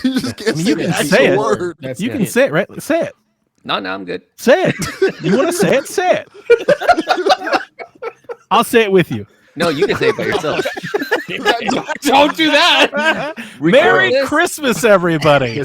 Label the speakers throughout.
Speaker 1: You just can't say
Speaker 2: you can
Speaker 1: the
Speaker 2: say
Speaker 1: actual
Speaker 2: it.
Speaker 1: word.
Speaker 2: You can say it, right? Say it.
Speaker 3: No, I'm good.
Speaker 2: Say it. You want to say it? Say it. I'll say it with you.
Speaker 3: No, you can say it by yourself.
Speaker 4: Don't do that.
Speaker 2: Merry Christmas, everybody.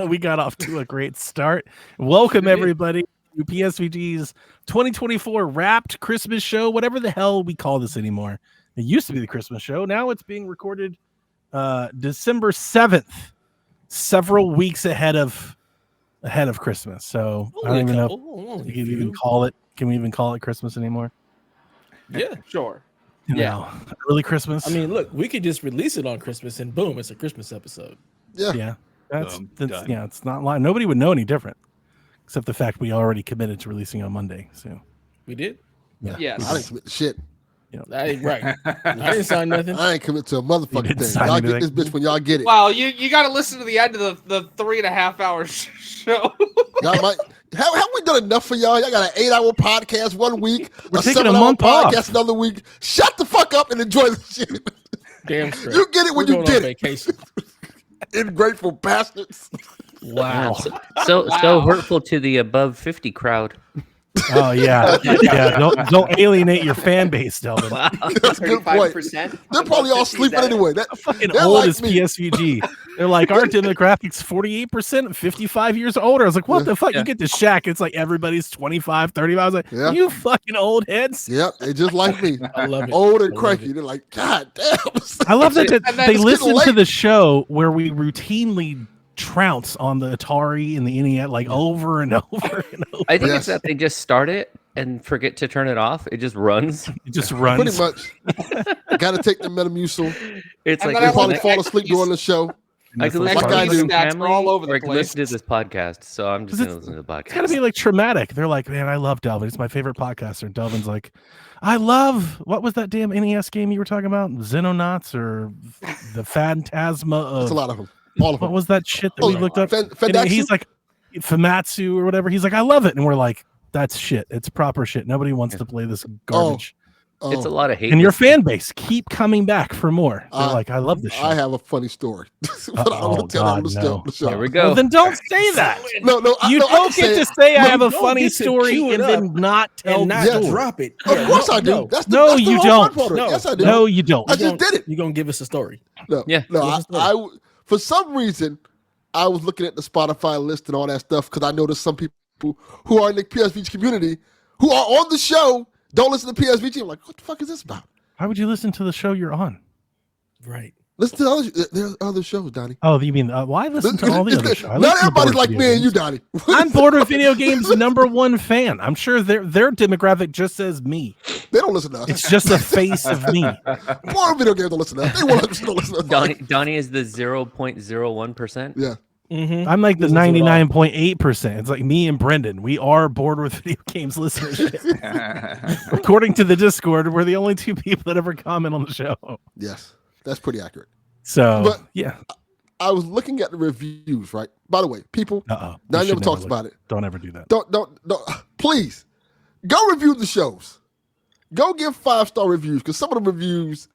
Speaker 2: We got off to a great start. Welcome everybody to PSVG's 2024 Wrapped Christmas Show, whatever the hell we call this anymore. It used to be the Christmas show. Now it's being recorded December 7th, several weeks ahead of Christmas. So I don't even know if we can even call it. Can we even call it Christmas anymore?
Speaker 4: Yeah, sure.
Speaker 2: Yeah, early Christmas.
Speaker 5: I mean, look, we could just release it on Christmas and boom, it's a Christmas episode.
Speaker 2: Yeah. That's it's not lying. Nobody would know any different, except the fact we already committed to releasing on Monday. So
Speaker 5: we did.
Speaker 1: Yeah.
Speaker 4: Yes.
Speaker 1: I didn't commit to shit.
Speaker 5: Right. I didn't sign nothing.
Speaker 1: I ain't commit to a motherfucking thing. Y'all get this bitch when y'all get it.
Speaker 4: Wow, you got to listen to the end of the 3.5 hour show.
Speaker 1: Y'all might have we done enough for y'all? Y'all got an 8-hour podcast one week.
Speaker 2: We're
Speaker 1: a
Speaker 2: taking a
Speaker 1: 7-hour
Speaker 2: month
Speaker 1: podcast
Speaker 2: off.
Speaker 1: another week. Shut the fuck up and enjoy the shit.
Speaker 5: Damn straight.
Speaker 1: You get it when you get it.
Speaker 5: Vacation.
Speaker 1: Ingrateful bastards.
Speaker 5: Wow.
Speaker 3: So hurtful to the above 50 crowd.
Speaker 2: Oh yeah. Don't alienate your fan base, Delvin.
Speaker 3: Wow.
Speaker 1: That's a good point.
Speaker 6: 35%.
Speaker 1: They're probably all sleeping anyway.
Speaker 2: How fucking
Speaker 1: they're
Speaker 2: old
Speaker 1: like
Speaker 2: is
Speaker 1: me.
Speaker 2: PSVG? They're like, our demographics 48%, 55 years older. I was like, what the fuck?
Speaker 3: Yeah.
Speaker 2: You get to Shaq, it's like everybody's 25, 35. I was like,
Speaker 1: Yeah.
Speaker 2: you fucking old heads.
Speaker 1: Yep, they just like me.
Speaker 5: I love it.
Speaker 1: Old and
Speaker 5: I love
Speaker 1: cranky.
Speaker 5: it.
Speaker 1: They're like, God damn.
Speaker 2: I love that
Speaker 4: And then
Speaker 2: they
Speaker 4: it's
Speaker 2: listen
Speaker 1: getting
Speaker 2: to
Speaker 1: late.
Speaker 2: the show where we routinely trounce on the Atari and the NES like over and over and over.
Speaker 3: I think
Speaker 1: Yes.
Speaker 3: it's that they just start it and forget to turn it off. It just runs.
Speaker 2: It just runs.
Speaker 1: Pretty much. Got to take the Metamucil.
Speaker 3: It's
Speaker 4: And
Speaker 3: like
Speaker 4: then I
Speaker 1: They probably
Speaker 4: love
Speaker 1: fall asleep during the show.
Speaker 3: I can listen
Speaker 1: like
Speaker 3: to
Speaker 1: I
Speaker 3: it
Speaker 1: do.
Speaker 3: with
Speaker 4: Stats
Speaker 3: family,
Speaker 4: are all over the
Speaker 3: or I can
Speaker 4: place.
Speaker 3: listen to this podcast. So I'm just going to listen to the podcast.
Speaker 2: It's gotta be like traumatic. They're like, man, I love Delvin. It's my favorite podcaster. Delvin's like, I love what was that damn NES game you were talking about? Xenonauts or the Phantasma
Speaker 1: That's
Speaker 2: of
Speaker 1: a lot of them. All of
Speaker 2: what
Speaker 1: them.
Speaker 2: was that shit that we looked up? And
Speaker 1: Fedaxu?
Speaker 2: he's like Famatsu or whatever. He's like, I love it. And we're like, that's shit. It's proper shit. Nobody wants to play this garbage.
Speaker 3: It's a lot of hate.
Speaker 2: And your fan base keep coming back for more. They're like, I love this shit.
Speaker 1: I have a funny story. But I
Speaker 2: Oh,
Speaker 1: will tell on
Speaker 2: God,
Speaker 1: the show.
Speaker 3: There we go.
Speaker 2: Well, then don't say that.
Speaker 1: No,
Speaker 2: You
Speaker 1: I
Speaker 2: don't
Speaker 1: can
Speaker 2: get
Speaker 1: say
Speaker 2: to
Speaker 1: it.
Speaker 2: say I
Speaker 5: No,
Speaker 2: have a
Speaker 5: you don't
Speaker 2: funny
Speaker 5: get to
Speaker 2: story
Speaker 5: cue it
Speaker 2: and then not tell
Speaker 5: and
Speaker 2: the
Speaker 5: not
Speaker 2: story.
Speaker 5: drop it.
Speaker 1: Of course I do.
Speaker 5: No.
Speaker 1: That's the,
Speaker 2: No,
Speaker 1: that's the
Speaker 2: you
Speaker 1: whole
Speaker 2: don't.
Speaker 1: fun part of it.
Speaker 5: No.
Speaker 1: Yes, I do.
Speaker 2: No, you don't.
Speaker 1: I just did it.
Speaker 5: You're going to give us a story.
Speaker 1: No,
Speaker 3: Yeah.
Speaker 1: no.
Speaker 5: Give us a
Speaker 1: For some reason, I was looking at the Spotify list and all that stuff because I noticed some people who are in the PSVG community who are on the show don't listen to PSVG. I'm like, what the fuck is this about?
Speaker 2: Why would you listen to the show you're on?
Speaker 5: Right.
Speaker 1: Listen to there's other shows, Donnie.
Speaker 2: Oh, you mean why listen to all the other shows? I
Speaker 1: Not
Speaker 2: listen to
Speaker 1: everybody's
Speaker 2: Bored
Speaker 1: like
Speaker 2: Video
Speaker 1: me and you,
Speaker 2: Games.
Speaker 1: Donnie.
Speaker 2: I'm Bored with Video Games #1 fan. I'm sure their demographic just says me.
Speaker 1: They don't listen to us.
Speaker 2: It's just a face of me.
Speaker 1: More video games don't listen to us. They won't listen to us.
Speaker 3: Donnie is the 0.01%.
Speaker 1: Yeah.
Speaker 5: Mm-hmm.
Speaker 2: I'm like the
Speaker 5: Listen to it all.
Speaker 2: 99.8%. It's like me and Brendan. We are Bored with Video Games listenership. According to the Discord, we're the only two people that ever comment on the show.
Speaker 1: Yes. That's pretty accurate.
Speaker 2: So,
Speaker 1: But-
Speaker 2: yeah.
Speaker 1: I was looking at the reviews, right? By the way, people,
Speaker 2: Uh-oh.
Speaker 1: now
Speaker 2: You
Speaker 1: never
Speaker 2: should
Speaker 1: talks
Speaker 2: look.
Speaker 1: about it.
Speaker 2: Don't ever do that.
Speaker 1: Don't, please go review the shows. Go give 5-star reviews because some of the reviews.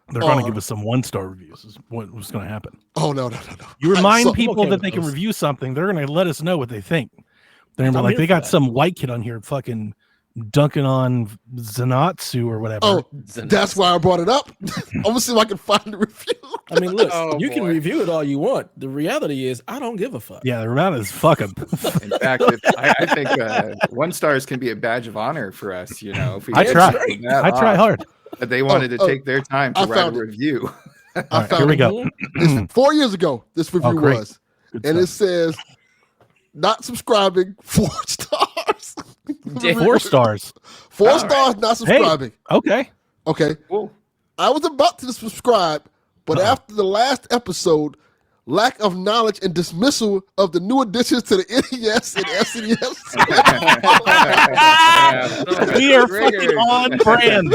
Speaker 2: They're going to give us some 1-star reviews. Is what's going to happen.
Speaker 1: Oh, no.
Speaker 2: You remind
Speaker 1: So-
Speaker 2: people
Speaker 5: okay
Speaker 2: that
Speaker 5: with
Speaker 2: they can
Speaker 5: those.
Speaker 2: review something. They're going to let us know what they think. They're gonna be
Speaker 5: I'm
Speaker 2: like,
Speaker 5: here
Speaker 2: they
Speaker 5: for
Speaker 2: got
Speaker 5: that.
Speaker 2: some white kid on here fucking dunking on Zanatsu or whatever.
Speaker 1: Oh, that's why I brought it up. I'm going to see if I can find the review.
Speaker 5: I mean, look,
Speaker 4: Oh,
Speaker 5: you can
Speaker 4: boy.
Speaker 5: review it all you want. The reality is, I don't give a fuck.
Speaker 2: Yeah, the amount is fucking.
Speaker 6: In fact, I think 1 stars can be a badge of honor for us. You know, if we
Speaker 2: I
Speaker 6: get
Speaker 2: try.
Speaker 6: that
Speaker 2: I try
Speaker 6: off,
Speaker 2: hard.
Speaker 6: But they wanted to take their time to
Speaker 1: I
Speaker 6: write a
Speaker 1: found it.
Speaker 6: review.
Speaker 2: All right, here we go.
Speaker 1: It's 4 years ago, this review
Speaker 2: Oh, great.
Speaker 1: was.
Speaker 2: Good
Speaker 1: And it
Speaker 2: stuff.
Speaker 1: says, not subscribing, 4 stars.
Speaker 2: 4 stars.
Speaker 1: 4 stars, not subscribing.
Speaker 2: Okay.
Speaker 1: Okay.
Speaker 6: Cool.
Speaker 1: I was about to subscribe, but after the last episode, lack of knowledge and dismissal of the new additions to the NES and SNES.
Speaker 2: We are fucking on brand.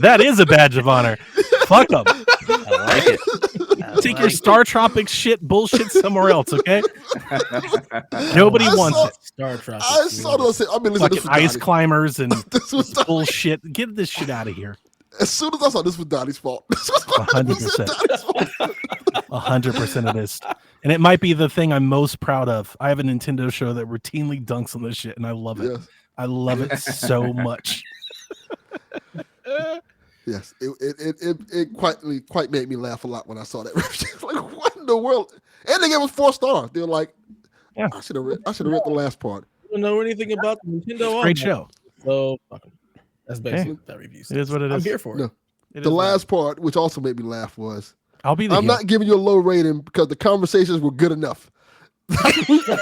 Speaker 2: That is a badge of honor. Fuck them.
Speaker 3: I like it.
Speaker 2: Take your Star Tropics shit bullshit somewhere else, okay? Nobody wants it.
Speaker 5: Star Trek.
Speaker 1: I saw those. I mean, listen, this
Speaker 2: Fucking
Speaker 1: was
Speaker 2: ice
Speaker 1: Donnie.
Speaker 2: climbers and
Speaker 1: This was Donnie.
Speaker 2: bullshit. Get this shit out of here.
Speaker 1: As soon as I saw this was Donnie's fault.
Speaker 2: 100%.
Speaker 1: Donnie's fault.
Speaker 2: 100% it is. And it might be the thing I'm most proud of. I have a Nintendo show that routinely dunks on this shit, and I love it.
Speaker 1: Yes.
Speaker 2: I love it so much.
Speaker 1: Yes, it quite made me laugh a lot when I saw that. Like, what in the world? And they gave us 4 stars. They were like,
Speaker 2: Yeah.
Speaker 1: I should have read the last part.
Speaker 5: I don't know anything about the Nintendo.
Speaker 2: Great show.
Speaker 5: So fuck 'em. That's basically that review.
Speaker 2: It is what it
Speaker 5: I'm
Speaker 2: is.
Speaker 5: here for it.
Speaker 1: No.
Speaker 2: It
Speaker 1: The
Speaker 2: is what it is.
Speaker 1: last part, which also made me laugh, was
Speaker 2: I'll be the
Speaker 1: I'm
Speaker 2: hero.
Speaker 1: not giving you a low rating because the conversations were good enough.
Speaker 4: There you go.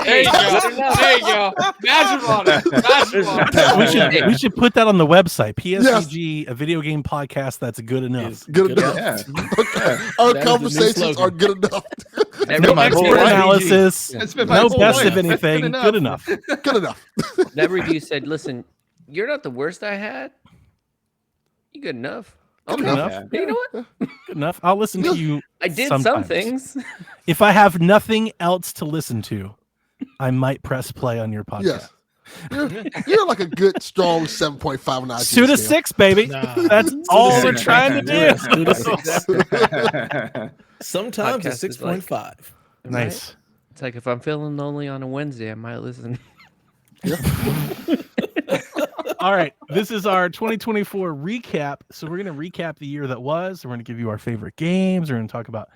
Speaker 4: There you go. Badge of honor. Badge of honor.
Speaker 2: we should put that on the website. PSVG, a video game podcast that's good enough.
Speaker 1: Good
Speaker 5: Good
Speaker 1: enough.
Speaker 6: Yeah.
Speaker 1: Our
Speaker 5: That is the new
Speaker 1: conversations
Speaker 5: slogan.
Speaker 1: are good enough.
Speaker 3: Never,
Speaker 6: my
Speaker 2: Expert
Speaker 6: whole life.
Speaker 2: analysis,
Speaker 6: It's been my
Speaker 2: no
Speaker 6: whole
Speaker 2: best
Speaker 6: life.
Speaker 2: of anything.
Speaker 6: Good
Speaker 2: Good enough.
Speaker 1: Good enough.
Speaker 3: that review said, "Listen, you're not the worst I had. You good enough.
Speaker 2: Good
Speaker 3: Okay.
Speaker 2: enough.
Speaker 3: Hey, you know what?
Speaker 2: Good enough. I'll listen to you.
Speaker 3: I did some
Speaker 2: sometimes.
Speaker 3: things.
Speaker 2: If I have nothing else to listen to, I might press play on your podcast.
Speaker 1: Yes. You're like a good, strong 7.5 on the IQ
Speaker 2: Two to
Speaker 1: scale.
Speaker 2: 6, baby.
Speaker 5: Nah.
Speaker 2: That's all we're trying to do.
Speaker 5: Two to 6. Sometimes
Speaker 3: Podcast
Speaker 5: it's
Speaker 3: is like-
Speaker 5: 6.5.
Speaker 2: Nice.
Speaker 3: It's like if I'm feeling lonely on a Wednesday, I might listen.
Speaker 2: All right. This is our 2024 recap. So we're going to recap the year that was. We're going to give you our favorite games. We're going to talk about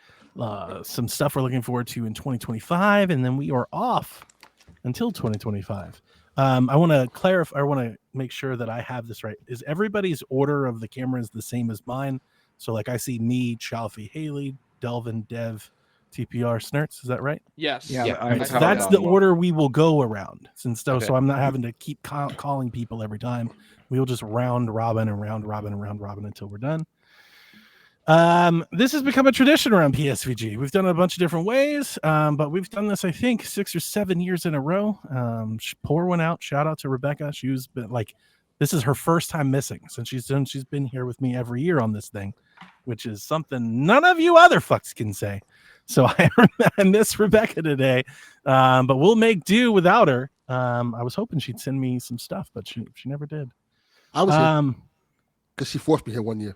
Speaker 2: some stuff we're looking forward to in 2025. And then we are off until 2025. I want to clarify. I want to make sure that I have this right. Is everybody's order of the cameras the same as mine? So like I see me, Chalfie, Haley, Delvin, Dev, TPR, Snurts. Is that right?
Speaker 4: Yes.
Speaker 6: Yeah,
Speaker 3: Yeah,
Speaker 6: I'm
Speaker 2: So
Speaker 6: top
Speaker 2: that's
Speaker 6: down.
Speaker 2: the order we will go around. Since so,
Speaker 3: Okay.
Speaker 2: so I'm not having to keep calling people every time. We will just round robin and round robin and round robin until we're done. This has become a tradition around PSVG. We've done it a bunch of different ways, but we've done this, I think, 6 or 7 years in a row. Pour one out. Shout out to Rebecca. She's been like, this is her first time missing since she's been here with me every year on this thing, which is something none of you other fucks can say. So I miss Rebecca today, but we'll make do without her. I was hoping she'd send me some stuff, but she never did.
Speaker 1: I was here because she forced me here one year.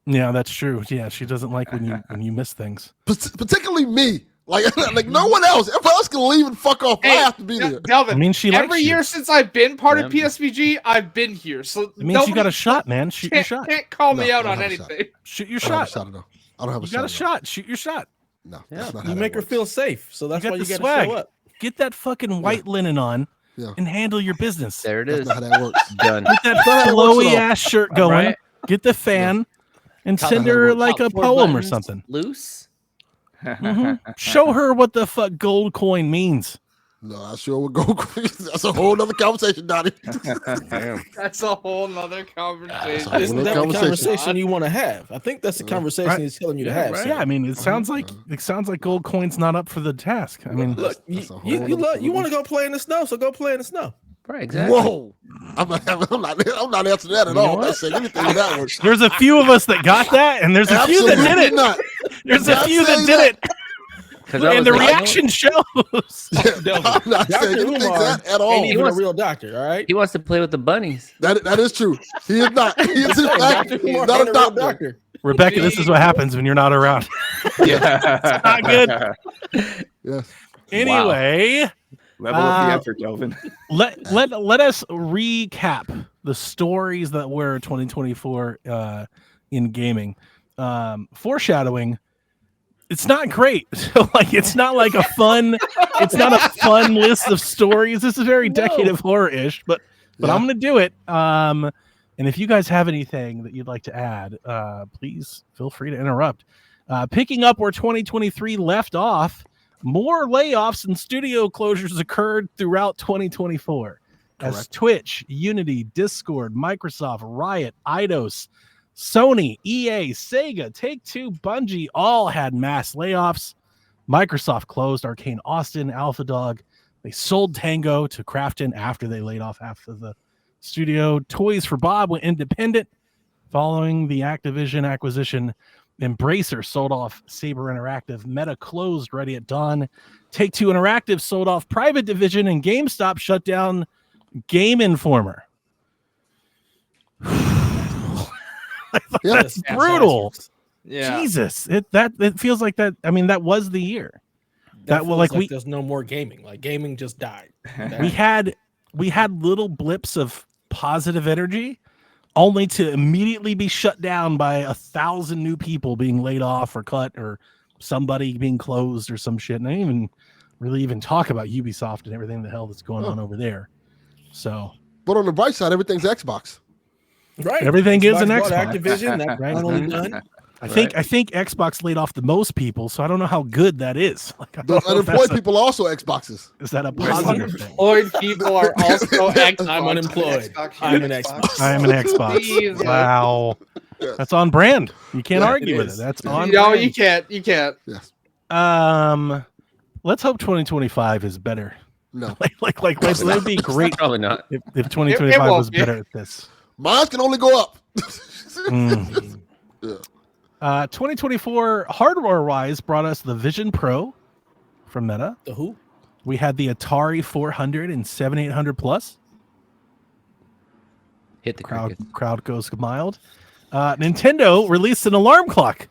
Speaker 2: Yeah, that's true. Yeah, she doesn't like when you miss things.
Speaker 1: Particularly me. Like no one else. Everybody else can leave and fuck off. I
Speaker 4: Hey,
Speaker 1: have to be there.
Speaker 4: Delvin,
Speaker 2: I mean, she
Speaker 4: every
Speaker 2: likes you.
Speaker 4: year since I've been part of
Speaker 3: Yeah.
Speaker 4: PSVG, I've been here. So
Speaker 2: It means you got a shot, man. Shoot your
Speaker 4: can't,
Speaker 2: shot.
Speaker 4: can't call me
Speaker 1: No,
Speaker 4: out
Speaker 1: I
Speaker 4: on
Speaker 1: don't have a shot.
Speaker 4: anything.
Speaker 2: Shoot your
Speaker 1: I don't have a
Speaker 2: shot.
Speaker 1: shot at all. I don't have a
Speaker 2: You
Speaker 1: shot.
Speaker 2: got a
Speaker 1: at all.
Speaker 2: shot. Shoot your shot.
Speaker 1: No,
Speaker 3: Yeah.
Speaker 1: that's not how
Speaker 5: You
Speaker 1: that
Speaker 5: make her
Speaker 1: works.
Speaker 5: feel safe, so that's
Speaker 2: got
Speaker 5: why you
Speaker 2: the
Speaker 5: got to
Speaker 2: swag.
Speaker 5: show up.
Speaker 2: Get that fucking white linen on
Speaker 1: Yeah.
Speaker 2: and handle your business.
Speaker 3: There it
Speaker 1: That's
Speaker 3: is.
Speaker 1: not how that works.
Speaker 3: Done.
Speaker 2: Get that
Speaker 1: That's not how it works
Speaker 2: flowy
Speaker 1: at all.
Speaker 2: ass shirt going.
Speaker 3: Right.
Speaker 2: Get the fan and
Speaker 1: That's
Speaker 2: send
Speaker 1: not how it
Speaker 2: her
Speaker 1: works.
Speaker 2: like a
Speaker 3: Four
Speaker 2: poem or
Speaker 3: buttons
Speaker 2: something.
Speaker 3: Loose.
Speaker 2: Show her what the fuck gold coin means.
Speaker 1: No, I sure would go. That's a whole other conversation, Donnie.
Speaker 4: That's a whole nother conversation.
Speaker 1: That's
Speaker 5: Isn't
Speaker 1: a
Speaker 5: that the
Speaker 1: conversation.
Speaker 5: conversation you want to have? I think that's the conversation
Speaker 2: Right.
Speaker 5: he's telling you to have.
Speaker 3: right.
Speaker 5: sir.
Speaker 2: Yeah, I mean, it sounds like gold coin's not up for the task. I mean,
Speaker 5: Look,
Speaker 1: That's a whole
Speaker 5: you
Speaker 1: other
Speaker 5: want to go play in the snow, so go play in the snow.
Speaker 3: Right. Exactly.
Speaker 1: Whoa. I'm not answering that at all. I'm not saying anything with that one.
Speaker 2: there's a few of us that got that, and there's a few that
Speaker 1: Absolutely
Speaker 2: did it.
Speaker 1: not.
Speaker 2: There's a
Speaker 1: Not
Speaker 2: few that
Speaker 1: saying
Speaker 2: did it,
Speaker 3: Because I was
Speaker 2: and the
Speaker 3: like,
Speaker 2: reaction shows.
Speaker 5: Delvin,
Speaker 1: I'm not
Speaker 5: Dr.
Speaker 1: saying anything
Speaker 5: Umar
Speaker 1: that at all.
Speaker 5: ain't even
Speaker 3: wants-
Speaker 5: a real doctor, all right?
Speaker 3: he wants to play with the bunnies.
Speaker 1: That is true. He is not. He is in fact
Speaker 5: Dr. Umar
Speaker 1: not
Speaker 5: ain't
Speaker 1: a
Speaker 5: a real
Speaker 1: doctor.
Speaker 5: doctor.
Speaker 2: Rebecca, this is what happens when you're not around.
Speaker 6: Yeah.
Speaker 2: Not good.
Speaker 1: Yes.
Speaker 2: Anyway,
Speaker 6: Level up the effort, Delvin.
Speaker 2: let us recap the stories that were 2024 in gaming. Foreshadowing. It's not great. So like it's not like a fun list of stories. This is very Decade of Horror-ish, but
Speaker 1: Yeah.
Speaker 2: I'm gonna do it. And if you guys have anything that you'd like to add, please feel free to interrupt. Picking up where 2023 left off, more layoffs and studio closures occurred throughout 2024 as
Speaker 1: Correct.
Speaker 2: Twitch, Unity, Discord, Microsoft, Riot, Eidos, Sony, EA, Sega, Take-Two, Bungie all had mass layoffs. Microsoft closed Arcane Austin, Alpha Dog. They sold Tango to Krafton after they laid off half of the studio. Toys for Bob went independent following the Activision acquisition. Embracer sold off Saber Interactive. Meta closed Ready at Dawn. Take-Two Interactive sold off Private Division, and GameStop shut down Game Informer. That's brutal.
Speaker 4: Yeah.
Speaker 2: Jesus, it feels like that. I mean, that was the year.
Speaker 5: That feels there's no more gaming. Like gaming just died.
Speaker 2: we had little blips of positive energy, only to immediately be shut down by 1,000 new people being laid off or cut or somebody being closed or some shit. And I didn't even really talk about Ubisoft and everything the hell that's going on over there. So,
Speaker 1: but on the bright side, everything's Xbox.
Speaker 5: Right.
Speaker 2: Everything is an
Speaker 5: bought
Speaker 2: Xbox.
Speaker 5: Activision, that
Speaker 2: Right.
Speaker 5: finally done.
Speaker 2: I think Xbox laid off the most people, so I don't know how good that is. Like, I
Speaker 1: The
Speaker 2: don't know if
Speaker 1: unemployed
Speaker 2: that's
Speaker 1: people are also Xboxes.
Speaker 2: is that a positive thing?
Speaker 4: Unemployed people are also Xbox.
Speaker 5: I'm unemployed. I'm an Xbox.
Speaker 2: I'm an Xbox.
Speaker 4: Jesus.
Speaker 2: Wow.
Speaker 1: Yes.
Speaker 2: That's on brand. You can't
Speaker 1: Yeah,
Speaker 2: argue
Speaker 5: it
Speaker 2: with it.
Speaker 5: is.
Speaker 2: That's on
Speaker 4: No,
Speaker 2: brand.
Speaker 4: you can't. You can't.
Speaker 1: Yes.
Speaker 2: Let's hope 2025 is better.
Speaker 1: No.
Speaker 2: Like that would be great
Speaker 3: Probably not.
Speaker 2: if 2025
Speaker 4: won't
Speaker 2: was
Speaker 4: be.
Speaker 2: better at this.
Speaker 1: Mine can only go up.
Speaker 2: Mm.
Speaker 1: Yeah.
Speaker 2: 2024 hardware-wise brought us the Vision Pro from Meta.
Speaker 5: The who?
Speaker 2: We had the Atari 400 and 7800 Plus.
Speaker 3: Hit the crickets.
Speaker 2: Crowd goes mild. Nintendo released an alarm clock.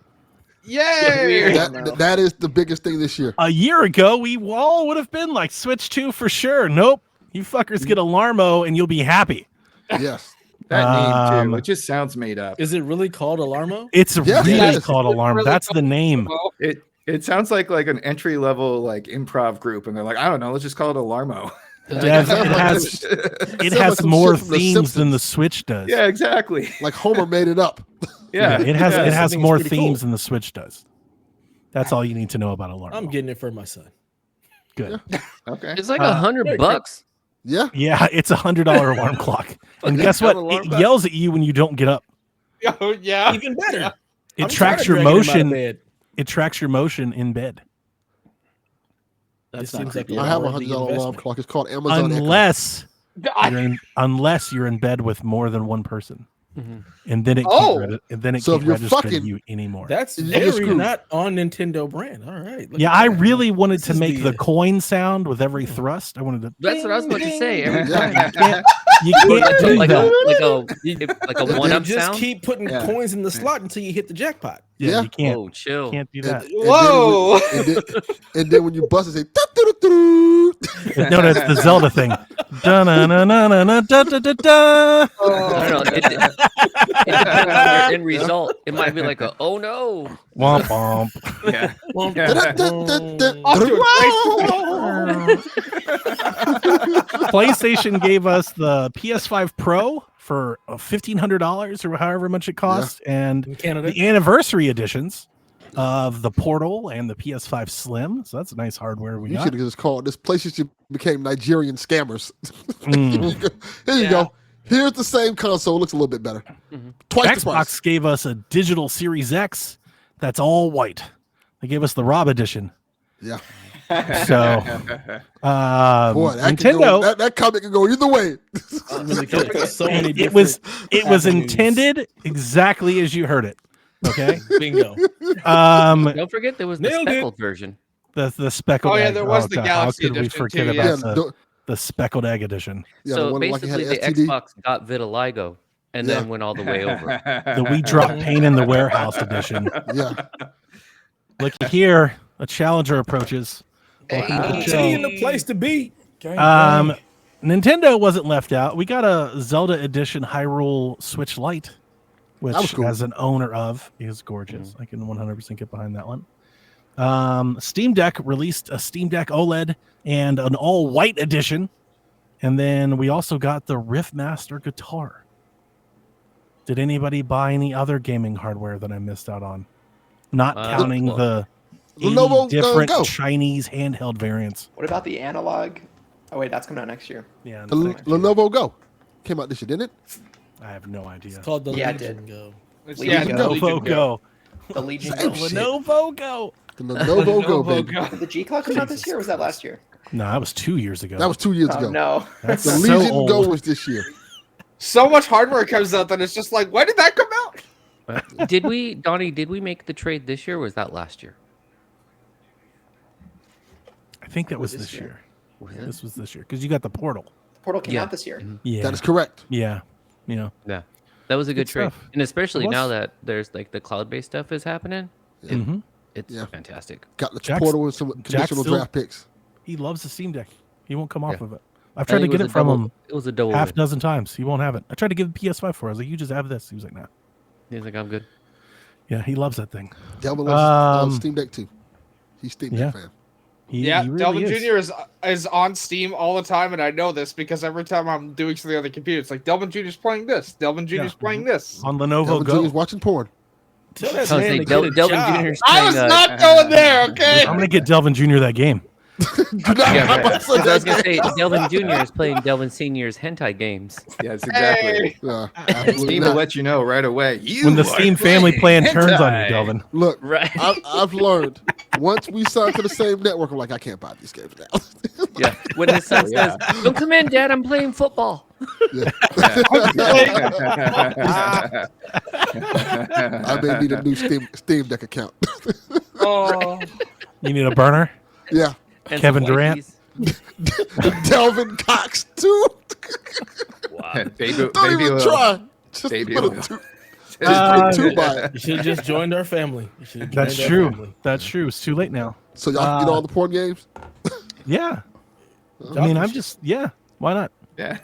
Speaker 4: Yay!
Speaker 1: That is the biggest thing this year.
Speaker 2: A year ago, we all would have been like Switch 2 for sure. Nope. You fuckers get Alarmo and you'll be happy.
Speaker 1: Yes.
Speaker 6: That name too. It just sounds made up.
Speaker 5: Is it really called Alarmo?
Speaker 2: It's
Speaker 1: Yes,
Speaker 2: really
Speaker 1: yes.
Speaker 2: called Alarm.
Speaker 4: Really
Speaker 2: That's the name.
Speaker 6: It sounds like an entry level like improv group, and they're like, I don't know, let's just call it Alarmo.
Speaker 2: Dev, it has
Speaker 1: Sounds
Speaker 2: more
Speaker 1: like some shit from The
Speaker 2: themes than the
Speaker 1: Simpsons.
Speaker 2: Switch does.
Speaker 6: Yeah, exactly.
Speaker 1: Like Homer made it up.
Speaker 6: Yeah,
Speaker 2: It has
Speaker 6: yeah.
Speaker 2: it has
Speaker 5: I think it's
Speaker 2: more
Speaker 5: pretty
Speaker 2: themes
Speaker 5: cool.
Speaker 2: than the Switch does. That's all you need to know about Alarm.
Speaker 5: I'm getting it for my son.
Speaker 2: Good.
Speaker 6: Okay.
Speaker 3: It's like
Speaker 2: Uh,
Speaker 3: $100.
Speaker 1: Yeah.
Speaker 2: Yeah, it's $100 alarm clock. And guess what?
Speaker 3: Alarm
Speaker 2: It
Speaker 3: clock.
Speaker 2: yells at you when you don't get up.
Speaker 4: Oh, yeah.
Speaker 5: Even better.
Speaker 2: It
Speaker 5: I'm
Speaker 2: tracks
Speaker 5: tired
Speaker 2: your
Speaker 5: of dragging him out of
Speaker 2: motion.
Speaker 5: bed.
Speaker 2: It tracks your motion in bed.
Speaker 5: This
Speaker 6: not
Speaker 5: seems like
Speaker 6: creepy.
Speaker 5: a
Speaker 1: I have a
Speaker 5: worthy
Speaker 1: $100 alarm
Speaker 5: investment.
Speaker 1: clock. It's called Amazon Echo.
Speaker 2: Unless you're in bed with more than one person.
Speaker 3: Mhm.
Speaker 2: And then it
Speaker 4: Oh.
Speaker 2: can't
Speaker 1: So if you're
Speaker 2: register
Speaker 1: fucking-
Speaker 2: you anymore.
Speaker 5: That's
Speaker 1: You're
Speaker 5: very
Speaker 1: screwed.
Speaker 5: not on Nintendo brand. All right. Look
Speaker 2: Yeah,
Speaker 5: at
Speaker 2: I
Speaker 5: that.
Speaker 2: really wanted
Speaker 5: This
Speaker 2: to
Speaker 5: is
Speaker 2: make the
Speaker 5: the-
Speaker 2: coin sound with every thrust. I wanted to.
Speaker 3: That's what I was about to say. Every
Speaker 1: Yeah.
Speaker 3: time.
Speaker 2: You can't do
Speaker 3: like
Speaker 2: that.
Speaker 3: a
Speaker 5: You
Speaker 3: one-up
Speaker 5: just
Speaker 3: sound.
Speaker 5: keep putting
Speaker 6: Yeah.
Speaker 5: coins in the slot until you hit the jackpot.
Speaker 2: Yeah,
Speaker 1: Yeah.
Speaker 2: you can't.
Speaker 3: Oh, chill.
Speaker 2: Can't do
Speaker 1: And-
Speaker 2: that.
Speaker 1: and
Speaker 4: Whoa.
Speaker 1: And then when you bust it, say, "Da-da-da-da."
Speaker 2: No, that's the Zelda thing. Da-na-na-na-na-na-da-da-da-da.
Speaker 3: I don't know. It depends on their end result. It might be like oh no.
Speaker 2: Womp womp.
Speaker 6: Yeah.
Speaker 1: Da-da-da-da-da.
Speaker 4: Off to a
Speaker 2: PlayStation gave us the PS5 Pro for $1,500 or however much it cost, and
Speaker 5: In Canada.
Speaker 2: the anniversary editions of the Portal and the PS5 Slim. So that's nice hardware we
Speaker 1: You
Speaker 2: got.
Speaker 1: should have just called this PlayStation became Nigerian scammers.
Speaker 2: Mm.
Speaker 1: Here you go. Here's the same console. Looks a little bit better. Twice the price.
Speaker 2: Xbox gave us a digital Series X that's all white. They gave us the Rob edition.
Speaker 1: Yeah.
Speaker 2: So,
Speaker 1: Boy, that
Speaker 2: Nintendo.
Speaker 1: that comic can go either way.
Speaker 5: Really good. So many
Speaker 2: It was
Speaker 5: avenues.
Speaker 2: intended exactly as you heard it. Okay.
Speaker 5: Bingo.
Speaker 3: Don't forget there was the
Speaker 5: Nailed it.
Speaker 3: speckled version.
Speaker 2: The speckled.
Speaker 4: Oh, yeah,
Speaker 2: egg.
Speaker 4: there was the
Speaker 2: God,
Speaker 4: Galaxy
Speaker 2: how could we
Speaker 4: edition
Speaker 2: forget
Speaker 4: too,
Speaker 2: about
Speaker 4: yeah.
Speaker 2: the speckled egg edition?
Speaker 1: Yeah,
Speaker 3: So
Speaker 1: the one like it had
Speaker 3: basically, the
Speaker 1: STD.
Speaker 3: Xbox got vitiligo and then went all the way over.
Speaker 2: The We Drop Pain in the Warehouse edition.
Speaker 1: Yeah.
Speaker 2: Looky here, a challenger approaches.
Speaker 5: Tea in the place to be.
Speaker 2: Nintendo wasn't left out. We got a Zelda edition Hyrule Switch Lite, which
Speaker 1: That was cool.
Speaker 2: as an owner of is gorgeous. I can 100% get behind that one. Steam Deck released a Steam Deck OLED and an all white edition. And then we also got the Riffmaster guitar. Did anybody buy any other gaming hardware that I missed out on? Not counting
Speaker 3: well,
Speaker 2: the 80
Speaker 1: Lenovo,
Speaker 2: different
Speaker 1: Go.
Speaker 2: Chinese handheld variants.
Speaker 7: What about the analog? Oh wait, that's coming out next year.
Speaker 2: Yeah,
Speaker 1: The Lenovo Go came out this year, didn't it?
Speaker 2: I have no idea.
Speaker 5: It's called the
Speaker 7: Yeah, it
Speaker 5: Legion
Speaker 7: did.
Speaker 5: Go.
Speaker 4: It's,
Speaker 7: Legion
Speaker 4: it's
Speaker 7: Go.
Speaker 4: Legion
Speaker 2: Lenovo Go.
Speaker 7: The Legion
Speaker 1: Same
Speaker 7: Go.
Speaker 1: shit.
Speaker 2: Lenovo Go.
Speaker 1: The Lenovo Go,
Speaker 4: Lenovo
Speaker 1: baby.
Speaker 4: Go.
Speaker 7: Did the G Clock come out this year or was that last year?
Speaker 2: No, that was 2 years ago.
Speaker 1: That was 2 years
Speaker 7: Oh,
Speaker 1: ago.
Speaker 7: no.
Speaker 2: That's
Speaker 1: The
Speaker 2: so
Speaker 1: Legion
Speaker 2: old.
Speaker 1: Go was this year.
Speaker 4: So much hardware comes out that it's just like, when did that come out?
Speaker 3: Donnie, did we make the trade this year or was that last year?
Speaker 2: I think that was
Speaker 7: this
Speaker 2: this
Speaker 7: year?
Speaker 2: year.
Speaker 3: Was it?
Speaker 2: This was this year because you got the portal.
Speaker 7: Portal came
Speaker 3: Yeah.
Speaker 7: out this year.
Speaker 2: Yeah,
Speaker 1: That is correct.
Speaker 2: yeah. You know,
Speaker 3: Yeah. That was a good trade.
Speaker 2: stuff.
Speaker 3: And especially
Speaker 2: It was.
Speaker 3: now that there's like the cloud-based stuff is happening,
Speaker 2: Mhm.
Speaker 3: it's
Speaker 1: Yeah.
Speaker 3: fantastic.
Speaker 1: Got the
Speaker 2: Jack's-
Speaker 1: portal and some conditional
Speaker 2: still-
Speaker 1: draft picks.
Speaker 2: he loves the Steam Deck. He won't come off
Speaker 3: Yeah.
Speaker 2: of it. I've
Speaker 3: I
Speaker 2: tried to
Speaker 3: think
Speaker 2: get
Speaker 3: was
Speaker 2: it
Speaker 3: a
Speaker 2: from
Speaker 3: double-
Speaker 2: him
Speaker 3: It was a double
Speaker 2: half
Speaker 3: win.
Speaker 2: dozen times. He won't have it. I tried to give him PS5 for. I was like, "You just have this." He was like, "No."
Speaker 3: He's like, I'm good.
Speaker 2: Yeah, he loves that thing.
Speaker 1: Delvin loves
Speaker 2: Um,
Speaker 1: Steam Deck too. He's Steam
Speaker 2: yeah.
Speaker 1: Deck fan.
Speaker 4: Yeah,
Speaker 2: he really
Speaker 4: Delvin
Speaker 2: is.
Speaker 4: Jr. is on Steam all the time, and I know this because every time I'm doing something on the computer, it's like Delvin Jr.'s playing this, Delvin Jr.'s
Speaker 2: Yeah.
Speaker 4: playing this.
Speaker 2: on Lenovo
Speaker 1: Delvin
Speaker 2: Go.
Speaker 1: Jr.'s watching porn.
Speaker 5: Tell that
Speaker 3: I was
Speaker 5: man
Speaker 3: saying,
Speaker 5: to get a
Speaker 3: Delvin
Speaker 5: job.
Speaker 3: Jr.'s
Speaker 4: I
Speaker 3: playing,
Speaker 4: was not going there, okay?
Speaker 2: I'm gonna get Delvin Jr. that game.
Speaker 1: Do not
Speaker 3: Yeah,
Speaker 1: hype
Speaker 3: right.
Speaker 1: us
Speaker 3: 'Cause
Speaker 1: on
Speaker 3: I was
Speaker 1: that
Speaker 3: gonna
Speaker 1: game.
Speaker 3: say Delvin Jr. is playing Delvin Senior's hentai games.
Speaker 6: Yes, exactly.
Speaker 4: Hey.
Speaker 1: Absolutely
Speaker 6: Steam will
Speaker 1: not.
Speaker 6: let you know right away. You
Speaker 2: When the
Speaker 6: are
Speaker 2: Steam family plan
Speaker 6: playing
Speaker 2: turns on you,
Speaker 6: hentai.
Speaker 2: Delvin.
Speaker 1: Look,
Speaker 3: Right.
Speaker 1: I've learned once we sign to the same network, I'm like, I can't buy these games now.
Speaker 3: Yeah. When his son
Speaker 6: Oh, yeah.
Speaker 3: says, "Don't come in, Dad. I'm playing football."
Speaker 1: Yeah.
Speaker 6: Yeah.
Speaker 1: I may need a new Steam Deck account.
Speaker 4: Oh,
Speaker 2: You need a burner.
Speaker 1: Yeah.
Speaker 3: And
Speaker 2: Kevin
Speaker 3: some
Speaker 2: Durant?
Speaker 3: wifeys.
Speaker 1: Delvin Cox too.
Speaker 6: Baby,
Speaker 1: Don't
Speaker 6: baby
Speaker 1: even
Speaker 6: oil.
Speaker 1: try. Just
Speaker 6: Baby
Speaker 1: put a
Speaker 6: oil.
Speaker 1: two,
Speaker 2: Uh,
Speaker 1: put a two by it.
Speaker 5: You should have just joined our family. You should have
Speaker 2: That's
Speaker 5: joined our
Speaker 2: true.
Speaker 5: family.
Speaker 2: That's true. It's too late now.
Speaker 1: So y'all can get all the porn games.
Speaker 2: Yeah. I mean, I'm just Why not?
Speaker 6: Yeah.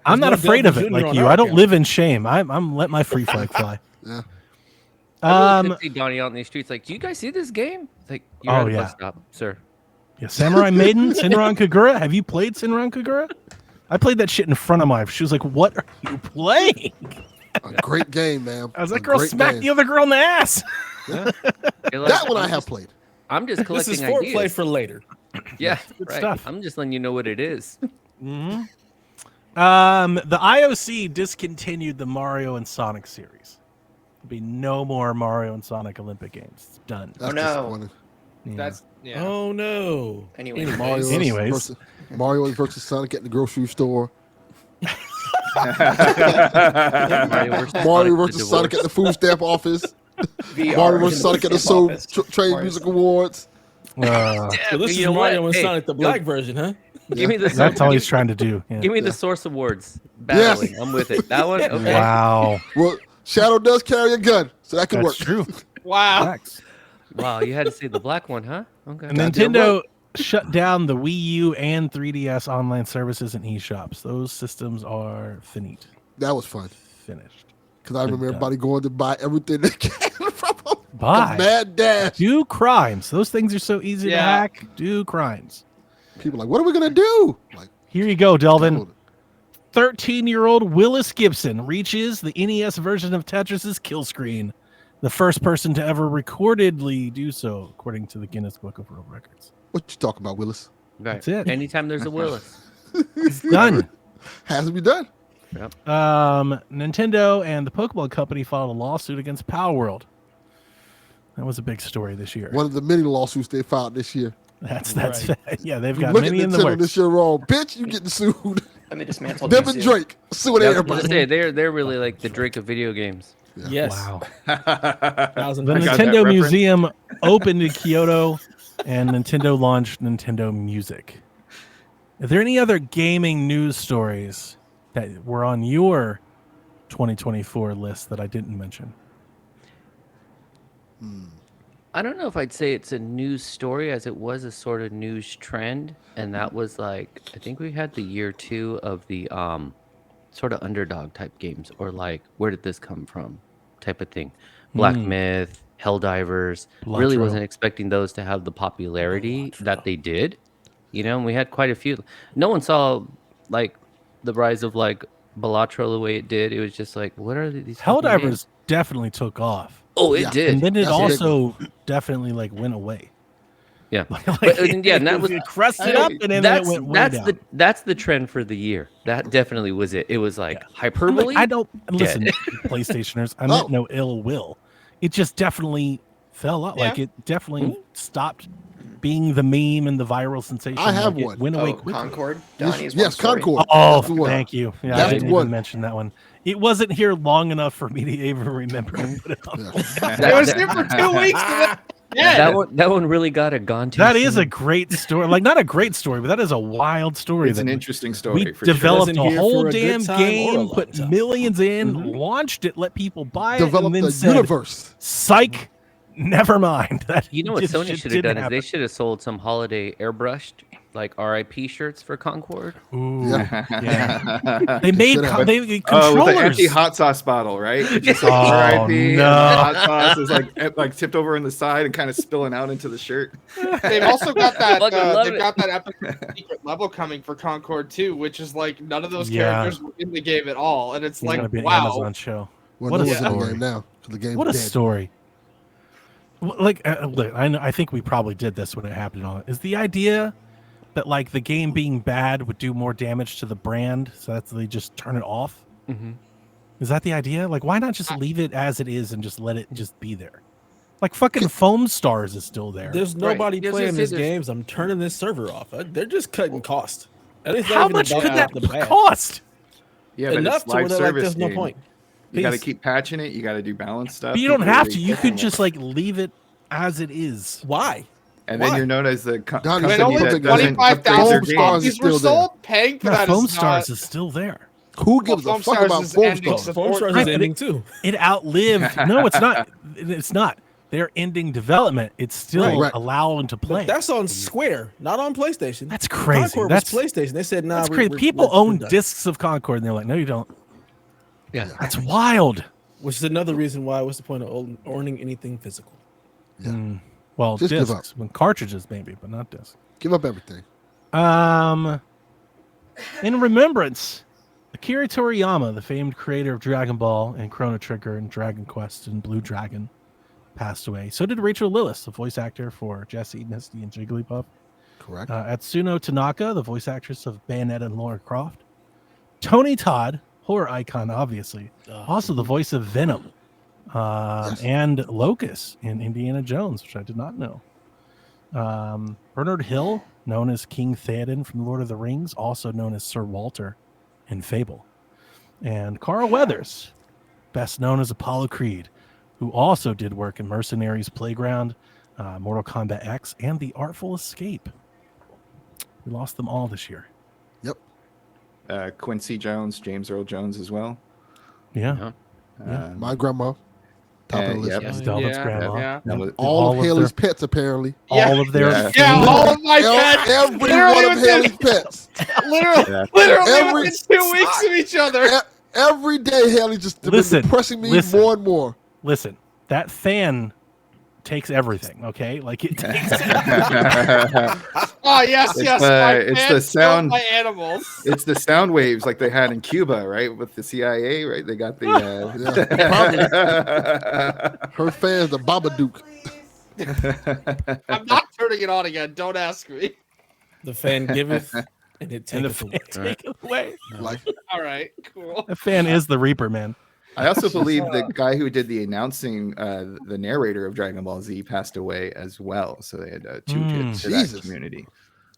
Speaker 2: I'm not
Speaker 5: no
Speaker 2: afraid of
Speaker 5: Delvin
Speaker 2: it
Speaker 5: Jr.
Speaker 2: like
Speaker 5: on
Speaker 2: you.
Speaker 5: our
Speaker 2: I don't
Speaker 5: account.
Speaker 2: live in shame. I'm let my free flag fly.
Speaker 1: Yeah.
Speaker 3: I really could see Donnie out in the streets like, "Do you guys see this game?" It's like, "You're
Speaker 2: Oh,
Speaker 3: at a
Speaker 2: yeah.
Speaker 3: bus stop, sir."
Speaker 2: Yeah, Samurai Maiden, Shinran Kagura. Have you played Shinran Kagura? I played that shit in front of my wife. She was like, "What are you playing?"
Speaker 1: A great game, man.
Speaker 2: I was
Speaker 1: A
Speaker 2: like, "Girl,
Speaker 1: great
Speaker 2: smack
Speaker 1: game.
Speaker 2: the other girl in the ass."
Speaker 3: You're like,
Speaker 1: That one I
Speaker 3: I'm
Speaker 1: have
Speaker 3: just-
Speaker 1: played.
Speaker 3: I'm just
Speaker 5: This
Speaker 3: collecting
Speaker 5: is foreplay
Speaker 3: ideas.
Speaker 5: for later.
Speaker 3: Yeah,
Speaker 2: Good
Speaker 3: right.
Speaker 2: stuff.
Speaker 3: I'm just letting you know what it is.
Speaker 2: The IOC discontinued the Mario and Sonic series. There'll be no more Mario and Sonic Olympic Games. It's done.
Speaker 1: That's
Speaker 7: no.
Speaker 1: disappointing.
Speaker 2: Yeah.
Speaker 4: that's yeah.
Speaker 5: Oh no.
Speaker 7: Anyway.
Speaker 2: Anyways.
Speaker 1: Mario versus Sonic at the grocery store. Mario versus Sonic at the food stamp office.
Speaker 7: VR
Speaker 1: Mario
Speaker 7: in
Speaker 1: versus
Speaker 7: the
Speaker 1: Sonic at the
Speaker 7: stamp
Speaker 1: Soul
Speaker 7: office.
Speaker 1: Trade
Speaker 7: Mario
Speaker 1: Music Awards.
Speaker 5: So this
Speaker 3: You
Speaker 5: is
Speaker 3: know
Speaker 5: Mario
Speaker 3: what?
Speaker 5: and
Speaker 3: Hey,
Speaker 5: Sonic, the black version, huh?
Speaker 3: Give me the
Speaker 2: That's all he's
Speaker 3: give,
Speaker 2: trying to do. Yeah.
Speaker 3: give me the Source Awards battling. I'm with it. That one, okay.
Speaker 2: Wow.
Speaker 1: Well, Shadow does carry a gun, so that could
Speaker 2: That's
Speaker 1: work.
Speaker 2: true.
Speaker 4: Wow.
Speaker 2: Facts.
Speaker 3: Wow, you had to say the black one, huh? Okay.
Speaker 1: Goddamn
Speaker 2: Nintendo shut down the Wii U and 3DS online services and eShops. Those systems are finite.
Speaker 1: That was fun
Speaker 2: Finished.
Speaker 1: because I remember
Speaker 2: Good
Speaker 1: everybody going to buy everything they can from them.
Speaker 2: Buy.
Speaker 1: Mad dash.
Speaker 2: Do crimes. Those things are so easy to
Speaker 4: Yeah.
Speaker 2: hack. Do crimes.
Speaker 1: People like, what are we gonna do? Like,
Speaker 2: Here you go, Delvin.
Speaker 1: hold it.
Speaker 2: 13-year-old Willis Gibson reaches the NES version of Tetris's kill screen. The first person to ever recordedly do so, according to the Guinness Book of World Records.
Speaker 1: What you talking about, Willis?
Speaker 3: Right.
Speaker 2: That's it.
Speaker 3: Anytime there's a Willis.
Speaker 2: It's done.
Speaker 1: Has to be done.
Speaker 2: Nintendo and the Pokemon Company filed a lawsuit against Power World. That was a big story this year.
Speaker 1: One of the many lawsuits they filed this year.
Speaker 2: That's yeah. They've
Speaker 1: You
Speaker 2: got
Speaker 1: look at
Speaker 2: many in the
Speaker 1: Nintendo
Speaker 2: works.
Speaker 1: this year wrong. Bitch, you getting sued.
Speaker 7: And they dismantled
Speaker 1: Them and
Speaker 7: UC.
Speaker 1: Drake suing
Speaker 3: Yeah, I was gonna
Speaker 1: everybody.
Speaker 3: say, they're really like the Drake of video games.
Speaker 5: Yes.
Speaker 2: Wow.
Speaker 5: 1,000%.
Speaker 2: The
Speaker 6: I got that
Speaker 2: Nintendo
Speaker 6: reference.
Speaker 2: Museum opened in Kyoto, and Nintendo launched Nintendo Music. Are there any other gaming news stories that were on your 2024 list that I didn't mention?
Speaker 3: I don't know if I'd say it's a news story as it was a sort of news trend. And that was like, I think we had the year 2 of the sort of underdog type games, or like, where did this come from type of thing. Black Myth, Helldivers. Really
Speaker 2: Balatro.
Speaker 3: wasn't expecting those to have the popularity that they did. You know, and we had quite a few. No one saw like the rise of like Balatro the way it did. It was just like, what are these fucking games?
Speaker 2: Helldivers definitely took off.
Speaker 3: Oh, it
Speaker 1: Yeah.
Speaker 3: did.
Speaker 2: And then it
Speaker 1: That's a big
Speaker 2: also definitely like went away.
Speaker 3: Yeah.
Speaker 2: Like,
Speaker 3: But, yeah, and that was
Speaker 2: it crusted up, and then it went way down.
Speaker 3: That's the trend for the year. That definitely was it. It was like hyperbole.
Speaker 2: I don't listen,
Speaker 3: dead.
Speaker 2: PlayStationers. I meant no ill will. It just definitely fell out. Like it definitely stopped being the meme and the viral sensation.
Speaker 1: I have
Speaker 2: like,
Speaker 1: one.
Speaker 2: It went away quickly.
Speaker 7: Concord.
Speaker 1: Yes, Concord.
Speaker 2: Oh,
Speaker 1: That's the one.
Speaker 2: thank you. Yeah,
Speaker 1: That's
Speaker 2: I didn't
Speaker 1: the one.
Speaker 2: even mention that one. It wasn't here long enough for me to even remember to put it on.
Speaker 4: It was here for 2 weeks.
Speaker 3: That one really got gone too
Speaker 2: That
Speaker 3: soon.
Speaker 2: is a great story. Like, not a great story, but that is a wild story.
Speaker 6: It's an interesting story.
Speaker 2: We
Speaker 6: for
Speaker 2: developed
Speaker 5: sure.
Speaker 2: a whole
Speaker 5: For a good
Speaker 2: damn
Speaker 5: time or a
Speaker 2: game,
Speaker 5: long
Speaker 2: put
Speaker 5: time.
Speaker 2: millions in, launched it, let people buy it,
Speaker 1: Develop
Speaker 2: and then
Speaker 1: the
Speaker 2: said,
Speaker 1: universe.
Speaker 2: "Psych, never mind." That
Speaker 3: You know what
Speaker 2: just
Speaker 3: Sony
Speaker 2: shit
Speaker 3: should have
Speaker 2: didn't
Speaker 3: done is they
Speaker 2: happen.
Speaker 3: should have sold some holiday airbrushed like RIP shirts for Concord.
Speaker 2: Ooh,
Speaker 1: Yeah.
Speaker 2: yeah. They made
Speaker 1: Should have.
Speaker 2: they
Speaker 6: Oh, with
Speaker 2: controllers.
Speaker 6: the empty hot sauce bottle, right? It's just like
Speaker 2: Oh,
Speaker 6: RIP, and the
Speaker 2: no.
Speaker 6: hot sauce is like tipped over on the side and kind of spilling out into the shirt.
Speaker 4: They've also got that.
Speaker 3: Fucking love
Speaker 4: They've
Speaker 3: it.
Speaker 4: got that epic secret level coming for Concord too, which is like none of those
Speaker 2: Yeah.
Speaker 4: characters were in the game at all, and it's
Speaker 2: It's gonna
Speaker 4: like
Speaker 2: be an
Speaker 4: wow.
Speaker 2: Amazon show.
Speaker 1: Well,
Speaker 2: What
Speaker 1: no
Speaker 2: a
Speaker 1: one's in the
Speaker 2: story.
Speaker 1: game now. So the game's
Speaker 2: What a
Speaker 1: dead.
Speaker 2: story. Like, look, I think we probably did this when it happened. On is the idea that like the game being bad would do more damage to the brand, so that's they just turn it off.
Speaker 3: Mm-hmm.
Speaker 2: Is that the idea? Like, why not just leave it as it is and just let it just be there? Like, fucking Foam Stars is still there.
Speaker 5: There's nobody
Speaker 3: Yes,
Speaker 5: playing
Speaker 3: yes,
Speaker 5: these
Speaker 3: there's-
Speaker 5: games. I'm turning this server off. They're just cutting cost. And it's not
Speaker 2: How
Speaker 5: even
Speaker 2: much
Speaker 5: about
Speaker 2: could that
Speaker 5: the bad.
Speaker 2: cost?
Speaker 6: Yeah, but
Speaker 5: Enough
Speaker 6: it's
Speaker 5: to where
Speaker 6: live
Speaker 5: they're like,
Speaker 6: service
Speaker 5: there's no
Speaker 6: game.
Speaker 5: point.
Speaker 6: You got to
Speaker 5: Peace.
Speaker 6: keep patching it. You got to do balance stuff.
Speaker 2: But you don't
Speaker 6: People
Speaker 2: have
Speaker 6: really
Speaker 2: to. You
Speaker 6: get
Speaker 2: could
Speaker 6: it.
Speaker 2: just like leave it as it is.
Speaker 5: Why?
Speaker 6: And
Speaker 5: Why?
Speaker 6: then you're known as the
Speaker 1: Donnie,
Speaker 6: company
Speaker 1: when only
Speaker 6: that doesn't
Speaker 4: 25,000
Speaker 6: upgrade their
Speaker 1: Foam Stars
Speaker 6: games.
Speaker 1: is
Speaker 4: These were
Speaker 1: still there.
Speaker 4: sold. Paying for
Speaker 2: Yeah,
Speaker 4: that
Speaker 2: Foam
Speaker 4: is
Speaker 2: Stars
Speaker 4: not.
Speaker 2: is still there.
Speaker 1: Who gives
Speaker 4: Well,
Speaker 1: a
Speaker 4: Foam
Speaker 1: fuck
Speaker 4: Stars
Speaker 1: about
Speaker 4: is
Speaker 1: Foam
Speaker 4: ending
Speaker 1: Stars?
Speaker 4: support.
Speaker 5: Foam Stars
Speaker 2: Right,
Speaker 5: is
Speaker 2: but
Speaker 5: ending too.
Speaker 2: It outlived. No, it's not. It's not. They're ending development. It's still
Speaker 1: Right.
Speaker 2: allowing to play.
Speaker 5: But that's on Square, not on PlayStation.
Speaker 2: That's crazy.
Speaker 5: Concord
Speaker 2: That's
Speaker 5: was PlayStation. They said, "Nah,
Speaker 2: that's
Speaker 5: we're-
Speaker 2: crazy.
Speaker 5: we're-
Speaker 2: People
Speaker 5: we're
Speaker 2: own
Speaker 5: done."
Speaker 2: discs of Concord, and they're like, "No, you don't."
Speaker 3: Yeah.
Speaker 2: That's wild.
Speaker 5: Which is another reason why. What's the point of owning anything physical?
Speaker 1: Yeah.
Speaker 2: Well,
Speaker 1: Just give
Speaker 2: discs, when cartridges maybe, but not discs.
Speaker 1: Give up everything.
Speaker 2: In remembrance, Akira Toriyama, the famed creator of Dragon Ball and Chrono Trigger and Dragon Quest and Blue Dragon, passed away. So did Rachel Lillis, the voice actor for Jessie, Misty, and Jigglypuff.
Speaker 1: Correct.
Speaker 2: Atsuno Tanaka, the voice actress of Bayonetta and Lara Croft. Tony Todd, horror icon, obviously. Also the voice of Venom.
Speaker 1: Yes.
Speaker 2: And Locust in Indiana Jones, which I did not know. Bernard Hill, known as King Theoden from Lord of the Rings, also known as Sir Walter in Fable. And Carl Weathers, best known as Apollo Creed, who also did work in Mercenaries Playground, Mortal Kombat X, and The Artful Escape. We lost them all this year.
Speaker 1: Yep.
Speaker 6: Quincy Jones, James Earl Jones as well.
Speaker 2: Yeah.
Speaker 1: My grandma. Top of the list.
Speaker 6: Yep.
Speaker 2: Yes, Delvin's grandma.
Speaker 4: Yeah.
Speaker 6: That was-
Speaker 1: All
Speaker 2: All
Speaker 1: of
Speaker 2: of
Speaker 1: Haley's
Speaker 2: their-
Speaker 1: pets, apparently.
Speaker 2: All of their
Speaker 6: Yeah.
Speaker 4: Yeah, all of my pets.
Speaker 1: Every
Speaker 4: Literally
Speaker 1: one of
Speaker 4: within-
Speaker 1: Haley's pets.
Speaker 4: Literally,
Speaker 6: Yeah.
Speaker 4: literally
Speaker 1: Every-
Speaker 4: within 2 weeks of each other.
Speaker 1: Every day, Haley just been
Speaker 2: Listen,
Speaker 1: depressing me
Speaker 2: listen.
Speaker 1: more and more.
Speaker 2: Listen, that fan takes everything, okay? Like it takes
Speaker 4: Oh yes,
Speaker 6: It's
Speaker 4: yes.
Speaker 6: the-
Speaker 4: My
Speaker 6: it's the
Speaker 4: pets
Speaker 6: sound-
Speaker 4: killed my animals.
Speaker 6: It's the sound waves like they had in Cuba, right? With the CIA, right? They got the.
Speaker 1: Her fans, the Babadook.
Speaker 4: I'm not turning it on again. Don't ask me.
Speaker 5: The fan giveth, and it
Speaker 2: and the
Speaker 5: taketh
Speaker 2: fan
Speaker 5: away.
Speaker 2: take it away.
Speaker 1: Like,
Speaker 4: All right, cool.
Speaker 2: The fan is the Reaper, man.
Speaker 6: I also believe the guy who did the announcing, the narrator of Dragon Ball Z, passed away as well. So they had two kids to that
Speaker 1: Jesus.
Speaker 6: community.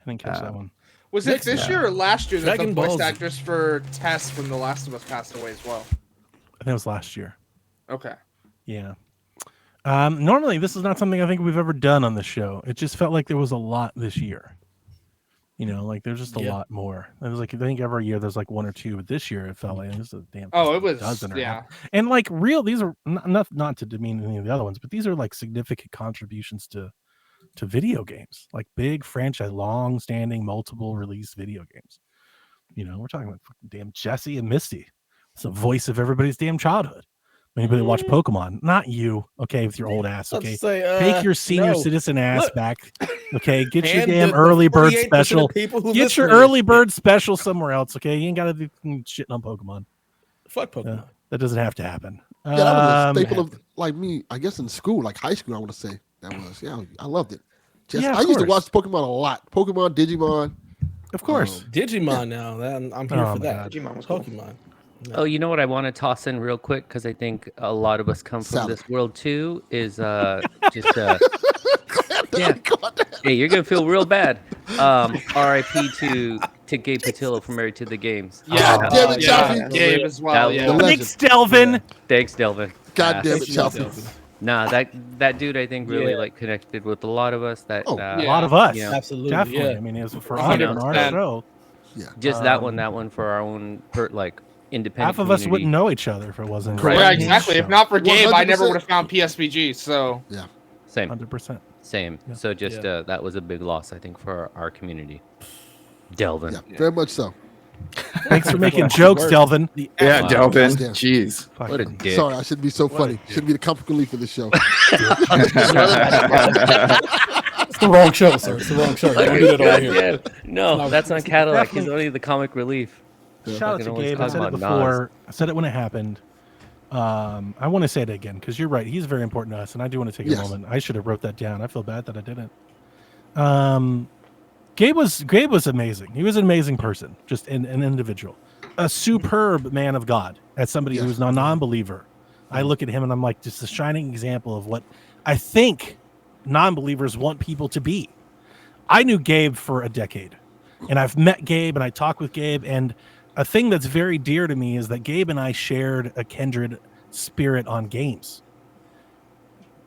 Speaker 2: I didn't catch that one.
Speaker 4: Was it this year or last year that
Speaker 5: Dragon
Speaker 4: the voice
Speaker 5: Ball Z.
Speaker 4: actress for Tess from The Last of Us passed away as well?
Speaker 2: I think it was last year.
Speaker 4: Okay.
Speaker 2: Yeah. Normally, this is not something I think we've ever done on the show. It just felt like there was a lot this year. You know, like there's just a
Speaker 5: Yeah.
Speaker 2: lot more. It was like I think every year there's like one or two, but this year it felt like there's a damn.
Speaker 4: Oh, it was
Speaker 2: dozen or
Speaker 4: yeah.
Speaker 2: half. And like these are not to demean any of the other ones, but these are like significant contributions to video games, like big franchise, long-standing, multiple release video games. You know, we're talking about fucking damn Jessie and Misty. It's the voice of everybody's damn childhood. Anybody watch Pokemon? Not you, okay, with your old ass, okay? Take your senior citizen ass
Speaker 5: Look.
Speaker 2: back, okay? Get your
Speaker 5: And
Speaker 2: damn
Speaker 5: the
Speaker 2: early bird
Speaker 5: 48% of
Speaker 2: special.
Speaker 5: people who
Speaker 2: Get
Speaker 5: listen
Speaker 2: your
Speaker 5: to this
Speaker 2: early
Speaker 5: shit.
Speaker 2: bird special somewhere else, okay? You ain't got to be shitting on Pokemon.
Speaker 5: Fuck Pokemon.
Speaker 2: That doesn't have to happen.
Speaker 1: yeah, that was a staple of, like me, I guess in school, like high school, I want to say. That was, yeah, I loved it.
Speaker 2: Yeah, of
Speaker 1: I used to
Speaker 2: course.
Speaker 1: watch Pokemon a lot. Pokemon, Digimon.
Speaker 2: Of course.
Speaker 5: Digimon now. I'm here
Speaker 2: Oh
Speaker 5: for
Speaker 2: my
Speaker 5: that.
Speaker 2: God.
Speaker 7: Digimon was cool.
Speaker 5: Pokemon. No.
Speaker 3: Oh, you know what I want to toss in real quick because I think a lot of us come from
Speaker 1: Salad.
Speaker 3: this world too. Is just yeah. Hey, you're gonna feel real bad. R.I.P. to Gabe Patillo from Married to the Games.
Speaker 4: Yeah,
Speaker 1: God damn it,
Speaker 4: yeah,
Speaker 1: Chaffee.
Speaker 4: Gabe as well.
Speaker 3: That
Speaker 4: Yeah.
Speaker 1: The legend.
Speaker 2: Thanks, Delvin.
Speaker 5: Yeah.
Speaker 3: Thanks, Delvin.
Speaker 1: God damn
Speaker 5: Thanks
Speaker 1: it,
Speaker 5: a lot,
Speaker 1: Chaffee.
Speaker 5: Delvin.
Speaker 3: Nah, that dude I think really
Speaker 5: Yeah.
Speaker 3: like connected with a lot of us. That
Speaker 1: Oh,
Speaker 2: A
Speaker 4: Yeah.
Speaker 2: lot of us.
Speaker 3: you know,
Speaker 5: Absolutely.
Speaker 2: Definitely.
Speaker 5: Yeah.
Speaker 2: I mean, it was for
Speaker 3: You know,
Speaker 2: on our
Speaker 4: 100%.
Speaker 2: show.
Speaker 3: just that one for our own like independent.
Speaker 2: Half of us
Speaker 3: community.
Speaker 2: wouldn't know each other if it wasn't.
Speaker 1: Correct.
Speaker 4: Yeah,
Speaker 1: Right.
Speaker 4: exactly. If not for Gabe, I never would have found PSVG. So
Speaker 3: Same,
Speaker 2: 100%.
Speaker 3: same.
Speaker 2: Yeah.
Speaker 3: So just that was a big loss, I think, for our community. Delvin.
Speaker 1: Yeah, very much so.
Speaker 2: Thanks for making
Speaker 5: Well,
Speaker 2: jokes,
Speaker 5: word.
Speaker 2: Delvin.
Speaker 6: Yeah,
Speaker 3: Wow.
Speaker 6: Delvin.
Speaker 1: Goddamn.
Speaker 6: Jeez.
Speaker 3: What a
Speaker 2: Fucking-
Speaker 3: dick.
Speaker 1: Sorry, I shouldn't be so
Speaker 2: What a
Speaker 1: funny.
Speaker 2: dick.
Speaker 1: Shouldn't be the comic relief for the show.
Speaker 5: It's the wrong show, sir. It's the wrong show. Don't do that over here.
Speaker 3: Yeah. No,
Speaker 5: No,
Speaker 3: that's not Cadillac. He's
Speaker 2: definitely-
Speaker 3: only the comic relief.
Speaker 2: Shout out
Speaker 3: Fucking
Speaker 2: to
Speaker 3: always
Speaker 2: Gabe. I
Speaker 3: talking
Speaker 2: said it
Speaker 3: about
Speaker 2: before. I said it when it happened. I want to say it again because you're right. He's very important to us, and I do want to take
Speaker 1: Yes.
Speaker 2: a moment. I should have wrote that down. I feel bad that I didn't. Gabe was amazing. He was an amazing person, just an individual, a superb man of God. As somebody
Speaker 1: Yes.
Speaker 2: who's a non-believer, I look at him and I'm like, just a shining example of what I think non-believers want people to be. I knew Gabe for a decade, and I've met Gabe and I talked with Gabe, and a thing that's very dear to me is that Gabe and I shared a kindred spirit on games.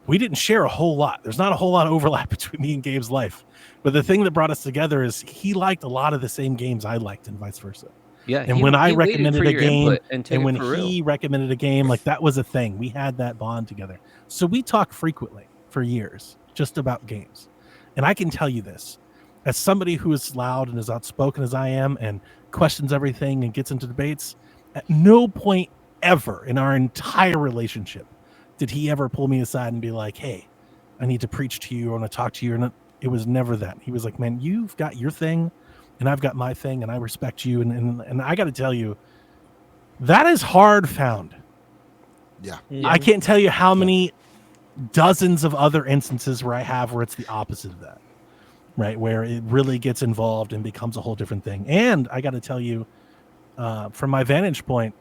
Speaker 2: We didn't share a whole lot. There's not a whole lot of overlap between me and Gabe's life. But the thing that brought us together is he liked a lot of the same games I liked and vice versa.
Speaker 3: Yeah.
Speaker 2: And when I
Speaker 3: he waited
Speaker 2: recommended
Speaker 3: for
Speaker 2: a
Speaker 3: your
Speaker 2: game,
Speaker 3: input and took
Speaker 2: and
Speaker 3: it
Speaker 2: when
Speaker 3: for real.
Speaker 2: he recommended a game, like that was a thing. We had that bond together. So we talk frequently for years just about games. And I can tell you this, as somebody who is loud and as outspoken as I am and questions everything and gets into debates, at no point ever in our entire relationship did he ever pull me aside and be like, hey, I need to preach to you, I want to talk to you. And it was never that. He was like, man, you've got your thing and I've got my thing and I respect you. And I got to tell you, that is hard found.
Speaker 1: Yeah.
Speaker 2: I can't tell you how many dozens of other instances where it's the opposite of that, right? Where it really gets involved and becomes a whole different thing. And I got to tell you, from my vantage point,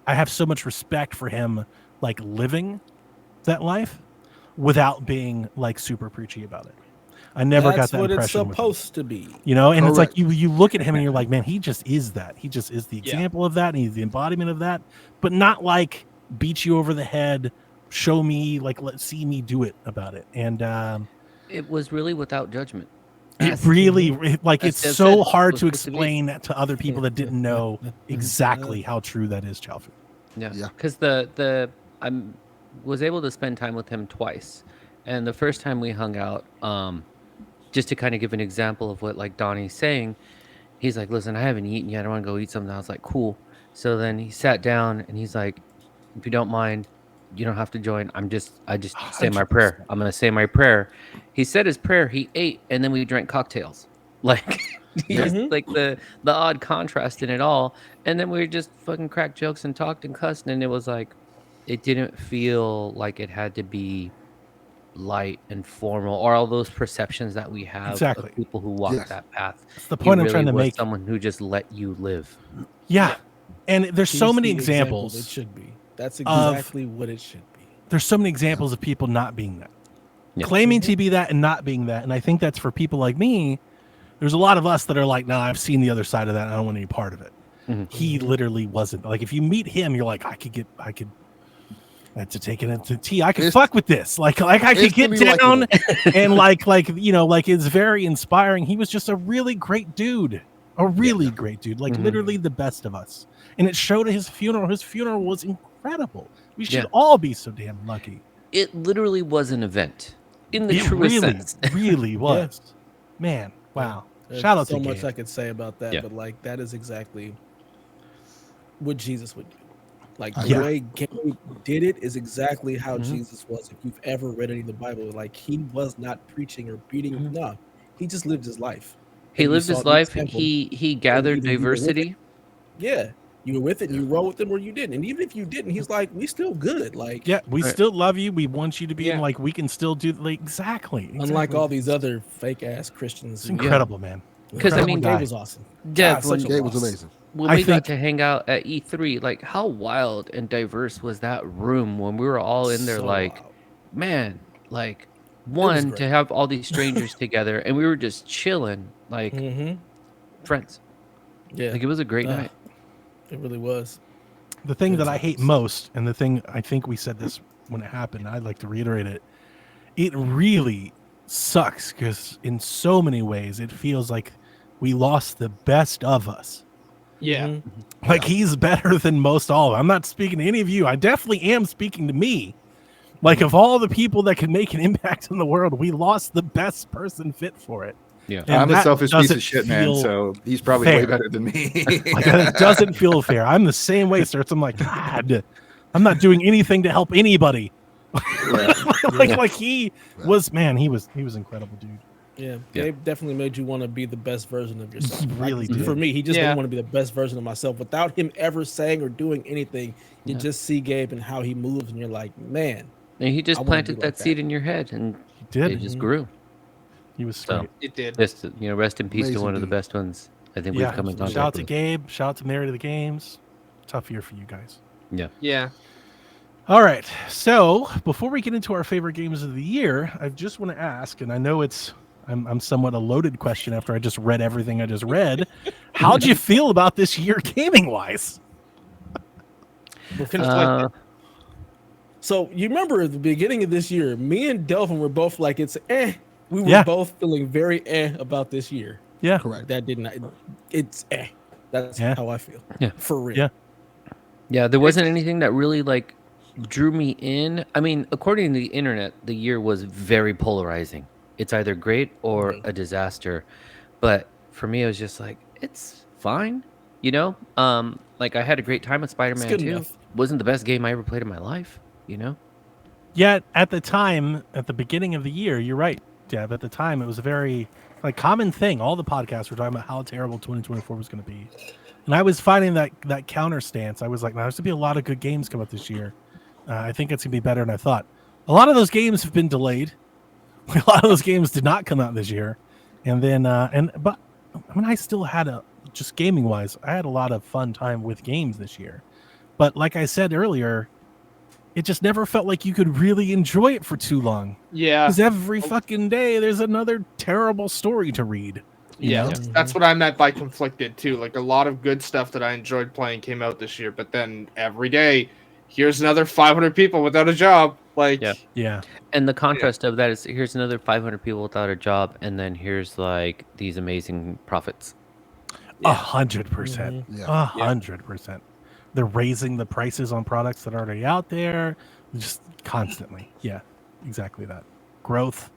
Speaker 2: I have so much respect for him, like living that life without being like super preachy about it. I never got that
Speaker 5: what
Speaker 2: impression.
Speaker 5: it's
Speaker 2: with him.
Speaker 5: supposed to be.
Speaker 2: You know, and it's like
Speaker 1: Correct.
Speaker 2: you look at him and you're like, man, he just is that. He just is the example of that, and he's the embodiment of that, but not like beat you over the head, show me, like see me do it about it. And
Speaker 3: It was really without judgment.
Speaker 2: it really like
Speaker 3: as
Speaker 2: it's
Speaker 3: Dev
Speaker 2: so
Speaker 3: said,
Speaker 2: hard
Speaker 3: was
Speaker 2: to
Speaker 3: supposed to be.
Speaker 2: explain that to other people that didn't know exactly how true that is, Chalfie.
Speaker 3: Yeah.
Speaker 1: Yeah.
Speaker 3: Because I was able to spend time with him twice, and the first time we hung out, just to kind of give an example of what like Donnie's saying, he's like, listen, I haven't eaten yet. I want to go eat something. I was like, cool. So then he sat down and he's like, if you don't mind, you don't have to join. I just say my prayer. I'm gonna say my prayer. He said his prayer. He ate, and then we drank cocktails. Like, like the odd contrast in it all. And then we just fucking cracked jokes and talked and cussed, and it was like, it didn't feel like it had to be light and formal, or all those perceptions that we have
Speaker 2: Exactly.
Speaker 3: of people who walk
Speaker 1: Yes.
Speaker 3: that path.
Speaker 2: That's the
Speaker 3: He
Speaker 2: point I'm
Speaker 3: really
Speaker 2: trying to
Speaker 3: was
Speaker 2: make.
Speaker 3: Someone who just let you live.
Speaker 2: Yeah. And there's so
Speaker 5: He's
Speaker 2: many
Speaker 5: the example
Speaker 2: examples.
Speaker 5: It should be. That's
Speaker 2: of-
Speaker 5: exactly what it should be.
Speaker 2: There's so many examples of people not being that.
Speaker 3: Yeah.
Speaker 2: Claiming to be that and not being that. And I think that's for people like me. There's a lot of us that are like, no, I've seen the other side of that. And I don't want any part of it.
Speaker 3: Mhm.
Speaker 2: He literally wasn't. Like, if you meet him, you're like, I could to take it into tea. I could
Speaker 1: It's-
Speaker 2: fuck with this. Like I could get
Speaker 1: instantly
Speaker 2: down and like, you know, like it's very inspiring. He was just a really great dude, great dude, like
Speaker 3: Mhm.
Speaker 2: literally the best of us. And it showed at his funeral. His funeral was incredible. We should
Speaker 3: Yeah.
Speaker 2: all be so damn lucky.
Speaker 3: It literally was an event in the
Speaker 2: It
Speaker 3: truest
Speaker 2: really,
Speaker 3: sense.
Speaker 2: really was. Man, wow.
Speaker 5: There's
Speaker 2: Shout out
Speaker 5: so
Speaker 2: to
Speaker 5: much
Speaker 2: Gabe.
Speaker 5: I could say about that,
Speaker 3: Yeah.
Speaker 5: but like that is exactly what Jesus would do. Like the
Speaker 2: Yeah.
Speaker 5: way Gabe did it is exactly how
Speaker 3: Mhm.
Speaker 5: Jesus was. If you've ever read any of the Bible, like he was not preaching or beating.
Speaker 3: Mhm.
Speaker 5: No, he just lived his life.
Speaker 3: He
Speaker 5: And you
Speaker 3: lived
Speaker 5: saw
Speaker 3: his
Speaker 5: the
Speaker 3: life.
Speaker 5: example.
Speaker 3: He gathered
Speaker 5: even you were with
Speaker 3: diversity.
Speaker 5: Yeah, You were with it, and you roll with them, or you didn't. And even if you didn't, he's like, "We still good." Like,
Speaker 2: Yeah, we
Speaker 3: Right.
Speaker 2: still love you. We want you to be
Speaker 4: Yeah.
Speaker 2: like we can still do like exactly.
Speaker 5: unlike all these other fake ass Christians.
Speaker 2: It's incredible, man.
Speaker 3: 'Cause, I
Speaker 2: Incredible
Speaker 3: mean,
Speaker 2: guy.
Speaker 5: Gabe was awesome.
Speaker 3: Yeah,
Speaker 5: God,
Speaker 3: when,
Speaker 5: such a
Speaker 1: Gabe was
Speaker 5: loss.
Speaker 1: amazing.
Speaker 3: when
Speaker 2: I
Speaker 3: we got
Speaker 2: think-
Speaker 3: to hang out at E3, like how wild and diverse was that room when we were all in there?
Speaker 5: So
Speaker 3: Like,
Speaker 5: wild.
Speaker 3: man, like
Speaker 5: was
Speaker 3: one
Speaker 5: great.
Speaker 3: to have all these strangers together, and we were just chilling like
Speaker 5: Mhm.
Speaker 3: friends.
Speaker 5: Yeah,
Speaker 3: Like it was a great
Speaker 5: Uh,
Speaker 3: night.
Speaker 5: it really was.
Speaker 2: The thing
Speaker 5: It
Speaker 2: that
Speaker 5: was
Speaker 2: I hate
Speaker 5: awesome.
Speaker 2: most, and the thing I think we said this when it happened, I'd like to reiterate it. It really sucks because in so many ways it feels like we lost the best of us.
Speaker 4: Yeah.
Speaker 5: Mhm.
Speaker 2: Like he's better than most all. I'm not speaking to any of you. I definitely am speaking to me. Like of all the people that can make an impact in the world, we lost the best person fit for it.
Speaker 3: Yeah.
Speaker 2: And
Speaker 6: I'm a
Speaker 2: that
Speaker 6: selfish piece
Speaker 2: doesn't
Speaker 6: of shit, man.
Speaker 2: feel
Speaker 6: So he's probably way
Speaker 2: fair.
Speaker 6: better than me.
Speaker 2: Like that doesn't feel fair. I'm the same way, sir. I'm like, God, I'm not doing anything to help anybody. like he was, man. He was incredible, dude.
Speaker 5: Yeah,
Speaker 3: Yeah.
Speaker 5: Gabe definitely made you want to be the best version of yourself.
Speaker 2: He really did.
Speaker 5: For me, he just
Speaker 4: Yeah.
Speaker 5: didn't want to be the best version of myself without him ever saying or doing anything. You
Speaker 3: Yeah.
Speaker 5: just see Gabe and how he moves, and you're like, man,
Speaker 3: And he just
Speaker 5: I wanna
Speaker 3: planted
Speaker 5: be
Speaker 3: that
Speaker 5: like
Speaker 3: seed
Speaker 5: that.
Speaker 3: in your head, and
Speaker 2: He did.
Speaker 3: it just
Speaker 5: Mhm.
Speaker 3: grew.
Speaker 2: He was
Speaker 3: So,
Speaker 2: great.
Speaker 4: It did.
Speaker 3: just rest in peace to
Speaker 1: Amazing
Speaker 3: one of the
Speaker 1: dude.
Speaker 3: best ones I think
Speaker 2: Yeah.
Speaker 3: we've come in contact
Speaker 2: Shout out to
Speaker 3: with.
Speaker 2: Gabe. Shout out to Mary to the Games. Tough year for you guys.
Speaker 4: Yeah.
Speaker 2: All right. So before we get into our favorite games of the year, I just want to ask, and I know I'm somewhat a loaded question after I just read everything I just read. How'd you feel about this year gaming wise?
Speaker 5: we're finished. So you remember at the beginning of this year, me and Delvin were both like, it's eh. We were
Speaker 2: Yeah.
Speaker 5: both feeling very about this year.
Speaker 2: Yeah.
Speaker 1: Correct.
Speaker 5: That did not. It's eh. That's
Speaker 2: Yeah.
Speaker 5: how I feel.
Speaker 3: Yeah.
Speaker 5: For real.
Speaker 2: Yeah.
Speaker 3: Yeah, there wasn't anything that really like drew me in. I mean, according to the internet, the year was very polarizing. It's either great or a disaster. But for me, it was just like, it's fine. You know? Like I had a great time with Spider-Man
Speaker 5: good
Speaker 3: 2.
Speaker 5: enough.
Speaker 3: Wasn't the best game I ever played in my life, you know?
Speaker 2: Yet at the time, at the beginning of the year, you're right, Deb. At the time, it was a very like common thing. All the podcasts were talking about how terrible 2024 was going to be, and I was finding that counter stance. I was like, "No, there's going to be a lot of good games come out this year. I think it's going to be better than I thought." A lot of those games have been delayed. A lot of those games did not come out this year, and then but I mean, I still had just gaming wise, I had a lot of fun time with games this year. But like I said earlier, it just never felt like you could really enjoy it for too long.
Speaker 4: Yeah.
Speaker 2: Because every fucking day there's another terrible story to read. you
Speaker 4: Yeah,
Speaker 2: know?
Speaker 4: that's what I meant by conflicted too. Like a lot of good stuff that I enjoyed playing came out this year, but then every day, here's another 500 people without a job. Like,
Speaker 3: Yeah.
Speaker 2: Yeah.
Speaker 3: And the contrast of that is here's another 500 people without a job, and then here's like these amazing profits.
Speaker 2: 100%.
Speaker 1: Yeah.
Speaker 2: 100%. They're raising the prices on products that are already out there, just constantly. Yeah, exactly that. Growth.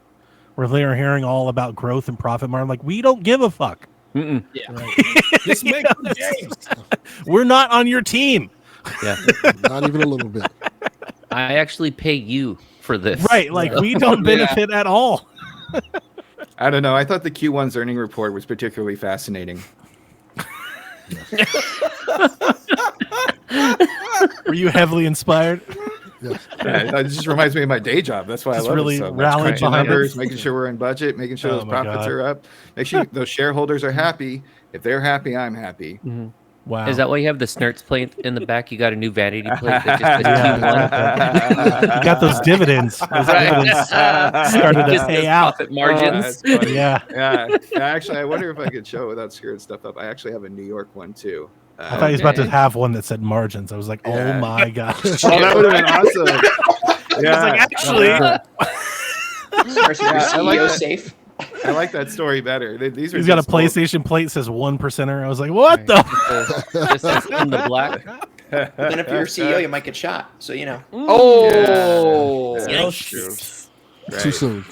Speaker 2: We're there hearing all about growth and profit margin. Like, we don't give a fuck.
Speaker 3: Mm-mm.
Speaker 5: Right. Just make good games.
Speaker 2: We're not on your team.
Speaker 3: Yeah,
Speaker 1: Not even a little bit.
Speaker 3: I actually pay you for this.
Speaker 2: Right. Like, we don't
Speaker 4: Yeah.
Speaker 2: benefit at all.
Speaker 6: I don't know. I thought the Q1's earning report was particularly fascinating.
Speaker 2: Were you heavily inspired?
Speaker 1: Yes.
Speaker 6: Yeah, it just reminds me of my day job. That's why
Speaker 2: Just
Speaker 6: I love
Speaker 2: really
Speaker 6: it so much.
Speaker 2: rallied
Speaker 6: Crunching
Speaker 2: behind it.
Speaker 6: numbers, making sure we're in budget, making sure
Speaker 2: Oh
Speaker 6: those
Speaker 2: my
Speaker 6: profits
Speaker 2: God.
Speaker 6: are up. Make sure those shareholders are happy. If they're happy, I'm happy.
Speaker 2: Wow.
Speaker 3: Is that why you have the Snurts plate in the back? You got a new vanity plate that just says Q1?
Speaker 2: You got those dividends. Those dividends started to
Speaker 3: Just
Speaker 2: pay
Speaker 3: says
Speaker 2: out.
Speaker 3: profit margins.
Speaker 6: That's funny.
Speaker 2: Yeah.
Speaker 6: Yeah. Actually, I wonder if I could show it without screwing stuff up. I actually have a New York one too.
Speaker 2: I thought he was about to
Speaker 3: Okay.
Speaker 2: have one that said margins. I was like, oh
Speaker 6: Yeah.
Speaker 2: my gosh.
Speaker 6: Oh, that would have been awesome. Yeah.
Speaker 2: like, actually-
Speaker 7: Starts with your
Speaker 6: Yeah, I
Speaker 7: CEO
Speaker 6: like that.
Speaker 7: safe.
Speaker 6: I like that story better. These are
Speaker 2: He's got a
Speaker 6: just old-
Speaker 2: PlayStation plate that says 1%er. I was like, what the?
Speaker 3: Just says in the black.
Speaker 7: But then if you're a CEO, you might get shot. So you know.
Speaker 4: oh,
Speaker 6: Yeah, that's
Speaker 5: Yikes.
Speaker 6: true.
Speaker 1: Too soon.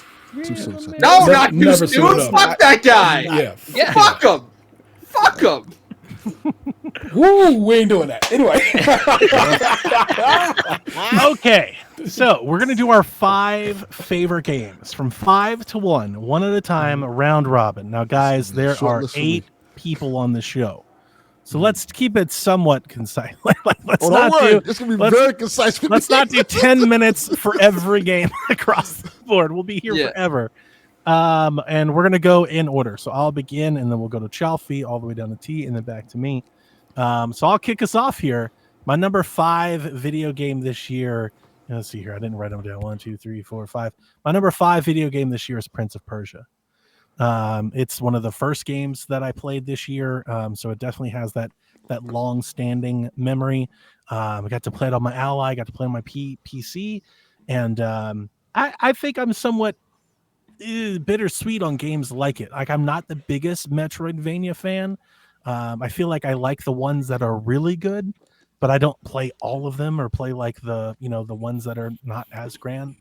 Speaker 1: Too soon. Sir.
Speaker 4: no,
Speaker 5: Never-
Speaker 4: not
Speaker 5: never
Speaker 4: too
Speaker 5: suit up.
Speaker 4: soon. Fuck that guy.
Speaker 5: Yeah.
Speaker 3: Yeah.
Speaker 4: Fuck him. Fuck him.
Speaker 5: Woo, we ain't doing that. Anyway.
Speaker 2: Okay. So we're going to do our 5 favorite games from 5 to 1 at a time, round robin. Now, guys, there
Speaker 1: Short
Speaker 2: are
Speaker 1: list for me.
Speaker 2: 8 people on the show. So let's keep it somewhat concise. Let's
Speaker 1: Oh,
Speaker 2: not
Speaker 1: don't worry.
Speaker 2: do.
Speaker 1: It's gonna be
Speaker 2: let's-
Speaker 1: very concise. with
Speaker 2: Let's
Speaker 1: me.
Speaker 2: not do 10 minutes for every game across the board. We'll be here
Speaker 4: Yeah.
Speaker 2: forever. And we're gonna go in order. So I'll begin, and then we'll go to Chalfie all the way down to T, and then back to me. So I'll kick us off here. My number 5 video game this year. Let's see here. I didn't write them down. 1, 2, 3, 4, 5. My number 5 video game this year is Prince of Persia. It's one of the first games that I played this year, so it definitely has that long-standing memory. I got to play it on my Ally, got to play on my PC, and I think I'm somewhat bittersweet on games like it. Like, I'm not the biggest Metroidvania fan. I feel like I like the ones that are really good, but I don't play all of them or play like the ones that are not as grand.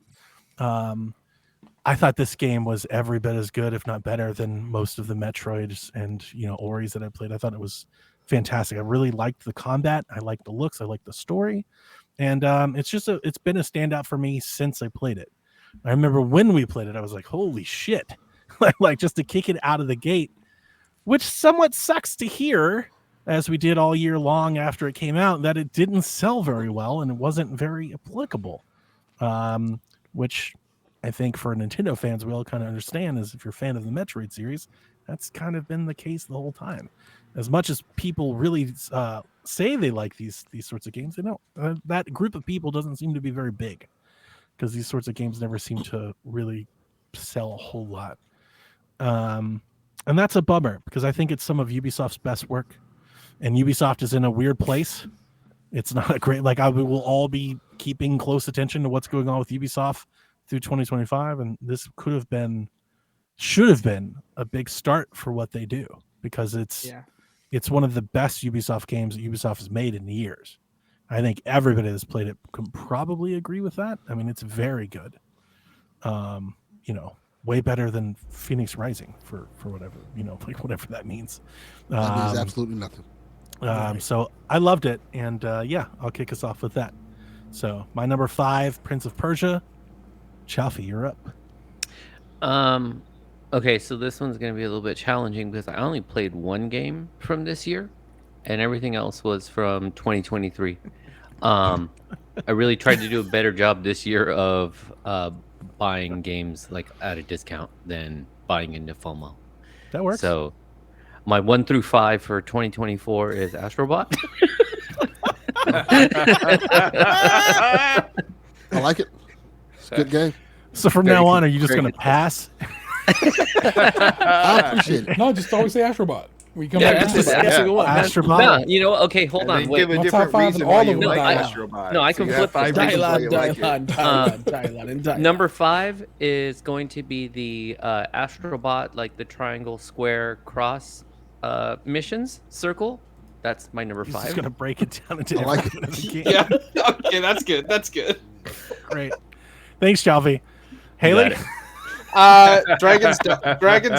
Speaker 2: I thought this game was every bit as good, if not better, than most of the Metroids and Oris that I played. I thought it was fantastic. I really liked the combat. I liked the looks. I liked the story, and it's been a standout for me since I played it. I remember when we played it, I was like, "Holy shit!" like just to kick it out of the gate, which somewhat sucks to hear, as we did all year long after it came out, that it didn't sell very well and it wasn't very applicable. Which I think for Nintendo fans, we all kind of understand is if you're a fan of the Metroid series, that's kind of been the case the whole time. As much as people really say they like these sorts of games, they don't. That group of people doesn't seem to be very big because these sorts of games never seem to really sell a whole lot. And that's a bummer because I think it's some of Ubisoft's best work, and Ubisoft is in a weird place. It's not a great, we will all be keeping close attention to what's going on with Ubisoft through 2025, and this should have been a big start for what they do, because it's one of the best Ubisoft games that Ubisoft has made in years. I think everybody that's played it can probably agree with that. I mean, it's very good. Way better than Phoenix Rising for whatever, whatever that means.
Speaker 1: That means absolutely nothing.
Speaker 2: So I loved it, and I'll kick us off with that. So my number 5, Prince of Persia. Chalfie, you're up.
Speaker 3: Okay, so this one's going to be a little bit challenging because I only played one game from this year, and everything else was from 2023. I really tried to do a better job this year of buying games at a discount than buying into FOMO.
Speaker 2: That works.
Speaker 3: So my 1 through 5 for 2024 is Astrobot.
Speaker 1: I like it. It's a good game.
Speaker 2: So from now on, are you just going to pass?
Speaker 1: I appreciate it.
Speaker 8: No, just always say Astrobot. We come
Speaker 7: Yeah,
Speaker 8: back to
Speaker 7: that's
Speaker 8: that.
Speaker 7: it.
Speaker 2: Astrobot.
Speaker 3: No, okay, hold on. Wait.
Speaker 6: Give a
Speaker 8: My
Speaker 6: different
Speaker 8: top five
Speaker 6: reason
Speaker 8: is
Speaker 6: why
Speaker 8: all
Speaker 6: you
Speaker 8: of them.
Speaker 6: like
Speaker 8: No,
Speaker 6: Astrobot.
Speaker 3: no, I
Speaker 6: So
Speaker 3: can
Speaker 6: you
Speaker 3: flip
Speaker 6: have 5
Speaker 3: this.
Speaker 6: reasons why you like it.
Speaker 8: Thailand.
Speaker 3: Number 5 is going to be the Astrobot, the triangle, square, cross missions, circle. That's my number
Speaker 2: He's
Speaker 3: 5.
Speaker 2: just going to break it down into
Speaker 1: I like
Speaker 2: every bit of the game.
Speaker 4: Yeah. Okay, that's good. That's good.
Speaker 2: Great. Thanks, Chalfie. Haley?
Speaker 4: Dragon's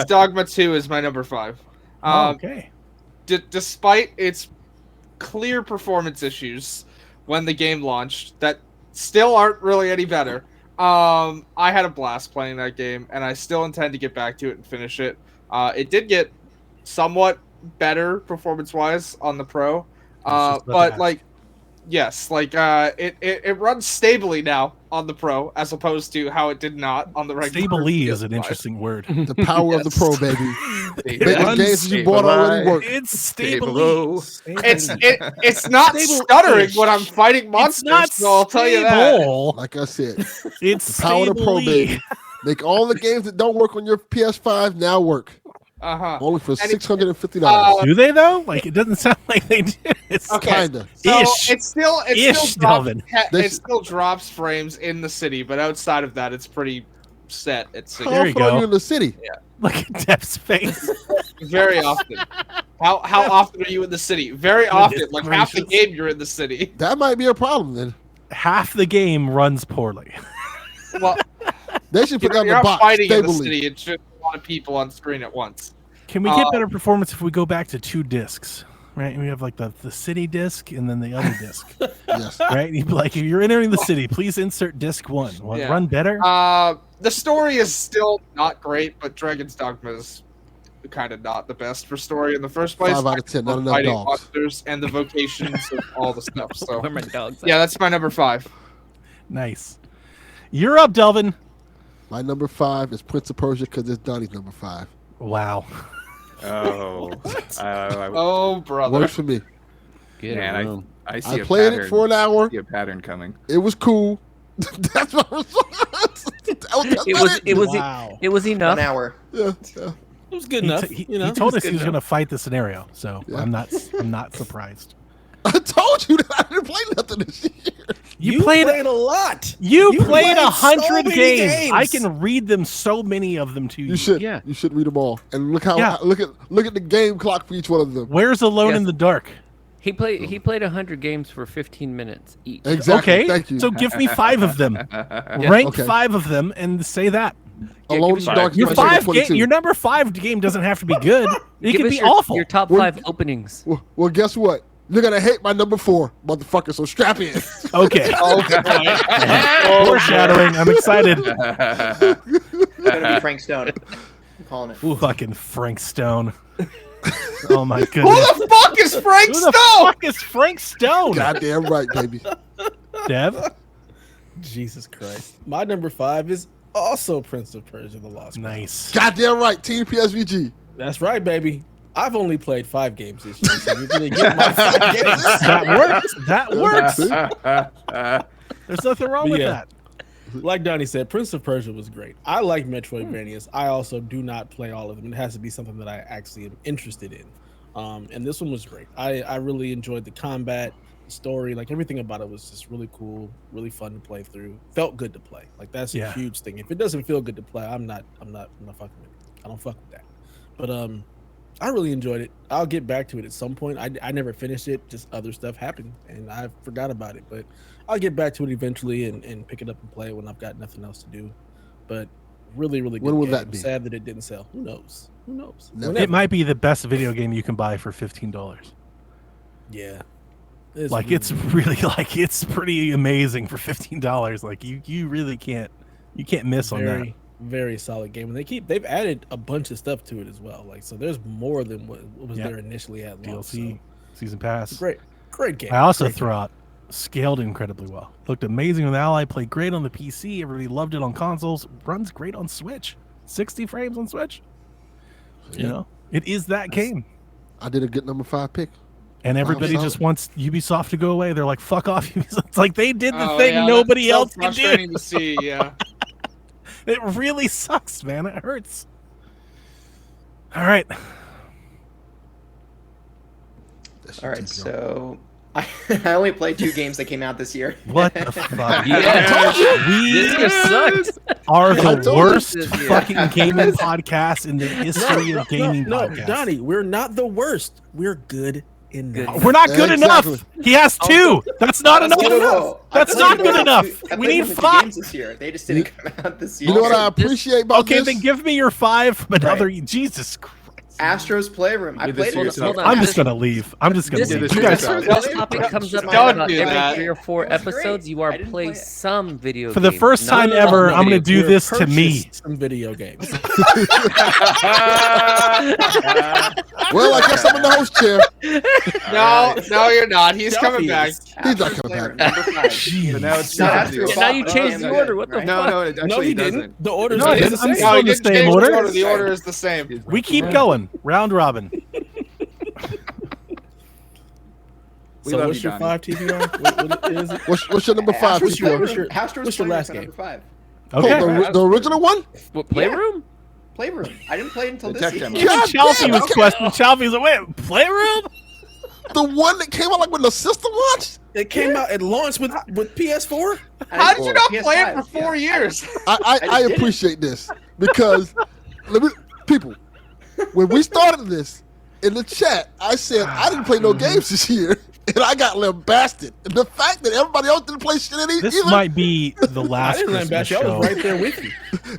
Speaker 4: Dogma 2 is my number 5.
Speaker 2: Okay.
Speaker 4: Despite its clear performance issues when the game launched, that still aren't really any better. I had a blast playing that game, and I still intend to get back to it and finish it. It did get somewhat better performance-wise on the Pro, but yes, it runs stably now on the Pro as opposed to how it did not on the regular.
Speaker 2: Stably is an
Speaker 4: PS5.
Speaker 2: interesting word.
Speaker 1: The power of the Pro, baby. Making
Speaker 2: runs
Speaker 1: games you bought already work.
Speaker 2: It's
Speaker 6: Stable.
Speaker 2: stably.
Speaker 4: It's not stuttering when I'm fighting monsters.
Speaker 2: It's not
Speaker 4: so I'll tell you that.
Speaker 2: stable.
Speaker 1: Like I said,
Speaker 2: It's
Speaker 1: the power of the Pro,
Speaker 2: stably.
Speaker 1: baby. Make all the games that don't work on your PS5 now work. Only for
Speaker 4: And
Speaker 1: $650.
Speaker 2: Do they though? It doesn't sound like they do. It's
Speaker 4: Okay.
Speaker 1: Kinda.
Speaker 4: So
Speaker 2: Ish.
Speaker 4: it still
Speaker 2: Delvin.
Speaker 4: drops frames in the city, but outside of that, it's pretty set at
Speaker 1: How
Speaker 4: 60
Speaker 2: There you
Speaker 1: often are
Speaker 2: go.
Speaker 1: you in the city?
Speaker 2: Look at Depp's face.
Speaker 4: very often. How often are you in the city? Very often,
Speaker 2: Goodness
Speaker 4: like half the
Speaker 2: gracious.
Speaker 4: game you're in the city.
Speaker 1: That might be a problem then.
Speaker 2: Half the game runs poorly.
Speaker 4: Well,
Speaker 1: They should put
Speaker 4: you're
Speaker 1: down the
Speaker 4: not
Speaker 1: box
Speaker 4: fighting in the
Speaker 1: stably.
Speaker 4: city. It's just a lot of people on screen at once.
Speaker 2: Can we get better performance if we go back to 2 discs? Right, we have the city disc and then the other disc.
Speaker 1: Yes.
Speaker 2: Right, you'd be like, if you're entering the city, please insert disc 1. Will it
Speaker 4: Yeah.
Speaker 2: run better?
Speaker 4: The story is still not great, but Dragon's Dogma is kind of not the best for story in the first place.
Speaker 1: 5 out of 10, not enough
Speaker 4: Fighting
Speaker 1: dogs.
Speaker 4: monsters and the vocations of all the stuff. So
Speaker 3: Where my dogs?
Speaker 4: yeah, that's my number 5.
Speaker 2: Nice. You're up, Delvin.
Speaker 1: My number 5 is Prince of Persia because it's Donnie's number 5.
Speaker 2: Wow.
Speaker 6: Oh,
Speaker 4: Oh brother.
Speaker 1: Works for me.
Speaker 3: Get a
Speaker 6: man,
Speaker 3: room.
Speaker 6: I see
Speaker 1: I
Speaker 6: a
Speaker 1: played
Speaker 6: pattern.
Speaker 1: it for an hour.
Speaker 6: I see a pattern coming.
Speaker 1: It was cool. That's my response.
Speaker 3: It was enough.
Speaker 7: 1 hour.
Speaker 1: Yeah.
Speaker 5: It was good enough.
Speaker 2: He
Speaker 5: you know,
Speaker 2: told us he
Speaker 7: good
Speaker 2: was
Speaker 7: enough.
Speaker 2: going to fight the scenario, so
Speaker 1: Yeah.
Speaker 2: I'm not surprised.
Speaker 1: I told you that I didn't play nothing this year.
Speaker 2: You played
Speaker 5: a lot.
Speaker 2: You played
Speaker 5: played
Speaker 2: 100
Speaker 5: so many
Speaker 2: games. I
Speaker 5: games.
Speaker 2: can read them, so many of them to you.
Speaker 1: You should.
Speaker 3: Yeah.
Speaker 1: You should read them all. And look how
Speaker 2: Yeah.
Speaker 1: look at the game clock for each one of them.
Speaker 2: Where's Alone
Speaker 3: Yes.
Speaker 2: in the Dark?
Speaker 3: He played 100 games for 15 minutes each.
Speaker 1: Exactly.
Speaker 2: Okay,
Speaker 1: Thank you.
Speaker 2: so give me 5 of them. Rank
Speaker 1: Okay.
Speaker 2: 5 of them and say that.
Speaker 1: Alone in the Dark.
Speaker 2: Your
Speaker 1: is my number 22.
Speaker 2: your number 5 game doesn't have to be good. It
Speaker 3: Give
Speaker 2: can
Speaker 3: us
Speaker 2: be
Speaker 3: your,
Speaker 2: awful.
Speaker 3: Your top
Speaker 1: Well,
Speaker 3: 5 openings.
Speaker 1: Well, guess what? You're gonna hate my number 4, motherfucker. So strap in.
Speaker 2: Okay. Foreshadowing. I'm excited.
Speaker 7: It's gonna be Frank Stone. I'm calling it.
Speaker 2: Fucking Frank Stone. Oh my
Speaker 4: Who
Speaker 2: goodness.
Speaker 4: the fuck is Frank
Speaker 2: Who the
Speaker 4: Stone?
Speaker 2: fuck is Frank Stone?
Speaker 1: Goddamn right, baby.
Speaker 2: Dev?
Speaker 5: Jesus Christ. My number 5 is also Prince of Persia: The Lost Crown.
Speaker 2: Nice.
Speaker 1: Goddamn right, Team PSVG.
Speaker 5: That's right, baby. I've only played 5 games this year, so you're gonna get my 5 games.
Speaker 2: That works. There's nothing wrong
Speaker 5: But
Speaker 2: with
Speaker 5: yeah.
Speaker 2: that.
Speaker 5: Like Donnie said, Prince of Persia was great. I like Metroidvanias. I also do not play all of them. It has to be something that I actually am interested in. And this one was great. I really enjoyed the combat, the story, like everything about it was just really cool, really fun to play through. Felt good to play. Like that's
Speaker 2: Yeah.
Speaker 5: a huge thing. If it doesn't feel good to play, I'm not fucking with it. I don't fuck with that. But I really enjoyed it. I'll get back to it at some point. I never finished it. Just other stuff happened, and I forgot about it. But I'll get back to it eventually and pick it up and play it when I've got nothing else to do. But really, really good.
Speaker 1: When will
Speaker 5: game.
Speaker 1: that
Speaker 5: I'm
Speaker 1: be?
Speaker 5: sad that it didn't sell. Who knows? Who knows?
Speaker 1: Never.
Speaker 2: It might be the best video game you can buy for $15.
Speaker 5: Yeah.
Speaker 2: Like it's really like it's pretty amazing for $15. Like you really can't miss on that.
Speaker 5: very, very solid game. And they've added a bunch of stuff to it as well. Like so, there's more than what was
Speaker 2: Yeah.
Speaker 5: there initially at launch.
Speaker 2: DLC,
Speaker 5: So,
Speaker 2: season pass.
Speaker 5: great game.
Speaker 2: I also
Speaker 5: Great
Speaker 2: throw out scaled incredibly well. Looked amazing on the Ally, played great on the PC, everybody loved it on consoles, runs great on Switch. 60 frames on Switch. You know, it is that game.
Speaker 1: I did a good number 5 pick.
Speaker 2: And everybody
Speaker 1: solid.
Speaker 2: just wants Ubisoft to go away. They're like, fuck off. Ubisoft. It's like they did the
Speaker 4: Oh,
Speaker 2: thing
Speaker 4: yeah,
Speaker 2: nobody
Speaker 4: that's so
Speaker 2: else can do.
Speaker 4: frustrating to see, yeah.
Speaker 2: It really sucks, man. It hurts. All right.
Speaker 7: All right, so I only played 2 games that came out this year.
Speaker 2: What the fuck?
Speaker 3: Yeah.
Speaker 2: We
Speaker 3: This year sucks.
Speaker 2: are
Speaker 1: I
Speaker 2: the
Speaker 1: told you
Speaker 2: worst
Speaker 3: this year.
Speaker 2: fucking gaming podcast in the history of gaming
Speaker 5: No,
Speaker 2: podcasts.
Speaker 5: Donnie, we're not the worst. We're good enough.
Speaker 2: We're not good
Speaker 1: Exactly.
Speaker 2: enough. He has 2. That's not enough.
Speaker 7: Whoa.
Speaker 2: That's
Speaker 7: I
Speaker 2: not
Speaker 7: played
Speaker 2: good enough.
Speaker 7: I
Speaker 2: We
Speaker 7: played
Speaker 2: need
Speaker 7: 1 or 2
Speaker 2: 5.
Speaker 7: games this year. They just didn't come out this year.
Speaker 1: You know what I
Speaker 3: This-
Speaker 1: appreciate about
Speaker 2: Okay,
Speaker 1: this?
Speaker 2: then give me your 5 from another.
Speaker 7: Right.
Speaker 2: Jesus Christ.
Speaker 7: Astro's Playroom. I
Speaker 6: did this
Speaker 7: played
Speaker 6: to
Speaker 7: it.
Speaker 6: yourself.
Speaker 3: Hold on.
Speaker 2: I'm just gonna leave. I'm just gonna
Speaker 3: This,
Speaker 2: leave.
Speaker 6: this
Speaker 2: You
Speaker 6: to
Speaker 2: guys,
Speaker 6: yourself.
Speaker 3: this topic comes up
Speaker 4: Don't
Speaker 3: about
Speaker 4: do
Speaker 3: every
Speaker 4: that.
Speaker 3: 3 or 4
Speaker 7: It was great.
Speaker 3: episodes. You
Speaker 7: I
Speaker 3: are
Speaker 7: didn't
Speaker 3: play
Speaker 7: play it.
Speaker 3: some video
Speaker 2: for the
Speaker 3: games.
Speaker 2: first
Speaker 3: Not
Speaker 2: time
Speaker 3: all
Speaker 2: ever, I'm gonna
Speaker 3: video
Speaker 2: do this to me.
Speaker 5: Purchased some video games.
Speaker 1: Well, I guess I'm in the host chair.
Speaker 4: No, you're not. He's coming back.
Speaker 1: He's not
Speaker 7: Astro's
Speaker 1: coming
Speaker 7: Playroom,
Speaker 1: back.
Speaker 7: number 5.
Speaker 2: Jeez.
Speaker 6: So now it's
Speaker 7: Not
Speaker 6: super
Speaker 7: after
Speaker 6: zero.
Speaker 7: you
Speaker 3: Yeah, now you
Speaker 7: bought
Speaker 3: changed
Speaker 7: them,
Speaker 3: the order. What the
Speaker 7: right?
Speaker 6: No, it
Speaker 5: No,
Speaker 6: actually
Speaker 5: he
Speaker 6: doesn't.
Speaker 5: didn't. The order's
Speaker 2: No,
Speaker 5: not
Speaker 2: he
Speaker 5: the
Speaker 2: didn't. I'm
Speaker 5: same.
Speaker 2: still
Speaker 4: No,
Speaker 2: in
Speaker 4: he
Speaker 2: the
Speaker 4: didn't
Speaker 2: same
Speaker 4: change
Speaker 2: order.
Speaker 4: the order. The order is the same.
Speaker 2: We keep going. Round robin.
Speaker 6: We
Speaker 5: So
Speaker 6: love
Speaker 5: what's
Speaker 6: you,
Speaker 5: your
Speaker 6: Donnie.
Speaker 5: 5 TBR? What is it?
Speaker 1: What's your number 5,
Speaker 5: Astro's
Speaker 1: TPO?
Speaker 5: Playroom.
Speaker 7: Astro's
Speaker 5: What's your
Speaker 7: Playroom
Speaker 5: last
Speaker 7: for
Speaker 5: game?
Speaker 7: number 5.
Speaker 2: Okay.
Speaker 1: Oh, the original one?
Speaker 3: What, Playroom?
Speaker 7: Playroom. I didn't play it until
Speaker 6: The
Speaker 7: this
Speaker 6: tech
Speaker 7: year.
Speaker 6: demo.
Speaker 2: Even
Speaker 1: God
Speaker 2: Chelsea
Speaker 1: damn,
Speaker 2: was
Speaker 1: okay.
Speaker 2: questioning. Chelsea's like, wait, Playroom?
Speaker 1: The one that came out like when the system launched?
Speaker 5: It came out. It launched with PS4.
Speaker 4: How did you not
Speaker 7: PS5,
Speaker 4: play it for 4
Speaker 7: yeah.
Speaker 4: years?
Speaker 1: I
Speaker 7: did it.
Speaker 1: appreciate this because people, when we started this in the chat, I said I didn't play no games this year, and I got lambasted. And the fact that everybody else didn't play shit either,
Speaker 2: This might be the
Speaker 5: I
Speaker 2: last
Speaker 5: didn't land
Speaker 2: Christmas
Speaker 5: back. I
Speaker 2: show.
Speaker 5: was right there with you.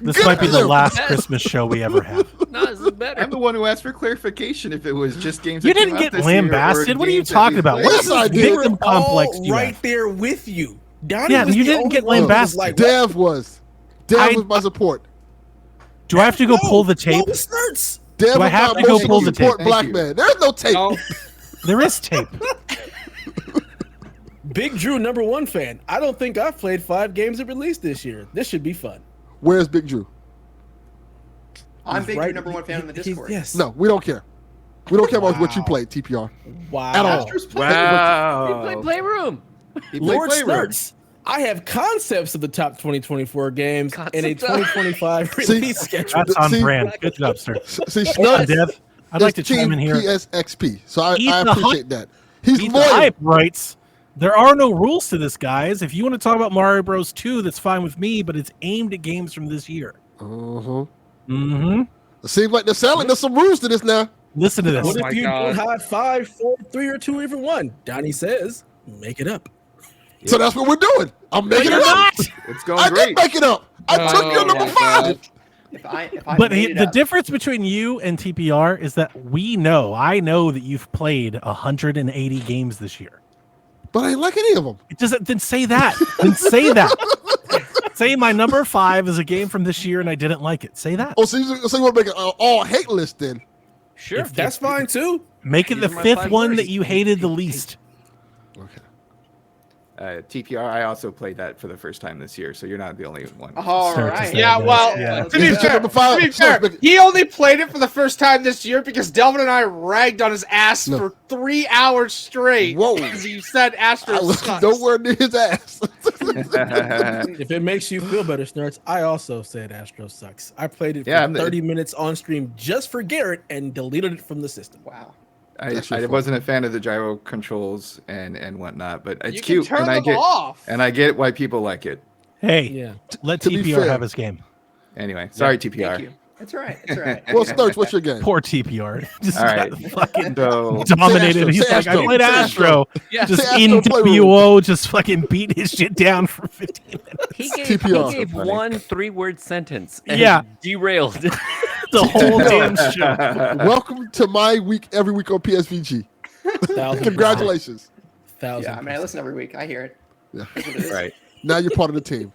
Speaker 2: This
Speaker 1: Good
Speaker 2: might be
Speaker 1: for
Speaker 2: the
Speaker 1: them.
Speaker 2: last Christmas show we ever have.
Speaker 3: No, this is better.
Speaker 6: I'm the one who asked for clarification if it was just games.
Speaker 2: You
Speaker 6: that came
Speaker 2: didn't
Speaker 6: out
Speaker 2: get
Speaker 6: this year or
Speaker 2: lambasted. What are you
Speaker 6: games that
Speaker 2: talking
Speaker 6: we
Speaker 2: about?
Speaker 6: played.
Speaker 2: What
Speaker 1: Yes,
Speaker 2: is
Speaker 1: I
Speaker 2: this
Speaker 1: did.
Speaker 2: victim complex
Speaker 5: All
Speaker 2: you
Speaker 5: right
Speaker 2: have?
Speaker 5: there with you. Donnie
Speaker 2: Yeah,
Speaker 5: was
Speaker 2: you
Speaker 5: the
Speaker 2: didn't
Speaker 5: only
Speaker 2: get
Speaker 5: one who was
Speaker 2: lambasted.
Speaker 5: like,
Speaker 1: Dev was. Dev
Speaker 2: I-
Speaker 1: was my support.
Speaker 2: Do I have to go pull the tape?
Speaker 5: No, it starts.
Speaker 1: Devil
Speaker 2: I have
Speaker 1: Mount
Speaker 2: to go
Speaker 1: motion
Speaker 2: pull the
Speaker 1: support
Speaker 6: tape?
Speaker 1: black
Speaker 6: Thank you.
Speaker 1: man. There's no tape.
Speaker 4: No,
Speaker 2: There is tape.
Speaker 5: Big Drew, #1 fan. I don't think I've played 5 games at release this year. This should be fun.
Speaker 1: Where's Big Drew?
Speaker 7: I'm
Speaker 5: He's
Speaker 7: big
Speaker 5: right-
Speaker 7: #1 fan on the
Speaker 5: he's-
Speaker 7: Discord.
Speaker 5: Yes.
Speaker 1: No, we don't care. We don't care about what you played, TPR.
Speaker 5: Wow.
Speaker 1: At all.
Speaker 7: Astro's
Speaker 3: Play
Speaker 6: Wow.
Speaker 3: Playroom.
Speaker 6: He played
Speaker 5: Lord
Speaker 6: Playroom.
Speaker 5: Snurts. I have concepts of the top 2024 games and a
Speaker 3: Concepts?
Speaker 5: 2025 release schedule.
Speaker 2: That's on
Speaker 1: See-
Speaker 2: brand. Good job, sir.
Speaker 1: See,
Speaker 2: Hold on,
Speaker 1: Snurks
Speaker 2: Dev. I'd like to
Speaker 1: is
Speaker 2: chime
Speaker 1: Team
Speaker 2: in here.
Speaker 1: PSXP, so I
Speaker 2: Eat the
Speaker 1: appreciate that. He's
Speaker 2: Eat the
Speaker 1: loyal.
Speaker 2: Hype writes, there are no rules to this, guys. If you want to talk about Mario Bros. 2, that's fine with me, but it's aimed at games from this year.
Speaker 1: Uh-huh.
Speaker 2: Mm-hmm.
Speaker 1: It seems like there's some rules to this now.
Speaker 2: Listen to this.
Speaker 5: What
Speaker 4: my
Speaker 5: if you
Speaker 4: God.
Speaker 5: don't have 5, 4, 3, or 2, or even 1? Donnie says, make it up.
Speaker 1: So that's what we're doing. I'm making
Speaker 2: you're
Speaker 1: it up.
Speaker 2: not.
Speaker 6: It's going
Speaker 1: I
Speaker 6: great.
Speaker 1: did make it up. I took your
Speaker 4: Oh
Speaker 1: number
Speaker 7: my
Speaker 1: 5.
Speaker 7: If I
Speaker 2: But
Speaker 7: made it
Speaker 2: the
Speaker 7: up,
Speaker 2: difference between you and TPR is that I know that you've played 180 games this year.
Speaker 1: But I ain't like any of them.
Speaker 2: It doesn't. Then say that. Then say that. Say my number 5 is a game from this year and I didn't like it. Say that.
Speaker 1: Oh, so you want to make an all hate list then?
Speaker 3: Sure.
Speaker 5: That's fine too.
Speaker 2: Make it the
Speaker 3: These are my
Speaker 2: 5th
Speaker 3: 5
Speaker 2: one
Speaker 3: worst.
Speaker 2: that you hated the least.
Speaker 1: Okay.
Speaker 6: TPR, I also played that for the first time this year, so you're not the only one.
Speaker 7: all
Speaker 2: Start to
Speaker 7: right.
Speaker 2: say
Speaker 4: Yeah,
Speaker 2: that.
Speaker 4: well,
Speaker 2: Yeah.
Speaker 4: to be
Speaker 1: Is it
Speaker 4: fair,
Speaker 1: number 5?
Speaker 4: to be fair, he only played it for the first time this year because Delvin and I ragged on his ass
Speaker 1: No.
Speaker 4: for 3 hours straight.
Speaker 1: Whoa.
Speaker 4: Because you said Astro
Speaker 1: I was
Speaker 4: sucks.
Speaker 1: nowhere near his ass.
Speaker 5: If it makes you feel better, Snurts, I also said Astro sucks. I played it for
Speaker 6: Yeah, I'm the-
Speaker 5: 30 minutes on stream just for Garrett and deleted it from the system.
Speaker 7: Wow.
Speaker 1: That's
Speaker 6: I
Speaker 1: your fault.
Speaker 6: wasn't a fan of the gyro controls and whatnot, but it's
Speaker 4: You
Speaker 6: cute,
Speaker 4: can turn
Speaker 6: and I
Speaker 4: them
Speaker 6: get
Speaker 4: off.
Speaker 6: and I get why people like it.
Speaker 2: Hey,
Speaker 5: Yeah.
Speaker 2: let
Speaker 1: to be
Speaker 2: TPR
Speaker 1: fair-
Speaker 2: have his game.
Speaker 6: Anyway, sorry TPR.
Speaker 7: Thank you. It's all right. It's all right.
Speaker 1: Well, Snurch, what's your game?
Speaker 2: Poor TPR. Just
Speaker 6: All right.
Speaker 2: got fucking
Speaker 6: So
Speaker 2: dominated.
Speaker 1: Astro,
Speaker 2: He's
Speaker 1: say
Speaker 2: like, I
Speaker 1: Astro,
Speaker 2: played
Speaker 1: say
Speaker 2: Astro.
Speaker 3: Yeah.
Speaker 2: Just
Speaker 1: Say Astro Playroom.
Speaker 2: NWO, just fucking beat his shit down for 15 minutes.
Speaker 3: He gave,
Speaker 1: TPR.
Speaker 3: he gave
Speaker 6: So funny.
Speaker 3: one 3-word sentence. And
Speaker 2: Yeah.
Speaker 3: Derailed.
Speaker 2: The whole damn show.
Speaker 1: Welcome to my week every week on PSVG.
Speaker 5: 1,000%.
Speaker 1: Congratulations.
Speaker 5: 1,000%.
Speaker 7: Yeah, I mean, I listen every week. I hear it.
Speaker 1: Yeah.
Speaker 7: That's what it is.
Speaker 6: right.
Speaker 1: Now you're part of the team.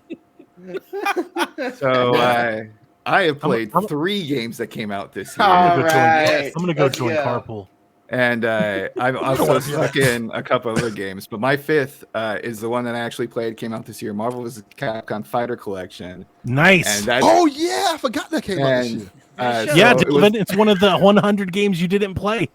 Speaker 6: So I have played
Speaker 2: I'm-
Speaker 6: 3 games that came out this year.
Speaker 7: All
Speaker 2: I'm gonna go join-
Speaker 7: right.
Speaker 2: I'm gonna go
Speaker 7: Let's
Speaker 2: join
Speaker 7: go.
Speaker 2: Carpool.
Speaker 6: And I've also stuck in a couple other games, but my 5th is the one that I actually played. Came out this year, Marvel vs. Capcom Fighter Collection,
Speaker 2: Nice.
Speaker 6: and that.
Speaker 1: Oh yeah, I forgot that came out this
Speaker 6: and,
Speaker 1: year.
Speaker 2: Yeah,
Speaker 6: so it was-
Speaker 2: Dylan, it's one of the 100 games you didn't play.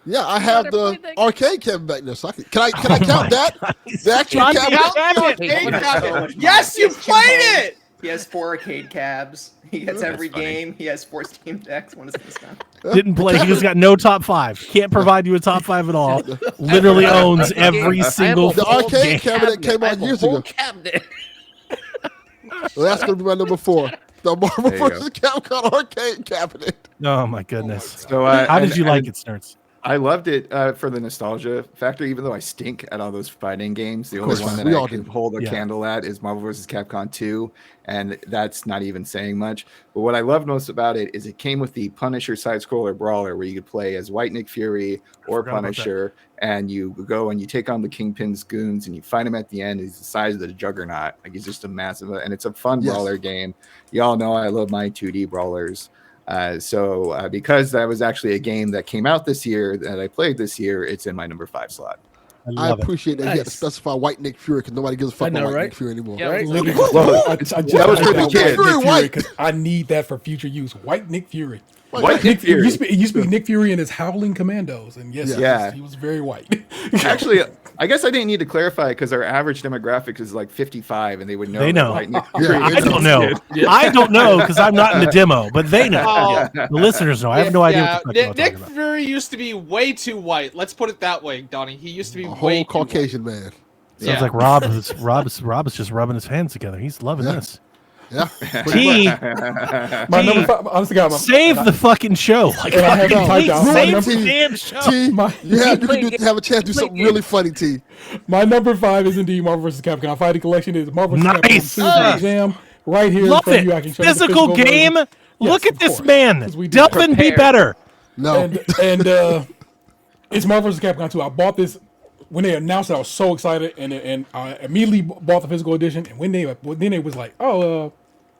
Speaker 1: Yeah, I have the arcade cabinet back there. So can I
Speaker 2: Oh
Speaker 1: count
Speaker 2: my
Speaker 1: that?
Speaker 2: God.
Speaker 1: The actual
Speaker 2: John,
Speaker 1: cabinet.
Speaker 4: Count the
Speaker 3: Hey,
Speaker 4: arcade
Speaker 3: hold on.
Speaker 4: cabinet. Yes, you
Speaker 7: He has
Speaker 4: played
Speaker 7: Kimbo.
Speaker 4: it.
Speaker 7: He has 4 arcade cabs. He gets every
Speaker 6: funny.
Speaker 7: game. He has 4 Steam decks. When is this done?
Speaker 2: Didn't play. He just got no top 5. Can't provide you a top 5 at all. Literally owns every single
Speaker 1: The
Speaker 2: full
Speaker 1: arcade
Speaker 2: game.
Speaker 1: cabinet came
Speaker 3: I
Speaker 1: out
Speaker 3: have a
Speaker 1: years
Speaker 3: whole
Speaker 1: ago.
Speaker 3: cabinet.
Speaker 1: Well, that's gonna be my number 4. The Marvel
Speaker 6: There you
Speaker 1: vs. Capcom arcade cabinet.
Speaker 2: Oh my goodness.
Speaker 6: So
Speaker 2: How did
Speaker 6: and-
Speaker 2: you like
Speaker 6: and
Speaker 2: it, Snurts?
Speaker 6: I loved it for the nostalgia factor, even though I stink at all those fighting games. The only
Speaker 1: course,
Speaker 6: one that
Speaker 1: we
Speaker 6: I
Speaker 1: all
Speaker 6: can
Speaker 1: do.
Speaker 6: hold a
Speaker 2: Yeah.
Speaker 6: candle at is Marvel vs. Capcom 2, and that's not even saying much. But what I love most about it is it came with the Punisher side-scroller brawler, where you could play as White Nick Fury or
Speaker 2: forgot about that.
Speaker 6: Punisher, and you go and you take on the Kingpin's goons, and you fight him at the end. He's the size of the Juggernaut, like he's just a massive, and it's a fun
Speaker 1: Yes.
Speaker 6: brawler game. Y'all know I love my 2D brawlers. So because that was actually a game that came out this year that I played this year, it's in my number 5 slot.
Speaker 1: I
Speaker 2: love it.
Speaker 1: appreciate that you had to
Speaker 5: Nice.
Speaker 1: specify White Nick Fury because nobody gives a fuck
Speaker 5: I know,
Speaker 1: about White
Speaker 5: right?
Speaker 1: Nick Fury anymore.
Speaker 3: Yeah,
Speaker 5: Right?
Speaker 8: Literally,
Speaker 6: Well,
Speaker 8: I just
Speaker 6: that was
Speaker 8: wrote
Speaker 6: for the
Speaker 8: down
Speaker 6: kid.
Speaker 8: White Nick
Speaker 1: White.
Speaker 8: Fury 'cause I need that for future use. White Nick Fury.
Speaker 6: White Nick
Speaker 8: It
Speaker 6: Fury.
Speaker 8: used to be Nick Fury and his Howling Commandos, and yes,
Speaker 6: Yeah.
Speaker 8: he was very white.
Speaker 6: Actually, I guess I didn't need to clarify because our average demographic is like 55, and they would know.
Speaker 2: They
Speaker 6: that
Speaker 2: know.
Speaker 6: White Nick
Speaker 1: Yeah,
Speaker 6: Fury
Speaker 1: I
Speaker 2: I
Speaker 6: is
Speaker 2: don't
Speaker 6: a
Speaker 2: know.
Speaker 6: kid.
Speaker 2: I don't know because I'm not in the demo, but they know.
Speaker 4: Oh,
Speaker 2: The listeners know. I have no idea what the fuck y'all
Speaker 4: Nick
Speaker 2: talking about.
Speaker 4: Fury used to be way too white. Let's put it that way, Donnie. He used to be
Speaker 1: A
Speaker 4: way
Speaker 1: whole
Speaker 4: too
Speaker 1: Caucasian man.
Speaker 2: Sounds
Speaker 4: Yeah.
Speaker 2: like Rob is just rubbing his hands together. He's loving
Speaker 1: Yeah.
Speaker 2: this.
Speaker 1: Yeah.
Speaker 2: T,
Speaker 8: My number 5, honestly, God,
Speaker 2: save the fucking show. Like,
Speaker 8: And I have
Speaker 2: fucking
Speaker 8: it typed
Speaker 2: please
Speaker 8: down.
Speaker 2: save
Speaker 8: My
Speaker 2: the
Speaker 1: number-
Speaker 2: damn show.
Speaker 1: T,
Speaker 8: My-
Speaker 1: you have
Speaker 3: play
Speaker 1: to have a chance to do
Speaker 3: play
Speaker 1: something really funny, T.
Speaker 8: my number 5 is indeed Marvel vs. Capcom Fighting Collection. Is Marvel vs.
Speaker 2: Nice.
Speaker 8: Capcom 2 Super Jam right here in
Speaker 2: Love
Speaker 8: front of you. I
Speaker 2: it.
Speaker 8: can show you the
Speaker 2: Physical game.
Speaker 8: version.
Speaker 2: Look
Speaker 8: Yes,
Speaker 2: at
Speaker 8: of
Speaker 2: this
Speaker 8: course.
Speaker 2: man.
Speaker 8: 'Cause we did
Speaker 2: Delvin, be
Speaker 3: prepare.
Speaker 2: better.
Speaker 1: No.
Speaker 8: And it's Marvel vs. Capcom 2. I bought this when they announced it. I was so excited, and I immediately bought the physical edition. And when they was like, "Oh,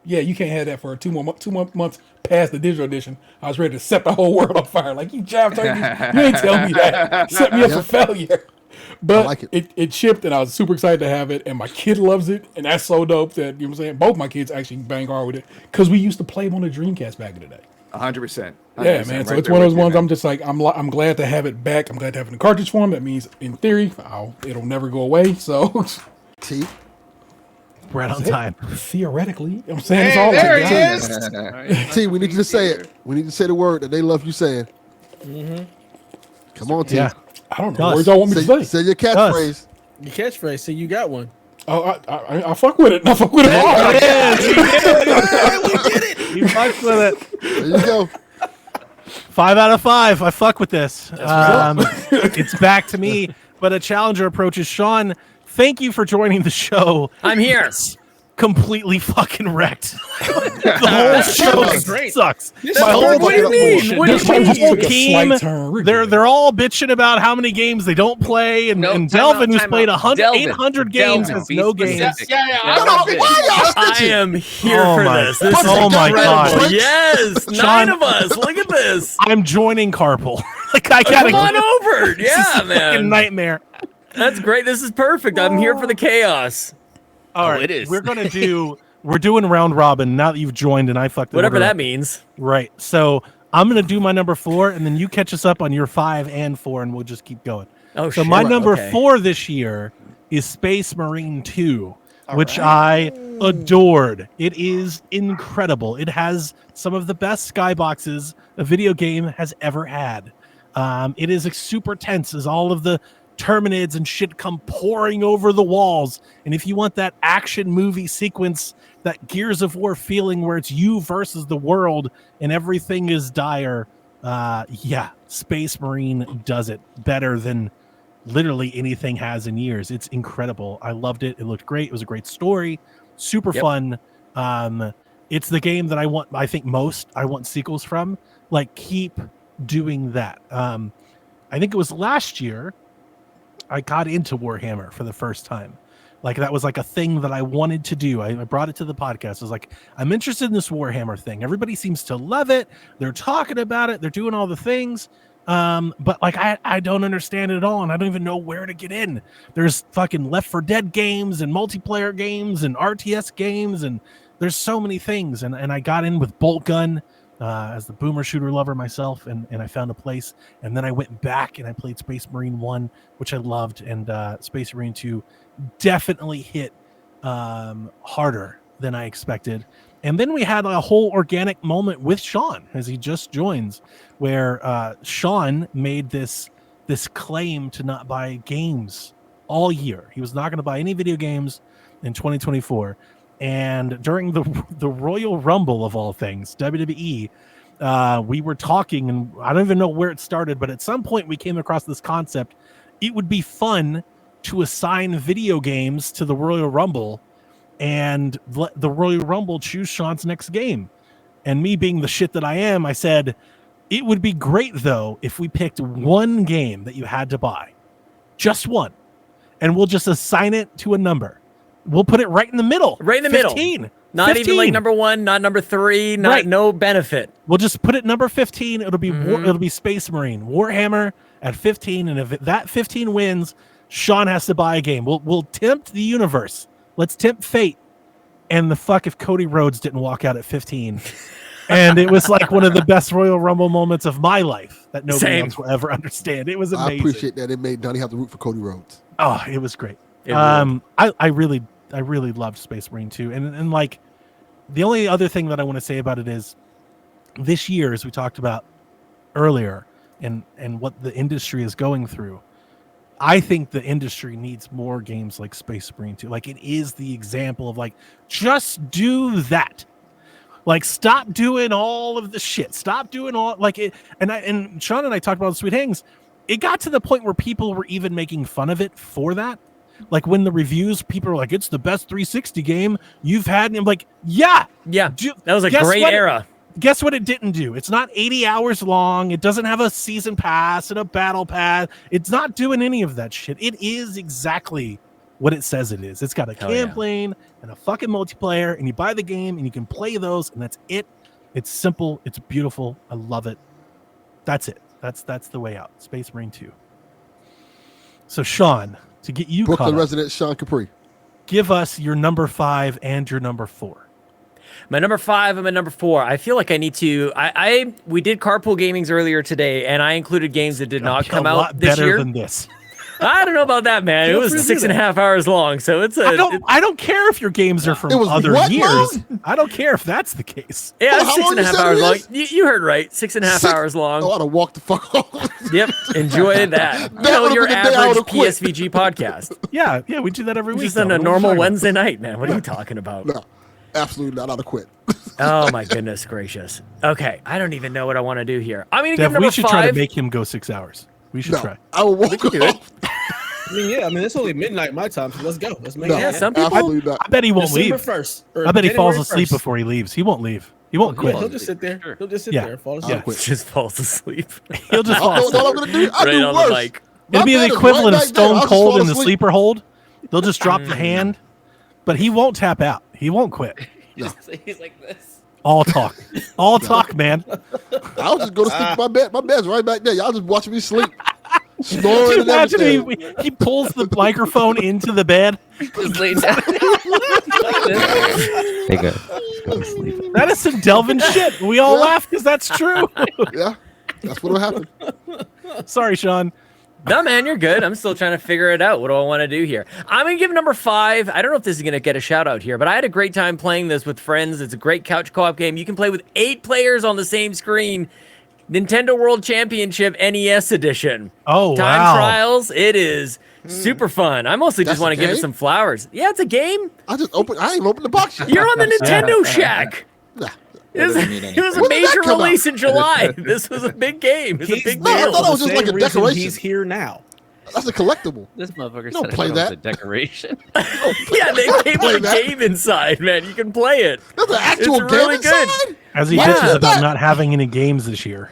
Speaker 8: Yeah, you can't have that for 2 more months past the digital edition. I was ready to set the whole world on fire. Like, you jive turkeys, you ain't tell me that. Set me up for failure. But
Speaker 1: like
Speaker 8: it shipped, and I was super excited to have it, and my kid loves it, and that's so dope that, you know what I'm saying, both my kids actually bang hard with it, because we used to play them on the Dreamcast back in the day.
Speaker 6: 100%.
Speaker 8: Yeah, man. So it's one of those ones. I'm just like, I'm glad to have it back. I'm glad to have it in cartridge form. That means, in theory, it'll never go away. So,
Speaker 1: T.
Speaker 2: Right on time.
Speaker 8: Theoretically, you know what I'm saying, it's
Speaker 4: Hey,
Speaker 8: all
Speaker 4: there
Speaker 8: like
Speaker 4: he is.
Speaker 1: T, we need you to say it. We need to say the word that they love you saying. Come on, T.
Speaker 2: Yeah.
Speaker 8: I don't know.
Speaker 2: Us.
Speaker 8: Words y'all want me to say?
Speaker 1: Say your catchphrase.
Speaker 5: Your catchphrase. So you got one.
Speaker 8: Oh, I fuck with it. I fuck with it hard.
Speaker 2: You fucked with it.
Speaker 1: There you go.
Speaker 2: 5 out of 5. I fuck with this. It's back to me, but a challenger approaches. Sean, thank you for joining the show.
Speaker 9: I'm here.
Speaker 2: Completely fucking wrecked. The whole show
Speaker 5: great.
Speaker 2: sucks.
Speaker 5: My whole
Speaker 9: What do you mean? What do you
Speaker 8: This might just
Speaker 2: whole
Speaker 8: take a
Speaker 2: team,
Speaker 8: slight turn. We're
Speaker 2: they're
Speaker 8: good.
Speaker 2: all bitching about how many games they don't play, and,
Speaker 3: Nope,
Speaker 2: and
Speaker 3: time
Speaker 2: Delvin,
Speaker 3: out,
Speaker 2: who's
Speaker 3: time
Speaker 2: played
Speaker 3: out.
Speaker 2: 800 games,
Speaker 3: Delvin,
Speaker 2: has
Speaker 3: be
Speaker 2: no
Speaker 3: specific.
Speaker 2: games.
Speaker 4: Yeah,
Speaker 1: I don't know. Why y'all
Speaker 9: I
Speaker 1: snitching?
Speaker 9: am here
Speaker 2: Oh
Speaker 9: for
Speaker 2: my-
Speaker 9: this. This
Speaker 2: oh
Speaker 9: is
Speaker 2: my
Speaker 9: incredible.
Speaker 2: God.
Speaker 9: Yes,
Speaker 2: Sean-
Speaker 9: 9 of us. Look at this.
Speaker 2: I'm joining Carpool. Like, I gotta
Speaker 9: Come on over.
Speaker 2: This is
Speaker 9: Yeah,
Speaker 2: a fucking
Speaker 9: man.
Speaker 2: nightmare.
Speaker 9: That's great. This is perfect. I'm here for the chaos.
Speaker 2: All right,
Speaker 3: it is.
Speaker 2: we're doing round robin now that you've joined, and I fucked the
Speaker 9: Whatever
Speaker 2: order
Speaker 9: that
Speaker 2: up.
Speaker 9: means.
Speaker 2: Right. So I'm gonna do my number 4, and then you catch us up on your 5 and 4, and we'll just keep going.
Speaker 9: Oh,
Speaker 2: So
Speaker 9: shit.
Speaker 2: my number
Speaker 9: Okay.
Speaker 2: 4 this year is Space Marine 2, which I adored. It is incredible. It has some of the best skyboxes a video game has ever had. It is super tense as all of the Terminids and shit come pouring over the walls. And if you want that action movie sequence, that Gears of War feeling where it's you versus the world and everything is dire, yeah, Space Marine does it better than literally anything has in years. It's incredible. I loved it. It looked great. It was a great story, super fun. It's the game that I think I want sequels from. Like, keep doing that. I think it was last year I got into Warhammer for the first time. Like, that was like a thing that I wanted to do. I brought it to the podcast. I was like, I'm interested in this Warhammer thing. Everybody seems to love it. They're talking about it. They're doing all the things. But like, I don't understand it at all. And I don't even know where to get in. There's fucking Left 4 Dead games and multiplayer games and RTS games. And there's so many things. And I got in with Bolt Gun as the boomer shooter lover myself. And I found a place. And then I went back and I played Space Marine 1, which I loved. And Space Marine 2 definitely hit harder than I expected. And then we had a whole organic moment with Sean as he just joins, where Sean made this claim to not buy games all year. He was not going to buy any video games in 2024. And during the Royal Rumble of all things, WWE, we were talking, and I don't even know where it started, but at some point we came across this concept. It would be fun to assign video games to the Royal Rumble and let the Royal Rumble choose Sean's next game. And me being the shit that I am, I said, it would be great, though, if we picked one game that you had to buy. Just one. And we'll just assign it to a number. We'll put it right in the middle.
Speaker 9: Right in the
Speaker 2: 15.
Speaker 9: middle. Not
Speaker 2: 15.
Speaker 9: even like number 1, not number 3, no benefit.
Speaker 2: We'll just put it number 15. It'll be it'll be Space Marine. Warhammer at 15. And if that 15 wins, Sean has to buy a game. We'll tempt the universe. Let's tempt fate. And the fuck if Cody Rhodes didn't walk out at 15. And it was like one of the best Royal Rumble moments of my life that nobody else will ever understand. It was amazing.
Speaker 1: I appreciate that. It made Donnie have to root for Cody Rhodes.
Speaker 2: Oh, it was great. I really loved Space Marine 2. And like, the only other thing that I want to say about it is this year, as we talked about earlier, and what the industry is going through, I think the industry needs more games like Space Marine 2. Like, it is the example of like, just do that. Like, stop doing all of the shit. Stop doing all like it. And Sean and I talked about Sweet Hangs. It got to the point where people were even making fun of it for that. Like, when the reviews, people were like, it's the best 360 game you've had. And I'm like, yeah.
Speaker 9: That was a great era.
Speaker 2: Guess what it didn't do? It's not 80 hours long. It doesn't have a season pass and a battle pass. It's not doing any of that shit. It is exactly what it says it is. It's got a
Speaker 9: Hell yeah.
Speaker 2: campaign and a fucking multiplayer, and you buy the game and you can play those, and that's it. It's simple. It's beautiful. I love it. That's it. That's the way out. Space Marine 2. So Sean, to get you
Speaker 1: Brooklyn
Speaker 2: caught up,
Speaker 1: resident Sean Capri.
Speaker 2: give us your number 5 and your number 4.
Speaker 9: My number 5 and my number 4. I feel like I need to. We did carpool gamings earlier today, and I included games that did not come
Speaker 2: a
Speaker 9: out
Speaker 2: lot
Speaker 9: this
Speaker 2: better
Speaker 9: year.
Speaker 2: than this.
Speaker 9: I don't know about that, man. It
Speaker 5: Feel
Speaker 9: was
Speaker 5: free to
Speaker 9: 6.5 hours long, so it's a.
Speaker 2: I don't care if your games are from
Speaker 1: It was
Speaker 2: other
Speaker 1: what
Speaker 2: years.
Speaker 1: long?
Speaker 2: I don't care if that's the case.
Speaker 9: Yeah,
Speaker 1: Well,
Speaker 9: it's
Speaker 1: how long you
Speaker 9: 6.5
Speaker 1: said
Speaker 9: hours
Speaker 1: it
Speaker 9: long.
Speaker 1: is?
Speaker 9: You heard right. 6.5 hours long.
Speaker 1: Oh, I'd have walked the fuck home.
Speaker 9: Yep, enjoyed that. You know,
Speaker 1: would've
Speaker 9: your
Speaker 1: been the day I
Speaker 9: average
Speaker 1: would've quit.
Speaker 9: PSVG podcast.
Speaker 2: Yeah, we do that every week.
Speaker 9: Just on
Speaker 2: though.
Speaker 9: a
Speaker 2: What are we
Speaker 9: normal
Speaker 2: talking about?
Speaker 9: Wednesday night, man. What are you talking about?
Speaker 1: No, absolutely not. I'd have quit.
Speaker 9: Oh my goodness gracious. Okay, I don't even know what I want to do here. I'm gonna give
Speaker 2: Dev,
Speaker 9: number
Speaker 2: we should
Speaker 9: 5.
Speaker 2: try to make him go 6 hours. We should
Speaker 1: No,
Speaker 2: try.
Speaker 1: I would walk
Speaker 9: can do it.
Speaker 1: home.
Speaker 5: I mean, yeah. I mean, it's only midnight my time, so let's go. Let's make
Speaker 1: No,
Speaker 5: it
Speaker 9: Yeah,
Speaker 5: happen.
Speaker 9: some people.
Speaker 1: absolutely not.
Speaker 2: I bet he won't
Speaker 5: December
Speaker 2: leave.
Speaker 5: 1st.
Speaker 2: I bet he falls
Speaker 5: January
Speaker 2: asleep
Speaker 5: 1st.
Speaker 2: before he leaves. He won't leave. He won't
Speaker 5: Yeah,
Speaker 2: quit.
Speaker 5: he'll just sit there.
Speaker 3: Sure.
Speaker 5: He'll just sit
Speaker 2: Yeah.
Speaker 5: there. Fall
Speaker 1: I'll
Speaker 5: asleep.
Speaker 1: quit.
Speaker 9: Just falls asleep.
Speaker 2: He'll just
Speaker 1: I
Speaker 2: fall
Speaker 1: know
Speaker 2: asleep.
Speaker 1: what I'm gonna do. I
Speaker 9: Right
Speaker 1: do
Speaker 9: on
Speaker 1: worse.
Speaker 9: the mic.
Speaker 2: It'll be
Speaker 1: My
Speaker 2: the
Speaker 1: bed is
Speaker 2: equivalent
Speaker 1: right
Speaker 2: of
Speaker 1: back there. I'll
Speaker 2: Stone
Speaker 1: just
Speaker 2: Cold
Speaker 1: fall
Speaker 2: in the
Speaker 1: asleep.
Speaker 2: sleeper hold. They'll just drop the hand, but he won't tap out. He won't quit.
Speaker 3: He's like this.
Speaker 2: All talk. All talk, man.
Speaker 1: I'll just go to sleep in my bed. My bed's right back there. Y'all just watching me sleep.
Speaker 2: Can
Speaker 1: Snoring
Speaker 2: you
Speaker 1: and
Speaker 2: imagine
Speaker 1: everything.
Speaker 2: he pulls the microphone into the bed?
Speaker 3: Just laid down. Like this. Hey guys, just go to sleep.
Speaker 2: That is some Delvin shit. We all laugh because that's true.
Speaker 1: Yeah, that's what'll happen.
Speaker 2: Sorry, Sean.
Speaker 9: No, man, you're good. I'm still trying to figure it out. What do I want to do here? I'm going to give number 5. I don't know if this is going to get a shout out here, but I had a great time playing this with friends. It's a great couch co-op game. You can play with 8 players on the same screen. Nintendo World Championship NES edition.
Speaker 2: Oh,
Speaker 9: Time
Speaker 2: wow.
Speaker 9: trials. It is super fun. I mostly
Speaker 1: That's
Speaker 9: just want
Speaker 1: a
Speaker 9: to give it
Speaker 1: game?
Speaker 9: some flowers. Yeah, it's a game.
Speaker 1: I ain't even opened the box yet.
Speaker 9: You're on the Nintendo Shack.
Speaker 1: Nah.
Speaker 9: It was,
Speaker 6: doesn't mean
Speaker 9: it was a
Speaker 1: When did that
Speaker 9: major
Speaker 1: come out?
Speaker 9: release in July. This was a big game. It's a big
Speaker 1: No, I
Speaker 9: deal.
Speaker 1: thought it was just
Speaker 5: The
Speaker 1: like a
Speaker 5: same reason
Speaker 1: decoration.
Speaker 5: He's here now.
Speaker 1: That's a collectible.
Speaker 3: This motherfucker
Speaker 1: Don't
Speaker 3: said
Speaker 1: play
Speaker 3: it was
Speaker 1: that.
Speaker 3: a decoration.
Speaker 9: Yeah, they came
Speaker 1: play
Speaker 9: with a
Speaker 1: that.
Speaker 9: game inside, man. You can play it.
Speaker 1: There's an actual
Speaker 9: It's
Speaker 1: game
Speaker 9: really good.
Speaker 1: inside?
Speaker 2: As he
Speaker 9: Yeah.
Speaker 2: bitches about not having any games this year,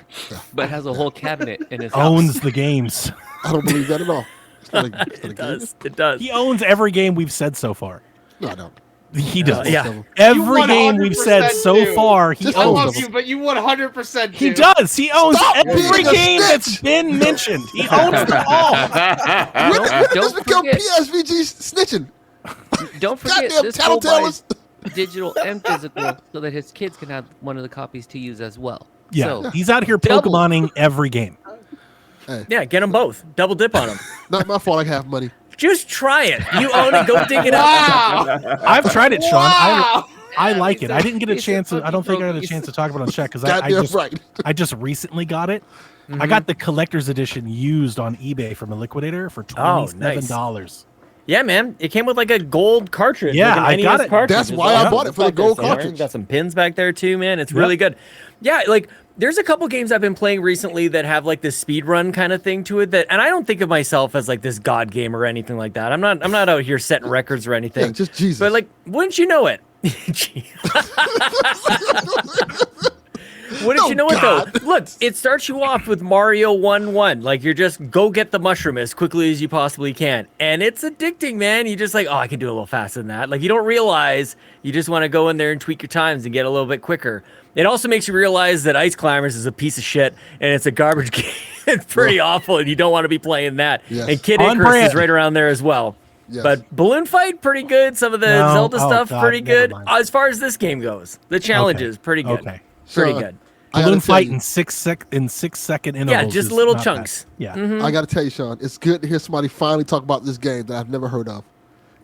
Speaker 3: But has a whole cabinet in his house.
Speaker 2: owns the games.
Speaker 1: I don't believe that at all. It's not a
Speaker 9: It
Speaker 1: game.
Speaker 9: does. It does.
Speaker 2: He owns every game we've said so far.
Speaker 1: No, I don't.
Speaker 2: He does.
Speaker 9: Yeah.
Speaker 2: Every game we've said
Speaker 4: 100%
Speaker 2: so
Speaker 4: do.
Speaker 2: far, he
Speaker 1: Just
Speaker 4: I
Speaker 1: owns
Speaker 2: owns.
Speaker 4: love
Speaker 1: them.
Speaker 4: you, but you 100% do.
Speaker 2: He does. He owns
Speaker 1: Stop
Speaker 2: every
Speaker 1: being a
Speaker 2: game that's
Speaker 1: snitch.
Speaker 2: been mentioned. He owns them all.
Speaker 1: When did this
Speaker 3: don't
Speaker 1: become
Speaker 3: forget-
Speaker 1: PSVG snitching?
Speaker 3: Don't forget,
Speaker 1: Goddamn
Speaker 3: this whole
Speaker 1: tattletales.
Speaker 3: digital and physical so that his kids can have one of the copies to use as well.
Speaker 2: Yeah,
Speaker 3: So,
Speaker 2: he's out here
Speaker 3: double.
Speaker 2: Pokemoning every game.
Speaker 9: Yeah, get them both. Double dip on them.
Speaker 1: Not my fault. I have money.
Speaker 9: Just try it. You own it. Go dig it up.
Speaker 4: Wow.
Speaker 2: I've tried it, Sean.
Speaker 4: Wow.
Speaker 2: I like it. I didn't get a
Speaker 3: He's a
Speaker 2: chance. I don't think I had a
Speaker 3: fucking
Speaker 2: chance to talk about it on chat because I
Speaker 1: Goddamn
Speaker 2: just
Speaker 1: right.
Speaker 2: I just recently got it. I got the collector's edition used on eBay from a liquidator for $27.
Speaker 9: Yeah, man. It came with like a gold cartridge.
Speaker 2: Yeah,
Speaker 9: like
Speaker 2: I
Speaker 9: an
Speaker 2: got
Speaker 9: NES
Speaker 2: it.
Speaker 9: cartridge.
Speaker 1: That's
Speaker 9: It's
Speaker 1: why I
Speaker 9: awesome.
Speaker 1: bought it, for the
Speaker 9: Back there
Speaker 1: gold
Speaker 9: somewhere.
Speaker 1: cartridge.
Speaker 9: Got some pins back there too, man. It's
Speaker 2: Yep.
Speaker 9: really good. Yeah, like there's a couple games I've been playing recently that have like this speed run kind of thing to it that, and I don't think of myself as like this god gamer or anything like that. I'm not out here setting records or anything.
Speaker 1: Yeah, just Jesus.
Speaker 9: But like, wouldn't you know it? Wouldn't
Speaker 1: Oh,
Speaker 9: you know it
Speaker 1: God.
Speaker 9: though? Look, it starts you off with Mario 1-1. Like you're just go get the mushroom as quickly as you possibly can. And it's addicting, man. You just like, oh, I can do a little faster than that. Like you don't realize you just want to go in there and tweak your times and get a little bit quicker. It also makes you realize that Ice Climbers is a piece of shit and it's a garbage game. It's pretty awful and you don't want to be playing that.
Speaker 1: Yes.
Speaker 9: And Kid
Speaker 2: On
Speaker 9: Icarus
Speaker 2: brand.
Speaker 9: is right around there as well.
Speaker 1: Yes.
Speaker 9: But Balloon Fight, pretty good. Some of the
Speaker 2: No.
Speaker 9: Zelda
Speaker 2: Oh,
Speaker 9: stuff,
Speaker 2: God,
Speaker 9: pretty
Speaker 2: never
Speaker 9: good.
Speaker 2: mind.
Speaker 9: As far as this game goes, the challenges, pretty good.
Speaker 2: Okay.
Speaker 9: Pretty
Speaker 1: Sean,
Speaker 9: good.
Speaker 1: I gotta
Speaker 2: Balloon
Speaker 1: tell
Speaker 2: fight
Speaker 1: you-
Speaker 2: in 6-second intervals.
Speaker 9: Yeah, just
Speaker 2: is
Speaker 9: little
Speaker 2: not
Speaker 9: chunks.
Speaker 2: bad. Yeah.
Speaker 1: I got to tell you, Sean, it's good to hear somebody finally talk about this game that I've never heard of.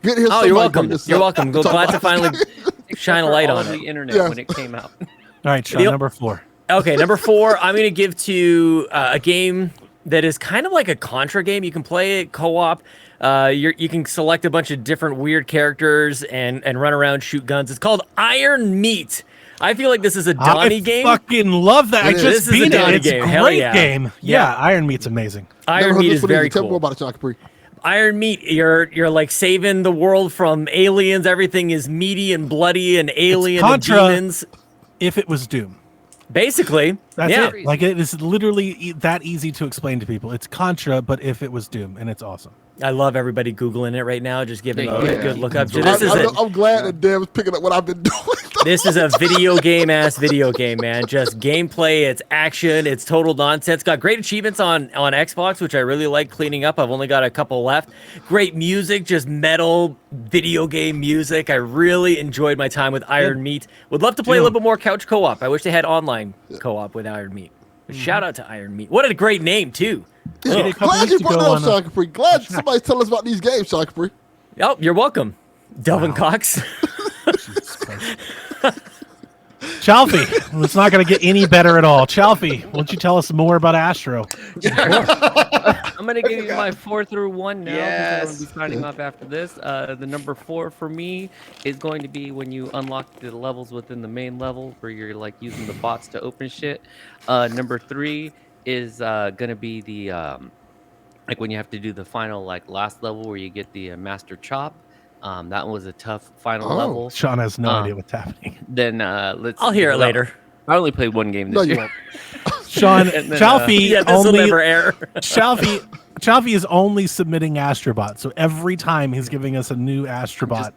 Speaker 1: Good to hear
Speaker 9: Oh,
Speaker 1: somebody
Speaker 9: you're welcome.
Speaker 1: bring this
Speaker 9: You're
Speaker 1: up
Speaker 9: welcome.
Speaker 1: and
Speaker 9: Go
Speaker 1: talk
Speaker 9: glad to
Speaker 1: about
Speaker 9: finally
Speaker 1: this.
Speaker 9: shine a
Speaker 3: For
Speaker 9: light
Speaker 3: all
Speaker 9: on
Speaker 3: of
Speaker 9: it.
Speaker 3: the internet
Speaker 1: Yes.
Speaker 3: when it came out.
Speaker 2: All right, Sean,
Speaker 9: Yep.
Speaker 2: number 4.
Speaker 9: Okay, number 4, I'm going to give to a game that is kind of like a Contra game. You can play it co-op. You can select a bunch of different weird characters and run around, shoot guns. It's called Iron Meat. I feel like this is a Donnie
Speaker 2: I
Speaker 9: game.
Speaker 2: fucking love that. I
Speaker 1: It is.
Speaker 2: just
Speaker 9: This is a
Speaker 2: beat it.
Speaker 9: Donnie
Speaker 2: It's
Speaker 9: game.
Speaker 2: a
Speaker 9: Hell
Speaker 2: great
Speaker 9: yeah.
Speaker 2: game. Yeah,
Speaker 9: Yeah.
Speaker 2: Iron Meat's amazing.
Speaker 1: Never
Speaker 9: Iron
Speaker 1: heard
Speaker 9: Meat
Speaker 1: this
Speaker 9: is
Speaker 1: one either.
Speaker 9: very
Speaker 1: Tell me more
Speaker 9: cool.
Speaker 1: about it, Sean Capri.
Speaker 9: Iron Meat, you're like saving the world from aliens. Everything is meaty and bloody and alien and
Speaker 2: Contra.
Speaker 9: demons.
Speaker 2: If it was Doom.
Speaker 9: Basically,
Speaker 2: That's
Speaker 9: yeah.
Speaker 2: it. Like it is literally that easy to explain to people. It's Contra, but if it was Doom, and it's awesome.
Speaker 9: I love everybody Googling it right now, just giving
Speaker 3: Oh,
Speaker 9: a
Speaker 3: yeah.
Speaker 9: good look up. So
Speaker 1: I,
Speaker 9: this is
Speaker 1: I'm glad that Dev is picking up what I've been doing.
Speaker 9: This is a video game, man. Just gameplay, it's action, it's total nonsense. Got great achievements on Xbox, which I really like cleaning up. I've only got a couple left. Great music, just metal video game music. I really enjoyed my time with Iron Meat. Would love to play a little bit more couch co-op. I wish they had online co-op with Iron Meat. Shout out to Iron Meat. What a great name, too.
Speaker 1: Yeah, glad you brought it up, Sean Capri. Glad somebody's telling us about these games, Sean Capri.
Speaker 9: Oh, you're welcome, Delvin Cox.
Speaker 2: Chalfie, it's not going to get any better at all. Chalfie, why don't you tell us more about Astro?
Speaker 3: I'm gonna give you my 4 through 1 now because I'm gonna
Speaker 7: Yes.
Speaker 3: be signing off after this. The number 4 for me is going to be when you unlock the levels within the main level where you're like using the bots to open shit. Number 3 is gonna be the like when you have to do the final like last level where you get the master chop. That was a tough final level.
Speaker 2: Sean has no idea what's happening.
Speaker 3: Then
Speaker 9: I'll hear it later.
Speaker 3: I only played one game
Speaker 1: No,
Speaker 3: this
Speaker 1: you
Speaker 3: year.
Speaker 1: won't.
Speaker 2: Sean,
Speaker 3: And then,
Speaker 2: Chalfie
Speaker 9: Yeah, this will
Speaker 2: only
Speaker 9: never air.
Speaker 2: Chalfie is only submitting Astrobot, so every time he's giving us a new Astrobot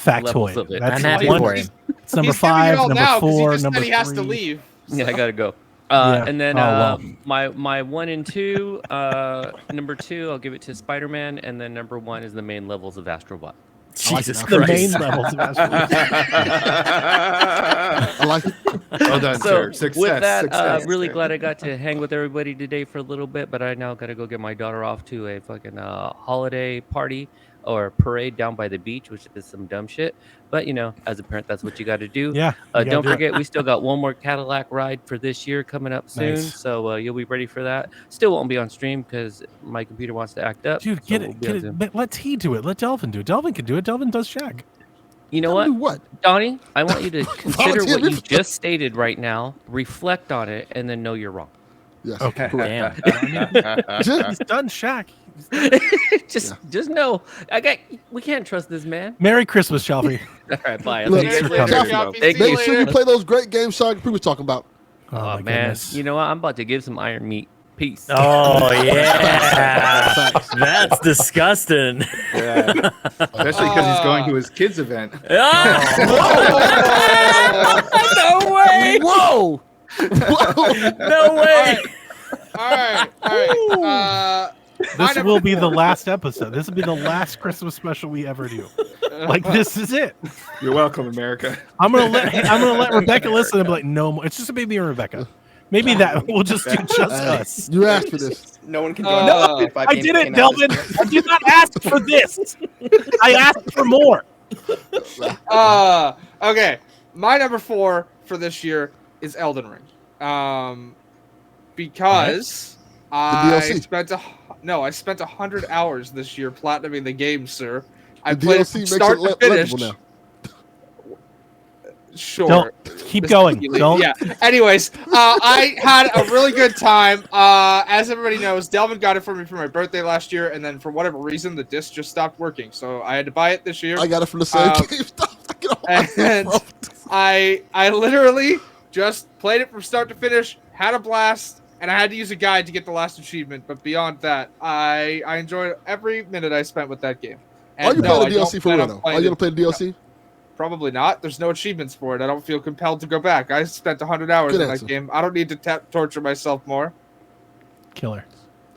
Speaker 3: levels
Speaker 2: factoid.
Speaker 3: of it.
Speaker 2: That's
Speaker 9: I'm happy
Speaker 2: one.
Speaker 9: for him.
Speaker 2: It's number
Speaker 4: He's giving it
Speaker 2: 5,
Speaker 4: all
Speaker 2: number
Speaker 4: now 'cause
Speaker 2: 4,
Speaker 4: he just
Speaker 2: number
Speaker 4: said
Speaker 2: 3.
Speaker 4: he has to leave.
Speaker 3: Yeah, I gotta go.
Speaker 2: Yeah.
Speaker 3: And then
Speaker 2: Oh, well.
Speaker 3: my 1 and 2, number 2, I'll give it to Spider-Man, and then number 1 is the main levels of Astrobot.
Speaker 9: Jesus
Speaker 2: The main
Speaker 9: Christ.
Speaker 2: levels of Astrobot.
Speaker 1: I like it.
Speaker 6: Well done, sir. Success.
Speaker 3: With that,
Speaker 6: success,
Speaker 3: really
Speaker 6: sir.
Speaker 3: glad I got to hang with everybody today for a little bit, but I now gotta go get my daughter off to a fucking holiday party or parade down by the beach, which is some dumb shit. But you know, as a parent, that's what you got to do.
Speaker 2: Yeah. you gotta
Speaker 3: Don't
Speaker 2: do it.
Speaker 3: forget, we still got one more Cadillac ride for this year coming up soon,
Speaker 2: Nice.
Speaker 3: so you'll be ready for that. Still won't be on stream because my computer wants to act up.
Speaker 2: Dude,
Speaker 3: so
Speaker 2: get
Speaker 3: we'll
Speaker 2: it.
Speaker 3: be
Speaker 2: Get
Speaker 3: on
Speaker 2: it.
Speaker 3: Zoom.
Speaker 2: But let T do it. Let Delvin do it. Delvin can do it. Delvin does Shag.
Speaker 3: You know
Speaker 1: Do
Speaker 3: what,
Speaker 1: what?
Speaker 3: Donnie? I want you to consider
Speaker 1: Volunteer
Speaker 3: what you
Speaker 1: me.
Speaker 3: just stated right now, reflect on it, and then know you're wrong.
Speaker 1: Yes.
Speaker 2: Okay.
Speaker 1: Correct.
Speaker 9: Damn.
Speaker 2: He's done Shag.
Speaker 3: just know, we can't trust this man.
Speaker 2: Merry Christmas, Chalfie.
Speaker 3: All right, bye. I'll
Speaker 1: Look,
Speaker 3: see you guys
Speaker 2: for
Speaker 3: later.
Speaker 2: coming.
Speaker 3: Thank
Speaker 1: Make
Speaker 3: you.
Speaker 1: sure you play those great games Sean Capri was talking about.
Speaker 2: Oh,
Speaker 3: Oh,
Speaker 2: my
Speaker 3: man,
Speaker 2: goodness.
Speaker 3: you know what? I'm about to give some Iron Meat. Peace.
Speaker 9: Oh, yeah.
Speaker 1: Facts.
Speaker 9: That's disgusting.
Speaker 6: Yeah. Especially because he's going to his kids' event.
Speaker 9: Oh, no way.
Speaker 1: Whoa! Whoa!
Speaker 9: No way.
Speaker 4: All right.
Speaker 2: This will be the last episode. This will be the last Christmas special we ever do. Like, this is it.
Speaker 6: You're welcome, America.
Speaker 2: I'm gonna let Rebecca listen and be like, no more. It's just me and Rebecca. Maybe that we'll just do just us.
Speaker 1: You asked for this.
Speaker 7: No one can join the top 5
Speaker 2: I
Speaker 7: games
Speaker 2: didn't,
Speaker 7: that came out this
Speaker 2: Delvin.
Speaker 7: year.
Speaker 2: I did not ask for this. I asked for more.
Speaker 4: Okay. My number 4 for this year is Elden Ring. Because I
Speaker 1: DLC.
Speaker 4: spent 100 hours this year platinuming the game, sir. I
Speaker 1: The
Speaker 4: played it
Speaker 1: DLC
Speaker 4: from
Speaker 1: makes
Speaker 4: start
Speaker 1: it
Speaker 4: to finish.
Speaker 1: legible now.
Speaker 4: Sure.
Speaker 2: Don't keep going. Don't.
Speaker 4: Yeah. Anyways, I had a really good time. As everybody knows, Delvin got it for me for my birthday last year, and then for whatever reason, the disc just stopped working. So I had to buy it this year.
Speaker 1: I got it from the same GameStop.
Speaker 4: And I literally just played it from start to finish, had a blast, and I had to use a guide to get the last achievement. But beyond that, I enjoyed every minute I spent with that game. And
Speaker 1: Are you
Speaker 4: no,
Speaker 1: playing the
Speaker 4: I don't
Speaker 1: DLC for
Speaker 4: plan
Speaker 1: real
Speaker 4: on
Speaker 1: though? Are
Speaker 4: playing
Speaker 1: you
Speaker 4: it.
Speaker 1: gonna play the DLC?
Speaker 4: Probably not. There's no achievements for it. I don't feel compelled to go back. I spent 100 hours
Speaker 1: Good
Speaker 4: in
Speaker 1: answer.
Speaker 4: that game. I don't need to torture myself more.
Speaker 2: Killer.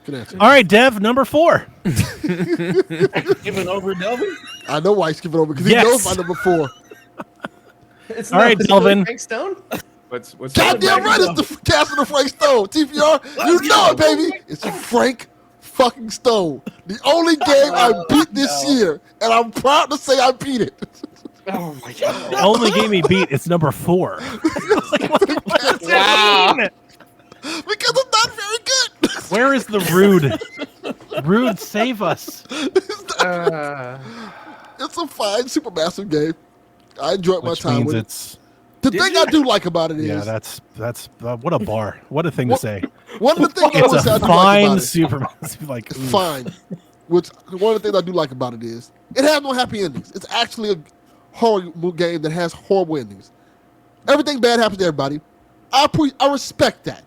Speaker 1: Good answer.
Speaker 2: All right, Dev, number 4.
Speaker 5: Giving over Delvin.
Speaker 1: I know why he's giving over because
Speaker 2: Yes.
Speaker 1: he knows my number 4.
Speaker 7: It's
Speaker 2: All right,
Speaker 7: not
Speaker 2: Delvin.
Speaker 7: Frank Stone.
Speaker 6: What's
Speaker 1: Goddamn right, it's the casting of Frank Stone. TPR, you know it, baby. It's Frank fucking Stone. The only game I beat this year, and I'm proud to say I beat it.
Speaker 4: Oh my god.
Speaker 2: The only game he beat is number 4. Like, what does that
Speaker 4: Wow.
Speaker 2: mean?
Speaker 1: Because it's not very good.
Speaker 2: Where is the Rude? Rude, save us.
Speaker 1: It's a fine, super massive game. I enjoyed my
Speaker 2: Which
Speaker 1: time
Speaker 2: means
Speaker 1: with it.
Speaker 2: it's
Speaker 1: The thing I do like about it is,
Speaker 2: yeah. That's what a bar. What a thing to
Speaker 1: What-
Speaker 2: say.
Speaker 1: one of the things I
Speaker 2: It's
Speaker 1: would say I
Speaker 2: a
Speaker 1: do like
Speaker 2: fine
Speaker 1: about it,
Speaker 2: super. Like
Speaker 1: it's
Speaker 2: oof.
Speaker 1: fine. Which one of the things I do like about it is it has no happy endings. It's actually a horrible game that has horrible endings. Everything bad happens to everybody. I respect that.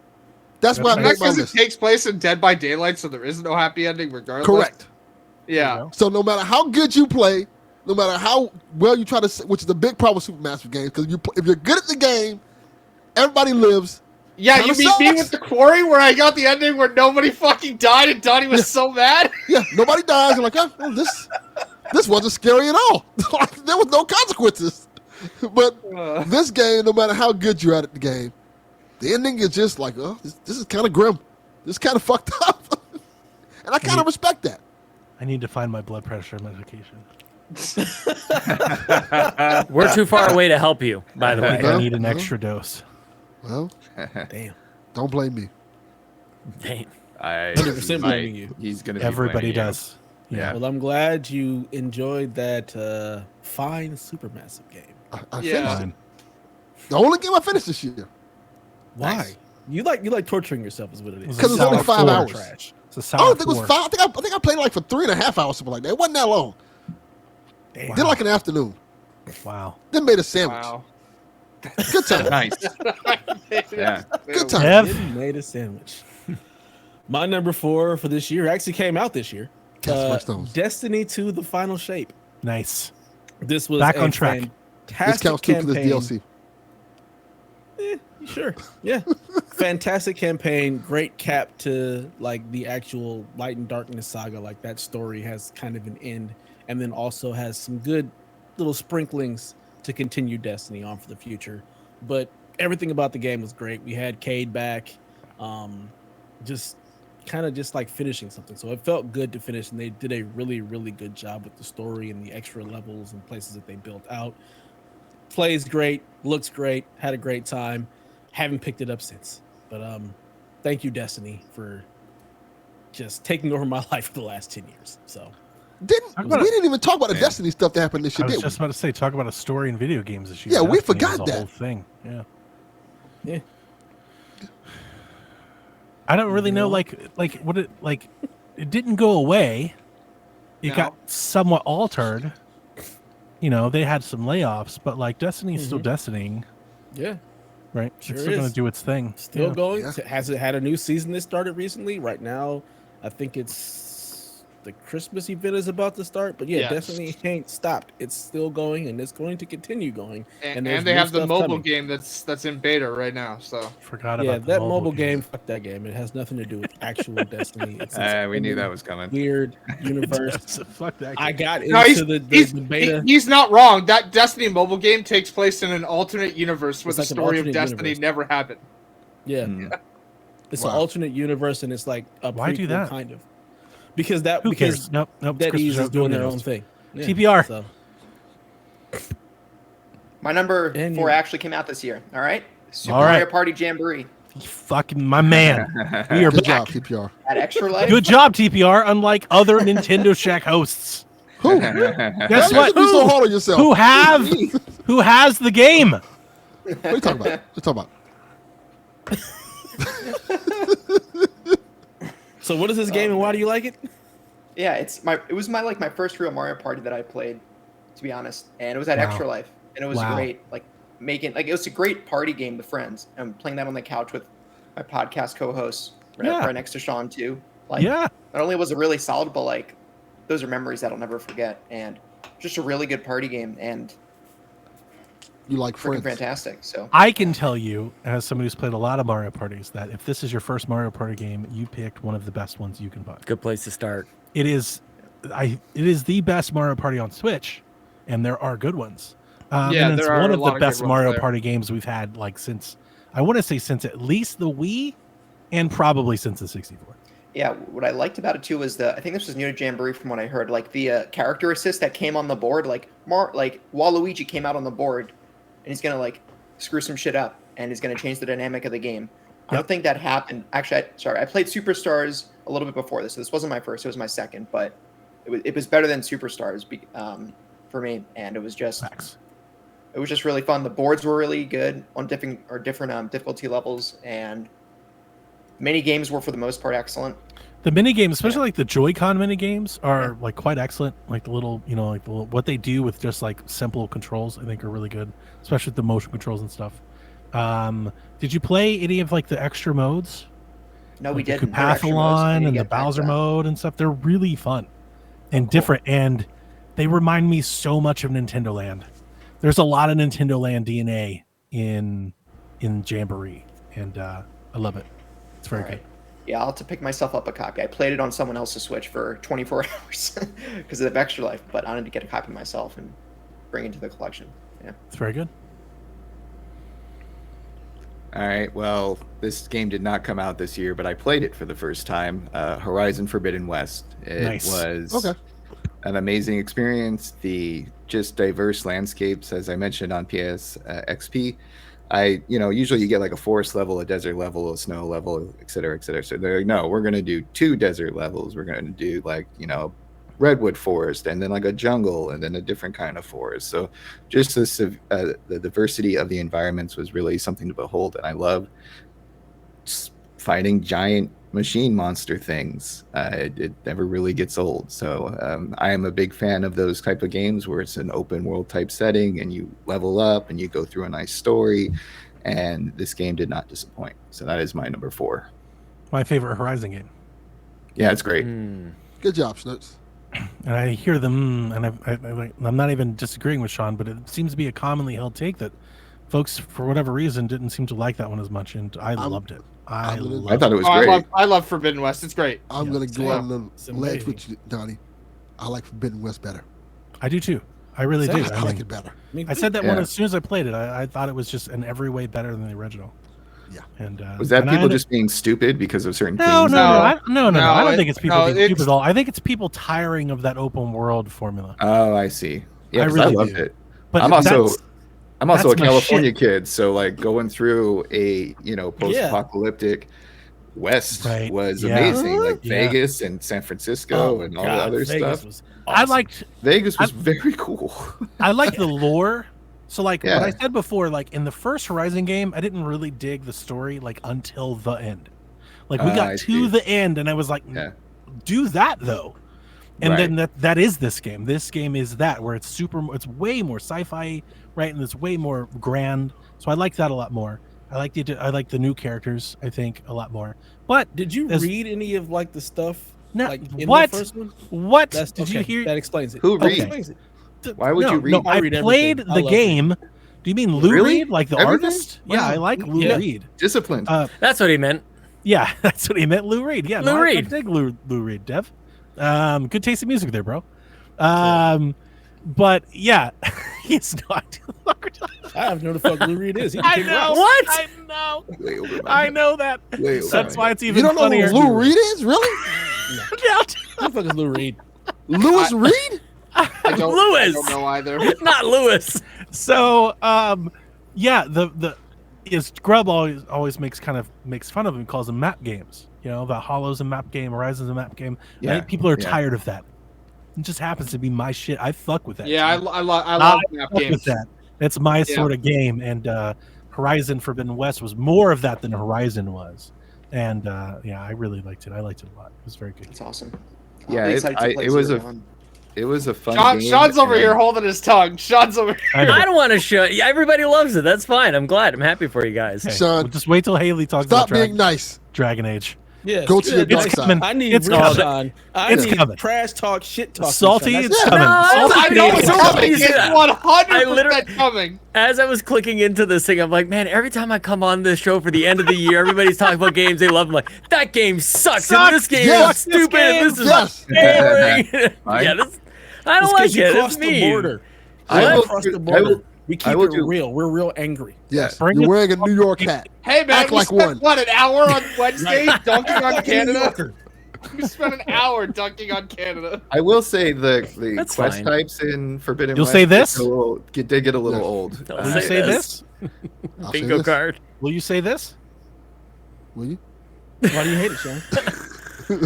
Speaker 1: That's why I
Speaker 2: That's
Speaker 1: make
Speaker 4: That's
Speaker 1: my
Speaker 4: because it
Speaker 1: list.
Speaker 4: takes place in Dead by Daylight, so there is no happy ending regardless.
Speaker 1: Correct.
Speaker 4: Yeah.
Speaker 1: So no matter how good you play, no matter how well you try to, which is the big problem with Supermassive games, because if you're good at the game, everybody lives.
Speaker 4: Yeah,
Speaker 1: Kinda
Speaker 4: you mean me
Speaker 1: sucks.
Speaker 4: with the quarry where I got the ending where nobody fucking died and Donnie was so mad?
Speaker 1: Yeah, nobody dies. You're like, well, this wasn't scary at all. There was no consequences. But this game, no matter how good you're at the game, the ending is just like, oh, this is kind of grim. This is kind of fucked up. And I kind of respect that.
Speaker 2: I need to find my blood pressure medication.
Speaker 9: We're too far away to help you, by the way.
Speaker 2: I need an extra dose.
Speaker 1: Well,
Speaker 5: Damn.
Speaker 1: don't blame me.
Speaker 9: Damn.
Speaker 5: 100% blaming you.
Speaker 6: He's gonna. Be
Speaker 2: Everybody
Speaker 6: blaming you.
Speaker 2: does. Yeah.
Speaker 5: Well, I'm glad you enjoyed that fine Supermassive game.
Speaker 1: I
Speaker 4: Yeah.
Speaker 1: finished it. The only game I finished this year.
Speaker 5: Why?
Speaker 1: Nice.
Speaker 5: You like torturing yourself is what it is.
Speaker 1: 'Cause it's only 5 hours.
Speaker 5: Trash.
Speaker 2: It's a
Speaker 1: I
Speaker 2: solid
Speaker 1: don't think it was
Speaker 2: 4.
Speaker 1: 5. I think I played like for 3.5 hours, something like that. It wasn't that long.
Speaker 5: Damn.
Speaker 1: Did like an afternoon.
Speaker 2: Wow.
Speaker 1: Then made a sandwich.
Speaker 4: Wow.
Speaker 1: Good time.
Speaker 6: Nice. Yeah.
Speaker 1: Good time.
Speaker 2: Ev?
Speaker 5: Then made a sandwich. My number 4 for this year actually came out this year.
Speaker 1: Cast my stones.
Speaker 5: Destiny 2: The Final Shape.
Speaker 2: Nice.
Speaker 5: This was
Speaker 2: Back
Speaker 5: a
Speaker 2: on track.
Speaker 1: This
Speaker 5: fantastic
Speaker 1: counts too for this
Speaker 5: campaign.
Speaker 1: DLC.
Speaker 5: Sure. Yeah. Fantastic campaign. Great cap to like the actual Light and Darkness saga. Like that story has kind of an end, and then also has some good little sprinklings to continue Destiny on for the future. But everything about the game was great. We had Cade back. Just kind of just like finishing something. So it felt good to finish, and they did a really, really good job with the story and the extra levels and places that they built out. Plays great, looks great, had a great time. Haven't picked it up since. But thank you, Destiny, for just taking over my life for the last 10 years. So
Speaker 1: We didn't even talk about the Destiny stuff that happened this
Speaker 2: I
Speaker 1: year,
Speaker 2: was
Speaker 1: did
Speaker 2: just about to say, talk about a story in video games this year.
Speaker 1: Yeah, we
Speaker 2: Destiny
Speaker 1: forgot
Speaker 2: was a
Speaker 1: that.
Speaker 2: whole thing. Yeah.
Speaker 5: yeah.
Speaker 2: I don't really know, like what it like. It didn't go away. It
Speaker 4: No.
Speaker 2: got somewhat altered. You know, they had some layoffs, but like Destiny is still Destinying,
Speaker 5: Yeah.
Speaker 2: right?
Speaker 5: Sure
Speaker 2: it's still going
Speaker 5: is.
Speaker 2: to do its thing.
Speaker 5: Still
Speaker 2: Yeah.
Speaker 5: going.
Speaker 1: Yeah.
Speaker 5: Has it had a new season that started recently? Right now, I think it's the Christmas event is about to start. But yeah,
Speaker 4: Yes.
Speaker 5: Destiny ain't stopped. It's still going, and it's going to continue going.
Speaker 4: And
Speaker 5: there's
Speaker 4: they
Speaker 5: new
Speaker 4: have the
Speaker 5: stuff
Speaker 4: mobile
Speaker 5: coming.
Speaker 4: game that's in beta right now. So
Speaker 2: Forgot
Speaker 5: Yeah,
Speaker 2: about the
Speaker 5: that mobile game. Fuck that game. It has nothing to do with actual Destiny. It's
Speaker 6: We knew
Speaker 5: own
Speaker 6: that was coming.
Speaker 5: weird universe.
Speaker 2: Fuck that.
Speaker 5: I
Speaker 2: game.
Speaker 5: got
Speaker 4: no,
Speaker 5: into the beta.
Speaker 4: he's not wrong. That Destiny mobile game takes place in an alternate universe where
Speaker 5: It's
Speaker 4: the
Speaker 5: like an
Speaker 4: story of
Speaker 5: alternate
Speaker 4: Destiny
Speaker 5: universe.
Speaker 4: never happened.
Speaker 5: Yeah.
Speaker 6: Mm.
Speaker 5: It's
Speaker 1: Wow.
Speaker 5: an alternate universe, and it's like a
Speaker 2: Why do
Speaker 5: prequel,
Speaker 2: that?
Speaker 5: kind of. Because that
Speaker 2: Who
Speaker 5: because
Speaker 2: cares? Nope. It's
Speaker 5: NetEase
Speaker 2: Christmas
Speaker 5: is doing their
Speaker 2: Joe
Speaker 5: own thing. Yeah,
Speaker 2: TPR.
Speaker 5: So.
Speaker 7: My number
Speaker 5: And
Speaker 7: 4
Speaker 5: you-
Speaker 7: actually came out this year. All right. Super
Speaker 2: All right.
Speaker 7: Mario Party Jamboree.
Speaker 2: Fucking my man. We are
Speaker 1: Good
Speaker 2: back.
Speaker 1: job, TPR.
Speaker 7: Had extra life.
Speaker 2: Good job, TPR. Unlike other Nintendo Shack hosts,
Speaker 1: Who?
Speaker 2: guess
Speaker 1: Why you
Speaker 2: what?
Speaker 1: be so hard on yourself?
Speaker 2: Who has the game?
Speaker 1: What are you talking about? What are you talking about?
Speaker 5: So what is this game, and why do you like it?
Speaker 7: Yeah, it was my first real Mario Party that I played, to be honest, and it was at
Speaker 2: Wow.
Speaker 7: Extra Life, and it was
Speaker 2: Wow.
Speaker 7: great. Like it was a great party game with friends. And playing that on the couch with my podcast co-hosts
Speaker 2: Yeah.
Speaker 7: right next to Sean too. Like,
Speaker 2: Yeah.
Speaker 7: not only was it really solid, but like those are memories that I'll never forget, and just a really good party game and
Speaker 1: You like
Speaker 7: freaking
Speaker 1: friends.
Speaker 7: fantastic. So
Speaker 2: I can tell you, as somebody who's played a lot of Mario parties, that if this is your first Mario Party game, you picked one of the best ones you can buy.
Speaker 9: Good place to start.
Speaker 2: It is the best Mario Party on Switch, and there are good ones.
Speaker 4: Yeah,
Speaker 2: and it's
Speaker 4: there are
Speaker 2: one
Speaker 4: a
Speaker 2: of
Speaker 4: lot
Speaker 2: the
Speaker 4: of
Speaker 2: best
Speaker 4: good ones
Speaker 2: Mario
Speaker 4: there.
Speaker 2: Party games we've had, like since I want to say since at least the Wii, and probably since the 64.
Speaker 7: yeah, what I liked about it too was I think this was new to Jamboree from what I heard, like the character assist that came on the board, like Waluigi came out on the board, and he's gonna like screw some shit up, and he's gonna change the dynamic of the game. I don't think that happened. Actually, I played Superstars a little bit before this. So this wasn't my first; it was my second, but it was better than Superstars for me, and it was just
Speaker 2: Facts.
Speaker 7: it was just really fun. The boards were really good on different difficulty levels, and mini games were for the most part excellent.
Speaker 2: The mini games, especially like the Joy-Con mini games, are like quite excellent. Like the little, what they do with just like simple controls, I think are really good, especially with the motion controls and stuff. Did you play any of like the extra modes?
Speaker 7: No, we
Speaker 2: Like the
Speaker 7: didn't. There were extra modes. We
Speaker 2: Koopalings
Speaker 7: need to
Speaker 2: and the
Speaker 7: get back to
Speaker 2: Bowser
Speaker 7: that.
Speaker 2: mode and stuff. They're really fun. and different, and they remind me so much of Nintendo Land. There's a lot of Nintendo Land DNA in Jamboree, and I love it. It's very good.
Speaker 7: Yeah, I'll have to pick myself up a copy. I played it on someone else's Switch for 24 hours because of Extra Life, but I wanted to get a copy myself and bring it to the collection. Yeah,
Speaker 2: It's very good.
Speaker 6: All right. Well, this game did not come out this year, but I played it for the first time. Horizon Forbidden West. It
Speaker 2: Nice.
Speaker 6: was an amazing experience. The just diverse landscapes, as I mentioned on PS XP. Usually you get like a forest level, a desert level, a snow level, et cetera, et cetera. So they're like, no, we're going to do 2 desert levels. We're going to do like, redwood forest, and then like a jungle, and then a different kind of forest. So just the diversity of the environments was really something to behold. And I love fighting giant machine monster things. It never really gets old. So I am a big fan of those type of games where it's an open world type setting and you level up and you go through a nice story, and this game did not disappoint. So that is my number 4.
Speaker 2: My favorite Horizon game.
Speaker 6: Yeah, it's great.
Speaker 1: Good job, Snooks.
Speaker 2: And I hear them, and I'm not even disagreeing with Sean, but it seems to be a commonly held take that folks, for whatever reason, didn't seem to like that one as much, and I loved it. I
Speaker 6: thought it was great.
Speaker 4: I love Forbidden West. It's great.
Speaker 1: I'm going to go on the
Speaker 5: It's
Speaker 1: ledge
Speaker 5: amazing.
Speaker 1: with you, Donnie. I like Forbidden West better.
Speaker 2: I do too. I really do.
Speaker 1: I like it better.
Speaker 2: I said that one
Speaker 6: Yeah.
Speaker 2: as soon as I played it. I thought it was just in every way better than the original.
Speaker 1: Yeah.
Speaker 2: And
Speaker 6: Was that
Speaker 2: and
Speaker 6: people
Speaker 2: I-
Speaker 6: just being stupid because of certain
Speaker 2: No,
Speaker 6: themes?
Speaker 2: no, I don't
Speaker 4: it-
Speaker 2: think it's people
Speaker 4: no,
Speaker 2: being
Speaker 4: it's-
Speaker 2: stupid at all. I think it's people tiring of that open world formula.
Speaker 6: Oh, I see. Yeah,
Speaker 2: I
Speaker 6: 'cause
Speaker 2: really
Speaker 6: I loved
Speaker 2: do.
Speaker 6: it.
Speaker 2: But
Speaker 6: I'm also
Speaker 2: that's
Speaker 6: a
Speaker 2: my
Speaker 6: California
Speaker 2: shit.
Speaker 6: kid, so like going through a post-apocalyptic West
Speaker 2: Right.
Speaker 6: was
Speaker 2: Yeah.
Speaker 6: amazing. Like
Speaker 2: Yeah.
Speaker 6: Vegas and San Francisco and all the other
Speaker 5: Vegas
Speaker 6: stuff.
Speaker 5: was
Speaker 2: I
Speaker 5: awesome.
Speaker 2: liked
Speaker 6: Vegas was very cool.
Speaker 2: I like the lore. So like what I
Speaker 6: Yeah.
Speaker 2: said before, like in the first Horizon game, I didn't really dig the story like until the end. Like we got
Speaker 6: I
Speaker 2: to
Speaker 6: see.
Speaker 2: the end, and I was like,
Speaker 6: Yeah.
Speaker 2: do that though. And
Speaker 6: Right.
Speaker 2: then that is this game. This game is that where it's it's way more sci-fi, right? And it's way more grand. So I like that a lot more. I like the new characters, I think, a lot more. But
Speaker 5: Did you
Speaker 2: There's-
Speaker 5: read any of like the stuff?
Speaker 2: No,
Speaker 5: like in
Speaker 2: what?
Speaker 5: the first one?
Speaker 2: what
Speaker 5: That's,
Speaker 2: did you
Speaker 5: okay,
Speaker 2: hear?
Speaker 5: That explains it.
Speaker 6: Who
Speaker 5: That
Speaker 6: reads?
Speaker 5: explains it.
Speaker 6: Why would
Speaker 2: no,
Speaker 6: you read?
Speaker 2: No, I
Speaker 5: read
Speaker 2: played
Speaker 5: everything. I
Speaker 2: the
Speaker 5: love
Speaker 2: game. Do you mean Lou
Speaker 6: Really?
Speaker 2: Reed, like the
Speaker 6: Everything?
Speaker 2: artist? Yeah,
Speaker 6: Wow.
Speaker 2: I like Lou
Speaker 5: Yeah.
Speaker 2: Reed.
Speaker 6: Disciplined.
Speaker 9: That's what he meant.
Speaker 2: Yeah, that's what he meant. Lou Reed. Yeah,
Speaker 9: Lou
Speaker 2: I
Speaker 9: Reed.
Speaker 2: dig Lou Reed, Dev. Good taste in music there, bro. But yeah, he's not.
Speaker 5: I have no the fuck Lou Reed is. He can
Speaker 2: I
Speaker 5: kick
Speaker 2: know.
Speaker 5: rocks.
Speaker 9: What?
Speaker 2: I know.
Speaker 6: Way over my
Speaker 2: I
Speaker 6: head.
Speaker 2: know that.
Speaker 6: Way over
Speaker 2: That's
Speaker 6: my
Speaker 2: why
Speaker 6: head.
Speaker 2: it's even
Speaker 1: You don't know
Speaker 2: funnier.
Speaker 1: who Lou Reed is? Really?
Speaker 5: Who the fuck is Lou Reed?
Speaker 1: Lewis Reed?
Speaker 4: I don't
Speaker 9: Lewis.
Speaker 4: know either.
Speaker 9: Not Lewis.
Speaker 2: So, yeah, the is Grub always makes fun of him, calls them map games. You know, the Hollow's a map game, Horizon's a map game. I
Speaker 6: Yeah,
Speaker 2: think people are
Speaker 6: yeah.
Speaker 2: tired of that. It just happens to be my shit. I fuck with that.
Speaker 4: Yeah, I
Speaker 2: shit.
Speaker 4: love map
Speaker 2: fuck
Speaker 4: games.
Speaker 2: with that. It's my sort of game, and Horizon Forbidden West was more of that than Horizon was. And yeah, I really liked it. I liked it a lot. It was very good.
Speaker 7: It's awesome.
Speaker 6: Yeah,
Speaker 7: I'll be
Speaker 6: it-
Speaker 7: excited to
Speaker 6: I-
Speaker 7: play
Speaker 6: it was
Speaker 7: Zero
Speaker 6: a-
Speaker 7: Dawn.
Speaker 6: It was a fun game.
Speaker 4: Sean's over
Speaker 6: and-
Speaker 4: here holding his tongue. Sean's over.
Speaker 2: I know.
Speaker 9: I don't want to show. Yeah, everybody loves it. That's fine. I'm glad. I'm happy for you guys.
Speaker 2: Okay,
Speaker 1: Sean,
Speaker 2: well, just wait till Haley talks
Speaker 1: Stop
Speaker 2: about
Speaker 1: being nice.
Speaker 2: Dragon Age.
Speaker 5: Yeah,
Speaker 1: Go to your
Speaker 5: yeah,
Speaker 1: dark
Speaker 5: nice.
Speaker 1: side.
Speaker 2: coming.
Speaker 5: I need
Speaker 2: It's
Speaker 5: real
Speaker 2: coming.
Speaker 5: Sean. I
Speaker 2: It's
Speaker 5: need
Speaker 2: coming.
Speaker 5: trash talk, shit talk.
Speaker 2: Salty,
Speaker 5: Sean.
Speaker 2: it's
Speaker 5: That's-
Speaker 2: coming.
Speaker 9: No, I
Speaker 2: Salty
Speaker 9: know
Speaker 2: baby.
Speaker 9: it's
Speaker 4: It's
Speaker 9: coming.
Speaker 4: It's
Speaker 9: Yeah.
Speaker 4: 100% coming.
Speaker 9: As I was clicking into this thing, I'm like, man, every time I come on this show for the end of the year, everybody's talking about games they love. I'm like, that game sucks. And this game
Speaker 1: Yes.
Speaker 9: is stupid.
Speaker 2: This
Speaker 9: This is
Speaker 1: Yes.
Speaker 9: boring.
Speaker 6: Mine?
Speaker 9: Yeah, this, I don't
Speaker 5: It's
Speaker 9: like
Speaker 5: 'cause you
Speaker 9: it. It's
Speaker 5: crossed the
Speaker 9: me.
Speaker 5: border.
Speaker 6: I
Speaker 5: I
Speaker 6: will-
Speaker 5: crossed the
Speaker 6: I
Speaker 5: border.
Speaker 6: will-
Speaker 5: We
Speaker 6: I
Speaker 5: keep
Speaker 6: will
Speaker 5: it
Speaker 6: do-
Speaker 5: real. We're real angry.
Speaker 1: Yes.
Speaker 2: Bring
Speaker 1: You're
Speaker 2: it.
Speaker 1: wearing a New York hat.
Speaker 4: Hey man,
Speaker 1: Act
Speaker 4: we
Speaker 1: like
Speaker 4: spent
Speaker 1: one.
Speaker 4: what, an hour on Wednesday dunking on
Speaker 5: Like a New
Speaker 4: Canada?
Speaker 5: Yorker.
Speaker 4: We spent an hour dunking on Canada.
Speaker 6: I will say the
Speaker 9: That's
Speaker 6: quest
Speaker 9: fine.
Speaker 6: types in Forbidden
Speaker 2: You'll
Speaker 6: West
Speaker 2: say this?
Speaker 6: did get a little
Speaker 1: Yeah.
Speaker 6: old.
Speaker 9: Don't
Speaker 2: Will you say this?
Speaker 1: I'll say
Speaker 9: Bingo
Speaker 1: this.
Speaker 9: card.
Speaker 2: Will you say this?
Speaker 1: Will you?
Speaker 5: Why do you hate it, Sean?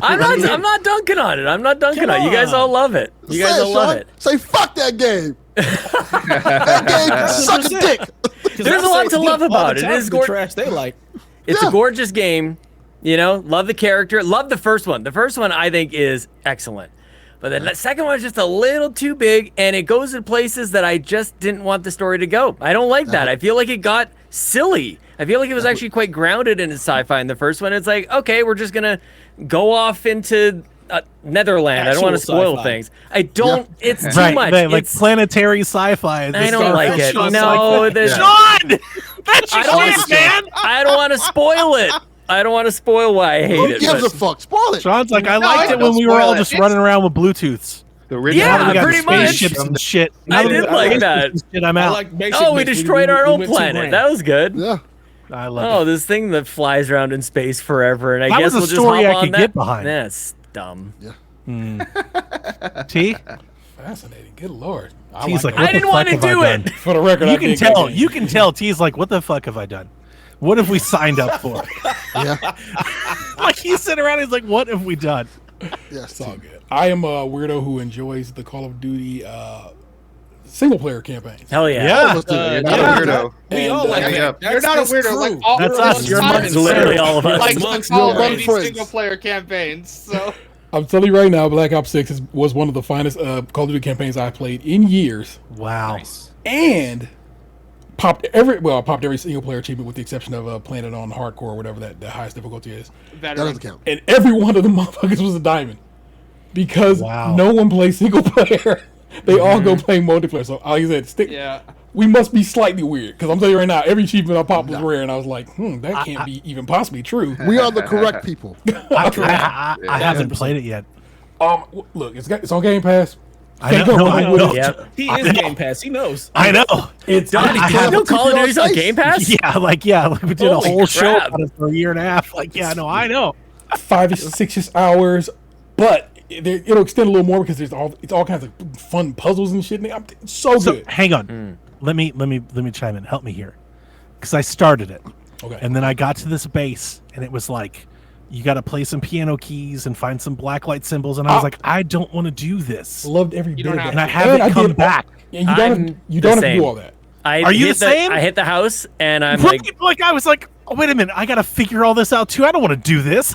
Speaker 9: I'm not dunking on it. I'm not dunking
Speaker 5: Come
Speaker 9: on it. You guys
Speaker 5: on.
Speaker 9: all love it. You guys
Speaker 1: Say
Speaker 9: all love
Speaker 1: Sean.
Speaker 9: it.
Speaker 1: Say fuck that game. That game suck a dick.
Speaker 9: There's a lot to love about it. It is
Speaker 5: the
Speaker 9: gorgeous.
Speaker 5: trash they like.
Speaker 9: It's
Speaker 1: Yeah.
Speaker 9: a gorgeous game. You know, love the character. Love the first one. The first one I think is excellent. But the second one is just a little too big, and it goes in places that I just didn't want the story to go. I don't like that. I feel like it got silly. I feel like it was actually quite grounded in its sci-fi in the first one. It's like, okay, we're just gonna go off into Netherland. I don't want to
Speaker 5: Actual
Speaker 9: spoil
Speaker 5: sci-fi.
Speaker 9: things. I don't. It's too
Speaker 2: Right,
Speaker 9: much.
Speaker 2: like
Speaker 9: It's,
Speaker 2: planetary sci-fi.
Speaker 9: I don't like it.
Speaker 2: Starfish
Speaker 9: No,
Speaker 2: sci-fi.
Speaker 9: there's
Speaker 2: John, that's your
Speaker 9: I don't
Speaker 2: shit, man.
Speaker 9: I don't want to spoil it. I don't want to spoil why I hate
Speaker 1: Who
Speaker 9: it.
Speaker 1: gives
Speaker 9: but-
Speaker 1: a fuck? Spoil it.
Speaker 2: Sean's like, I
Speaker 4: No,
Speaker 2: liked it
Speaker 4: don't
Speaker 2: when we were
Speaker 4: spoil
Speaker 2: all
Speaker 4: it.
Speaker 2: just
Speaker 4: It's-
Speaker 2: running around with Bluetooths.
Speaker 6: The
Speaker 2: Now
Speaker 9: Yeah,
Speaker 2: that we got
Speaker 9: pretty much.
Speaker 2: spaceships and shit. Now
Speaker 9: I
Speaker 2: that we
Speaker 9: did
Speaker 2: got
Speaker 9: like
Speaker 2: spaceships
Speaker 9: that.
Speaker 2: and shit, I'm
Speaker 5: I
Speaker 2: out.
Speaker 5: like basic
Speaker 9: Oh, we
Speaker 5: mix.
Speaker 9: destroyed our
Speaker 5: we
Speaker 9: own
Speaker 5: went 2
Speaker 9: planet.
Speaker 5: grand.
Speaker 9: That was good.
Speaker 1: Yeah.
Speaker 2: I love
Speaker 9: Oh,
Speaker 2: it.
Speaker 9: this thing that flies around in space forever, and I
Speaker 2: That
Speaker 9: guess
Speaker 2: was a
Speaker 9: we'll just
Speaker 2: story
Speaker 9: hop
Speaker 2: I
Speaker 9: on
Speaker 2: could
Speaker 9: that.
Speaker 2: get behind.
Speaker 9: That's dumb.
Speaker 2: T?
Speaker 8: Fascinating. Good lord.
Speaker 2: T's like,
Speaker 8: that.
Speaker 2: what
Speaker 9: I
Speaker 2: the
Speaker 9: didn't want
Speaker 2: fuck
Speaker 9: to
Speaker 2: have
Speaker 9: do
Speaker 2: I
Speaker 9: it.
Speaker 2: done?
Speaker 8: For the record, I
Speaker 2: You can
Speaker 8: dig that
Speaker 2: tell.
Speaker 8: game.
Speaker 2: You can tell. T's like, what the fuck have I done? What have we signed up for?
Speaker 1: Yeah.
Speaker 2: Like he's sitting around. He's like, what have we done?
Speaker 1: Yes.
Speaker 8: It's all good. I am a weirdo who enjoys the Call of Duty single player campaigns.
Speaker 9: Hell yeah.
Speaker 2: Yeah.
Speaker 1: Let's do it.
Speaker 6: You're not
Speaker 5: yeah.
Speaker 6: a weirdo.
Speaker 5: We all like
Speaker 6: hang
Speaker 5: that.
Speaker 6: up.
Speaker 4: You're not a
Speaker 5: That's
Speaker 4: weirdo. Like
Speaker 5: true.
Speaker 4: all
Speaker 2: That's
Speaker 4: all
Speaker 2: us.
Speaker 4: the
Speaker 2: You're
Speaker 4: time
Speaker 2: amongst
Speaker 4: it's
Speaker 9: literally all of us.
Speaker 4: Like
Speaker 5: Amongst
Speaker 4: Call
Speaker 1: your
Speaker 4: of
Speaker 1: best
Speaker 4: Duty
Speaker 1: friends.
Speaker 4: single player campaigns. So
Speaker 8: I'm telling you right now, Black Ops 6 was one of the finest Call of Duty campaigns I've played in years,
Speaker 2: Wow.
Speaker 8: and popped every single player achievement with the exception of playing it on hardcore or whatever that the highest difficulty is.
Speaker 1: That
Speaker 4: veteran.
Speaker 1: doesn't count.
Speaker 8: And every one of the motherfuckers was a diamond because
Speaker 2: Wow.
Speaker 8: no one plays single player. They all go play multiplayer. So like I said,
Speaker 4: Yeah.
Speaker 8: we must be slightly weird because I'm telling you right now, every achievement I popped was rare, and I was like, that can't be even possibly true.
Speaker 1: We are the correct people.
Speaker 2: I haven't played it yet.
Speaker 8: Look, it's on Game Pass.
Speaker 2: I know.
Speaker 8: Can't go
Speaker 2: No,
Speaker 8: wrong
Speaker 2: I
Speaker 8: with
Speaker 2: know.
Speaker 8: it.
Speaker 9: Yep.
Speaker 5: He is Game Pass. He knows.
Speaker 2: I know.
Speaker 8: It's
Speaker 9: Did you know Call of Duty's on Game Pass?
Speaker 2: Yeah, like we did
Speaker 9: Holy
Speaker 2: a whole show
Speaker 9: crap.
Speaker 2: on it for a year and a half. Like, yeah, no, I know.
Speaker 8: 5 to 6 hours, but it'll extend a little more because it's all kinds of fun puzzles and shit. It's so
Speaker 2: So
Speaker 8: good.
Speaker 2: hang on. Let me chime in. Help me here, because I started it,
Speaker 8: Okay.
Speaker 2: and then I got to this base, and it was like, you got to play some piano keys and find some blacklight symbols, and I was like, I don't want to do this,
Speaker 8: Loved every bit
Speaker 4: don't
Speaker 8: of
Speaker 4: have
Speaker 8: that.
Speaker 2: and I haven't
Speaker 8: I
Speaker 2: come
Speaker 8: did-
Speaker 2: back.
Speaker 8: And you don't
Speaker 9: I'm
Speaker 8: have, you
Speaker 9: the
Speaker 8: don't have to
Speaker 9: same.
Speaker 8: do all that.
Speaker 2: Are you the same?
Speaker 9: I hit the house, and I'm
Speaker 2: Right,
Speaker 9: like,
Speaker 2: like I was like, oh, wait a minute, I got to figure all this out too. I don't want to do this.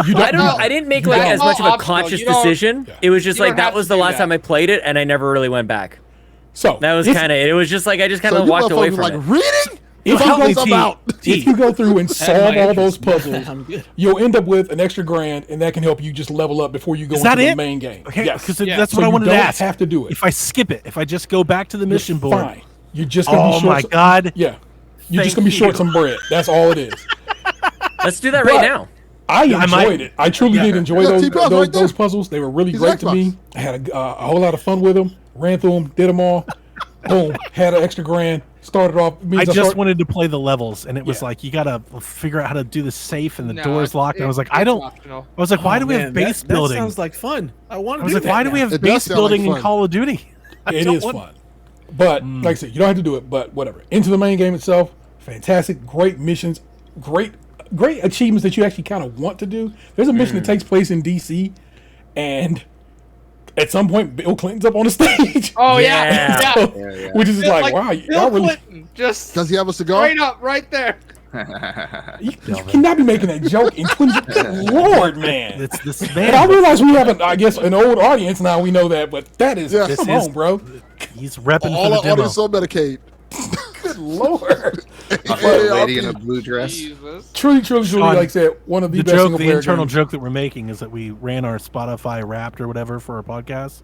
Speaker 8: You
Speaker 9: I don't know. I didn't make like
Speaker 8: don't.
Speaker 9: as much of a
Speaker 4: Optional.
Speaker 9: conscious
Speaker 4: You don't-
Speaker 9: decision.
Speaker 8: Yeah.
Speaker 9: It was just
Speaker 4: You
Speaker 9: like
Speaker 4: don't
Speaker 9: that
Speaker 4: have
Speaker 9: was
Speaker 4: to
Speaker 9: the
Speaker 4: do
Speaker 9: last
Speaker 4: that.
Speaker 9: time I played it, and I never really went back.
Speaker 8: So
Speaker 9: That was
Speaker 2: It's-
Speaker 9: kind of it. It was just like I just kind
Speaker 1: So
Speaker 9: of
Speaker 1: you
Speaker 9: walked away
Speaker 1: motherfuckers
Speaker 9: from
Speaker 1: like
Speaker 9: it.
Speaker 1: reading?
Speaker 8: if
Speaker 2: Help
Speaker 8: you
Speaker 2: me,
Speaker 8: go
Speaker 2: T.
Speaker 8: out, if you go through and solve all those puzzles,
Speaker 5: I'm good.
Speaker 8: you'll end up with an extra grand, and that can help you just level up before you go
Speaker 2: Is
Speaker 8: into
Speaker 2: that
Speaker 8: the
Speaker 2: it?
Speaker 8: main game.
Speaker 2: Okay,
Speaker 8: Yes.
Speaker 2: because
Speaker 4: Yeah.
Speaker 2: that's
Speaker 8: So
Speaker 2: what I
Speaker 8: you
Speaker 2: wanted
Speaker 8: don't
Speaker 2: to ask.
Speaker 8: have to do it.
Speaker 2: If I skip it, if I just go back to the mission board,
Speaker 8: Fine. You're just gonna be
Speaker 2: oh
Speaker 8: short.
Speaker 2: my god,
Speaker 8: Yeah. You're just
Speaker 2: Thank
Speaker 8: gonna be short
Speaker 2: you.
Speaker 8: some bread. That's all it is.
Speaker 9: Let's do that right
Speaker 8: But-
Speaker 9: now.
Speaker 8: I
Speaker 2: I might-
Speaker 8: enjoyed it. I truly did enjoy
Speaker 1: Yeah,
Speaker 8: those
Speaker 1: T-Pub's
Speaker 8: those,
Speaker 1: right there.
Speaker 8: those puzzles. They were really
Speaker 1: He's
Speaker 8: great to
Speaker 1: Xbox.
Speaker 8: me. I had a whole lot of fun with them. Ran through them, did them all. Boom, had an extra grand. Started off.
Speaker 2: I just wanted to play the levels, and it was
Speaker 8: Yeah.
Speaker 2: like you gotta figure out how to do the safe, and the
Speaker 4: No,
Speaker 2: door's locked. And I was like, I
Speaker 4: it's
Speaker 2: don't.
Speaker 4: optional.
Speaker 2: I was like, why do we
Speaker 5: Oh,
Speaker 2: have
Speaker 5: man,
Speaker 2: base
Speaker 5: that
Speaker 2: building?
Speaker 5: sounds like fun. I want
Speaker 2: I
Speaker 5: to
Speaker 2: was
Speaker 5: do
Speaker 2: like,
Speaker 5: that
Speaker 2: why do we
Speaker 5: now.
Speaker 2: have
Speaker 1: It does
Speaker 2: base
Speaker 1: sound like
Speaker 2: building in
Speaker 1: fun.
Speaker 2: Call of Duty? I
Speaker 8: It
Speaker 2: don't
Speaker 8: is
Speaker 2: want-
Speaker 8: fun. But like I said, you don't have to do it. But whatever. Into the main game itself, fantastic, great missions, great achievements that you actually kind of want to do. There's a mission that takes place in DC, and at some point Bill Clinton's up on the stage.
Speaker 4: Oh
Speaker 9: Yeah.
Speaker 4: yeah.
Speaker 6: Yeah.
Speaker 8: Which is just like, wow,
Speaker 4: Bill
Speaker 8: y'all really
Speaker 4: Clinton, just
Speaker 1: Does he have a cigar?
Speaker 4: straight up right there.
Speaker 8: you cannot be making that joke in 20. Good Lord, man.
Speaker 2: It's this
Speaker 8: And I
Speaker 2: man.
Speaker 8: realize we have, I guess, an old audience now. We know that, but that is
Speaker 1: Yeah.
Speaker 8: come
Speaker 2: This
Speaker 8: on,
Speaker 2: is-
Speaker 8: bro.
Speaker 2: He's repping
Speaker 1: All
Speaker 2: for
Speaker 1: our
Speaker 2: the demo.
Speaker 1: audience on Medicaid.
Speaker 8: Good Lord.
Speaker 6: A lady in a blue dress.
Speaker 4: Jesus.
Speaker 8: Truly,
Speaker 2: Sean,
Speaker 8: like I said, one of the,
Speaker 2: The
Speaker 8: best
Speaker 2: joke,
Speaker 8: single
Speaker 2: the
Speaker 8: player
Speaker 2: internal
Speaker 8: games.
Speaker 2: joke that we're making is that we ran our Spotify Wrapped or whatever for our podcast,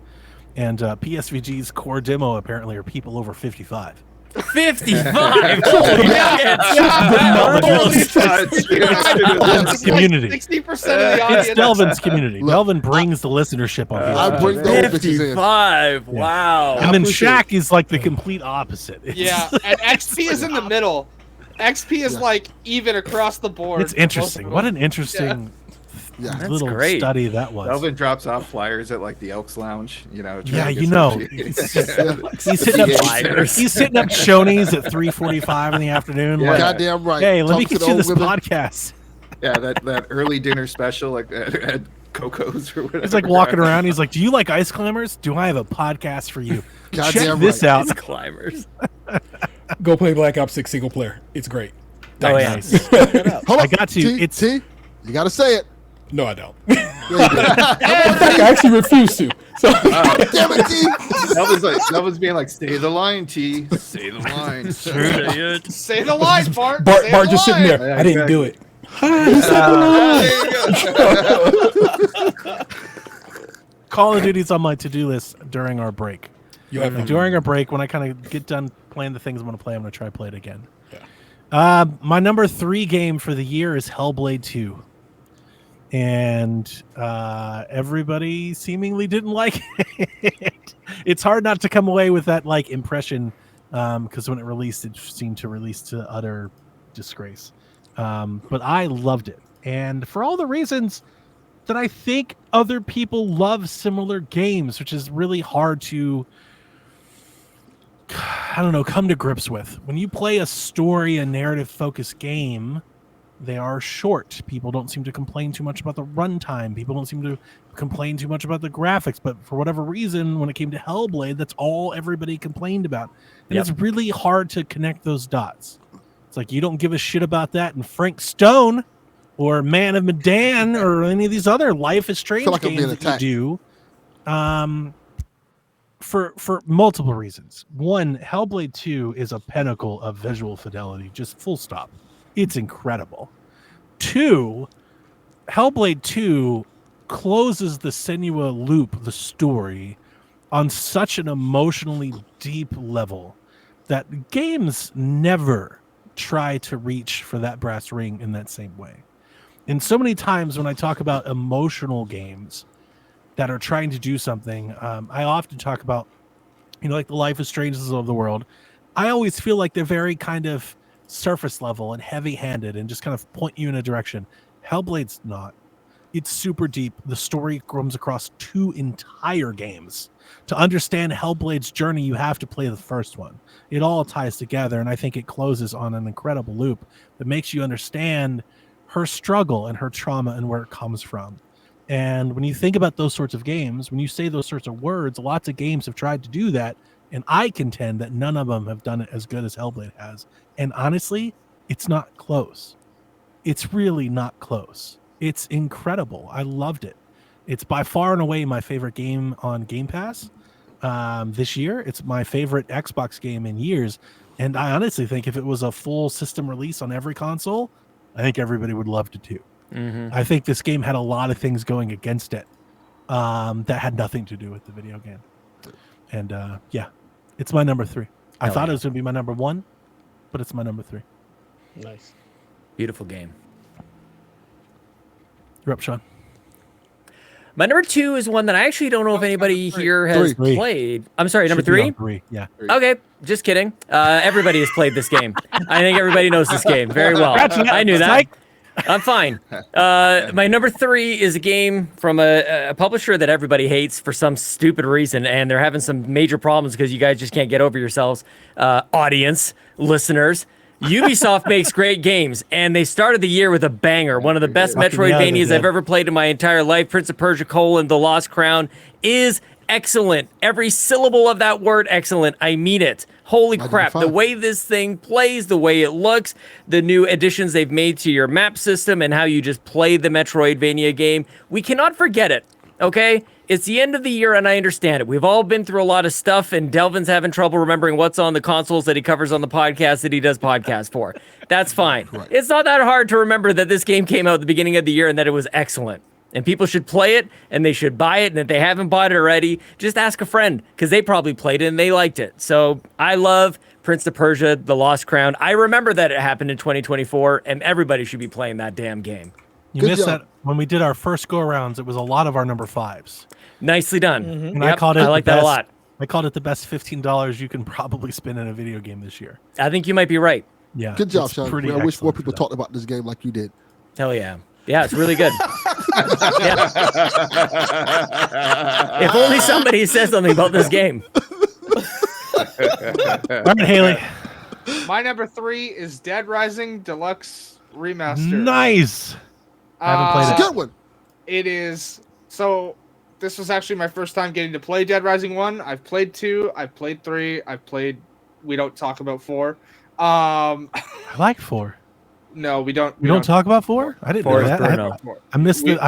Speaker 2: and PSVG's core demo apparently are people over 55.
Speaker 9: 55. Holy shit.
Speaker 2: It's community.
Speaker 4: 60% of the audience.
Speaker 2: It's Delvin's community.
Speaker 1: Look,
Speaker 2: Delvin brings the listenership on
Speaker 1: I
Speaker 2: here.
Speaker 1: bring the old bitches in.
Speaker 9: 55. Wow.
Speaker 2: And then
Speaker 1: appreciate
Speaker 2: Shaq is like the complete opposite. It's-
Speaker 4: Yeah, and XP is in the middle. XP is
Speaker 1: Yeah.
Speaker 4: like even across the board.
Speaker 2: It's interesting. What an interesting
Speaker 1: Yeah.
Speaker 9: That's
Speaker 2: little
Speaker 9: great.
Speaker 2: study that was.
Speaker 6: Delvin drops off flyers at like the Elks Lounge, you know. trying
Speaker 2: Yeah,
Speaker 6: to get
Speaker 2: you
Speaker 6: some
Speaker 2: know,
Speaker 6: shit.
Speaker 2: it's just-
Speaker 6: The
Speaker 2: he's hitting up
Speaker 6: VA
Speaker 9: Flyers.
Speaker 2: he's hitting up Shoney's at 3:45 in the afternoon.
Speaker 6: Yeah.
Speaker 2: Like,
Speaker 1: Goddamn right.
Speaker 2: hey, let me
Speaker 1: Talk to
Speaker 2: get
Speaker 1: the
Speaker 2: you
Speaker 1: old
Speaker 2: this
Speaker 1: women.
Speaker 2: podcast.
Speaker 6: Yeah, that early dinner special like at Coco's or whatever.
Speaker 2: He's like walking around. He's like, "Do you like ice climbers? Do I have a podcast for you? Check
Speaker 1: Goddamn
Speaker 2: this
Speaker 1: right.
Speaker 2: out."
Speaker 9: It's climbers.
Speaker 8: Go play Black Ops 6 single player. It's great.
Speaker 9: Oh, yeah.
Speaker 2: Nice.
Speaker 1: Hold
Speaker 2: I
Speaker 1: up.
Speaker 2: got to.
Speaker 1: T,
Speaker 2: It's-
Speaker 1: T, you got to say it.
Speaker 8: No, I don't.
Speaker 1: There you go.
Speaker 8: In fact, I actually refuse to. So
Speaker 1: Damn it, T.
Speaker 6: That was being like, stay the line, T. Stay the line.
Speaker 4: Say the line, Bart.
Speaker 8: Bart
Speaker 4: Say
Speaker 8: Bart
Speaker 4: the
Speaker 8: just sitting
Speaker 4: line.
Speaker 8: there.
Speaker 6: Yeah,
Speaker 8: I didn't do it. Hi, he said the line.
Speaker 6: There you go.
Speaker 2: Call of Duty's on my to-do list during our break.
Speaker 8: You have
Speaker 2: Like, during our break, when I kind of get done playing the things I'm going to play, I'm going to try to play it again.
Speaker 8: Yeah.
Speaker 2: My number 3 game for the year is Hellblade 2. And everybody seemingly didn't like it. It's hard not to come away with that like impression, because when it released, it seemed to release to utter disgrace. But I loved it, and for all the reasons that I think other people love similar games, which is really hard to, I don't know, come to grips with. When you play a story and narrative focused game, they are short. People don't seem to complain too much about the runtime. People don't seem to complain too much about the graphics. But for whatever reason, when it came to Hellblade, that's all everybody complained about. And it's really hard to connect those dots. It's like you don't give a shit about that in Frank Stone or Man of Medan or any of these other Life is Strange games that you do. For multiple reasons. One, Hellblade 2 is a pinnacle of visual fidelity, just full stop. It's incredible. 2, Hellblade 2 closes the Senua loop, the story, on such an emotionally deep level that games never try to reach for that brass ring in that same way. And so many times when I talk about emotional games that are trying to do something, I often talk about, like the Life is Stranges of the world. I always feel like they're very kind of surface level and heavy-handed and just kind of point you in a direction. Hellblade's not. It's super deep. The story comes across 2 entire games. To understand Hellblade's journey, you have to play the first one. It all ties together, and I think it closes on an incredible loop that makes you understand her struggle and her trauma and where it comes from. And when you think about those sorts of games, when you say those sorts of words, lots of games have tried to do that, and I contend that none of them have done it as good as Hellblade has. And honestly, it's not close. It's really not close. It's incredible. I loved it. It's by far and away my favorite game on Game Pass this year. It's my favorite Xbox game in years. And I honestly think if it was a full system release on every console, I think everybody would love it too.
Speaker 9: Mm-hmm.
Speaker 2: I think this game had a lot of things going against it that had nothing to do with the video game. And it's my number 3. I thought it was going to be my number 1, but it's my number 3.
Speaker 5: Nice.
Speaker 9: Beautiful game.
Speaker 2: You're up, Sean.
Speaker 9: My number 2 is one that I actually don't know if anybody here has played. I'm sorry, number 3?
Speaker 2: 3, yeah.
Speaker 9: Okay, just kidding. Everybody has played this game. I think everybody knows this game very well. I knew that. I'm fine. My number 3 is a game from a publisher that everybody hates for some stupid reason, and they're having some major problems because you guys just can't get over yourselves. Audience, listeners. Ubisoft makes great games, and they started the year with a banger. One of the best Metroidvanias I've ever played in my entire life. Prince of Persia: The Lost Crown is excellent. Every syllable of that word, excellent. I mean it. Holy crap. The way this thing plays, the way it looks, the new additions they've made to your map system, and how you just play the Metroidvania game. We cannot forget it, okay? It's the end of the year, and I understand it. We've all been through a lot of stuff, and Delvin's having trouble remembering what's on the consoles that he covers on the podcast that he does podcasts for. That's fine. Right. It's not that hard to remember that this game came out at the beginning of the year and that it was excellent. And people should play it, and they should buy it, and if they haven't bought it already, just ask a friend, because they probably played it and they liked it. So I love Prince of Persia: The Lost Crown. I remember that it happened in 2024, and everybody should be playing that damn game.
Speaker 2: You missed that when we did our first go-arounds. It was a lot of our number 5s.
Speaker 9: Nicely done.
Speaker 2: Mm-hmm. And I like that a lot. I called it the best $15 you can probably spend in a video game this year.
Speaker 9: I think you might be right.
Speaker 2: Yeah.
Speaker 1: Good job, Sean. I wish more people talked about this game like you did.
Speaker 9: Hell yeah. Yeah, it's really good. If only somebody says something about this game.
Speaker 2: All right, Haley.
Speaker 4: My number 3 is Dead Rising Deluxe Remaster.
Speaker 2: Nice. I haven't played it.
Speaker 1: It's a good one.
Speaker 4: It is. So, this was actually my first time getting to play Dead Rising 1. I've played 2. I've played 3. I've played... We don't talk about 4.
Speaker 2: I like 4.
Speaker 4: No, we don't.
Speaker 2: We don't talk about 4? I didn't know that. I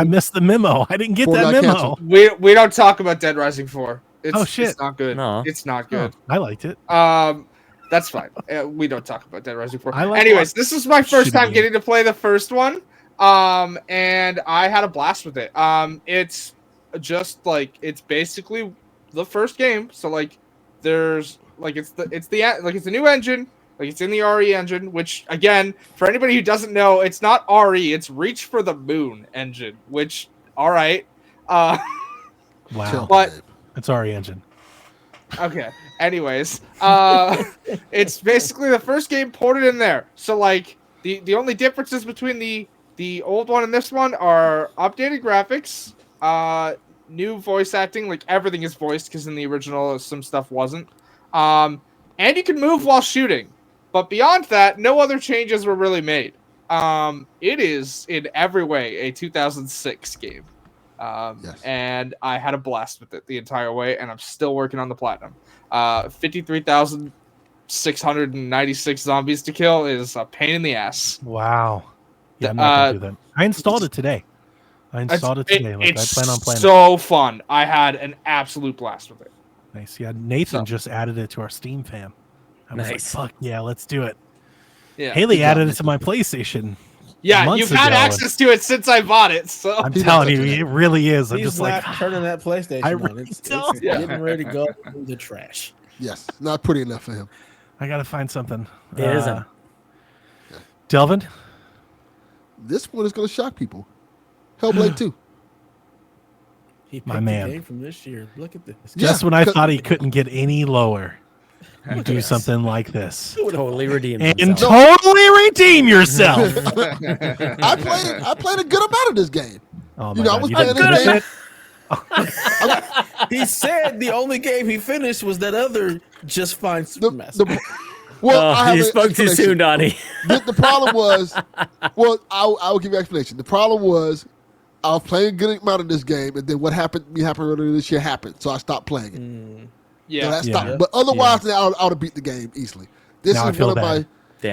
Speaker 2: missed the memo. I didn't get that memo.
Speaker 4: We don't talk about Dead Rising 4. It's not good.
Speaker 9: No.
Speaker 4: It's not good.
Speaker 2: I liked it.
Speaker 4: That's fine. We don't talk about Dead Rising 4. Anyways, this is my first time getting to play the first one. And I had a blast with it. It's just like it's basically the first game. So like there's like it's a new engine. Like it's in the RE engine, which again, for anybody who doesn't know, it's not RE, it's Reach for the Moon engine, which all right.
Speaker 2: Wow.
Speaker 4: But
Speaker 2: it's our engine.
Speaker 4: okay. Anyways, it's basically the first game ported in there. So like the only differences between the old one and this one are updated graphics, new voice acting, like everything is voiced because in the original some stuff wasn't. And you can move while shooting. But beyond that, no other changes were really made. It is in every way a 2006 game.
Speaker 1: Yes.
Speaker 4: And I had a blast with it the entire way, and I'm still working on the platinum. 53,696 zombies to kill is a pain in the ass.
Speaker 2: Wow. Yeah, I'm not gonna do that. I installed it today. Like, I plan on playing it.
Speaker 4: So fun. I had an absolute blast with it.
Speaker 2: Nice. Yeah, Nathan just added it to our Steam fam. I was like, fuck yeah, let's do it.
Speaker 4: Yeah.
Speaker 2: Haley added it to my PlayStation.
Speaker 4: Yeah, you've had access to it since I bought it. So
Speaker 2: I'm telling you, it really is. I'm just like
Speaker 5: turning that PlayStation on. It's getting ready to go in the trash.
Speaker 1: Yes, not pretty enough for him.
Speaker 2: I gotta find something.
Speaker 9: It isn't.
Speaker 2: Delvin?
Speaker 1: This one is gonna shock people. Hellblade 2.
Speaker 5: He picked
Speaker 2: My man.
Speaker 5: the game from this year. Look at this.
Speaker 2: Just when I thought he couldn't get any lower, you do something like this.
Speaker 9: Totally redeem
Speaker 2: and
Speaker 9: himself.
Speaker 2: totally redeem yourself.
Speaker 1: I played a good amount of this game.
Speaker 2: Oh
Speaker 1: you
Speaker 2: my
Speaker 1: know,
Speaker 2: God,
Speaker 1: I was
Speaker 2: you
Speaker 1: playing
Speaker 2: didn't
Speaker 1: this
Speaker 2: finish
Speaker 1: game.
Speaker 2: it?
Speaker 5: He said the only game he finished was that other Just Fine Supermassive.
Speaker 1: Well, I have
Speaker 9: you
Speaker 1: an
Speaker 9: spoke too
Speaker 1: explanation.
Speaker 9: soon, Donnie.
Speaker 1: The problem was, well, I will give you an explanation. The problem was, I was playing a good amount of this game, and then what happened earlier this year happened, so I stopped playing it.
Speaker 4: Yeah,
Speaker 1: so that stopped. But otherwise, I would have beat the game easily. This
Speaker 2: Now I
Speaker 1: is
Speaker 2: feel
Speaker 1: one of
Speaker 2: bad.
Speaker 1: my.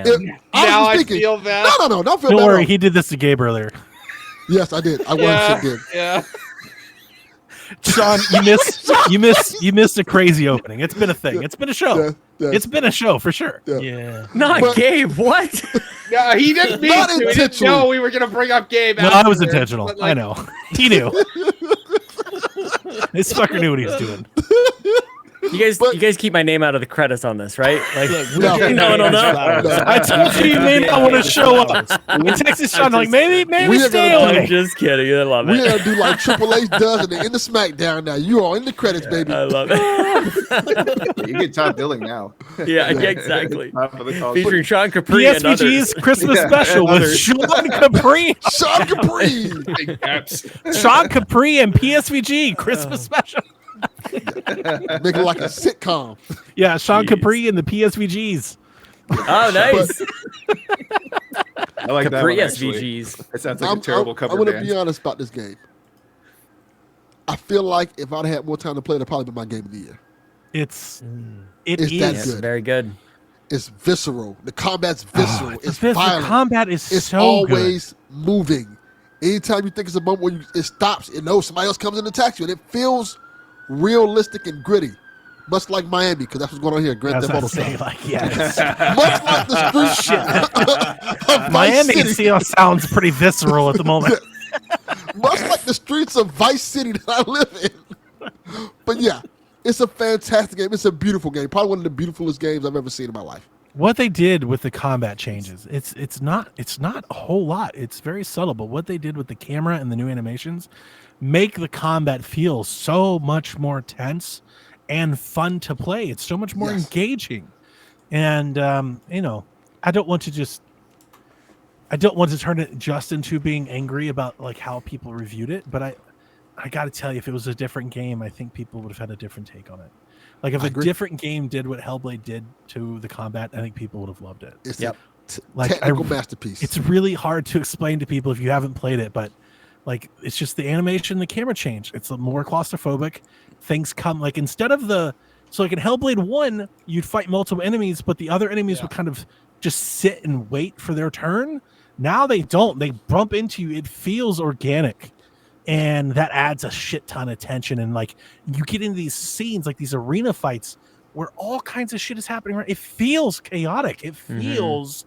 Speaker 9: Damn.
Speaker 4: Now I
Speaker 1: speaking,
Speaker 4: feel bad.
Speaker 1: No, don't feel
Speaker 2: Don't
Speaker 1: bad.
Speaker 2: worry, he did this to Gabe earlier.
Speaker 1: Yes, I did. I
Speaker 4: Yeah,
Speaker 1: 100% did.
Speaker 4: yeah.
Speaker 2: Sean, you missed a crazy opening. It's been a thing. It's been a show.
Speaker 1: Yeah.
Speaker 2: It's been a show for sure.
Speaker 5: Yeah.
Speaker 9: Not
Speaker 1: But-
Speaker 9: Gabe. What?
Speaker 4: Yeah, he didn't mean
Speaker 1: Not
Speaker 4: to. He didn't
Speaker 1: intentionally.
Speaker 4: know we were gonna bring up Gabe.
Speaker 2: No, I was
Speaker 4: afterwards,
Speaker 2: intentional.
Speaker 4: but,
Speaker 2: I know. He knew. This fucker knew what he was doing.
Speaker 9: You guys keep my name out of the credits on this, right? Like,
Speaker 1: No.
Speaker 9: no.
Speaker 2: I told you you may not want to show up. I texted Sean like maybe
Speaker 1: We are
Speaker 2: stay
Speaker 1: gonna do-
Speaker 2: away.
Speaker 9: I'm just kidding. I love
Speaker 1: We're
Speaker 9: it.
Speaker 1: gonna do like Triple H does at the end of SmackDown. Now you are in the credits, baby.
Speaker 9: I love it.
Speaker 6: You get top billing now.
Speaker 9: Yeah, exactly.
Speaker 6: Top of the call.
Speaker 9: Featuring Sean Capri and others.
Speaker 2: PSVG's Christmas
Speaker 6: Yeah,
Speaker 2: special
Speaker 6: and
Speaker 2: with
Speaker 6: others.
Speaker 2: Sean Capri.
Speaker 1: Sean Capri.
Speaker 4: Big caps.
Speaker 2: Sean Capri and PSVG Christmas special.
Speaker 1: Make it like a sitcom.
Speaker 2: Yeah, Sean
Speaker 9: Jeez.
Speaker 2: Capri and the PSVGs.
Speaker 9: Oh, nice.
Speaker 6: I like that
Speaker 9: Capri
Speaker 6: one, actually.
Speaker 9: SVGs.
Speaker 6: That sounds like a terrible cover
Speaker 1: I'm gonna
Speaker 6: band.
Speaker 1: be honest about this game. I feel like if I'd had more time to play, it'd probably be my game of the year.
Speaker 2: It's
Speaker 1: It's that
Speaker 9: Yes,
Speaker 1: good.
Speaker 9: very good.
Speaker 1: It's visceral. The combat's visceral. It's
Speaker 2: the
Speaker 1: violent.
Speaker 2: combat is
Speaker 1: It's
Speaker 2: so
Speaker 1: always moving. Anytime you think it's a moment where it stops, it knows somebody else comes and attacks you, and it feels realistic and gritty, much like Miami, because that's what's going on here. Grand
Speaker 2: good.
Speaker 1: Theft
Speaker 2: I was
Speaker 1: Auto
Speaker 2: about to say,
Speaker 1: style.
Speaker 2: like, yes.
Speaker 1: Much like the streets of
Speaker 2: Miami
Speaker 1: Vice City.
Speaker 2: sounds pretty visceral at the moment.
Speaker 1: Much like the streets of Vice City that I live in. But yeah, it's a fantastic game. It's a beautiful game. Probably one of the beautifulest games I've ever seen in my life.
Speaker 2: What they did with the combat changes, it's not a whole lot. It's very subtle, but what they did with the camera and the new animations make the combat feel so much more tense and fun to play. It's so much more engaging. And I don't want to turn it just into being angry about like how people reviewed it, but I got to tell you, if it was a different game, I think people would have had a different take on it. Like if
Speaker 1: I
Speaker 2: a
Speaker 1: agree.
Speaker 2: different game did what Hellblade did to the combat, I think people would have loved it.
Speaker 1: It's
Speaker 9: Yep.
Speaker 1: a
Speaker 2: Like,
Speaker 1: technical masterpiece.
Speaker 2: It's really hard to explain to people if you haven't played it, but like it's just the animation, the camera change. It's more claustrophobic. Things come like instead of so like in Hellblade 1, you'd fight multiple enemies, but the other enemies would kind of just sit and wait for their turn. Now they don't. They bump into you. It feels organic. And that adds a shit ton of tension. And like you get into these scenes, like these arena fights where all kinds of shit is happening. Right? It feels chaotic. It feels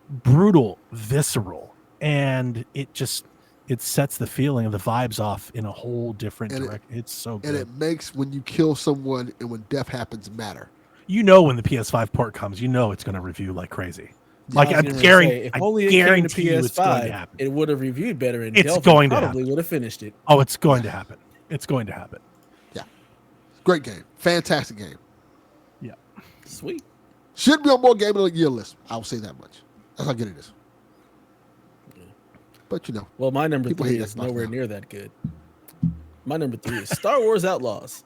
Speaker 2: brutal, visceral. And it just it sets the feeling of the vibes off in a whole different
Speaker 1: And
Speaker 2: direction. It's so good.
Speaker 1: And it makes when you kill someone and when death happens matter.
Speaker 2: You know when the PS5 port comes, you know it's going to review like crazy. Like
Speaker 5: I
Speaker 2: I
Speaker 5: was gonna say, if only it came to
Speaker 2: guarantee you it's going to
Speaker 5: PS5,
Speaker 2: happen.
Speaker 5: it would have reviewed better, and
Speaker 2: It's
Speaker 5: Delvin
Speaker 2: going to
Speaker 5: probably
Speaker 2: happen.
Speaker 5: would have finished it.
Speaker 2: Oh, it's going to happen. It's going to happen.
Speaker 1: Great game. Fantastic game.
Speaker 2: Yeah.
Speaker 5: Sweet.
Speaker 1: Should be on more game of the year list. I will say that much. That's how good it is. But you know.
Speaker 5: Well, my number
Speaker 1: People
Speaker 5: 3
Speaker 1: hate
Speaker 5: is
Speaker 1: Xbox
Speaker 5: nowhere
Speaker 1: now.
Speaker 5: near that good. My number 3 is Star Wars Outlaws.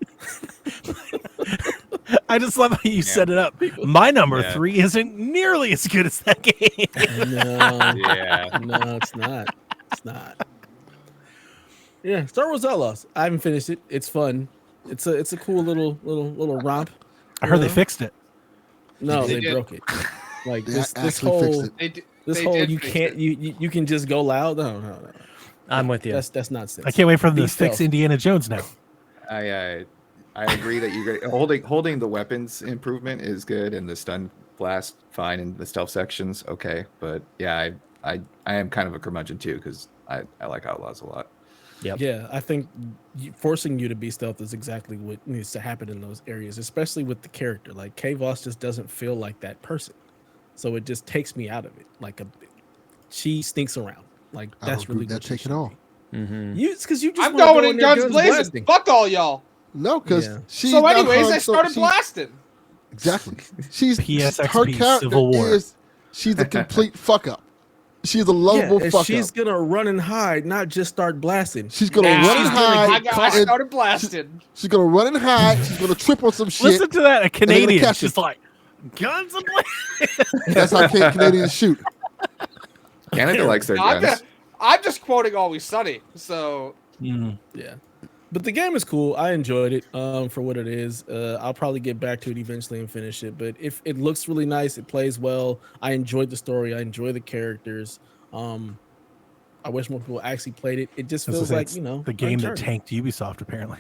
Speaker 2: I just love how you set it up. My number
Speaker 6: Yeah.
Speaker 2: 3 isn't nearly as good as that game.
Speaker 5: No,
Speaker 6: Yeah.
Speaker 5: no, it's not. It's not. Yeah, Star Wars Outlaws. I haven't finished it. It's fun. It's a cool little romp.
Speaker 2: I heard they
Speaker 5: Yeah.
Speaker 2: fixed it.
Speaker 5: No,
Speaker 4: They
Speaker 5: they
Speaker 4: did.
Speaker 5: broke it. Like
Speaker 1: They
Speaker 5: this
Speaker 1: actually fixed
Speaker 5: whole
Speaker 1: it.
Speaker 5: this whole you can't you can just go loud. No.
Speaker 9: I'm with you.
Speaker 5: That's nonsense.
Speaker 2: I can't wait for them
Speaker 5: Be
Speaker 2: to fix
Speaker 5: stealth.
Speaker 2: Indiana Jones now.
Speaker 6: I agree that you're holding the weapons improvement is good, and the stun blast fine, and the stealth sections okay. But yeah, I am kind of a curmudgeon too because I like Outlaws a lot.
Speaker 9: Yep.
Speaker 5: Yeah, I think forcing you to be stealth is exactly what needs to happen in those areas, especially with the character. Like K-Voss just doesn't feel like that person, so it just takes me out of it. Like she sneaks around. Like
Speaker 1: I
Speaker 5: that's
Speaker 1: don't agree
Speaker 5: really
Speaker 1: with
Speaker 5: what
Speaker 1: that
Speaker 5: she
Speaker 1: taking
Speaker 5: should
Speaker 1: off.
Speaker 5: be.
Speaker 9: Mm-hmm.
Speaker 5: It's because you just
Speaker 4: I'm
Speaker 5: wanna
Speaker 4: going
Speaker 5: go
Speaker 4: in
Speaker 5: there
Speaker 4: guns blazing.
Speaker 5: blasting.
Speaker 4: Fuck all y'all.
Speaker 1: No, because
Speaker 5: Yeah.
Speaker 1: she's
Speaker 4: So,
Speaker 1: not
Speaker 4: anyways,
Speaker 1: her-
Speaker 4: I
Speaker 1: so
Speaker 4: started
Speaker 1: she-
Speaker 4: blasting.
Speaker 1: Exactly. She's
Speaker 2: PSXP
Speaker 1: her character
Speaker 2: Civil War.
Speaker 1: is she's a complete fuck up. She's a lovable
Speaker 5: and
Speaker 1: fuck
Speaker 5: she's
Speaker 1: up.
Speaker 5: gonna run and hide, not just start blasting.
Speaker 1: She's gonna
Speaker 4: Nah,
Speaker 1: run and hide.
Speaker 4: I
Speaker 1: and
Speaker 4: started blasting.
Speaker 1: she's gonna run and hide. She's gonna trip on some shit.
Speaker 2: Listen to that. A
Speaker 1: they're gonna
Speaker 2: Canadian
Speaker 1: catch
Speaker 2: just
Speaker 1: it.
Speaker 2: like guns and blazing.
Speaker 1: That's how Canadians shoot.
Speaker 6: Canada likes their
Speaker 4: No, I'm,
Speaker 6: guns.
Speaker 4: just, I'm just quoting Always Sunny. So
Speaker 5: Yeah, but the game is cool. I enjoyed it for what it is. I'll probably get back to it eventually and finish it. But if it looks really nice, it plays well. I enjoyed the story. I enjoy the characters. I wish more people actually played it. It just feels like
Speaker 2: It's
Speaker 5: the
Speaker 2: game that
Speaker 5: Uncharted.
Speaker 2: tanked Ubisoft apparently.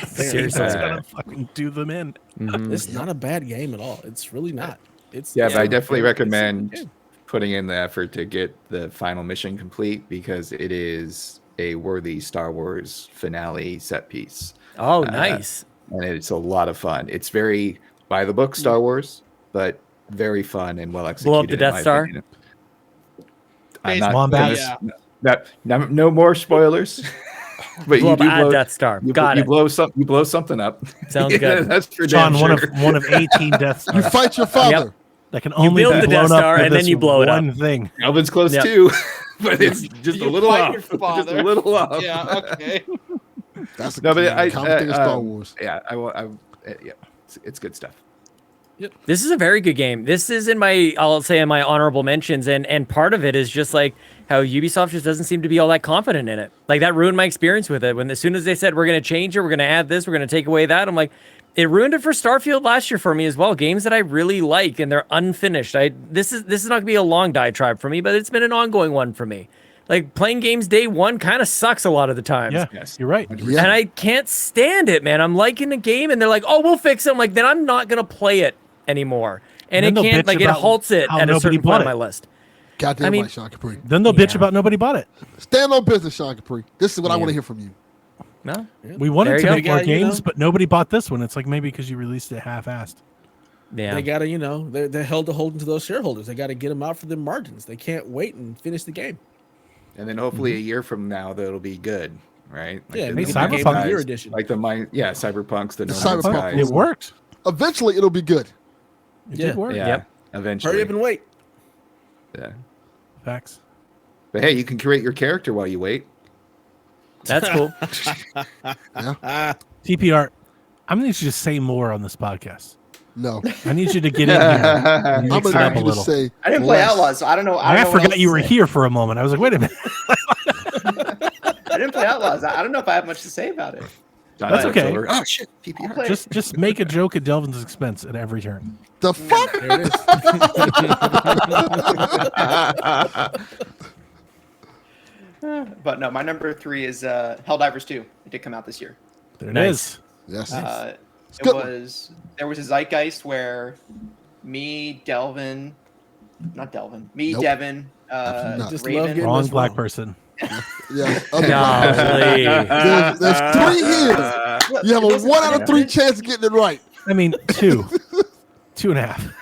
Speaker 5: Seriously.
Speaker 2: It's gonna fucking do them in.
Speaker 9: Mm-hmm.
Speaker 5: It's not a bad game at all. It's really not. It's
Speaker 6: Yeah, but I
Speaker 5: it's
Speaker 6: definitely
Speaker 5: a- it's a good
Speaker 6: recommend
Speaker 5: game.
Speaker 6: putting in the effort to get the final mission complete because it is a worthy Star Wars finale set piece.
Speaker 9: Oh, nice.
Speaker 6: And it's a lot of fun. It's very by the book Star Wars, but very fun and well executed.
Speaker 9: Blow up the
Speaker 6: in
Speaker 9: Death
Speaker 6: my
Speaker 9: Star?
Speaker 6: opinion. I'm not
Speaker 2: Wombats?
Speaker 6: no more spoilers. But
Speaker 9: Blow
Speaker 6: you
Speaker 9: up
Speaker 6: do
Speaker 9: at
Speaker 6: blow,
Speaker 9: Death Star.
Speaker 6: you,
Speaker 9: Got
Speaker 6: you
Speaker 9: it.
Speaker 6: blow something up.
Speaker 9: Sounds good.
Speaker 6: That's for
Speaker 2: John,
Speaker 6: damn
Speaker 2: one
Speaker 6: sure.
Speaker 2: of 18 deaths
Speaker 1: You fight your father.
Speaker 2: that can only
Speaker 9: build
Speaker 2: be
Speaker 9: the
Speaker 2: blown
Speaker 9: Death
Speaker 2: up
Speaker 9: Star
Speaker 2: with
Speaker 9: and then
Speaker 2: this
Speaker 9: you blow it up.
Speaker 2: one thing.
Speaker 6: Alvin's close
Speaker 9: Yep.
Speaker 6: too, but it's just a
Speaker 4: You
Speaker 6: little
Speaker 4: fight
Speaker 6: off.
Speaker 4: your
Speaker 6: Just a
Speaker 4: father.
Speaker 6: little off.
Speaker 4: yeah, okay.
Speaker 1: That's a
Speaker 6: No, but
Speaker 1: common thing in Star Wars.
Speaker 6: Yeah, yeah, it's good stuff.
Speaker 9: This is a very good game. This is I'll say in my honorable mentions, and part of it is just like how Ubisoft just doesn't seem to be all that confident in it. Like that ruined my experience with it. When as soon as they said we're gonna change it, we're gonna add this, we're gonna take away that, I'm like, it ruined it for Starfield last year for me as well. Games that I really like and they're unfinished. This is not gonna be a long diatribe for me, but it's been an ongoing one for me. Like playing games day one kind of sucks a lot of the times.
Speaker 2: Yeah,
Speaker 6: Yes.
Speaker 2: you're right.
Speaker 1: Yeah.
Speaker 9: And I can't stand it, man. I'm liking the game, and they're like, "Oh, we'll fix it." I'm like, then I'm not gonna play it anymore. And
Speaker 2: And
Speaker 9: it
Speaker 2: then they'll
Speaker 9: can't,
Speaker 2: bitch
Speaker 9: like, it
Speaker 2: about
Speaker 9: halts it
Speaker 2: how
Speaker 9: at a
Speaker 2: nobody
Speaker 9: certain
Speaker 2: bought
Speaker 9: point on
Speaker 2: it.
Speaker 9: my list.
Speaker 1: Goddamn
Speaker 9: I mean-
Speaker 1: right, Sean Capri.
Speaker 2: Then they'll bitch
Speaker 9: Yeah.
Speaker 2: about nobody bought it.
Speaker 1: Stand on business, Sean Capri. This is what I
Speaker 9: Yeah.
Speaker 1: want to hear from you.
Speaker 9: No,
Speaker 2: We wanted
Speaker 9: There
Speaker 2: to
Speaker 9: you go.
Speaker 2: make more
Speaker 5: Yeah, you
Speaker 2: games,
Speaker 5: know.
Speaker 2: but nobody bought this one. It's like maybe because you released it half-assed.
Speaker 9: yeah,
Speaker 5: They gotta, they're held to holding to those shareholders. They gotta get them out for their margins. They can't wait and finish the game.
Speaker 6: And then hopefully a year from now that'll be good, right?
Speaker 5: Yeah,
Speaker 6: the
Speaker 5: make
Speaker 2: it
Speaker 6: No
Speaker 2: the
Speaker 6: Man's
Speaker 2: Game of the
Speaker 6: Skies,
Speaker 5: Year edition.
Speaker 6: Like Cyberpunk's the No Man's
Speaker 1: Cyberpunk.
Speaker 6: Skies.
Speaker 2: It worked.
Speaker 1: Eventually, it'll be good.
Speaker 2: It
Speaker 5: Yeah.
Speaker 2: did work.
Speaker 6: Yeah,
Speaker 9: Yep.
Speaker 6: eventually.
Speaker 5: Hurry up and wait.
Speaker 6: Yeah.
Speaker 2: Facts.
Speaker 6: But hey, you can create your character while you wait.
Speaker 9: that's cool.
Speaker 2: TPR, I'm going to need you to say more on this podcast.
Speaker 1: No,
Speaker 2: I need you to get in here and
Speaker 1: I'm
Speaker 2: mix it
Speaker 1: gonna
Speaker 2: up a
Speaker 1: need you to
Speaker 2: little.
Speaker 1: say.
Speaker 7: I didn't play
Speaker 1: less.
Speaker 7: Outlaws, so I don't know.
Speaker 2: I
Speaker 7: don't know what
Speaker 2: forgot
Speaker 7: else
Speaker 2: you
Speaker 7: to
Speaker 2: were
Speaker 7: say.
Speaker 2: here for a moment. I was like, wait a minute.
Speaker 7: I didn't play Outlaws. I don't know if I have much to say about it.
Speaker 6: John
Speaker 2: That's
Speaker 6: looks
Speaker 2: okay.
Speaker 6: over, oh shit,
Speaker 7: I'll
Speaker 6: PPR.
Speaker 7: play it.
Speaker 2: Just make a joke at Delvin's expense at every turn.
Speaker 1: The fuck?
Speaker 5: There it is.
Speaker 7: But no, my number 3 is Helldivers 2. It did come out this year.
Speaker 2: There it
Speaker 9: Nice.
Speaker 2: is.
Speaker 1: Yes.
Speaker 7: It
Speaker 1: good one.
Speaker 7: was there was a zeitgeist where me,
Speaker 1: Nope.
Speaker 7: Devin,
Speaker 1: Absolutely not.
Speaker 5: Just
Speaker 7: Raven,
Speaker 5: love getting
Speaker 2: Wrong
Speaker 5: this
Speaker 2: black
Speaker 5: wrong.
Speaker 2: person.
Speaker 1: Yes.
Speaker 9: Golly.
Speaker 1: There's 3 years. You have a 1 out of 3 chance of getting it right.
Speaker 2: I mean, 2, 2.5.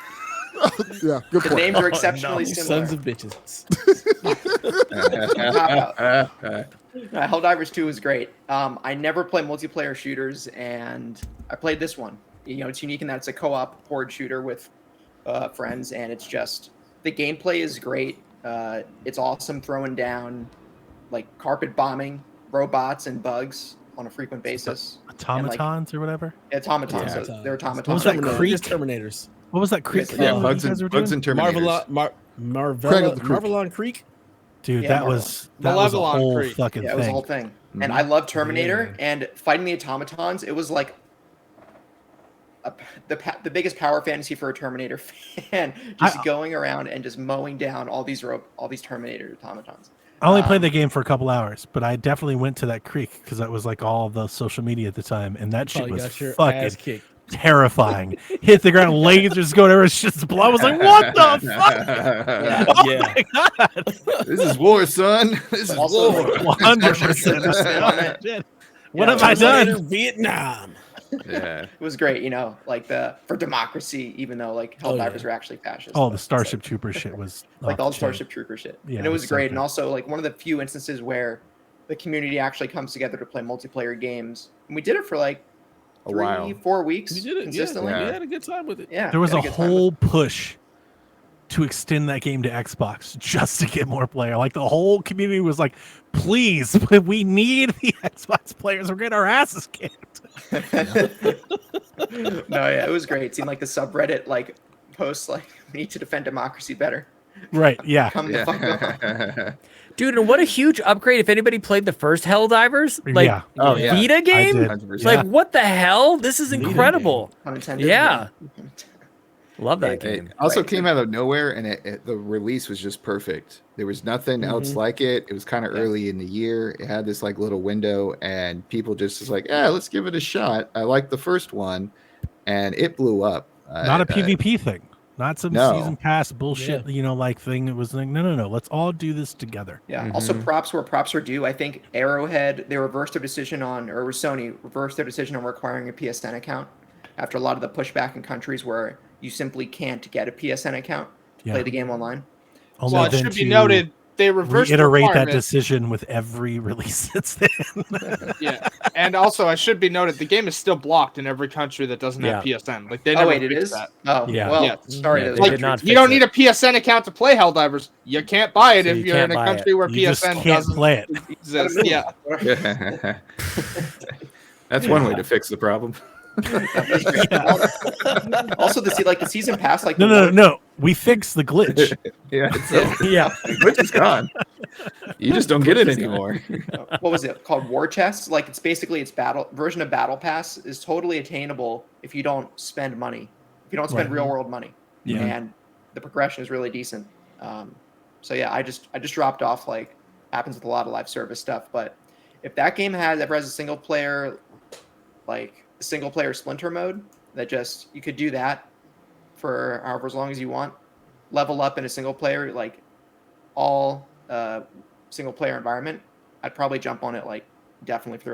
Speaker 1: Yeah, good
Speaker 7: The
Speaker 1: point.
Speaker 7: names are exceptionally
Speaker 5: You
Speaker 7: similar.
Speaker 5: sons of bitches.
Speaker 7: Helldivers 2 is great. I never play multiplayer shooters, and I played this one. You know, it's unique in that it's a co-op horde shooter with friends, and it's just the gameplay is great. It's awesome throwing down like carpet bombing robots and bugs on a frequent basis.
Speaker 2: Automatons or whatever.
Speaker 7: Automatons.
Speaker 6: Yeah.
Speaker 7: So they're automatons.
Speaker 2: What was that
Speaker 5: Terminator-
Speaker 2: Creek?
Speaker 5: just Terminators.
Speaker 2: What was that creek?
Speaker 7: Yeah,
Speaker 6: Yeah,
Speaker 2: thing
Speaker 6: bugs
Speaker 2: you guys were
Speaker 6: and
Speaker 2: doing?
Speaker 6: Terminators.
Speaker 1: Craig of the Creek.
Speaker 5: Marvelon Creek.
Speaker 2: Dude,
Speaker 7: Yeah,
Speaker 2: that was a
Speaker 4: Malevolon
Speaker 2: whole
Speaker 4: Creek.
Speaker 2: fucking
Speaker 7: Yeah, it was a whole
Speaker 2: thing.
Speaker 7: thing. And I love Terminator, and fighting the automatons, it was like the biggest power fantasy for a Terminator fan. Just going around and just mowing down all these Terminator automatons.
Speaker 2: I only played the game for a couple hours, but I definitely went to that creek because that was like all the social media at the time, and that shit
Speaker 5: Probably
Speaker 2: was
Speaker 5: got your ass
Speaker 2: fucking
Speaker 5: kicked.
Speaker 2: terrifying. Hit the ground, lasers going over, it's just blood. I was like, what the fuck?
Speaker 5: Yeah.
Speaker 6: This is war, son. This is
Speaker 7: Also,
Speaker 6: war.
Speaker 2: 100%. What have I
Speaker 5: Terminator
Speaker 2: done?
Speaker 5: Vietnam.
Speaker 6: Yeah.
Speaker 7: It was great, you know, like for democracy, even though like
Speaker 5: Oh,
Speaker 7: Helldivers
Speaker 5: yeah.
Speaker 7: were actually fascist.
Speaker 2: Oh,
Speaker 7: but
Speaker 2: the
Speaker 7: it's
Speaker 2: Starship Trooper shit was
Speaker 7: like
Speaker 2: off
Speaker 7: all
Speaker 2: the
Speaker 7: the
Speaker 2: chain.
Speaker 7: Starship Trooper shit.
Speaker 2: Yeah,
Speaker 7: And it
Speaker 2: it
Speaker 7: was
Speaker 2: was so
Speaker 7: great.
Speaker 2: good.
Speaker 7: And also like one of the few instances where the community actually comes together to play multiplayer games. And we did it for like
Speaker 6: A while.
Speaker 7: 3-4 weeks
Speaker 5: We did it.
Speaker 7: consistently.
Speaker 5: Yeah.
Speaker 6: Yeah.
Speaker 5: We had a good time with it.
Speaker 7: Yeah,
Speaker 2: There was
Speaker 7: we
Speaker 2: a
Speaker 7: had good time with
Speaker 2: whole push to extend that game to Xbox just to get more player. Like the whole community was like, please, we need the Xbox players. We're getting our asses kicked.
Speaker 7: No, yeah, it was great. It seemed like the subreddit like posts like we need to defend democracy better.
Speaker 2: Right. Yeah.
Speaker 7: Come the fuck on.
Speaker 6: Yeah.
Speaker 9: Dude, and what a huge upgrade if anybody played the first Helldivers. Like,
Speaker 2: Yeah.
Speaker 6: Oh, yeah.
Speaker 9: Vita
Speaker 2: I
Speaker 9: game?
Speaker 2: did.
Speaker 6: 100%.
Speaker 2: Yeah.
Speaker 9: Like, what the hell? This is
Speaker 5: Vita
Speaker 9: incredible.
Speaker 7: Unintended.
Speaker 9: Yeah. Love that
Speaker 6: It
Speaker 9: game.
Speaker 6: also
Speaker 7: Right.
Speaker 6: came out of nowhere, and the release was just perfect. There was nothing else like it. It was kind of early in the year. It had this like little window, and people just was like, "Yeah, let's give it a shot." I liked the first one, and it blew up.
Speaker 2: Not a PvP thing. Not some
Speaker 6: No.
Speaker 2: season pass bullshit, like thing. It was like, no. Let's all do this together.
Speaker 7: Yeah. Also, props where props are due. I think Arrowhead they reversed their decision on, or Sony reversed their decision on requiring a PSN account after a lot of the pushback in countries where you simply can't get a PSN account to play the game online.
Speaker 2: Only
Speaker 4: Well, it
Speaker 2: then
Speaker 4: should be
Speaker 2: to
Speaker 4: noted they reversed the
Speaker 2: reiterate that
Speaker 4: requirement.
Speaker 2: decision with every release since then.
Speaker 4: Yeah, and also I should be noted the game is still blocked in every country that doesn't have PSN. Like they
Speaker 7: Oh
Speaker 4: never
Speaker 7: wait, it
Speaker 4: fixed
Speaker 7: is.
Speaker 4: that.
Speaker 7: Oh
Speaker 2: Yeah.
Speaker 7: well,
Speaker 4: Yeah.
Speaker 7: sorry.
Speaker 9: Yeah,
Speaker 7: those
Speaker 9: they
Speaker 4: Like
Speaker 9: did not
Speaker 7: countries.
Speaker 4: you don't
Speaker 9: fix
Speaker 4: need a PSN account to play Helldivers. You can't buy it
Speaker 9: So
Speaker 4: if
Speaker 9: you
Speaker 4: you're in
Speaker 9: can't
Speaker 4: a
Speaker 9: buy
Speaker 4: country where
Speaker 2: You just
Speaker 4: PSN
Speaker 2: can't
Speaker 4: doesn't
Speaker 2: play it.
Speaker 4: exist. Yeah.
Speaker 6: That's one way to fix the problem.
Speaker 7: Also, the season pass, like
Speaker 2: No. We fixed the glitch.
Speaker 6: Yeah,
Speaker 9: Yeah.
Speaker 6: which is gone. You just don't get it anymore.
Speaker 7: what was it called? War chests. Like it's basically its version of Battle Pass is totally attainable if you don't spend money. If you don't spend real world money,
Speaker 2: Yeah.
Speaker 7: and the progression is really decent. So yeah, I just dropped off. Like happens with a lot of live service stuff. But if that game ever has a single player splinter mode, that just you could do that for however as long as you want. Level up in a single player, like all single player environment. I'd probably jump on it like definitely for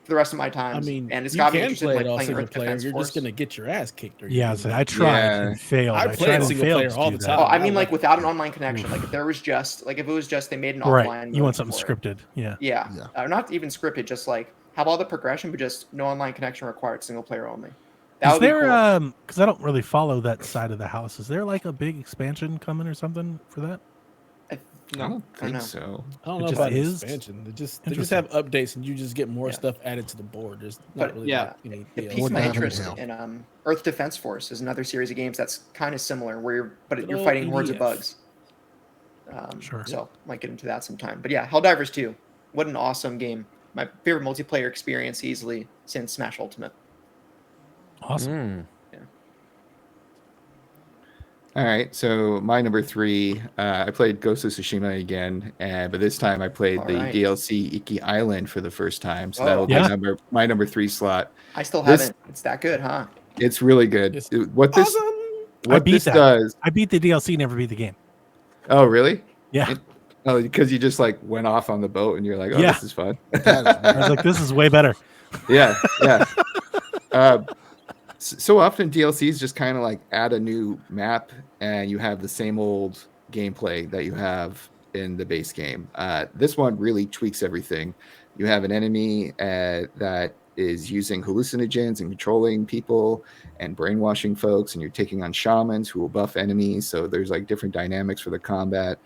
Speaker 7: the rest of my time.
Speaker 5: I mean,
Speaker 7: and it's
Speaker 5: you
Speaker 7: got me
Speaker 5: can
Speaker 7: interested
Speaker 5: play
Speaker 7: in
Speaker 5: it all
Speaker 7: playing
Speaker 5: single
Speaker 7: Earth
Speaker 5: player.
Speaker 7: Defense
Speaker 5: You're
Speaker 7: Force.
Speaker 5: just gonna get your ass kicked. During
Speaker 2: Yeah,
Speaker 5: the
Speaker 2: so
Speaker 5: game.
Speaker 2: I tried
Speaker 6: Yeah.
Speaker 2: and failed.
Speaker 5: I
Speaker 2: I
Speaker 5: played
Speaker 2: tried and
Speaker 5: single
Speaker 2: failed
Speaker 5: player
Speaker 2: to
Speaker 5: all
Speaker 2: do
Speaker 5: the
Speaker 2: that.
Speaker 5: time.
Speaker 7: Oh, I mean,
Speaker 5: I
Speaker 7: like
Speaker 5: like-
Speaker 7: without an online connection. Like if there was just like if it was just they made an
Speaker 2: Right.
Speaker 7: offline.
Speaker 2: You want
Speaker 7: mode
Speaker 2: something
Speaker 7: for it.
Speaker 2: scripted. Yeah.
Speaker 7: Yeah.
Speaker 1: Yeah.
Speaker 7: Not even scripted. Just like have all the progression, but just no online connection required. Single player only. That
Speaker 2: Is
Speaker 7: would be
Speaker 2: there
Speaker 7: cool.
Speaker 2: because I don't really follow that side of the house. Is there like a big expansion coming or something for that?
Speaker 6: I
Speaker 4: No.
Speaker 6: don't
Speaker 7: I
Speaker 6: think
Speaker 7: know.
Speaker 6: so.
Speaker 5: I don't
Speaker 2: It
Speaker 5: know
Speaker 2: just
Speaker 5: about
Speaker 2: is?
Speaker 5: expansion. They just
Speaker 2: Interesting.
Speaker 5: have updates, and you just get more
Speaker 7: Yeah.
Speaker 5: stuff added to the board. There's
Speaker 7: But,
Speaker 5: not really
Speaker 4: yeah,
Speaker 5: like any
Speaker 7: It
Speaker 5: DLC.
Speaker 7: piqued my
Speaker 1: happening
Speaker 7: interest
Speaker 1: now?
Speaker 7: in Earth Defense Force is another series of games that's kind of similar, where you're
Speaker 5: Good
Speaker 7: you're
Speaker 5: old
Speaker 7: fighting hordes of
Speaker 5: EDF.
Speaker 7: bugs.
Speaker 2: Sure.
Speaker 7: So might get into that sometime. But yeah, Helldivers 2. What an awesome game. My favorite multiplayer experience easily since Smash Ultimate.
Speaker 2: Awesome.
Speaker 6: All right, so my number 3, I played Ghost of Tsushima again, but this time I played
Speaker 7: All
Speaker 6: the
Speaker 7: right.
Speaker 6: DLC Iki Island for the first time. So
Speaker 7: Oh.
Speaker 6: that will be
Speaker 2: Yeah.
Speaker 6: my number 3 slot.
Speaker 7: I still
Speaker 6: This-
Speaker 7: haven't. It's that good, huh?
Speaker 6: It's really good.
Speaker 5: It's
Speaker 6: What this
Speaker 5: awesome.
Speaker 2: I
Speaker 6: what
Speaker 2: beat
Speaker 6: this
Speaker 2: that.
Speaker 6: does?
Speaker 2: I beat the DLC, never beat the game.
Speaker 6: Oh, really?
Speaker 2: Yeah.
Speaker 6: It- Oh, because you just like went off on the boat and you're like, oh,
Speaker 2: Yeah.
Speaker 6: this is fun.
Speaker 2: I was like, this is way better.
Speaker 6: Yeah. So often DLCs just kind of like add a new map and you have the same old gameplay that you have in the base game. This one really tweaks everything. You have an enemy that is using hallucinogens and controlling people and brainwashing folks, and you're taking on shamans who will buff enemies. So there's like different dynamics for the combat.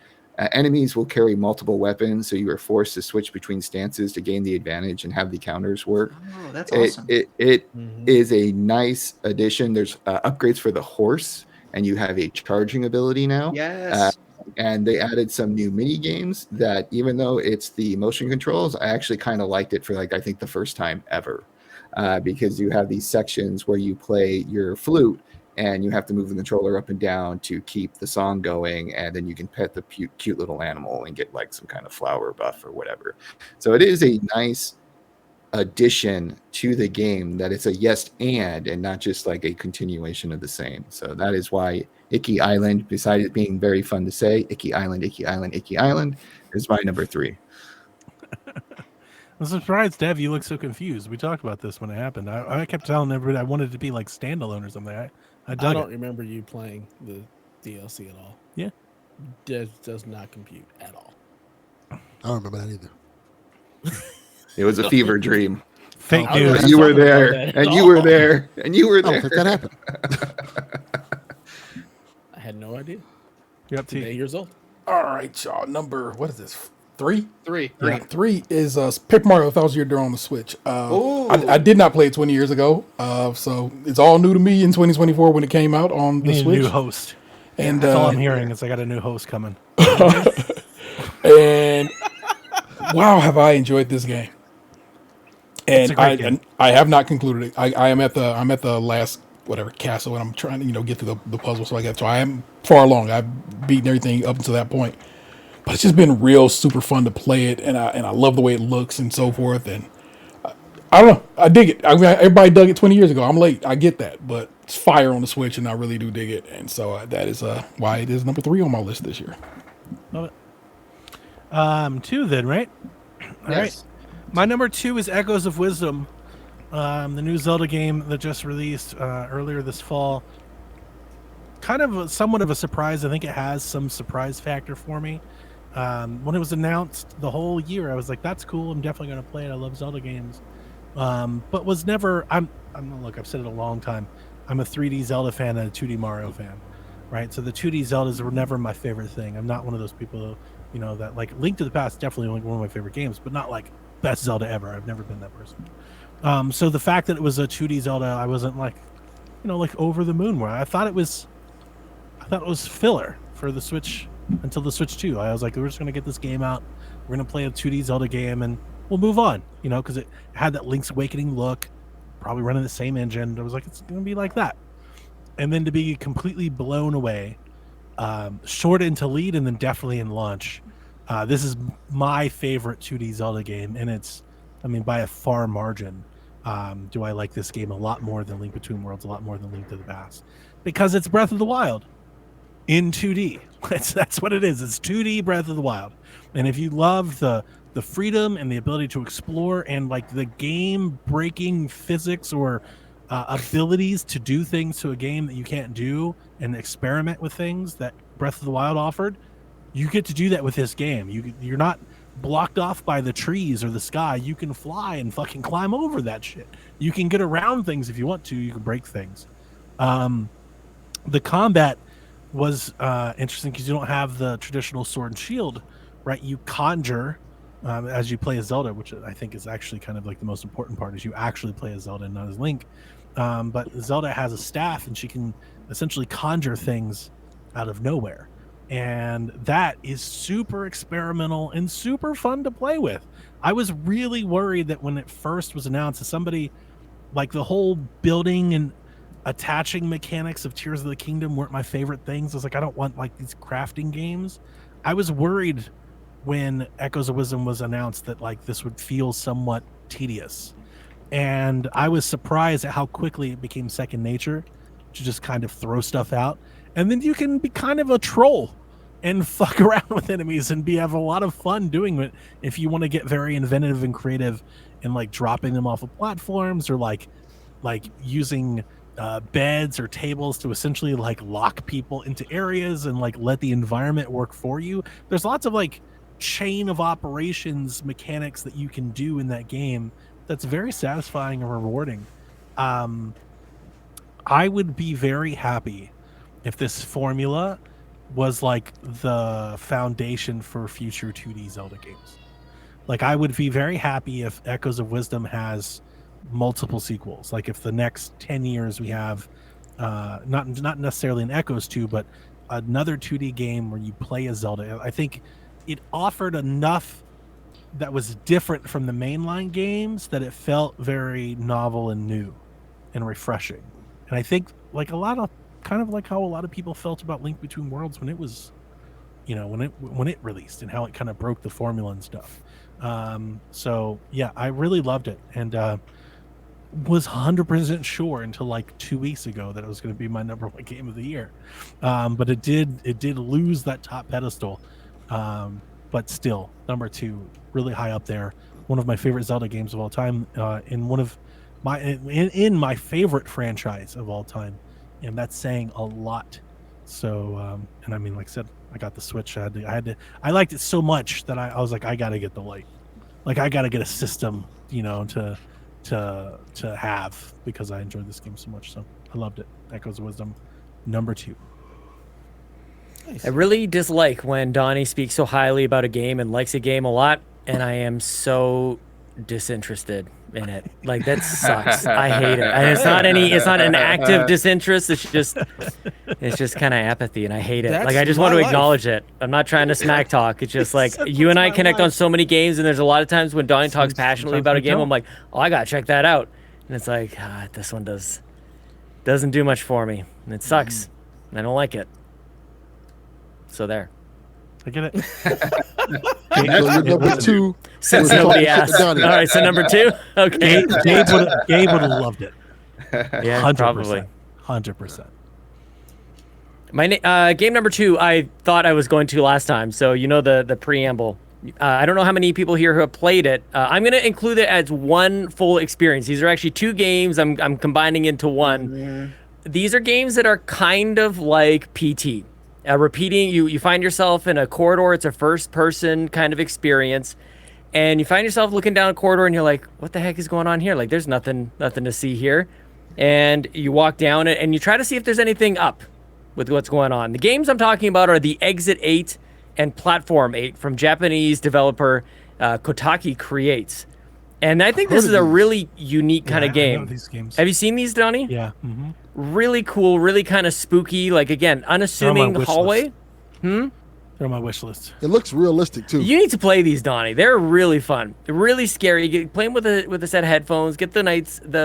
Speaker 6: Enemies will carry multiple weapons, so you are forced to switch between stances to gain the advantage and have the counters work.
Speaker 7: Oh, that's awesome.
Speaker 6: It is a nice addition. There's upgrades for the horse, and you have a charging ability now.
Speaker 7: Yes.
Speaker 6: And they added some new mini games that, even though it's the motion controls, I actually kind of liked it for like I think the first time ever, because you have these sections where you play your flute. And you have to move the controller up and down to keep the song going, and then you can pet the cute little animal and get like some kind of flower buff or whatever. So it is a nice addition to the game that it's a yes and not just like a continuation of the same. So that is why Icky Island, besides it being very fun to say, Icky Island, Icky Island, Icky Island, is my number 3.
Speaker 2: I'm surprised, Dev, you look so confused. We talked about this when it happened. I kept telling everybody I wanted it to be like standalone or something. I
Speaker 5: don't remember you playing the DLC at all.
Speaker 2: Yeah.
Speaker 5: Does not compute at all.
Speaker 1: I don't remember that either.
Speaker 6: It was a fever dream.
Speaker 2: Fake
Speaker 5: I
Speaker 2: news.
Speaker 5: was
Speaker 6: You were
Speaker 5: talking about
Speaker 6: there,
Speaker 5: that
Speaker 6: and
Speaker 5: at
Speaker 6: you
Speaker 5: all.
Speaker 6: were there, and you were
Speaker 1: I don't
Speaker 6: there.
Speaker 1: think that happened.
Speaker 5: I had no idea.
Speaker 2: You're up
Speaker 5: I'm 8
Speaker 2: to
Speaker 5: years old.
Speaker 8: All right, y'all. Number, what is this? 3?
Speaker 4: 3.
Speaker 8: Yeah, 3 is Paper Mario 1000 Year Door on the Switch.
Speaker 7: Ooh.
Speaker 8: I did not play it 20 years ago, so it's all new to me in 2024 when it came out on the
Speaker 2: need a
Speaker 8: Switch.
Speaker 2: new host.
Speaker 8: And
Speaker 2: That's all I'm hearing is I got a new host coming.
Speaker 8: and wow, have I enjoyed this game?
Speaker 2: It's
Speaker 8: And
Speaker 2: a great game.
Speaker 8: I have not concluded it. I'm at the last whatever castle, and I'm trying to get through the puzzle. So I am far along. I've beaten everything up until that point. But it's just been real super fun to play it, and I love the way it looks and so forth. And I don't know, I dig it. I mean, everybody dug it 20 years ago. I'm late, I get that, but it's fire on the Switch, and I really do dig it. And so that is why it is number 3 on my list this year.
Speaker 2: Love it. 2 then, right? All right. My number 2 is Echoes of Wisdom, the new Zelda game that just released earlier this fall. Kind of somewhat of a surprise. I think it has some surprise factor for me. When it was announced the whole year, I was like, that's cool. I'm definitely going to play it. I love Zelda games. But was never, look, I've said it a long time. I'm a 3D Zelda fan and a 2D Mario fan, right? So the 2D Zeldas were never my favorite thing. I'm not one of those people, that like Link to the Past, definitely like one of my favorite games, but not like best Zelda ever. I've never been that person. So the fact that it was a 2D Zelda, I wasn't like, like over the moon where I thought it was filler for the Switch until the Switch 2. I was like, we're just going to get this game out. We're going to play a 2D Zelda game and we'll move on, because it had that Link's Awakening look, probably running the same engine. I was like, it's going to be like that. And then to be completely blown away, short into lead and then definitely in launch. This is my favorite 2D Zelda game, and it's, by a far margin, do I like this game a lot more than Link Between Worlds, a lot more than Link to the Past. Because it's Breath of the Wild in 2D. That's what it is. It's 2D Breath of the Wild. And if you love the freedom and the ability to explore and like the game breaking physics or abilities to do things to a game that you can't do and experiment with things that Breath of the Wild offered, you get to do that with this game. You're not blocked off by the trees or the sky. You can fly and fucking climb over that shit. You can get around things if you want to. You can break things. The combat was interesting because you don't have the traditional sword and shield, right? You conjure as you play as Zelda, which I think is actually kind of like the most important part, is you actually play as Zelda and not as Link. But Zelda has a staff and she can essentially conjure things out of nowhere. And that is super experimental and super fun to play with. I was really worried that when it first was announced, that somebody, like the whole building and attaching mechanics of Tears of the Kingdom weren't my favorite things. I was like, I don't want like these crafting games. I was worried when Echoes of Wisdom was announced that like this would feel somewhat tedious. And I was surprised at how quickly it became second nature to just kind of throw stuff out. And then you can be kind of a troll and fuck around with enemies and have a lot of fun doing it. If you want to get very inventive and creative and like dropping them off of platforms, or like using beds or tables to essentially like lock people into areas and like let the environment work for you. There's lots of like chain of operations mechanics that you can do in that game that's very satisfying and rewarding. I would be very happy if this formula was like the foundation for future 2D Zelda games. Like, I would be very happy if Echoes of Wisdom has multiple sequels. Like, if the next 10 years we have not necessarily an Echoes 2, but another 2D game where you play as Zelda. I think it offered enough that was different from the mainline games that it felt very novel and new and refreshing. And I think like kind of like how a lot of people felt about Link Between Worlds when it was, you know, when it released, and how it kind of broke the formula and stuff. So yeah, I really loved it, and was 100% sure until like 2 weeks ago that it was going to be my number one game of the year. But it did lose that top pedestal. But still, number 2, really high up there. One of my favorite Zelda games of all time, in one of in my favorite franchise of all time, and that's saying a lot. So, and I mean, like I said, I got the Switch. I liked it so much that I was like, I got to get the Lite. Like, I got to get a system, you know, to have, because I enjoyed this game so much. So I loved it. Echoes of Wisdom, number 2.
Speaker 5: Nice.
Speaker 9: I really dislike when Donnie speaks so highly about a game and likes a game a lot, and I am so disinterested in it. Like, that sucks. I hate it. And it's not an active disinterest. It's just kind of apathy, and I hate it.
Speaker 5: That's
Speaker 9: like, I just want to acknowledge it. I'm not trying to smack talk. It's just like, you and I connect on so many games, and there's a lot of times when Donnie talks passionately about a game, I'm like, oh, I gotta check that out. And it's like, this one doesn't do much for me. And it sucks. And I don't like it. So there.
Speaker 2: I get it.
Speaker 1: So your number 2.
Speaker 9: Since nobody asked. All right, so number 2? Okay.
Speaker 2: Gabe would have loved it.
Speaker 9: Yeah,
Speaker 2: 100%.
Speaker 9: probably.
Speaker 2: 100%.
Speaker 9: My game number 2, I thought I was going to last time, so you know the preamble. I don't know how many people here who have played it. I'm going to include it as one full experience. These are actually 2 games I'm combining into one. Mm-hmm. These are games that are kind of like PT. Repeating, you find yourself in a corridor. It's a first-person kind of experience, and you find yourself looking down a corridor, and you're like, "What the heck is going on here? Like, there's nothing to see here." And you walk down it, and you try to see if there's anything up with what's going on. The games I'm talking about are the Exit 8 and Platform 8 from Japanese developer Kotaku Creates, and I think this is a really unique kind of game.
Speaker 2: I know these games.
Speaker 9: Have you seen these, Donnie?
Speaker 2: Yeah. Mm-hmm.
Speaker 9: Really cool, really kind of spooky, like, again, unassuming hallway.
Speaker 2: They're on my wish list.
Speaker 1: It looks realistic too.
Speaker 9: You need to play these, Donnie. They're really fun. They're really scary. You play them with a set of headphones, get the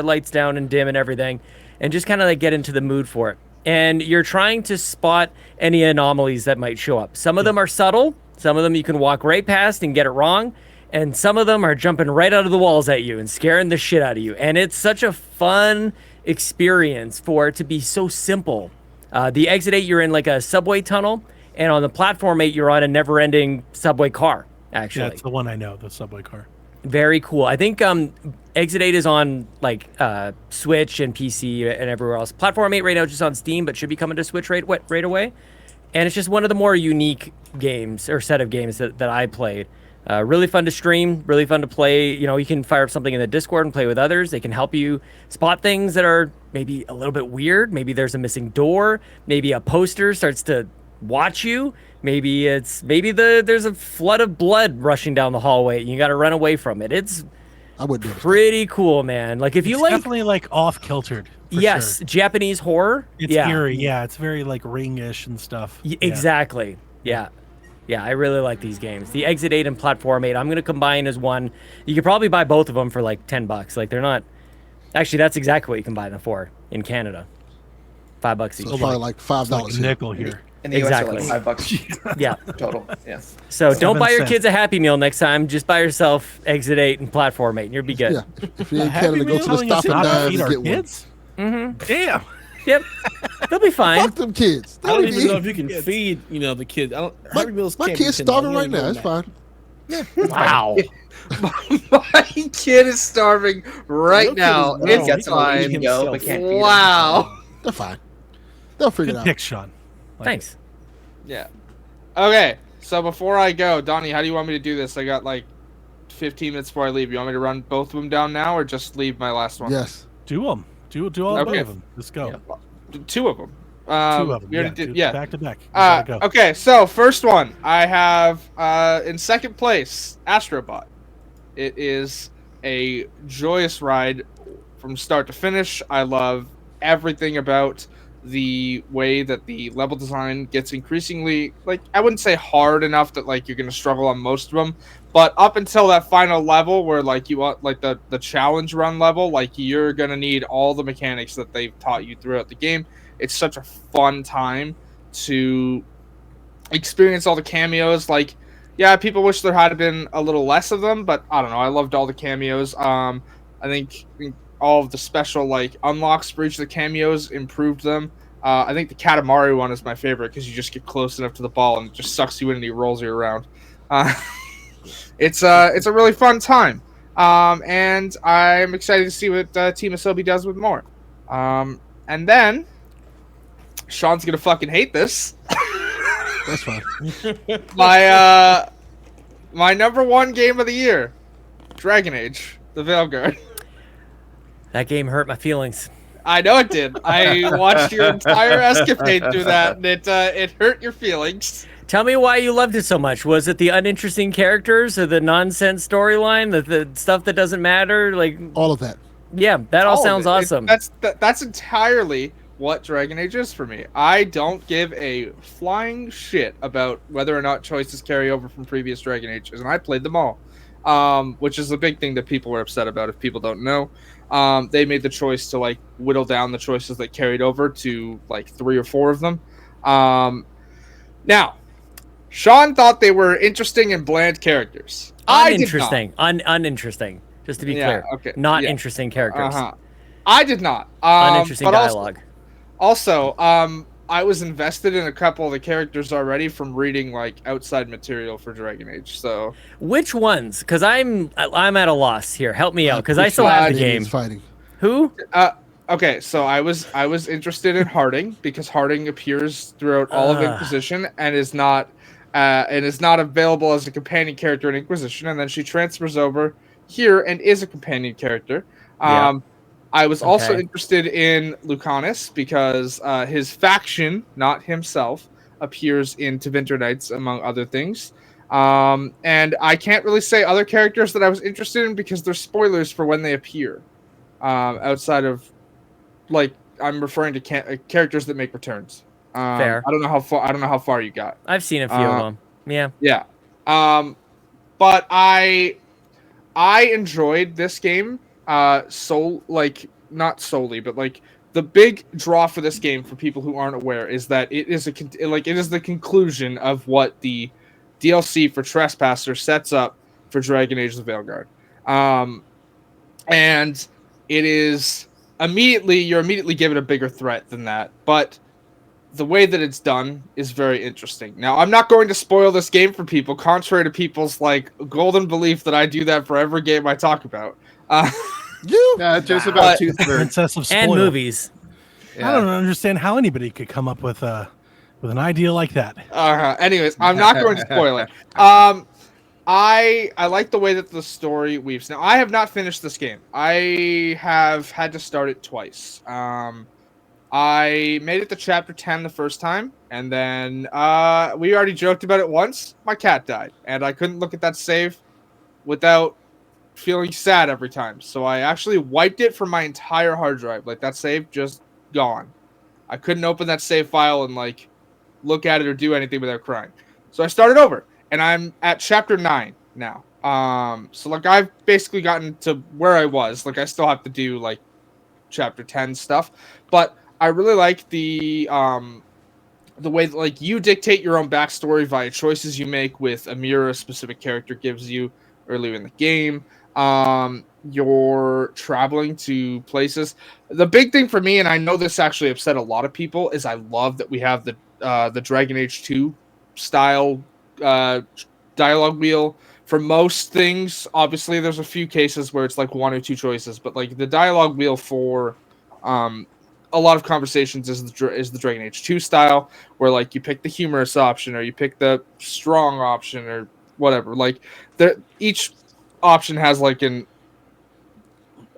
Speaker 9: lights down and dim and everything, and just kind of like get into the mood for it. And you're trying to spot any anomalies that might show up. Some of them are subtle. Some of them you can walk right past and get it wrong. And some of them are jumping right out of the walls at you and scaring the shit out of you. And it's such a fun experience for it to be so simple. The Exit 8, you're in like a subway tunnel, and on the Platform 8, you're on a never-ending subway car, actually.
Speaker 2: Yeah, it's the one I know, the subway car.
Speaker 9: Very cool. I think Exit 8 is on like Switch and PC and everywhere else. Platform 8 right now is just on Steam, but should be coming to Switch right away. And it's just one of the more unique games, or set of games that I played. Really fun to stream, really fun to play. You know, you can fire up something in the Discord and play with others. They can help you spot things that are maybe a little bit weird. Maybe there's a missing door. Maybe a poster starts to watch you. Maybe there's a flood of blood rushing down the hallway and you got to run away from it. It's pretty cool, man. Like, if you
Speaker 2: it's
Speaker 9: like,
Speaker 2: definitely like off-kiltered.
Speaker 9: Yes, sure. Japanese horror.
Speaker 2: It's eerie. Yeah, it's very like Ring-ish and stuff.
Speaker 9: Exactly. Yeah. Yeah, I really like these games. The Exit 8 and Platform 8, I'm going to combine as one. You could probably buy both of them for like $10. Like, they're not... Actually, that's exactly what you can buy them for in Canada. $5 each.
Speaker 1: So probably like $5
Speaker 2: like a nickel here.
Speaker 7: In the US, are like $5
Speaker 9: yeah.
Speaker 7: total. Yeah.
Speaker 9: So don't buy your kids a Happy Meal next time. Just buy yourself Exit 8 and Platform 8, and you'll be good.
Speaker 1: Yeah. If you're in Canada, go to the Stop and Dive and get one.
Speaker 2: Mm-hmm. Damn.
Speaker 9: Yep, they'll be fine.
Speaker 1: Fuck them kids.
Speaker 5: I don't
Speaker 1: They
Speaker 5: even know
Speaker 1: eat.
Speaker 5: if you can feed, the kids. I don't.
Speaker 1: My,
Speaker 5: Happy Meals
Speaker 1: my
Speaker 5: can't be
Speaker 1: kid's
Speaker 5: $10.
Speaker 1: starving
Speaker 5: You
Speaker 1: right
Speaker 5: don't
Speaker 1: now.
Speaker 5: know
Speaker 1: It's
Speaker 5: that.
Speaker 1: fine.
Speaker 9: Wow.
Speaker 4: My kid is starving right
Speaker 5: Your kid
Speaker 4: now.
Speaker 5: is
Speaker 7: He's
Speaker 4: It's
Speaker 5: grown.
Speaker 7: got
Speaker 5: He
Speaker 7: some
Speaker 5: can
Speaker 7: leash
Speaker 5: feed
Speaker 7: and go,
Speaker 5: himself.
Speaker 7: but can't feed him.
Speaker 4: Wow.
Speaker 1: They're fine. They'll figure
Speaker 2: Good
Speaker 1: it out.
Speaker 2: pick, Sean. Like
Speaker 9: Thanks.
Speaker 4: Yeah. Okay. So before I go, Donnie, how do you want me to do this? I got like 15 minutes before I leave. You want me to run both of them down now, or just leave my last one?
Speaker 1: Yes.
Speaker 2: Do them. Do all
Speaker 4: Okay.
Speaker 2: of them. Let's go.
Speaker 4: Two of them.
Speaker 2: Two of them.
Speaker 4: We already did.
Speaker 2: do
Speaker 4: Yeah.
Speaker 2: Back to back. You gotta go.
Speaker 4: Okay, so first one I have in second place, Astrobot. It is a joyous ride from start to finish. I love everything about the way that the level design gets increasingly, like, I wouldn't say hard enough that like you're gonna struggle on most of them, but up until that final level where like you want like the challenge run level, like you're gonna need all the mechanics that they've taught you throughout the game. It's such a fun time to experience all the cameos. Like, yeah, people wish there had been a little less of them, but I don't know. I loved all the cameos. I think all of the special like unlocks for each of the cameos improved them. I think the Katamari one is my favorite because you just get close enough to the ball and it just sucks you in and he rolls you around. It's a really fun time, and I'm excited to see what Team Asobi does with more. And then Sean's gonna fucking hate this.
Speaker 1: That's fine.
Speaker 4: My number one game of the year, Dragon Age: The Veilguard.
Speaker 9: That game hurt my feelings.
Speaker 4: I know it did. I watched your entire escapade through that, and it hurt your feelings.
Speaker 9: Tell me why you loved it so much. Was it the uninteresting characters or the nonsense storyline, the stuff that doesn't matter? Like,
Speaker 1: All of that.
Speaker 9: yeah, that all
Speaker 4: of
Speaker 9: sounds
Speaker 4: it.
Speaker 9: awesome.
Speaker 4: That's entirely what Dragon Age is for me. I don't give a flying shit about whether or not choices carry over from previous Dragon Ages, and I played them all, which is a big thing that people were upset about. If people don't know, they made the choice to like whittle down the choices that carried over to like 3 or 4 of them. Now, Sean thought they were interesting and bland characters.
Speaker 9: Uninteresting. Uninteresting. Just to be clear.
Speaker 4: Okay.
Speaker 9: Not
Speaker 4: yeah.
Speaker 9: interesting characters.
Speaker 4: I did not.
Speaker 9: Uninteresting
Speaker 4: but
Speaker 9: dialogue.
Speaker 4: Also, I was invested in a couple of the characters already from reading like outside material for Dragon Age. So
Speaker 9: Which ones? Because I'm at a loss here. Help me out, because I still have the game.
Speaker 1: Fighting.
Speaker 9: Who?
Speaker 4: Okay, so I was interested in Harding because Harding appears throughout all of Inquisition and is not available as a companion character in Inquisition, and then she transfers over here and is a companion character.
Speaker 9: Yeah.
Speaker 4: I was also
Speaker 9: Okay.
Speaker 4: interested in Lucanus because his faction, not himself, appears in Tevinter Nights, among other things. And I can't really say other characters that I was interested in because they're spoilers for when they appear. Outside of, like, I'm referring to characters that make returns.
Speaker 9: Fair.
Speaker 4: I don't know how far you got.
Speaker 9: I've seen a few of them. Yeah.
Speaker 4: Yeah. But I enjoyed this game. Not solely, but like the big draw for this game for people who aren't aware is that it is the conclusion of what the DLC for Trespasser sets up for Dragon Age: The Veilguard. And it is you're immediately given a bigger threat than that, but the way that it's done is very interesting. Now, I'm not going to spoil this game for people, contrary to people's like golden belief that I do that for every game I talk about.
Speaker 6: Just about 2/3.
Speaker 2: Princess of spoil.
Speaker 9: And movies.
Speaker 2: I don't understand how anybody could come up with an idea like that.
Speaker 4: Anyways, I'm not going to spoil it. I like the way that the story weaves. Now, I have not finished this game. I have had to start it twice. I made it to chapter 10 the first time, and then we already joked about it once. My cat died, and I couldn't look at that save without feeling sad every time. So I actually wiped it from my entire hard drive. Like, that save just gone. I couldn't open that save file and like look at it or do anything without crying. So I started over, and I'm at chapter 9 now. So like I've basically gotten to where I was. Like I still have to do like chapter 10 stuff, but I really like the way that like you dictate your own backstory via choices you make with a mirror a specific character gives you earlier in the game. you're traveling to places. The big thing for me, and I know this actually upset a lot of people, is I love that we have the Dragon Age 2 style dialogue wheel for most things. Obviously, there's a few cases where it's like one or two choices, but like the dialogue wheel for a lot of conversations is the Dragon Age 2 style, where like you pick the humorous option or you pick the strong option or whatever. Like each option has like an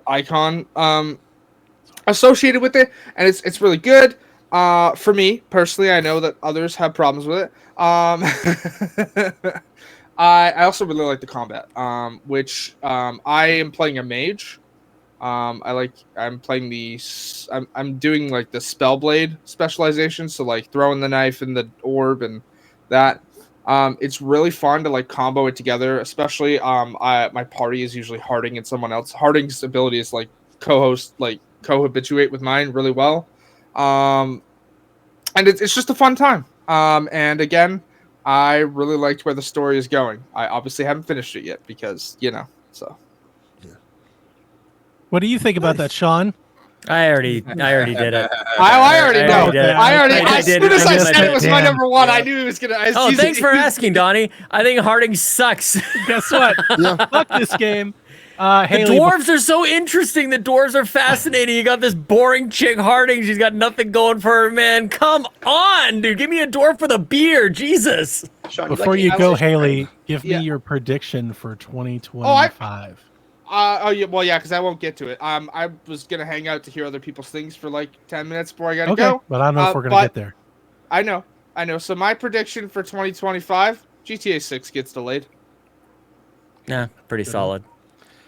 Speaker 4: icon associated with it, and it's really good. For me personally, I know that others have problems with it. I also really like the combat, which I am playing a mage. I'm playing I'm doing like the Spellblade specialization, so like throwing the knife in the orb and that. It's really fun to like combo it together, especially my party is usually Harding and someone else. Harding's ability is like cohabituate with mine really well. And it's just a fun time. And again, I really liked where the story is going. I obviously haven't finished it yet because, so.
Speaker 2: What do you think about that, Sean?
Speaker 9: I already did it.
Speaker 4: I already know.
Speaker 9: As
Speaker 4: soon as I said it was my
Speaker 2: Damn.
Speaker 4: number one, I knew it was gonna.
Speaker 9: Oh, thanks for asking, Donnie. I think Harding sucks.
Speaker 2: Guess what? Fuck this game.
Speaker 9: The
Speaker 2: Haley,
Speaker 9: dwarves are so interesting. The dwarves are fascinating. You got this boring chick Harding. She's got nothing going for her, man. Come on, dude. Give me a dwarf with a beard. Jesus.
Speaker 7: Sean,
Speaker 2: before you go, Haley, give me your prediction for 2025.
Speaker 4: Yeah, well, yeah, because I won't get to it. I was gonna hang out to hear other people's things for like 10 minutes before I gotta
Speaker 2: Okay,
Speaker 4: go.
Speaker 2: but I don't know if we're gonna get there.
Speaker 4: I know. So my prediction for 2025, GTA 6 gets delayed.
Speaker 9: Yeah, pretty solid.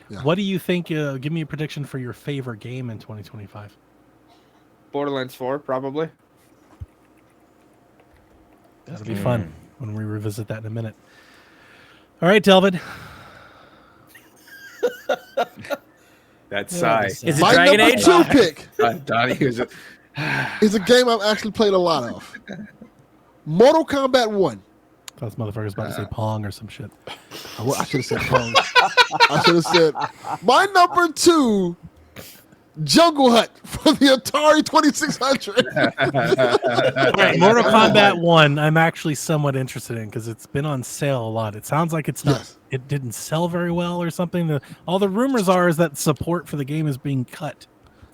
Speaker 1: Yeah.
Speaker 2: What do you think? Give me a prediction for your favorite game in 2025.
Speaker 4: Borderlands 4, probably.
Speaker 2: That'll be fun when we revisit that in a minute. All right, Delvin.
Speaker 6: That sigh.
Speaker 9: Is it
Speaker 1: My
Speaker 9: Dragon
Speaker 1: number
Speaker 9: Age?
Speaker 1: 2 pick
Speaker 6: Donnie is
Speaker 1: is a game I've actually played a lot of. Mortal Kombat 1.
Speaker 2: I thought this motherfucker's about to say Pong or some shit.
Speaker 1: I should have said Pong. I should have said my number 2, Jungle Hut for the Atari 2600.
Speaker 2: All right, Mortal Kombat 1, I'm actually somewhat interested in because it's been on sale a lot. It sounds like it's not.
Speaker 1: Yes.
Speaker 2: It didn't sell very well or something. All the rumors are is that support for the game is being cut.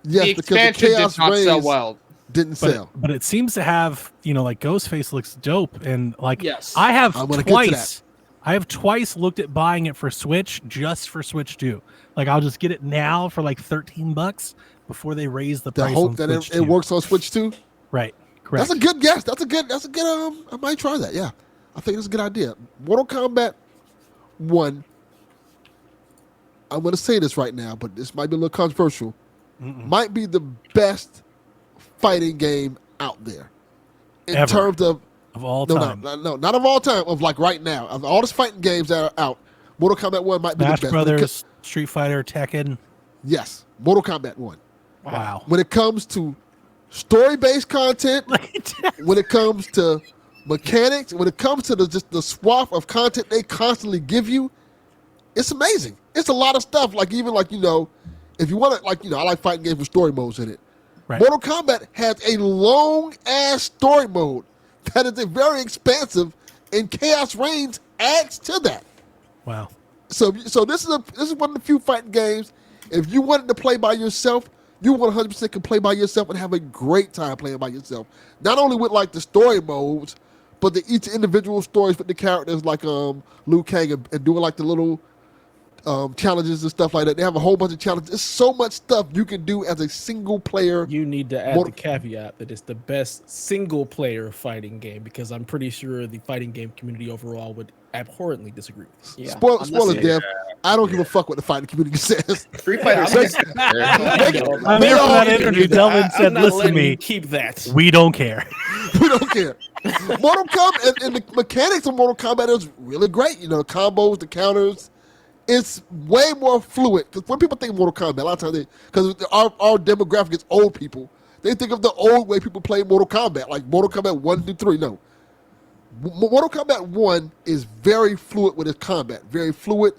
Speaker 1: Yes,
Speaker 4: The
Speaker 1: because the
Speaker 4: expansion
Speaker 1: Chaos
Speaker 4: did not
Speaker 1: Rays
Speaker 4: sell well.
Speaker 1: didn't sell.
Speaker 2: But it seems to have, like Ghostface looks dope, and like
Speaker 4: Yes.
Speaker 2: I have
Speaker 1: I'm gonna get to
Speaker 2: twice. I have twice looked at buying it for Switch, just for Switch 2. Like I'll just get it now for like $13 before they raise the
Speaker 1: The
Speaker 2: price.
Speaker 1: hope
Speaker 2: on
Speaker 1: that
Speaker 2: Switch
Speaker 1: it
Speaker 2: 2.
Speaker 1: works on Switch too.
Speaker 2: Right. Correct.
Speaker 1: That's a good guess. That's a good. I might try that. Yeah, I think that's a good idea. Mortal Kombat 1. I'm going to say this right now, but this might be a little controversial. Might be the best fighting game out there in
Speaker 2: Ever.
Speaker 1: terms of
Speaker 2: all time.
Speaker 1: No, not of all time. Of like right now, of all the fighting games that are out, Mortal Kombat 1 might be
Speaker 2: Smash
Speaker 1: the best.
Speaker 2: Brothers, Street Fighter, Tekken.
Speaker 1: Yes, Mortal Kombat 1.
Speaker 2: Wow.
Speaker 1: When it comes to story-based content, when it comes to mechanics, when it comes to just the swath of content they constantly give you, it's amazing. It's a lot of stuff. Like even like if you want to I like fighting games with story modes in it.
Speaker 2: Right.
Speaker 1: Mortal Kombat has a long ass story mode that is very expansive, and Chaos Reigns adds to that.
Speaker 2: Wow.
Speaker 1: So this is one of the few fighting games. If you wanted to play by yourself, you 100% can play by yourself and have a great time playing by yourself. Not only with like the story modes, but each individual stories with the characters like Liu Kang and doing like the little challenges and stuff like that. They have a whole bunch of challenges. There's so much stuff you can do as a single player.
Speaker 5: You need to add the caveat that it's the best single player fighting game, because I'm pretty sure the fighting game community overall would abhorrently disagree with this.
Speaker 7: Yeah.
Speaker 1: Spoiler, Dev. I don't give a fuck what the fighting community says.
Speaker 7: Street Fighter 6.
Speaker 2: I'm here for that interview. Delvin said,
Speaker 5: I'm not
Speaker 2: listen to
Speaker 5: letting
Speaker 2: me.
Speaker 5: you keep that.
Speaker 2: We don't care.
Speaker 1: We don't care. Mortal Kombat and the mechanics of Mortal Kombat is really great. The combos, the counters. It's way more fluid. Because when people think of Mortal Kombat, a lot of times because our demographic is old people, they think of the old way people play Mortal Kombat, like Mortal Kombat 1 through 3. No. Mortal Kombat 1 is very fluid with its combat. Very fluid.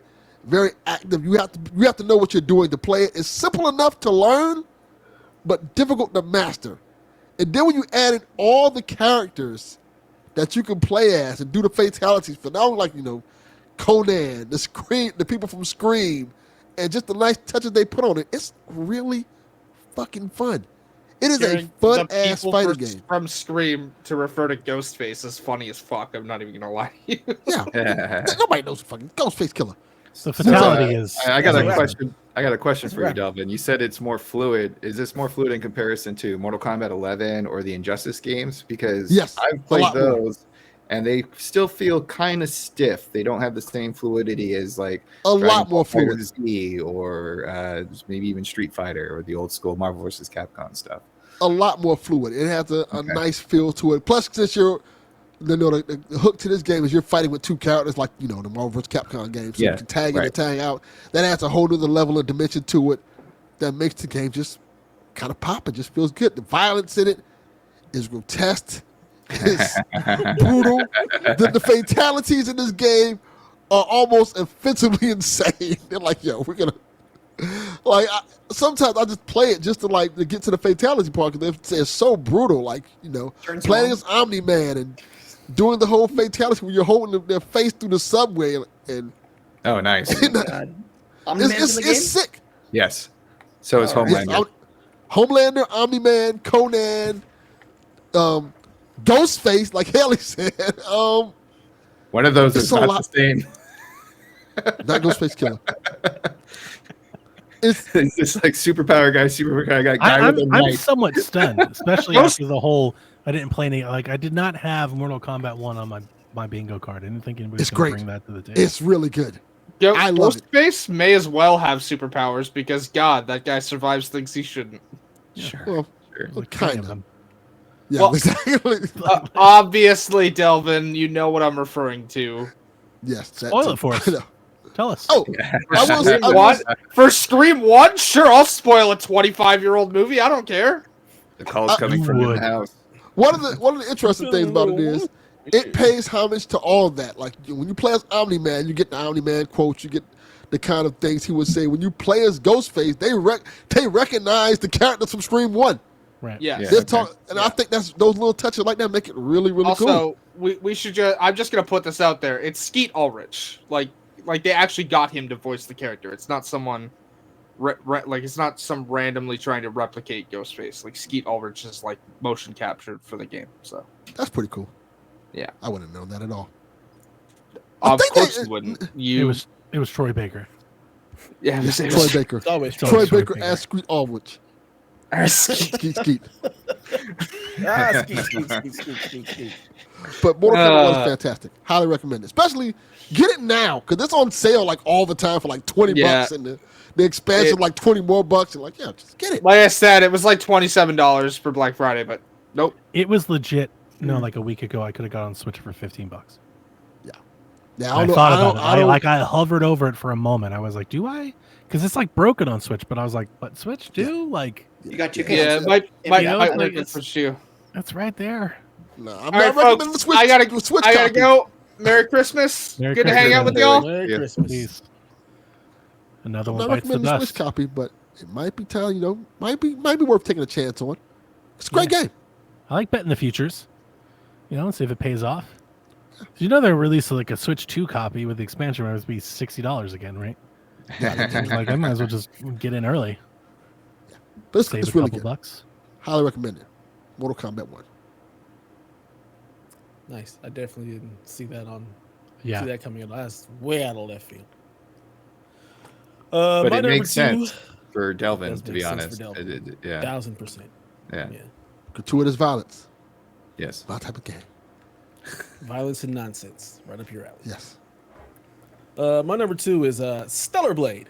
Speaker 1: very active. You have to know what you're doing to play it. It's simple enough to learn, but difficult to master. And then when you add in all the characters that you can play as and do the fatalities for, not only like, Conan, the people from Scream, and just the nice touches they put on it, it's really fucking fun. It is a fun-ass fighting game.
Speaker 4: From Scream to refer to Ghostface is funny as fuck. I'm not even going to lie to you.
Speaker 1: Yeah. Nobody knows fucking Ghostface Killer.
Speaker 2: So fatality is...
Speaker 6: I got a question. I got a question for you, Delvin. You said it's more fluid. Is this more fluid in comparison to Mortal Kombat 11 or the Injustice games? Because
Speaker 1: yes,
Speaker 6: I've played those, and they still feel kind of stiff. They don't have the same fluidity as like
Speaker 1: a lot more fluid,
Speaker 6: Z or maybe even Street Fighter or the old school Marvel vs. Capcom stuff.
Speaker 1: A lot more fluid. It has a nice feel to it. Plus, since you're the hook to this game is you're fighting with two characters like, the Marvel vs. Capcom games. So you can tag in and tag out. That adds a whole other level of dimension to it that makes the game just kind of pop. It just feels good. The violence in it is grotesque. It's brutal. The fatalities in this game are almost offensively insane. They're like, we're going to... sometimes I just play it just to get to the fatality part because it's so brutal. Like, playing as Omni-Man and doing the whole fatality when you're holding their face through the subway and
Speaker 6: oh, nice.
Speaker 1: It's sick.
Speaker 6: Yes. So is Homelander.
Speaker 1: Homelander, Omni-Man, Conan, Ghostface, like Haley said.
Speaker 6: One of those is not the same.
Speaker 1: Not Ghostface Killer.
Speaker 6: It's just like superpower guy.
Speaker 2: I'm somewhat stunned, especially after the whole. I didn't play any. Like I did not have Mortal Kombat 1 on my bingo card. I didn't think anybody was going to bring that to the table.
Speaker 1: It's really good. I love it.
Speaker 4: Ghostface may as well have superpowers because God, that guy survives things he shouldn't.
Speaker 1: Sure. Well, kind of. Yeah,
Speaker 4: well,
Speaker 1: exactly.
Speaker 4: Obviously, Delvin, you know what I'm referring to.
Speaker 1: Yes.
Speaker 2: Spoil it for us. Tell us.
Speaker 1: Oh,
Speaker 4: for Scream 1? Sure, I'll spoil a 25-year-old movie. I don't care.
Speaker 6: The call's coming from the house.
Speaker 1: One of the interesting things about it is it pays homage to all of that. Like when you play as Omni-Man, you get the Omni-Man quotes, you get the kind of things he would say. When you play as Ghostface, they recognize the characters from Scream 1.
Speaker 2: Right.
Speaker 4: Yeah.
Speaker 1: I think that's those little touches like that make it really, really cool.
Speaker 4: Also, we should I'm just gonna put this out there. It's Skeet Ulrich. Like they actually got him to voice the character. It's not someone it's not some randomly trying to replicate Ghostface. Like Skeet Ulrich is like motion captured for the game. So
Speaker 1: that's pretty cool.
Speaker 4: Yeah,
Speaker 1: I wouldn't have known that at all.
Speaker 4: Of course you wouldn't.
Speaker 2: It was Troy Baker.
Speaker 1: Yeah, Troy Baker. Troy Baker as Skeet Ulrich. Skeet.
Speaker 5: Skeet.
Speaker 1: But Mortal Kombat 1 is fantastic. Highly recommend it. Especially get it now because it's on sale like all the time for like $20 and the expansion like $20 more bucks and like just get it.
Speaker 4: Like I said, it was like $27 for Black Friday, but nope.
Speaker 2: It was legit. Like a week ago, I could have got on Switch for $15.
Speaker 1: Yeah,
Speaker 2: I thought about it. I hovered over it for a moment. I was like, do I? Because it's like broken on Switch, but I was like, what Switch do? Like
Speaker 7: you got two
Speaker 4: games. Yeah, it might work for Switch too.
Speaker 2: That's right there.
Speaker 1: No, I'm not recommending the Switch.
Speaker 4: I gotta go. Merry Christmas. Good to hang out with y'all.
Speaker 5: Merry Christmas.
Speaker 2: Peace. Another
Speaker 1: I'm
Speaker 2: one
Speaker 1: not
Speaker 2: bites the
Speaker 1: recommending the
Speaker 2: dust.
Speaker 1: Switch copy, but it might be time. Might be worth taking a chance on. It's a great game.
Speaker 2: I like betting the futures. And see if it pays off. They're releasing like a Switch 2 copy with the expansion where it's be $60 again, right? Like I might as well just get in early.
Speaker 1: Yeah. But
Speaker 2: Save
Speaker 1: it's
Speaker 2: a
Speaker 1: really
Speaker 2: couple
Speaker 1: good.
Speaker 2: bucks.
Speaker 1: Highly recommend it. Mortal Kombat 1.
Speaker 5: Nice. I definitely didn't see that see that coming in. That's way out of left field.
Speaker 6: But it makes sense for Delvin, to be honest.
Speaker 5: 1,000%.
Speaker 6: Yeah.
Speaker 1: Gratuitous violence.
Speaker 6: Yes.
Speaker 1: My type of game.
Speaker 5: Violence and nonsense. Right up your alley.
Speaker 1: Yes.
Speaker 5: My number 2 is Stellar Blade.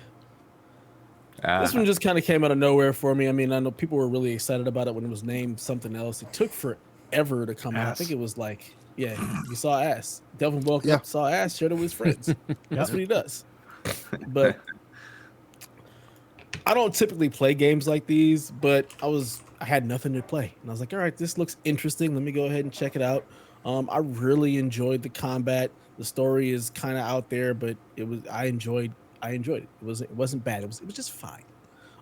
Speaker 5: This one just kind of came out of nowhere for me. I mean, I know people were really excited about it when it was named something else. It took forever to come out. I think it was like, you saw ass. Delvin woke up, saw ass, shared it with his friends. That's what he does. But I don't typically play games like these, but I had nothing to play. And I was like, all right, this looks interesting. Let me go ahead and check it out. I really enjoyed the combat. The story is kind of out there, but I enjoyed I enjoyed it. It wasn't bad. It was just fine.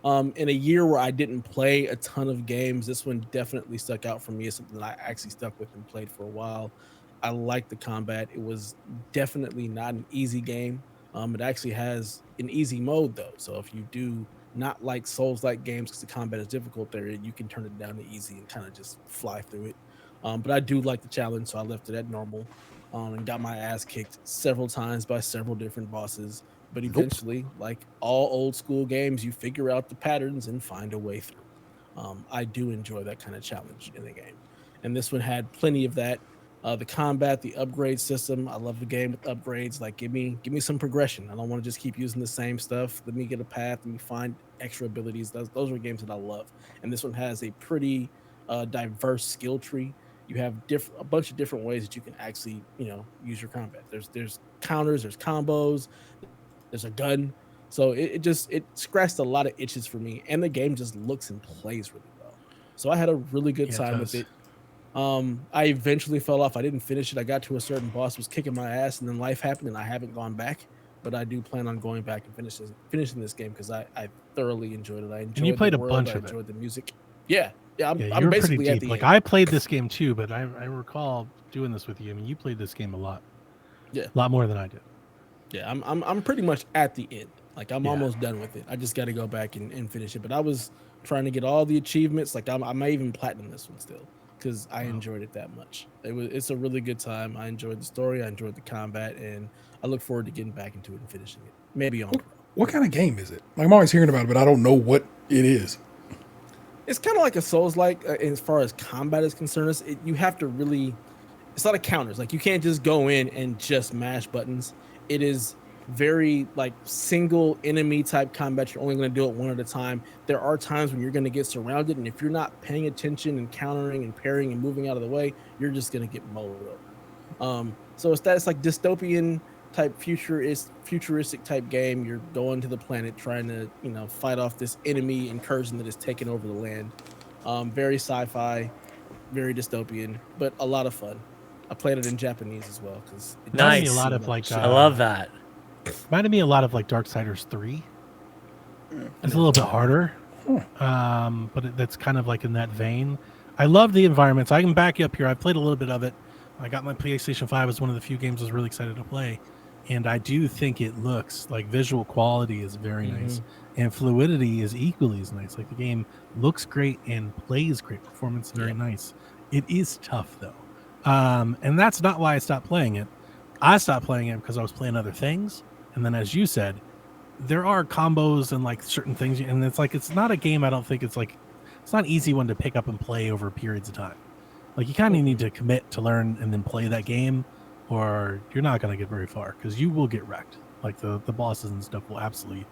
Speaker 5: In a year where I didn't play a ton of games, this one definitely stuck out for me as something that I actually stuck with and played for a while. I liked the combat. It was definitely not an easy game. It actually has an easy mode though. So if you do not like Souls-like games because the combat is difficult there, you can turn it down to easy and kind of just fly through it. But I do like the challenge, so I left it at normal and got my ass kicked several times by several different bosses. But eventually, like all old school games, you figure out the patterns and find a way through. I do enjoy that kind of challenge in the game. And this one had plenty of that. The combat, the upgrade system. I love the game with upgrades. Like give me some progression. I don't want to just keep using the same stuff. Let me get a path. Let me find extra abilities. Those are games that I love. And this one has a pretty diverse skill tree. You have a bunch of different ways that you can actually, use your combat. There's counters, there's combos, there's a gun. So it scratched a lot of itches for me, and the game just looks and plays really well. So I had a really good time with it. I eventually fell off. I didn't finish it. I got to a certain boss, was kicking my ass, and then life happened, and I haven't gone back. But I do plan on going back and finishing this game because I thoroughly enjoyed it. I enjoyed.
Speaker 2: And you played
Speaker 5: the world,
Speaker 2: a bunch
Speaker 5: I
Speaker 2: of it.
Speaker 5: enjoyed the music. Yeah, I'm
Speaker 2: you were
Speaker 5: basically
Speaker 2: pretty
Speaker 5: at
Speaker 2: deep.
Speaker 5: the
Speaker 2: Like
Speaker 5: end.
Speaker 2: I played this game too, but I recall doing this with you. I mean, you played this game a lot.
Speaker 5: Yeah,
Speaker 2: a lot more than I did.
Speaker 5: Yeah, I'm pretty much at the end. Like I'm
Speaker 2: Yeah.
Speaker 5: almost done with it. I just got to go back and finish it. But I was trying to get all the achievements. Like I may even platinum this one still because I enjoyed it that much. It's a really good time. I enjoyed the story. I enjoyed the combat, and I look forward to getting back into it and finishing it. Maybe on.
Speaker 8: What kind of game is it? Like I'm always hearing about it, but I don't know what it is.
Speaker 5: It's kind of like a Souls-like as far as combat is concerned. You have to really. It's a lot of counters. Like you can't just go in and just mash buttons. It is very like single enemy type combat. You're only going to do it one at a time. There are times when you're going to get surrounded, and if you're not paying attention and countering and parrying and moving out of the way, you're just going to get mowed up. So it's like dystopian type futuristic type game. You're going to the planet trying to fight off this enemy incursion that is taking over the land. Very sci-fi, very dystopian, but a lot of fun. I played it in Japanese as well because
Speaker 2: It reminded me a lot of like
Speaker 9: I love that.
Speaker 2: reminded me a lot of like Darksiders 3. It's a little bit harder, but that's kind of like in that vein. I love the environments. I can back you up here. I played a little bit of it. I got my PlayStation 5 as one of the few games I was really excited to play, and I do think it looks like visual quality is very nice, and fluidity is equally as nice. Like the game looks great and plays great. Performance is very nice. It is tough though. And that's not why I stopped playing it. I stopped playing it because I was playing other things. And then, as you said, there are combos and like certain things. And it's like, it's not a game. I don't think it's not an easy one to pick up and play over periods of time. Like you kind of need to commit to learn and then play that game, or you're not going to get very far because you will get wrecked. Like the bosses and stuff will absolutely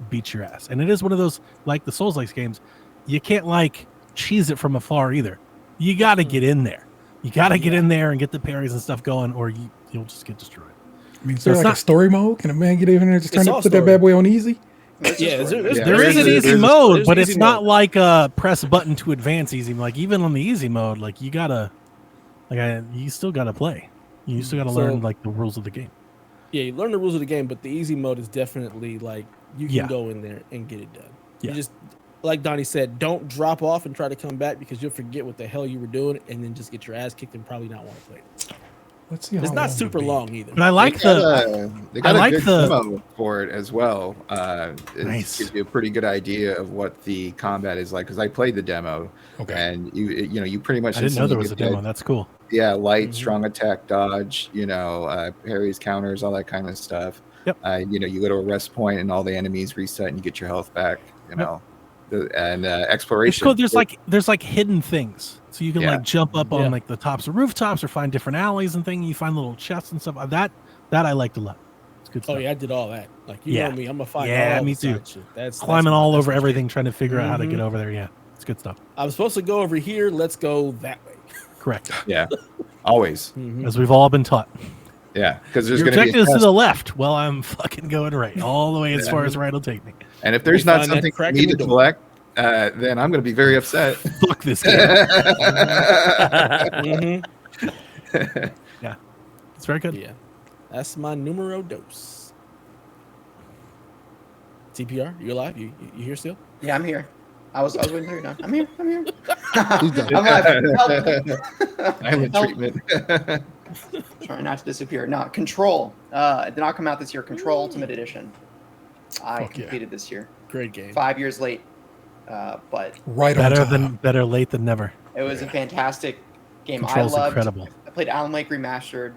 Speaker 2: beat your ass. And it is one of those, like the Souls-like games, you can't like cheese it from afar either. You got to get in there. You got to get in there and get the parries and stuff going, or you'll just get destroyed.
Speaker 8: I mean, is there like a story mode? Can a man get in there and just put that bad boy on easy?
Speaker 5: Yeah,
Speaker 2: there is an easy mode, but it's not like a press button to advance easy. Like even on the easy mode, like you still gotta play. You still gotta learn like the rules of the game.
Speaker 5: Yeah, you learn the rules of the game, but the easy mode is definitely like you can go in there and get it done.
Speaker 2: Yeah.
Speaker 5: You just, like Donnie said, don't drop off and try to come back because you'll forget what the hell you were doing and then just get your ass kicked and probably not want to play it.
Speaker 8: Let's see.
Speaker 5: It's not super long either.
Speaker 2: But I like
Speaker 6: they got a good demo for it as well. It gives you a pretty good idea of what the combat is like because I played the demo.
Speaker 8: Okay.
Speaker 6: And you pretty much.
Speaker 2: I didn't know there was a demo. That's cool.
Speaker 6: Yeah, light, strong attack, dodge. Parries, counters, all that kind of stuff.
Speaker 2: Yep.
Speaker 6: You go to a rest point and all the enemies reset and you get your health back. And exploration.
Speaker 2: It's cool. There's like hidden things, so you can like jump up on like the tops of rooftops or find different alleys and things. You find little chests and stuff. That I liked a lot. It's good stuff.
Speaker 5: Oh yeah, I did all that. Like you know me, I'm a find.
Speaker 2: Yeah,
Speaker 5: all
Speaker 2: me
Speaker 5: the
Speaker 2: too.
Speaker 5: shit. That's
Speaker 2: climbing all over everything, trying to figure out how to get over there. Yeah, it's good stuff.
Speaker 5: I'm supposed to go over here. Let's go that way.
Speaker 2: Correct.
Speaker 6: Yeah, always.
Speaker 2: As we've all been taught.
Speaker 6: Yeah, because there's
Speaker 2: your
Speaker 6: going to be
Speaker 2: objective is to the left. Well, I'm fucking going right, all the way as far as right will take me.
Speaker 6: And if there's not something for me to collect, then I'm going to be very upset.
Speaker 2: Fuck this game. Yeah, it's very good.
Speaker 5: Yeah, that's my numero dos. TPR, you alive? You here still?
Speaker 7: Yeah, I'm here. I was waiting for you now. I'm here.
Speaker 1: He's done.
Speaker 7: I'm alive. Help.
Speaker 6: Island
Speaker 7: Help.
Speaker 6: treatment.
Speaker 7: Trying not to disappear. No, Control. It did not come out this year. Control Ultimate Edition. I
Speaker 5: Fuck yeah.
Speaker 7: completed this year.
Speaker 5: Great game.
Speaker 7: 5 years late. But
Speaker 8: Right on time.
Speaker 2: Better late than never.
Speaker 7: it was a fantastic game.
Speaker 2: Control's
Speaker 7: I loved.
Speaker 2: incredible.
Speaker 7: I played Alan Wake Remastered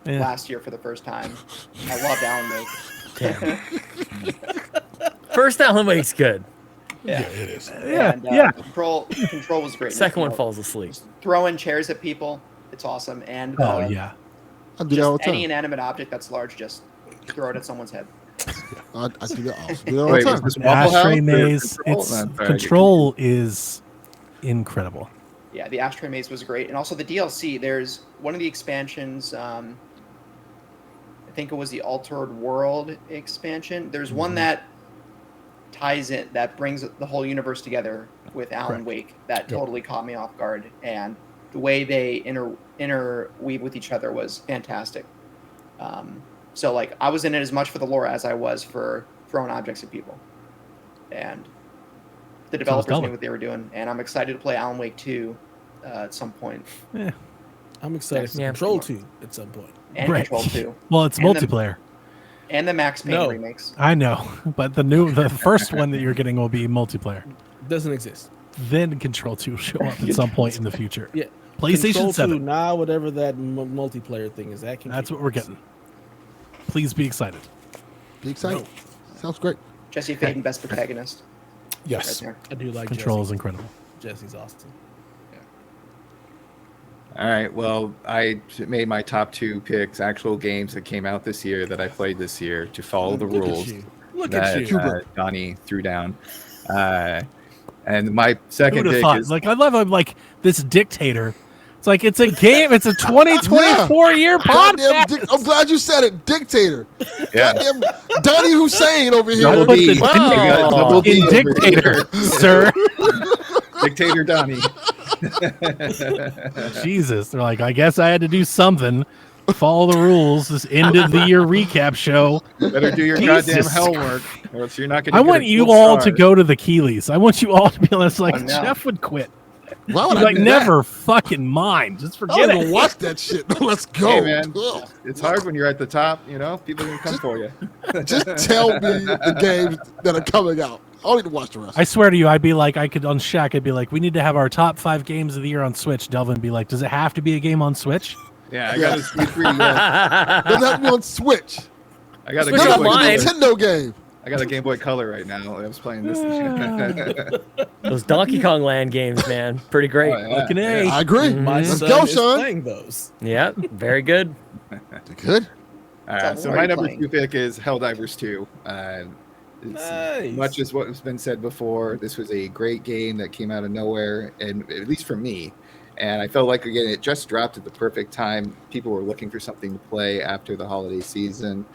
Speaker 7: last year for the first time. I loved Alan Wake.
Speaker 9: First Alan Wake's good.
Speaker 8: Yeah, it is.
Speaker 7: And,
Speaker 2: yeah.
Speaker 7: Control was great.
Speaker 9: Second one
Speaker 7: You know,
Speaker 9: falls asleep.
Speaker 7: throwing chairs at people. It's awesome. And
Speaker 2: Oh yeah.
Speaker 1: I do that all the
Speaker 7: just any
Speaker 1: time.
Speaker 7: inanimate object that's large, just throw it at someone's head.
Speaker 1: I do that all the
Speaker 6: Wait,
Speaker 1: time.
Speaker 6: was this
Speaker 2: The
Speaker 6: Waffle
Speaker 2: ashtray
Speaker 6: House or
Speaker 2: maze.
Speaker 6: Control?
Speaker 2: It's
Speaker 6: No, I'm sorry.
Speaker 2: Control is incredible.
Speaker 7: Yeah, the Ashtray Maze was great, and also the DLC. There's one of the expansions. I think it was the Altered World expansion. There's one that ties in, that brings the whole universe together with Alan Wake. That totally caught me off guard, and the way they interweave with each other was fantastic. So like I was in it as much for the lore as I was for throwing objects at people, and the developers knew what they were doing, and I'm excited to play Alan Wake 2 at some point.
Speaker 2: Yeah.
Speaker 5: I'm excited for
Speaker 9: Yeah.
Speaker 5: Control 2 at some point.
Speaker 7: And
Speaker 2: Right.
Speaker 7: Control 2.
Speaker 2: Well, it's
Speaker 7: And the-
Speaker 2: multiplayer.
Speaker 7: And the Max Payne
Speaker 5: No.
Speaker 7: remakes.
Speaker 2: I know, but the first one that you're getting will be multiplayer.
Speaker 5: Doesn't exist.
Speaker 2: Then Control 2 will show up at some point in the future.
Speaker 5: Yeah.
Speaker 2: PlayStation
Speaker 5: Control
Speaker 2: 7.
Speaker 5: 2, nah, whatever that multiplayer thing is. That
Speaker 2: That's what we're getting. Please be excited.
Speaker 1: Be excited. Sounds great.
Speaker 7: Jesse Faden, best protagonist. Right
Speaker 8: Yes.
Speaker 7: there.
Speaker 5: I do like
Speaker 2: Control is
Speaker 5: Jesse.
Speaker 2: incredible.
Speaker 5: Jesse's awesome.
Speaker 6: All right. Well, I made my top 2 picks, actual games that came out this year that I played this year to follow the
Speaker 5: Look at
Speaker 6: rules
Speaker 5: you. Look
Speaker 6: that
Speaker 5: at you.
Speaker 6: Donnie threw down. And my second
Speaker 2: Who'd have
Speaker 6: pick
Speaker 2: thought?
Speaker 6: is
Speaker 2: Like I love him, like this dictator. It's like it's a game. It's a 2024 year
Speaker 1: Goddamn
Speaker 2: podcast.
Speaker 1: I'm glad you said it. Dictator.
Speaker 6: yeah.
Speaker 1: Goddamn Donnie Hussein over here.
Speaker 6: Double
Speaker 2: Put
Speaker 6: D.
Speaker 2: the
Speaker 6: We got double D
Speaker 2: in
Speaker 6: over
Speaker 2: dictator,
Speaker 6: here.
Speaker 2: sir.
Speaker 6: Dictator Donnie.
Speaker 2: Jesus, they're like, I guess I had to do something. Follow the rules. This end of the year recap show.
Speaker 6: Better do your
Speaker 2: Jesus
Speaker 6: goddamn hell work, or else you're not going to.
Speaker 2: I want you all to go to the Keeleys. I want you all to be honest. Like Jeff would quit.
Speaker 1: Why would
Speaker 2: He's
Speaker 1: I
Speaker 2: like
Speaker 1: do
Speaker 2: never fucking mind. Just
Speaker 1: I
Speaker 2: forget
Speaker 1: don't
Speaker 2: it.
Speaker 1: even watch that shit. Let's go.
Speaker 6: Hey man,
Speaker 1: Ugh.
Speaker 6: it's hard when you're at the top. You know, people are going to come for you.
Speaker 1: Just tell me the games that are coming out. I don't need to watch the rest.
Speaker 2: I swear to you, I'd be like, I could on Shaq. I'd be like, we need to have our top 5 games of the year on Switch. Delvin would be like, does it have to be a game on Switch?
Speaker 6: Yeah, I got a C3. Yeah.
Speaker 1: Doesn't have to be on Switch.
Speaker 6: I got a
Speaker 9: Switch
Speaker 6: Game
Speaker 1: Doesn't
Speaker 6: Boy
Speaker 1: have to be a
Speaker 9: Online.
Speaker 6: Color.
Speaker 1: Nintendo game.
Speaker 6: I got a Game Boy Color right now. I was playing this.
Speaker 9: Those Donkey Kong Land games, man, pretty great.
Speaker 6: Oh, yeah.
Speaker 2: Fucking A.
Speaker 1: I agree.
Speaker 5: My
Speaker 1: Let's
Speaker 5: son
Speaker 1: go,
Speaker 5: is
Speaker 1: Sean.
Speaker 5: playing those.
Speaker 9: Yeah, very good.
Speaker 1: Good.
Speaker 6: All right, so
Speaker 7: What are
Speaker 6: my
Speaker 7: you
Speaker 6: number
Speaker 7: playing?
Speaker 6: 2 pick is Helldivers 2.
Speaker 5: Nice.
Speaker 6: Much as what has been said before, this was a great game that came out of nowhere, and at least for me. And I felt like, again, it just dropped at the perfect time. People were looking for something to play after the holiday season.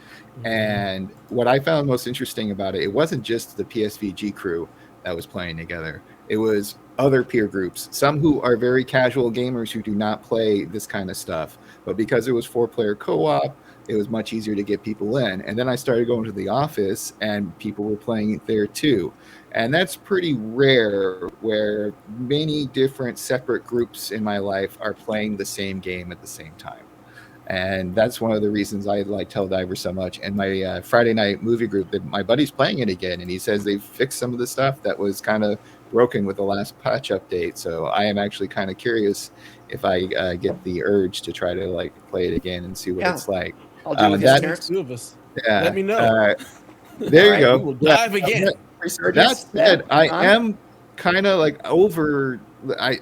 Speaker 6: And what I found most interesting about it, it wasn't just the PSVG crew that was playing together. It was other peer groups, some who are very casual gamers who do not play this kind of stuff. But because it was 4-player co-op, it was much easier to get people in. And then I started going to the office and people were playing it there too. And that's pretty rare where many different separate groups in my life are playing the same game at the same time. And that's one of the reasons I like Helldivers so much. And my Friday night movie group, that my buddy's playing it again, and he says they've fixed some of the stuff that was kind of broken with the last patch update. So I am actually kind of curious if I get the urge to try to like play it again and see what
Speaker 7: Yeah.
Speaker 6: it's like.
Speaker 7: I'll do it with
Speaker 6: that-
Speaker 7: listeners.
Speaker 5: 2 of us.
Speaker 6: Yeah.
Speaker 5: Let me know.
Speaker 6: There you
Speaker 7: Alright,
Speaker 6: go.
Speaker 5: We will dive again.
Speaker 6: That said, I
Speaker 7: Huh?
Speaker 6: am kind of like over. I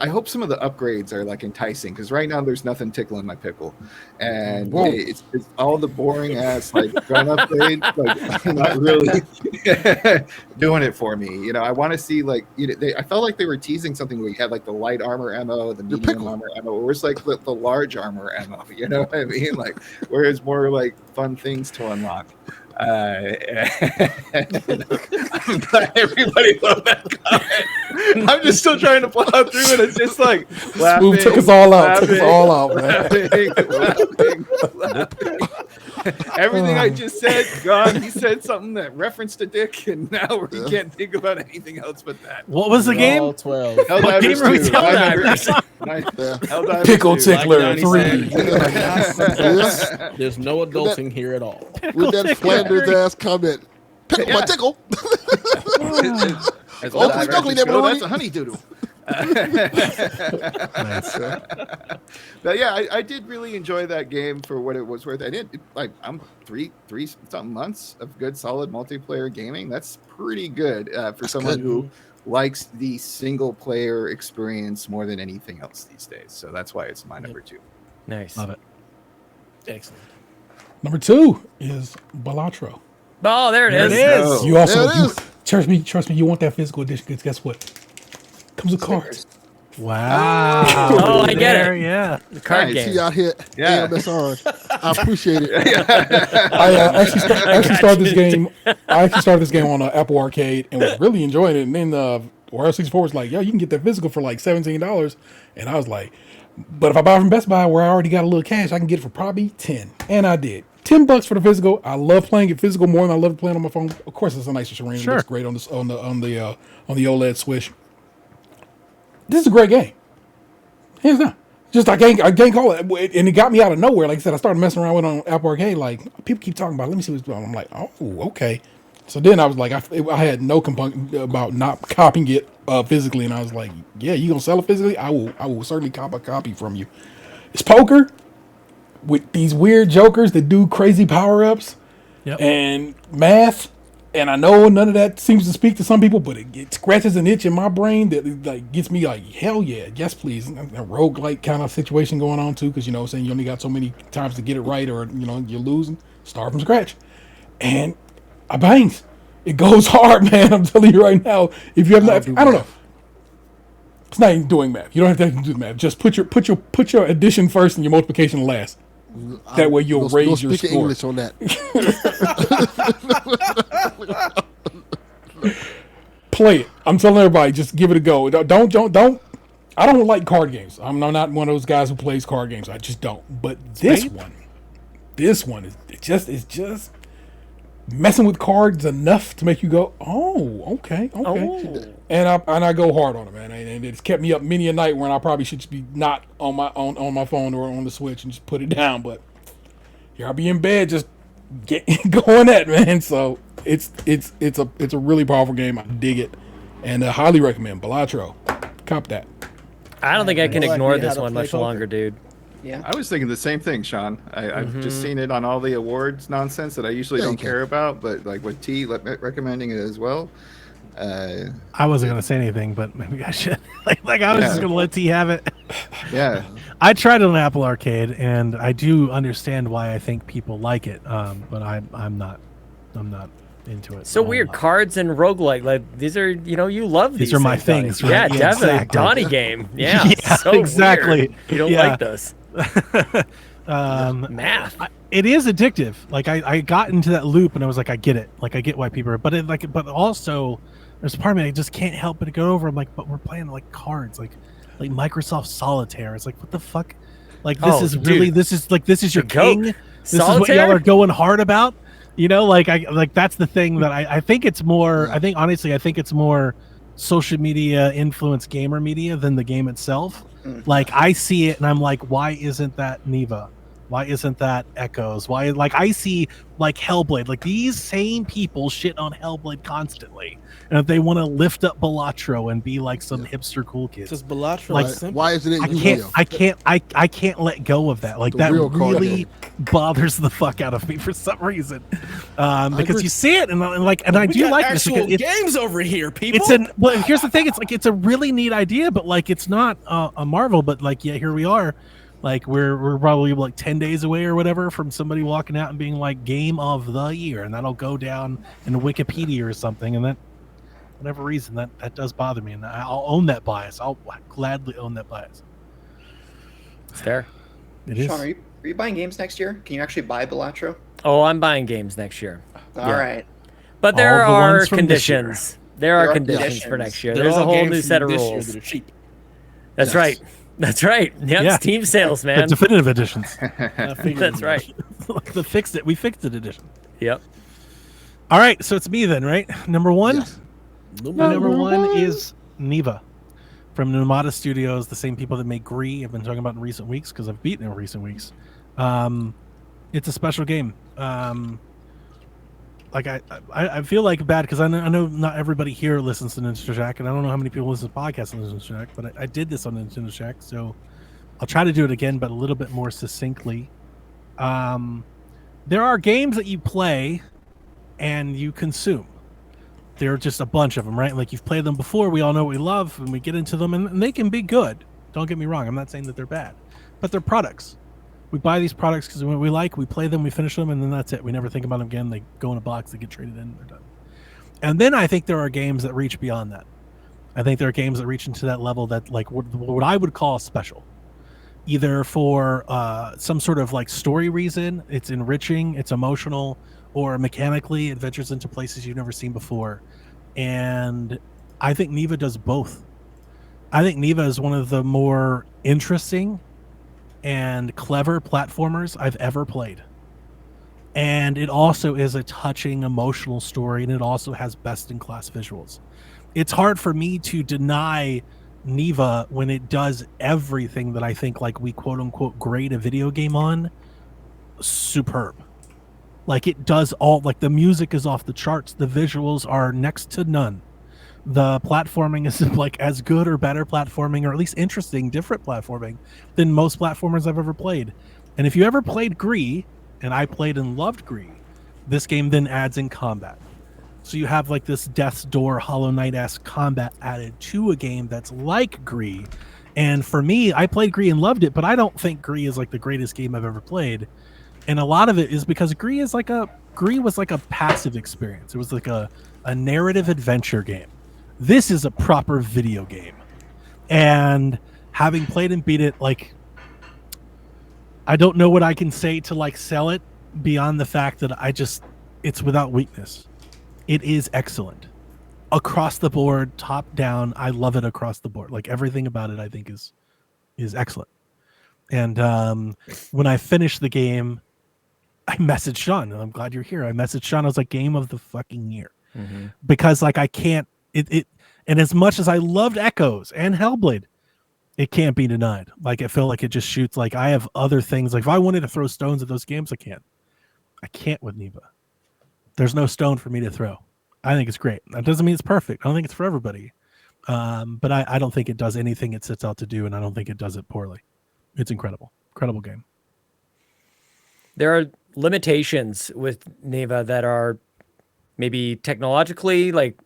Speaker 6: hope some of the upgrades are like enticing, because right now there's nothing tickling my pickle, and
Speaker 1: Whoa.
Speaker 6: it's all the boring ass like gun upgrades like not really doing it for me. You know, I want to see like I felt like they were teasing something where you had like the light armor ammo, the medium
Speaker 1: pickle.
Speaker 6: armor ammo, or it's like the large armor ammo. You know what I mean? Like where it's more like fun things to unlock. I'm glad everybody loved that comment. I'm just still trying to plow through it. It's just like laughing,
Speaker 8: Smooth took us all out. Took us
Speaker 6: laughing,
Speaker 8: all out, man.
Speaker 6: laughing, laughing.
Speaker 10: Everything I just said, God, he said something that referenced a dick, and now we can't think about anything else but that.
Speaker 2: What was the game?
Speaker 5: All 12.
Speaker 2: What game are we
Speaker 10: Helldivers 2.
Speaker 2: telling?
Speaker 10: Helldivers
Speaker 8: Pickle
Speaker 10: 2.
Speaker 8: Tickler
Speaker 10: Like Johnny
Speaker 8: 3.
Speaker 10: said.
Speaker 5: There's no adulting here at all.
Speaker 1: With that Flanders ass comment. Pickle my tickle.
Speaker 10: As
Speaker 1: Oh,
Speaker 10: Helldivers
Speaker 1: snuggly
Speaker 10: go,
Speaker 1: there,
Speaker 10: that's a honey doodle. But yeah, I did really enjoy that game for what it was worth. I did I'm three something months of good solid multiplayer gaming. That's pretty good for someone who likes the single player experience more than anything else these days. So that's why it's my number 2.
Speaker 9: Nice.
Speaker 2: Love it.
Speaker 5: Excellent.
Speaker 8: Number 2 is Balatro.
Speaker 9: Oh, there it is.
Speaker 10: go.
Speaker 8: You also
Speaker 1: There it is.
Speaker 8: trust me, you want that physical edition because guess what? Comes with cards.
Speaker 2: Wow.
Speaker 9: Oh, I get it.
Speaker 2: There, yeah.
Speaker 9: The card
Speaker 10: Nice.
Speaker 9: game.
Speaker 1: See out here.
Speaker 10: Yeah.
Speaker 1: AMSR. I appreciate it.
Speaker 8: I actually started this game. I actually started this game on Apple Arcade and was really enjoying it. And then Wario 64 was like, "Yo, you can get that physical for like $17." And I was like, "But if I buy from Best Buy, where I already got a little cash, I can get it for probably 10." And I did. $10 for the physical. I love playing it physical more than I love playing on my phone. Of course, it's a nicer screen.
Speaker 2: Sure.
Speaker 8: It looks great on the OLED Switch. This is a great game. Hands down. Just I can't call it, and it got me out of nowhere. Like I said, I started messing around with it on Apple Arcade. Like people keep talking about, let me see what's going on. I'm like, oh, okay. So then I was like, I had no complaint about not copying it physically, and I was like, yeah, you gonna sell it physically? I will certainly cop a copy from you. It's poker with these weird jokers that do crazy power ups and math. And I know none of that seems to speak to some people, but it scratches an itch in my brain that like gets me like, hell yeah, yes please. A roguelike kind of situation going on too, because saying you only got so many times to get it right, or you're losing. Start from scratch, and I bangs. It goes hard, man. I'm telling you right now. If you have not, I don't know. It's not even doing math. You don't have to do the math. Just put your addition first and your multiplication last. That way you'll raise your score.
Speaker 1: English on that.
Speaker 8: Play it. I'm telling everybody, just give it a go. Don't. I don't like card games. I'm not one of those guys who plays card games. I just don't. But this one is just messing with cards enough to make you go, oh, okay.
Speaker 9: Oh.
Speaker 8: And I go hard on it, man. And it's kept me up many a night when I probably should just be not on my phone or on the Switch and just put it down. But here I'll be in bed just going at it, man. So it's a really powerful game. I dig it, and I highly recommend Balatro. Cop that.
Speaker 9: I don't think I can
Speaker 5: Well,
Speaker 9: ignore
Speaker 5: you
Speaker 9: this
Speaker 5: had to
Speaker 9: one
Speaker 5: play
Speaker 9: much
Speaker 5: poker.
Speaker 9: longer, dude.
Speaker 7: Yeah.
Speaker 6: I was thinking the same thing, Sean. I've just seen it on all the awards nonsense that I usually don't care about, but like with T recommending it as well.
Speaker 2: I wasn't gonna say anything, but maybe I should. like I was just gonna let T have it.
Speaker 6: Yeah.
Speaker 2: I tried it on Apple Arcade, and I do understand why I think people like it. But I'm not into it.
Speaker 9: So weird. Cards and roguelike, like these are, you love these.
Speaker 2: These are my
Speaker 9: things,
Speaker 2: things, right?
Speaker 9: Yeah,
Speaker 2: Yeah,
Speaker 9: definitely.
Speaker 2: exactly.
Speaker 9: Donnie game. Yeah,
Speaker 2: Yeah,
Speaker 9: so
Speaker 2: exactly.
Speaker 9: weird. You don't
Speaker 2: Yeah.
Speaker 9: like this. Math.
Speaker 2: It is addictive. Like I got into that loop, and I was like, I get it. Like I get why people are, but also there's a part of me I just can't help but to go over. I'm like, but we're playing like cards, like Microsoft Solitaire. It's like, what the fuck? Like this is really
Speaker 9: dude.
Speaker 2: this is your
Speaker 9: The goat.
Speaker 2: king. This
Speaker 9: Solitaire?
Speaker 2: is what y'all are going hard about. Like that's the thing that I think it's more. I think honestly, I think it's more social media influenced gamer media than the game itself. Like I see it and I'm like, why isn't that Neva? Why isn't that Echoes? Why, like, I see like Hellblade, like these same people shit on Hellblade constantly, and if they want to lift up Balatro and be like some hipster cool kids,
Speaker 5: Just Balatro.
Speaker 2: Like,
Speaker 5: is simple.
Speaker 1: Why isn't it
Speaker 2: I can't let go of that. Like
Speaker 1: The
Speaker 2: that
Speaker 1: real card
Speaker 2: really
Speaker 1: game.
Speaker 2: bothers the fuck out of me for some reason, because
Speaker 1: agree.
Speaker 2: you see it and I
Speaker 5: We
Speaker 2: do
Speaker 5: got
Speaker 2: like this
Speaker 5: actual
Speaker 2: because it's
Speaker 5: games over here, people.
Speaker 2: well, here's the thing, it's a really neat idea, but like it's not a Marvel, but like yeah, here we are. Like we're probably like 10 days away or whatever from somebody walking out and being like game of the year, and that'll go down in Wikipedia or something, and that whatever reason that does bother me, and I'll own that bias. I'll gladly own that bias.
Speaker 9: It's fair.
Speaker 2: It is.
Speaker 7: Sean, are you buying games next year? Can you actually buy Balatro?
Speaker 9: Oh, I'm buying games next year.
Speaker 7: All right.
Speaker 9: But there
Speaker 2: All the
Speaker 9: are
Speaker 2: ones from this year.
Speaker 9: conditions. There are conditions for next year.
Speaker 5: They're
Speaker 9: There's a
Speaker 5: all
Speaker 9: whole
Speaker 5: games
Speaker 9: new
Speaker 5: from
Speaker 9: set of
Speaker 5: this year
Speaker 9: rules.
Speaker 5: that are cheap.
Speaker 9: That's
Speaker 1: Yes.
Speaker 9: right. That's right. Yep,
Speaker 2: Yeah.
Speaker 9: Steam sales,
Speaker 2: The
Speaker 9: man.
Speaker 2: definitive editions.
Speaker 5: I figured
Speaker 9: That's
Speaker 5: as
Speaker 9: right.
Speaker 5: much.
Speaker 2: the fixed it. We fixed it edition.
Speaker 9: Yep.
Speaker 2: All right, so it's me then, right? Number one.
Speaker 1: Yes.
Speaker 2: My number one is Neva from Nomada Studios, the same people that make Gree. I've been talking about in recent weeks because I've beaten it in recent weeks. It's a special game. Like I feel like bad because I know not everybody here listens to Nintendo Shack, and I don't know how many people listen to podcasts on Nintendo Shack, but I did this on Nintendo Shack, so I'll try to do it again, but a little bit more succinctly. There are games that you play and you consume. There are just a bunch of them, right? Like you've played them before. We all know what we love, and we get into them, and they can be good. Don't get me wrong. I'm not saying that they're bad, but they're products. We buy these products because we like, we play them, we finish them, and then that's it. We never think about them again. They go in a box, they get traded in, they're done. And then I think there are games that reach beyond that. I think there are games that reach into that level that, like, what I would call special. Either for some sort of like story reason, it's enriching, it's emotional, or mechanically it ventures into places you've never seen before. And I think Neva does both. I think Neva is one of the more interesting and clever platformers I've ever played. And it also is a touching, emotional story, and it also has best-in-class visuals. It's hard for me to deny Neva when it does everything that I think, like, we quote-unquote grade a video game on. Superb. Like, it does all, like, the music is off the charts, the visuals are next to none, the platforming is like as good or better platforming, or at least interesting, different platforming than most platformers I've ever played. And if you ever played Gree, and I played and loved Gree, this game then adds in combat. So you have like this Death's Door, Hollow Knight-esque combat added to a game that's like Gree. And for me, I played Gree and loved it, but I don't think Gree is like the greatest game I've ever played. And a lot of it is because Gree was like a passive experience. It was like a narrative adventure game. This is a proper video game. And having played and beat it, like, I don't know what I can say to like sell it beyond the fact that it's without weakness. It is excellent. Across the board, top down, I love it across the board. Like, everything about it I think is excellent. And when I finished the game, I messaged Sean, and I'm glad you're here. I messaged Sean. I was like, game of the fucking year. Mm-hmm. Because like I can't and as much as I loved Echoes and Hellblade, it can't be denied. Like, I feel like it just shoots. Like, I have other things. Like, if I wanted to throw stones at those games, I can't. I can't with Neva. There's no stone for me to throw. I think it's great. That doesn't mean it's perfect. I don't think it's for everybody. But I don't think it does anything it sets out to do, and I don't think it does it poorly. It's incredible. Incredible game.
Speaker 9: There are limitations with Neva that are maybe technologically like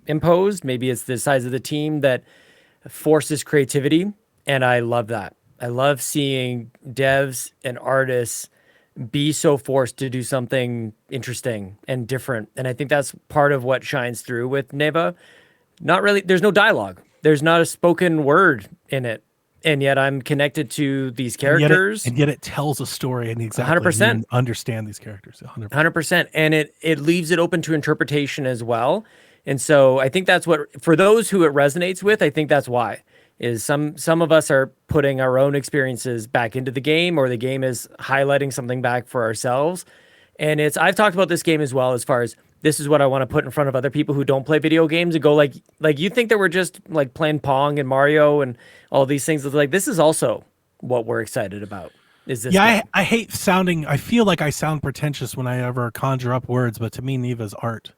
Speaker 9: imposed. Maybe it's the size of the team that forces creativity, and I love that. I love seeing devs and artists be so forced to do something interesting and different, and I think that's part of what shines through with Neva. Not really, there's no dialogue, there's not a spoken word in it, and yet I'm connected to these characters,
Speaker 2: and yet it tells a story, and exactly
Speaker 9: 100%
Speaker 2: you understand these characters
Speaker 9: 100%, and it leaves it open to interpretation as well. And so I think that's what, for those who it resonates with, I think that's why, is some of us are putting our own experiences back into the game, or the game is highlighting something back for ourselves. And I've talked about this game as well, as far as this is what I want to put in front of other people who don't play video games and go like you think that we're just like playing Pong and Mario and all these things. It's like, this is also what we're excited about. Is this?
Speaker 2: Yeah, I hate sounding, I feel like I sound pretentious when I ever conjure up words, but to me, Neva's art.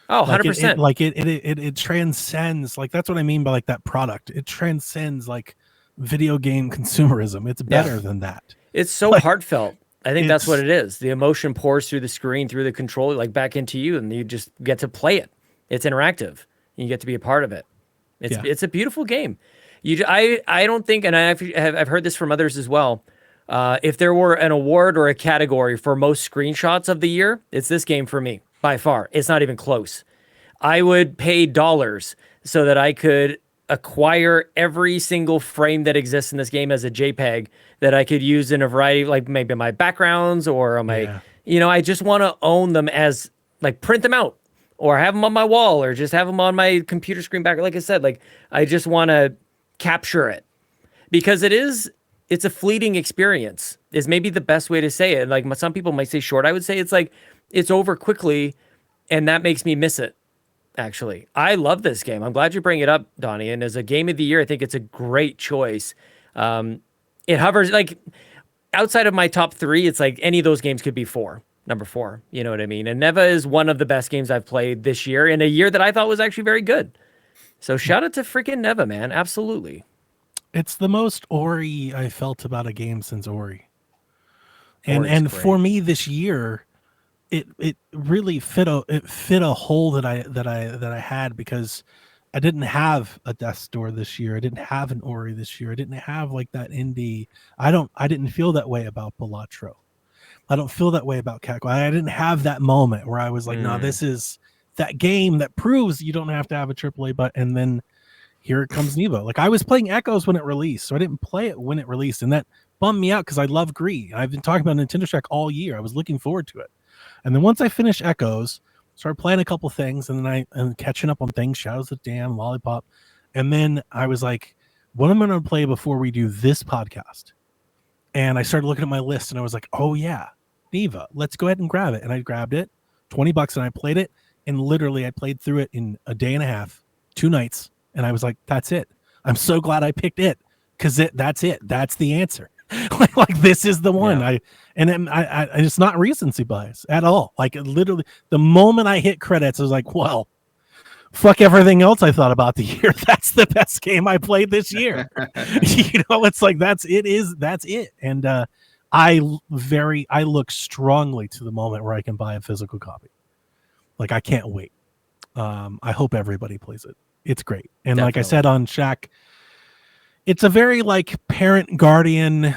Speaker 9: Oh, 100%.
Speaker 2: It transcends, like, that's what I mean by like that product. It transcends like video game consumerism. It's better than that.
Speaker 9: It's so like, heartfelt. I think that's what it is. The emotion pours through the screen, through the controller, like back into you, and you just get to play it. It's interactive. You get to be a part of it. It's a beautiful game. I don't think, and I've heard this from others as well. If there were an award or a category for most screenshots of the year, it's this game for me. By far. It's not even close. I would pay dollars so that I could acquire every single frame that exists in this game as a JPEG that I could use in a variety, like maybe my backgrounds or my, I just want to own them as, like, print them out or have them on my wall or just have them on my computer screen back. Like I said, like, I just want to capture it because it is it's a fleeting experience is maybe the best way to say it. Like some people might say short. I would say it's like it's over quickly, and that makes me miss it. Actually, I love this game. I'm glad you bring it up, Donnie. And as a game of the year, I think it's a great choice. It hovers like outside of my top 3. It's like any of those games could be number 4. You know what I mean? And Neva is one of the best games I've played this year in a year that I thought was actually very good. So shout out to freaking Neva, man. Absolutely.
Speaker 2: It's the most Ori I felt about a game since Ori. And
Speaker 9: Ori's
Speaker 2: for
Speaker 9: great.
Speaker 2: me this year, it really fit a hole that I had, because I didn't have a Death's Door this year. I didn't have an Ori this year. I didn't have like that indie. I didn't feel that way about Balatro. I don't feel that way about Catco. I didn't have that moment where I was like, no, this is that game that proves you don't have to have a AAA, but and then here it comes Nevo. Like I was playing Echoes when it released, so I didn't play it when it released, and that bummed me out because I love Gree. I've been talking about Nintendo Shack all year. I was looking forward to it. And then once I finished Echoes, started playing a couple things, and then and catching up on things, Shadows of the Dam, Lollipop. And then I was like, what am I going to play before we do this podcast? And I started looking at my list, and I was like, oh yeah, Neva, let's go ahead and grab it. And I grabbed it, $20, and I played it. And literally I played through it in a day and a half, 2 nights. And I was like, that's it. I'm so glad I picked it, because that's it. That's the answer. like this is the one.
Speaker 9: Yeah.
Speaker 2: I it's not recency bias at all. Like literally the moment I hit credits, I was like, well, fuck everything else I thought about the year. That's the best game I played this year. It's like that's it. And I look strongly to the moment where I can buy a physical copy. Like I can't wait. I hope everybody plays it. It's great. And
Speaker 9: Definitely.
Speaker 2: like I said on Shack, it's a very like parent guardian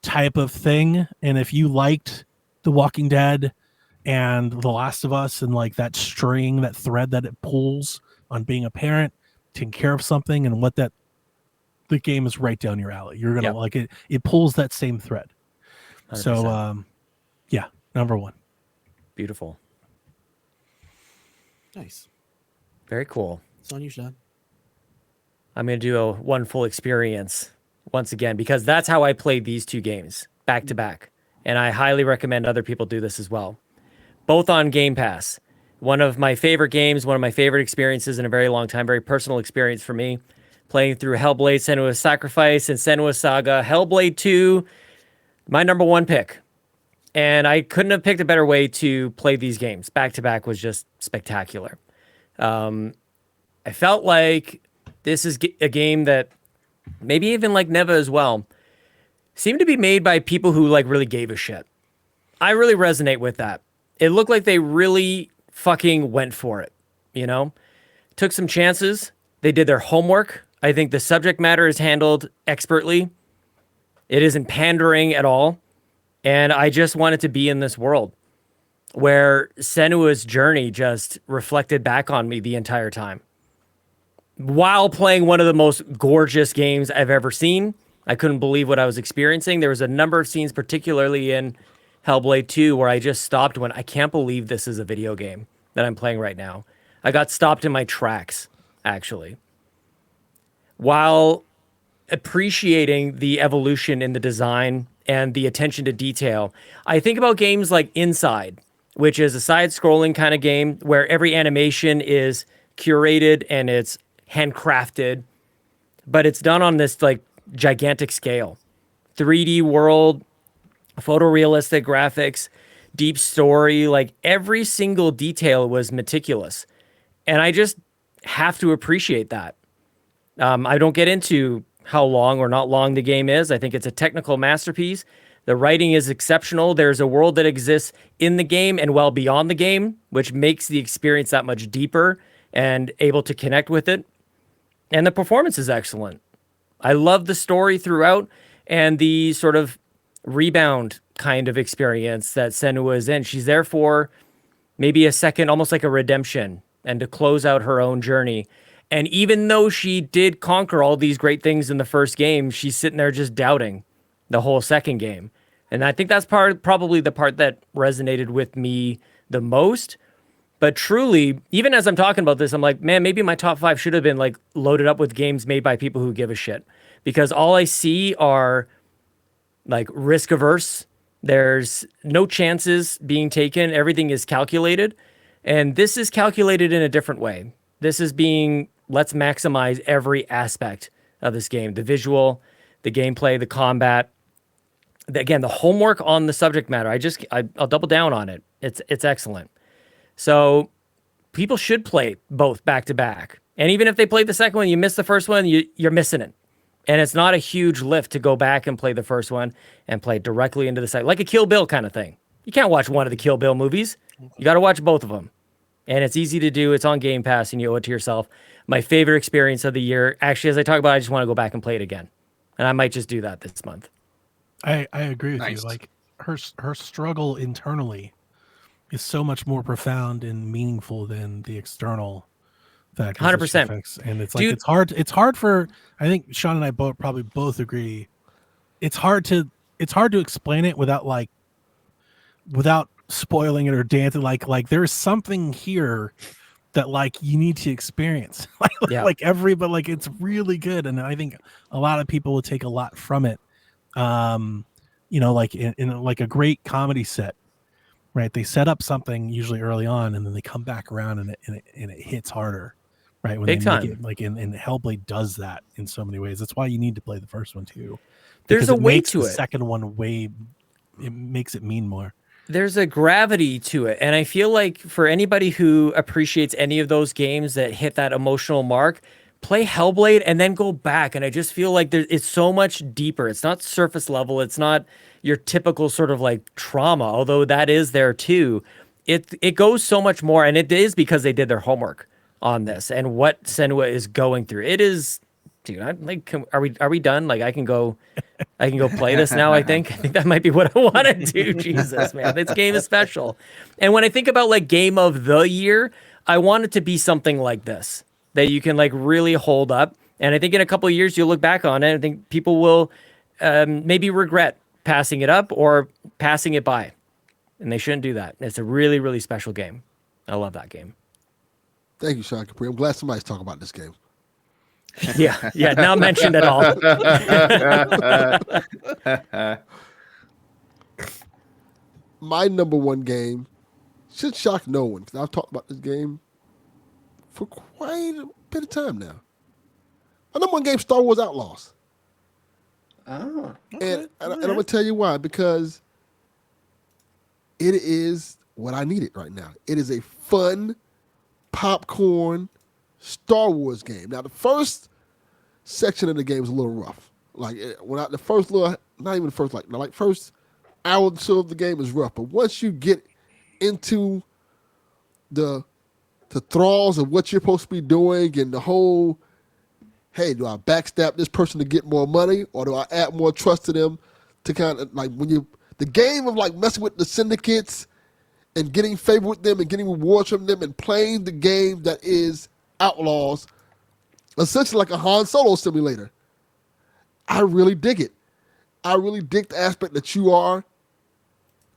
Speaker 2: type of thing. And if you liked The Walking Dead and The Last of Us and like that string, that thread that it pulls on being a parent, taking care of something, and what the game is right down your alley. You're gonna like it. It pulls that same thread.
Speaker 9: 100%.
Speaker 2: So yeah, number 1.
Speaker 9: Beautiful.
Speaker 5: Nice.
Speaker 9: Very cool.
Speaker 5: It's on you, Sean.
Speaker 9: I'm going to do a one full experience once again, because that's how I played these 2 games back to back. And I highly recommend other people do this as well. Both on Game Pass. One of my favorite games, one of my favorite experiences in a very long time, very personal experience for me. Playing through Hellblade, Senua's Sacrifice, and Senua's Saga. Hellblade 2, my number 1 pick. And I couldn't have picked a better way to play these games. Back to back was just spectacular. I felt like this is a game that maybe even like Neva as well seemed to be made by people who like really gave a shit. I really resonate with that. It looked like they really fucking went for it, Took some chances. They did their homework. I think the subject matter is handled expertly. It isn't pandering at all. And I just wanted to be in this world where Senua's journey just reflected back on me the entire time. While playing one of the most gorgeous games I've ever seen, I couldn't believe what I was experiencing. There was a number of scenes, particularly in Hellblade 2, where I just stopped when I can't believe this is a video game that I'm playing right now. I got stopped in my tracks, actually. While appreciating the evolution in the design and the attention to detail, I think about games like Inside, which is a side-scrolling kind of game where every animation is curated and it's handcrafted, but it's done on this like gigantic scale. 3D world, photorealistic graphics, deep story, like every single detail was meticulous. And I just have to appreciate that. I don't get into how long or not long the game is. I think it's a technical masterpiece. The writing is exceptional. There's a world that exists in the game and well beyond the game, which makes the experience that much deeper and able to connect with it. And the performance is excellent. I love the story throughout and the sort of rebound kind of experience that Senua is in. She's there for maybe a second, almost like a redemption, and to close out her own journey. And even though she did conquer all these great things in the first game, she's sitting there just doubting the whole second game. And I think that's probably the part that resonated with me the most. But truly, even as I'm talking about this, I'm like, man, maybe my top 5 should have been like loaded up with games made by people who give a shit. Because all I see are like risk averse. There's no chances being taken. Everything is calculated. And this is calculated in a different way. This is being, let's maximize every aspect of this game. The visual, the gameplay, the combat. Again, the homework on the subject matter. I'll double down on it. It's excellent. So people should play both back to back. And even if they played the second one, you missed the first one, you're missing it. And it's not a huge lift to go back and play the first one and play directly into the second, like a Kill Bill kind of thing. You can't watch one of the Kill Bill movies. You got to watch both of them. And it's easy to do. It's on Game Pass, and you owe it to yourself. My favorite experience of the year. Actually, as I talk about it, I just want to go back and play it again. And I might just do that this month.
Speaker 2: I agree with
Speaker 10: Nice.
Speaker 2: you. Like her struggle internally is so much more profound and meaningful than the external factors.
Speaker 9: 100%.
Speaker 2: Effects. And it's like
Speaker 9: Dude.
Speaker 2: it's hard for, I think Sean and I probably both agree. It's hard to explain it without spoiling it or dancing. Like there's something here that like you need to experience.
Speaker 9: Yeah.
Speaker 2: Like it's really good. And I think a lot of people will take a lot from it. Like in like a great comedy set, right? They set up something usually early on, and then they come back around and it hits harder, right? When
Speaker 9: Big
Speaker 2: they
Speaker 9: time.
Speaker 2: make it, like and Hellblade does that in so many ways. That's why you need to play the first one too.
Speaker 9: There's
Speaker 2: because
Speaker 9: a
Speaker 2: it
Speaker 9: weight
Speaker 2: makes
Speaker 9: to
Speaker 2: the
Speaker 9: it.
Speaker 2: second one it makes it mean more.
Speaker 9: There's a gravity to it. And I feel like for anybody who appreciates any of those games that hit that emotional mark, play Hellblade and then go back. And I just feel like it's so much deeper. It's not surface level. It's not your typical sort of like trauma, although that is there too. It goes so much more. And it is because they did their homework on this and what Senua is going through. It is, dude, I'm like, are we done? Like I can go play this now. I think that might be what I want to do. Jesus, man, this game is special. And when I think about like game of the year, I want it to be something like this that you can like really hold up. And I think in a couple of years you'll look back on it. I think people will maybe regret passing it up or passing it by, and they shouldn't do that. It's a really, really special game. I love that game.
Speaker 1: Thank you, Sean Capri. I'm glad somebody's talking about this game.
Speaker 9: Yeah. Now mentioned it all.
Speaker 1: My number one game should shock no one because I've talked about this game for quite a bit of time now. My number one game, Star Wars Outlaws.
Speaker 7: Oh.
Speaker 1: And I'm going to tell you why. Because it is what I needed right now. It is a fun, popcorn Star Wars game. Now, the first section of the game is a little rough. Like, the first little, not even the first, like first hour or so of the game is rough. But once you get into the thralls of what you're supposed to be doing and the whole, hey, do I backstab this person to get more money or do I add more trust to them to kind of like the game of like messing with the syndicates and getting favor with them and getting rewards from them and playing the game that is Outlaws, essentially like a Han Solo simulator. I really dig it. I really dig the aspect that you are,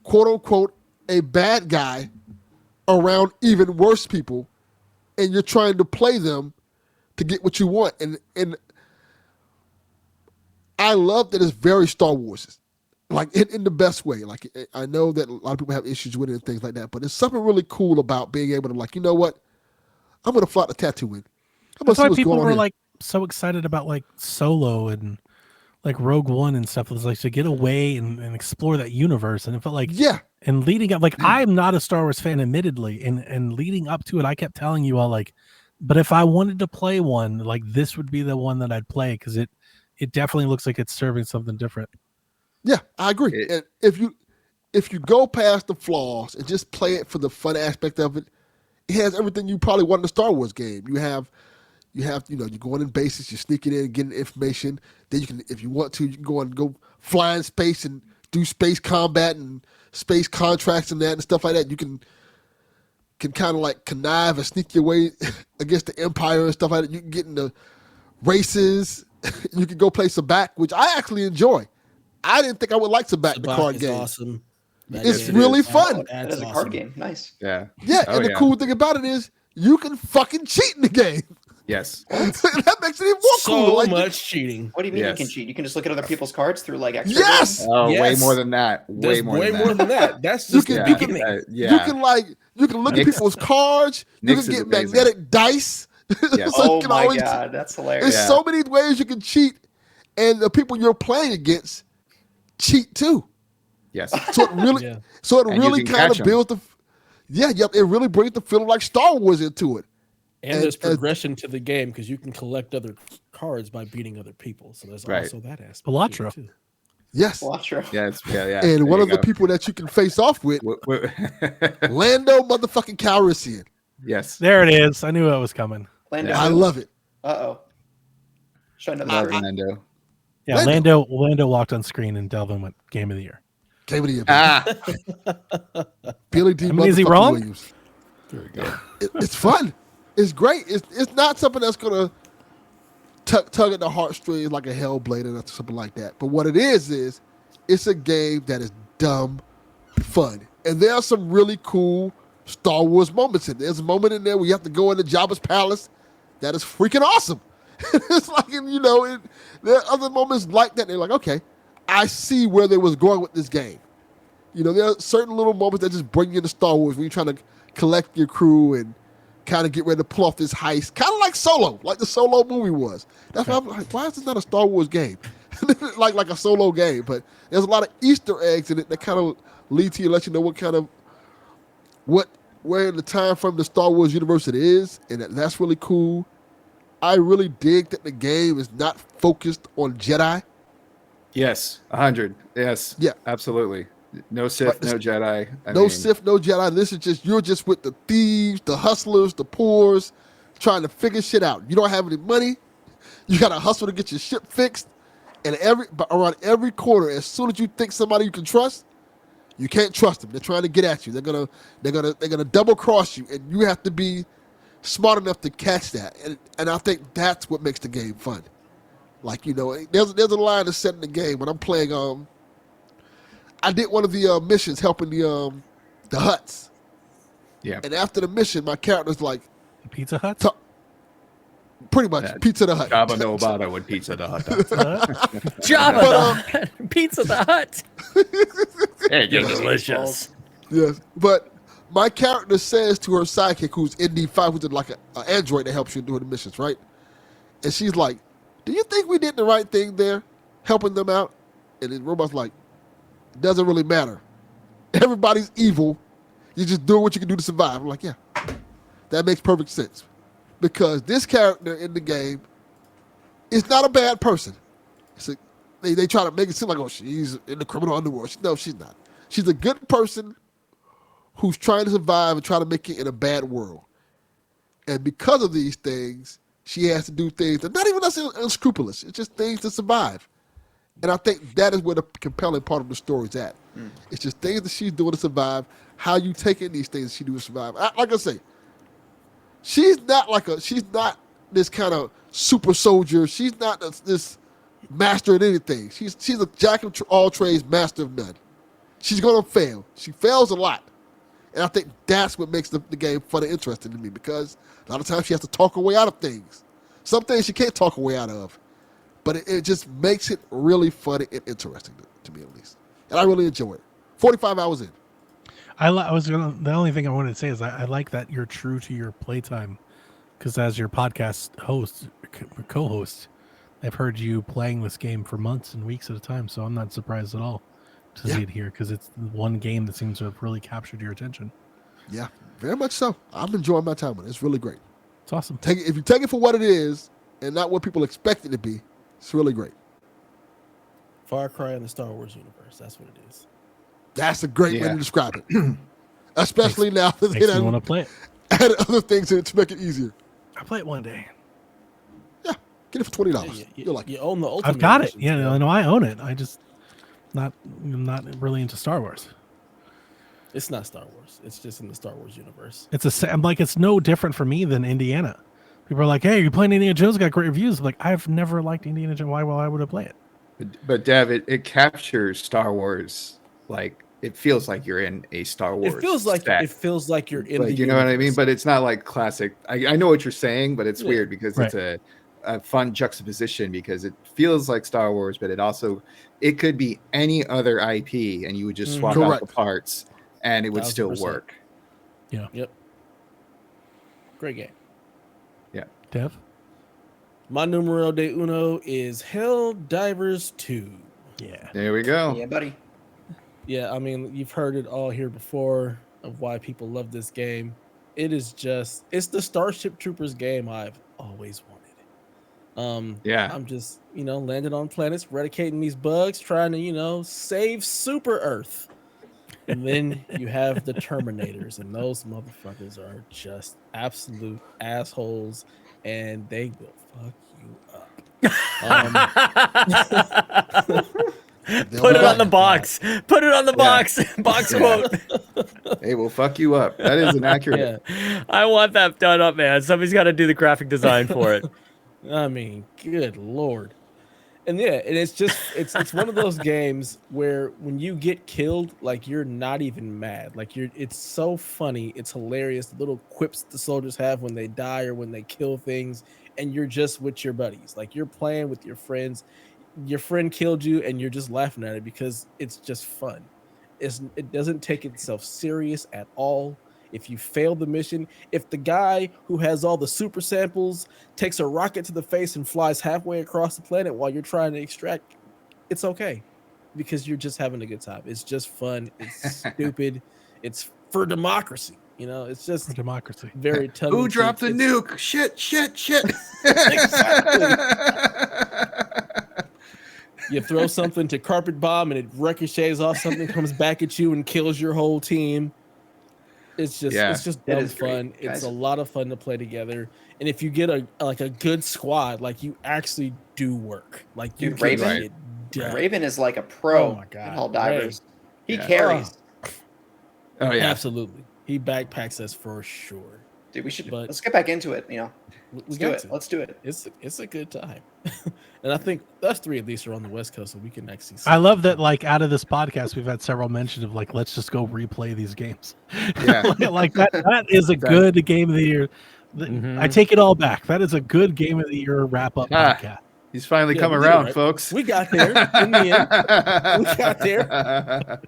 Speaker 1: quote unquote, a bad guy around even worse people, and you're trying to play them to get what you want. And I love that it's very Star Wars, like in the best way. Like I know that a lot of people have issues with it and things like that, but there's something really cool about being able to, like, you know what? I'm gonna fly the Tatooine.
Speaker 2: That's why people were like so excited about like Solo and like Rogue One and stuff. It was like to get away and explore that universe, and it felt like And leading up, like I'm not a Star Wars fan, admittedly, and leading up to it, I kept telling you all like, but if I wanted to play one, like this would be the one that I'd play because it definitely looks like it's serving something different.
Speaker 1: Yeah, I agree. And if you go past the flaws and just play it for the fun aspect of it, it has everything you probably want in a Star Wars game. You have, you're going in bases, you're sneaking in and getting information. Then you can, if you want to, you can go fly in space and do space combat and space contracts and that and stuff like that. You can kind of like connive and sneak your way against the Empire and stuff like that. You can get into races. You can go play Sabacc, which I actually enjoy. I didn't think I would like Sabacc, the card game.
Speaker 5: Awesome.
Speaker 1: It's really fun.
Speaker 7: That is a card game. Nice.
Speaker 6: Yeah.
Speaker 1: Yeah, and the cool thing about it is you can fucking cheat in the game.
Speaker 6: Yes.
Speaker 1: That makes it even more
Speaker 5: So
Speaker 1: cool. Like,
Speaker 5: much cheating.
Speaker 7: What do you mean
Speaker 6: Yes.
Speaker 7: you can cheat? You can just look at other people's cards through like extra.
Speaker 1: yes,
Speaker 6: Oh, way
Speaker 5: Yes.
Speaker 6: more than that. Way
Speaker 5: There's
Speaker 6: more
Speaker 5: way
Speaker 6: than
Speaker 5: more
Speaker 6: that.
Speaker 5: than that. That's
Speaker 1: You
Speaker 5: just
Speaker 1: can-
Speaker 5: the
Speaker 1: you can-
Speaker 5: beginning.
Speaker 6: Yeah.
Speaker 1: you can look at
Speaker 6: Nick's-
Speaker 1: people's cards. You
Speaker 6: Nick's
Speaker 1: can
Speaker 6: is
Speaker 1: get
Speaker 6: amazing.
Speaker 1: magnetic dice.
Speaker 6: Yes.
Speaker 1: So you
Speaker 7: Oh
Speaker 1: can
Speaker 7: my
Speaker 1: always-
Speaker 7: god, that's
Speaker 1: There's
Speaker 7: hilarious.
Speaker 6: Yeah.
Speaker 1: so many ways you can cheat, and the people you're playing against cheat too.
Speaker 6: Yes.
Speaker 1: So it really,
Speaker 5: Yeah.
Speaker 1: so it
Speaker 6: And you
Speaker 1: really
Speaker 6: can
Speaker 1: kind
Speaker 6: catch
Speaker 1: of
Speaker 6: 'em.
Speaker 1: builds the. Yeah, yep. It really brings the feeling like Star Wars into it.
Speaker 5: And there's
Speaker 1: And-
Speaker 5: progression to the game because you can collect other cards by beating other people. So there's
Speaker 6: Right.
Speaker 5: also that aspect.
Speaker 2: Elatro.
Speaker 5: to it, too.
Speaker 1: Yes.
Speaker 7: Elatro.
Speaker 6: Yeah.
Speaker 1: And one
Speaker 6: There
Speaker 1: of the
Speaker 6: you
Speaker 1: people that you can face off with,
Speaker 6: go.
Speaker 1: Lando motherfucking Calrissian.
Speaker 6: Yes.
Speaker 2: There it is. I knew it was coming.
Speaker 7: Lando.
Speaker 6: Yeah.
Speaker 1: I love it.
Speaker 7: Uh-oh. Show another
Speaker 6: Love
Speaker 7: version.
Speaker 6: Lando.
Speaker 2: Yeah, Lando walked on screen and Delvin went Game of the Year.
Speaker 1: Game of the year.
Speaker 6: Ah.
Speaker 1: Billy D.
Speaker 2: I mean, is he
Speaker 1: motherfucking
Speaker 2: wrong?
Speaker 1: Williams.
Speaker 5: There we go.
Speaker 1: It's fun. It's great. It's not something that's gonna tug at the heartstrings like a Hellblade or something like that. But what it is it's a game that is dumb fun. And there are some really cool Star Wars moments in there. There's a moment in there where you have to go into Jabba's palace that is freaking awesome. It's like, there are other moments like that. They're like, okay, I see where they was going with this game. There are certain little moments that just bring you into Star Wars when you're trying to collect your crew and kind of get ready to pull off this heist. Kind of like Solo, like the Solo movie was. That's why I'm like, why is this not a Star Wars game? like a Solo game. But there's a lot of Easter eggs in it that kind of lead to you, let you know where in the time frame the Star Wars universe it is, and that's really cool. I really dig that the game is not focused on Jedi.
Speaker 6: Yes. 100. Yes.
Speaker 1: Yeah.
Speaker 6: Absolutely. No Sith, no Jedi.
Speaker 1: No Sith, no Jedi. This is you're just with the thieves, the hustlers, the poors, trying to figure shit out. You don't have any money. You got to hustle to get your ship fixed. And around every corner, as soon as you think somebody you can trust, you can't trust them. They're trying to get at you. They're gonna double cross you, and you have to be smart enough to catch that. And I think that's what makes the game fun. Like, there's a line that's set in the game when I'm playing. I did one of the missions helping the Hutts.
Speaker 6: Yeah.
Speaker 1: And after the mission, my character's like,
Speaker 2: Pizza Hut?
Speaker 1: pretty much Pizza the Hut.
Speaker 6: Jabba no Bada with Pizza the Hut.
Speaker 9: Jabba the Hutt. Pizza the Hut.
Speaker 6: Hey,
Speaker 9: You're delicious.
Speaker 1: Yes, but my character says to her sidekick, who's ND5, who's like an android that helps you do the missions, right? And she's like, "Do you think we did the right thing there, helping them out?" And the robot's like, "It doesn't really matter. Everybody's evil. You're just doing what you can do to survive." I'm like, "Yeah, that makes perfect sense." Because this character in the game is not a bad person. They try to make it seem like, oh, she's in the criminal underworld. No, she's not. She's a good person who's trying to survive and trying to make it in a bad world. And because of these things, she has to do things that not even necessarily unscrupulous. It's just things to survive. And I think that is where the compelling part of the story is at. It's just things that she's doing to survive, how you take in these things she do to survive. Like I say, she's not this kind of super soldier. She's not this master at anything. She's a jack of all trades, master of none. She's gonna fail. She fails a lot, and I think that's what makes the game fun and interesting to me. Because a lot of times she has to talk her way out of things. Some things she can't talk her way out of, but it just makes it really funny and interesting to me, at least. And I really enjoy it. 45 hours in.
Speaker 2: The only thing I wanted to say is I like that you're true to your playtime, because as your podcast host, co-host, I've heard you playing this game for months and weeks at a time, so I'm not surprised at all to see it here, because it's the one game that seems to have really captured your attention.
Speaker 1: Yeah, very much so. I'm enjoying my time with it. It's really great.
Speaker 2: It's awesome.
Speaker 1: If you take it for what it is and not what people expect it to be, it's really great.
Speaker 5: Far Cry in the Star Wars universe. That's what it is.
Speaker 1: That's a great way to describe it. Especially now that
Speaker 2: Makes me
Speaker 1: they
Speaker 2: want to play it.
Speaker 1: added other things in it to make it easier.
Speaker 2: I'll play it one day.
Speaker 1: Yeah, get it for $20.
Speaker 5: Yeah,
Speaker 1: You'll like it.
Speaker 5: You own the ultimate.
Speaker 2: I've got it.
Speaker 5: edition,
Speaker 2: Yeah,
Speaker 5: so-
Speaker 2: I know I own it. I'm not really into Star Wars.
Speaker 5: It's not Star Wars. It's just in the Star Wars universe.
Speaker 2: I'm like, it's no different for me than Indiana. People are like, "Hey, you're playing Indiana Jones? Got great reviews." I'm like, I've never liked Indiana Jones. Why would I play it?
Speaker 6: But Dev, it captures Star Wars. Like it feels like you're in a Star Wars.
Speaker 5: It feels like you're in
Speaker 6: like,
Speaker 5: the
Speaker 6: you know what I mean?
Speaker 5: universe.
Speaker 6: But it's not like classic. I know what you're saying, but it's
Speaker 5: Yeah.
Speaker 6: weird because
Speaker 2: Right.
Speaker 6: it's a fun juxtaposition because it feels like Star Wars, but it could be any other IP and you would just swap out the
Speaker 1: Correct.
Speaker 6: parts and it would still
Speaker 5: 1000%.
Speaker 6: work.
Speaker 5: Yep. Great game.
Speaker 2: Dev?
Speaker 5: My numero de uno is Helldivers 2.
Speaker 2: Yeah.
Speaker 6: There we go.
Speaker 7: Yeah, buddy.
Speaker 5: Yeah, I mean, you've heard it all here before of why people love this game. It's the Starship Troopers game I've always wanted.
Speaker 6: Yeah.
Speaker 5: I'm just, landing on planets, eradicating these bugs, trying to, save Super Earth. And then you have the Terminators, and those motherfuckers are just absolute assholes, and they will fuck you up.
Speaker 9: Put it on the box. Put it on the box. Box quote.
Speaker 6: Hey, we'll fuck you up. That is inaccurate.
Speaker 5: Yeah.
Speaker 9: I want that done up, man. Somebody's got to do the graphic design for it.
Speaker 5: I mean, good Lord. And yeah, and it's one of those games where when you get killed, like you're not even mad. Like it's so funny, it's hilarious. The little quips the soldiers have when they die or when they kill things, and you're just with your buddies. Like you're playing with your friends. Your friend killed you and you're just laughing at it because it's just fun. It doesn't take itself serious at all. If you fail the mission, if the guy who has all the super samples takes a rocket to the face and flies halfway across the planet while you're trying to extract, it's okay because you're just having a good time. It's just fun. It's stupid. It's for democracy. It's just
Speaker 2: For democracy.
Speaker 5: very tongue.
Speaker 6: Who dropped the nuke? Shit.
Speaker 5: Exactly. You throw something to carpet bomb and it ricochets off something, comes back at you and kills your whole team. It's just dumb fun. It's a lot of fun to play together. And if you get a good squad, like you actually do work. Like you
Speaker 7: Dude,
Speaker 5: can
Speaker 7: Raven-
Speaker 5: get done.
Speaker 7: Raven is like a pro
Speaker 5: Oh my God,
Speaker 7: in Helldivers. He
Speaker 6: Yeah.
Speaker 7: carries.
Speaker 6: Oh yeah.
Speaker 5: Absolutely. He backpacks us for sure.
Speaker 7: Dude, we should
Speaker 5: But-
Speaker 7: let's get back into it.
Speaker 5: We
Speaker 7: Let's do
Speaker 5: got
Speaker 7: it.
Speaker 5: to.
Speaker 7: Let's do it.
Speaker 5: It's a good time. And I think us three at least are on the West Coast, so we can actually see.
Speaker 2: I love that, like, out of this podcast, we've had several mentions of, like, let's just go replay these games.
Speaker 6: Yeah.
Speaker 2: like that is a good game of the year. I take it all back. That is a good game of the year wrap up podcast.
Speaker 6: He's finally
Speaker 5: Yeah,
Speaker 6: come
Speaker 5: we did it,
Speaker 6: around,
Speaker 5: right?
Speaker 6: folks.
Speaker 5: We got there in the end. We got there.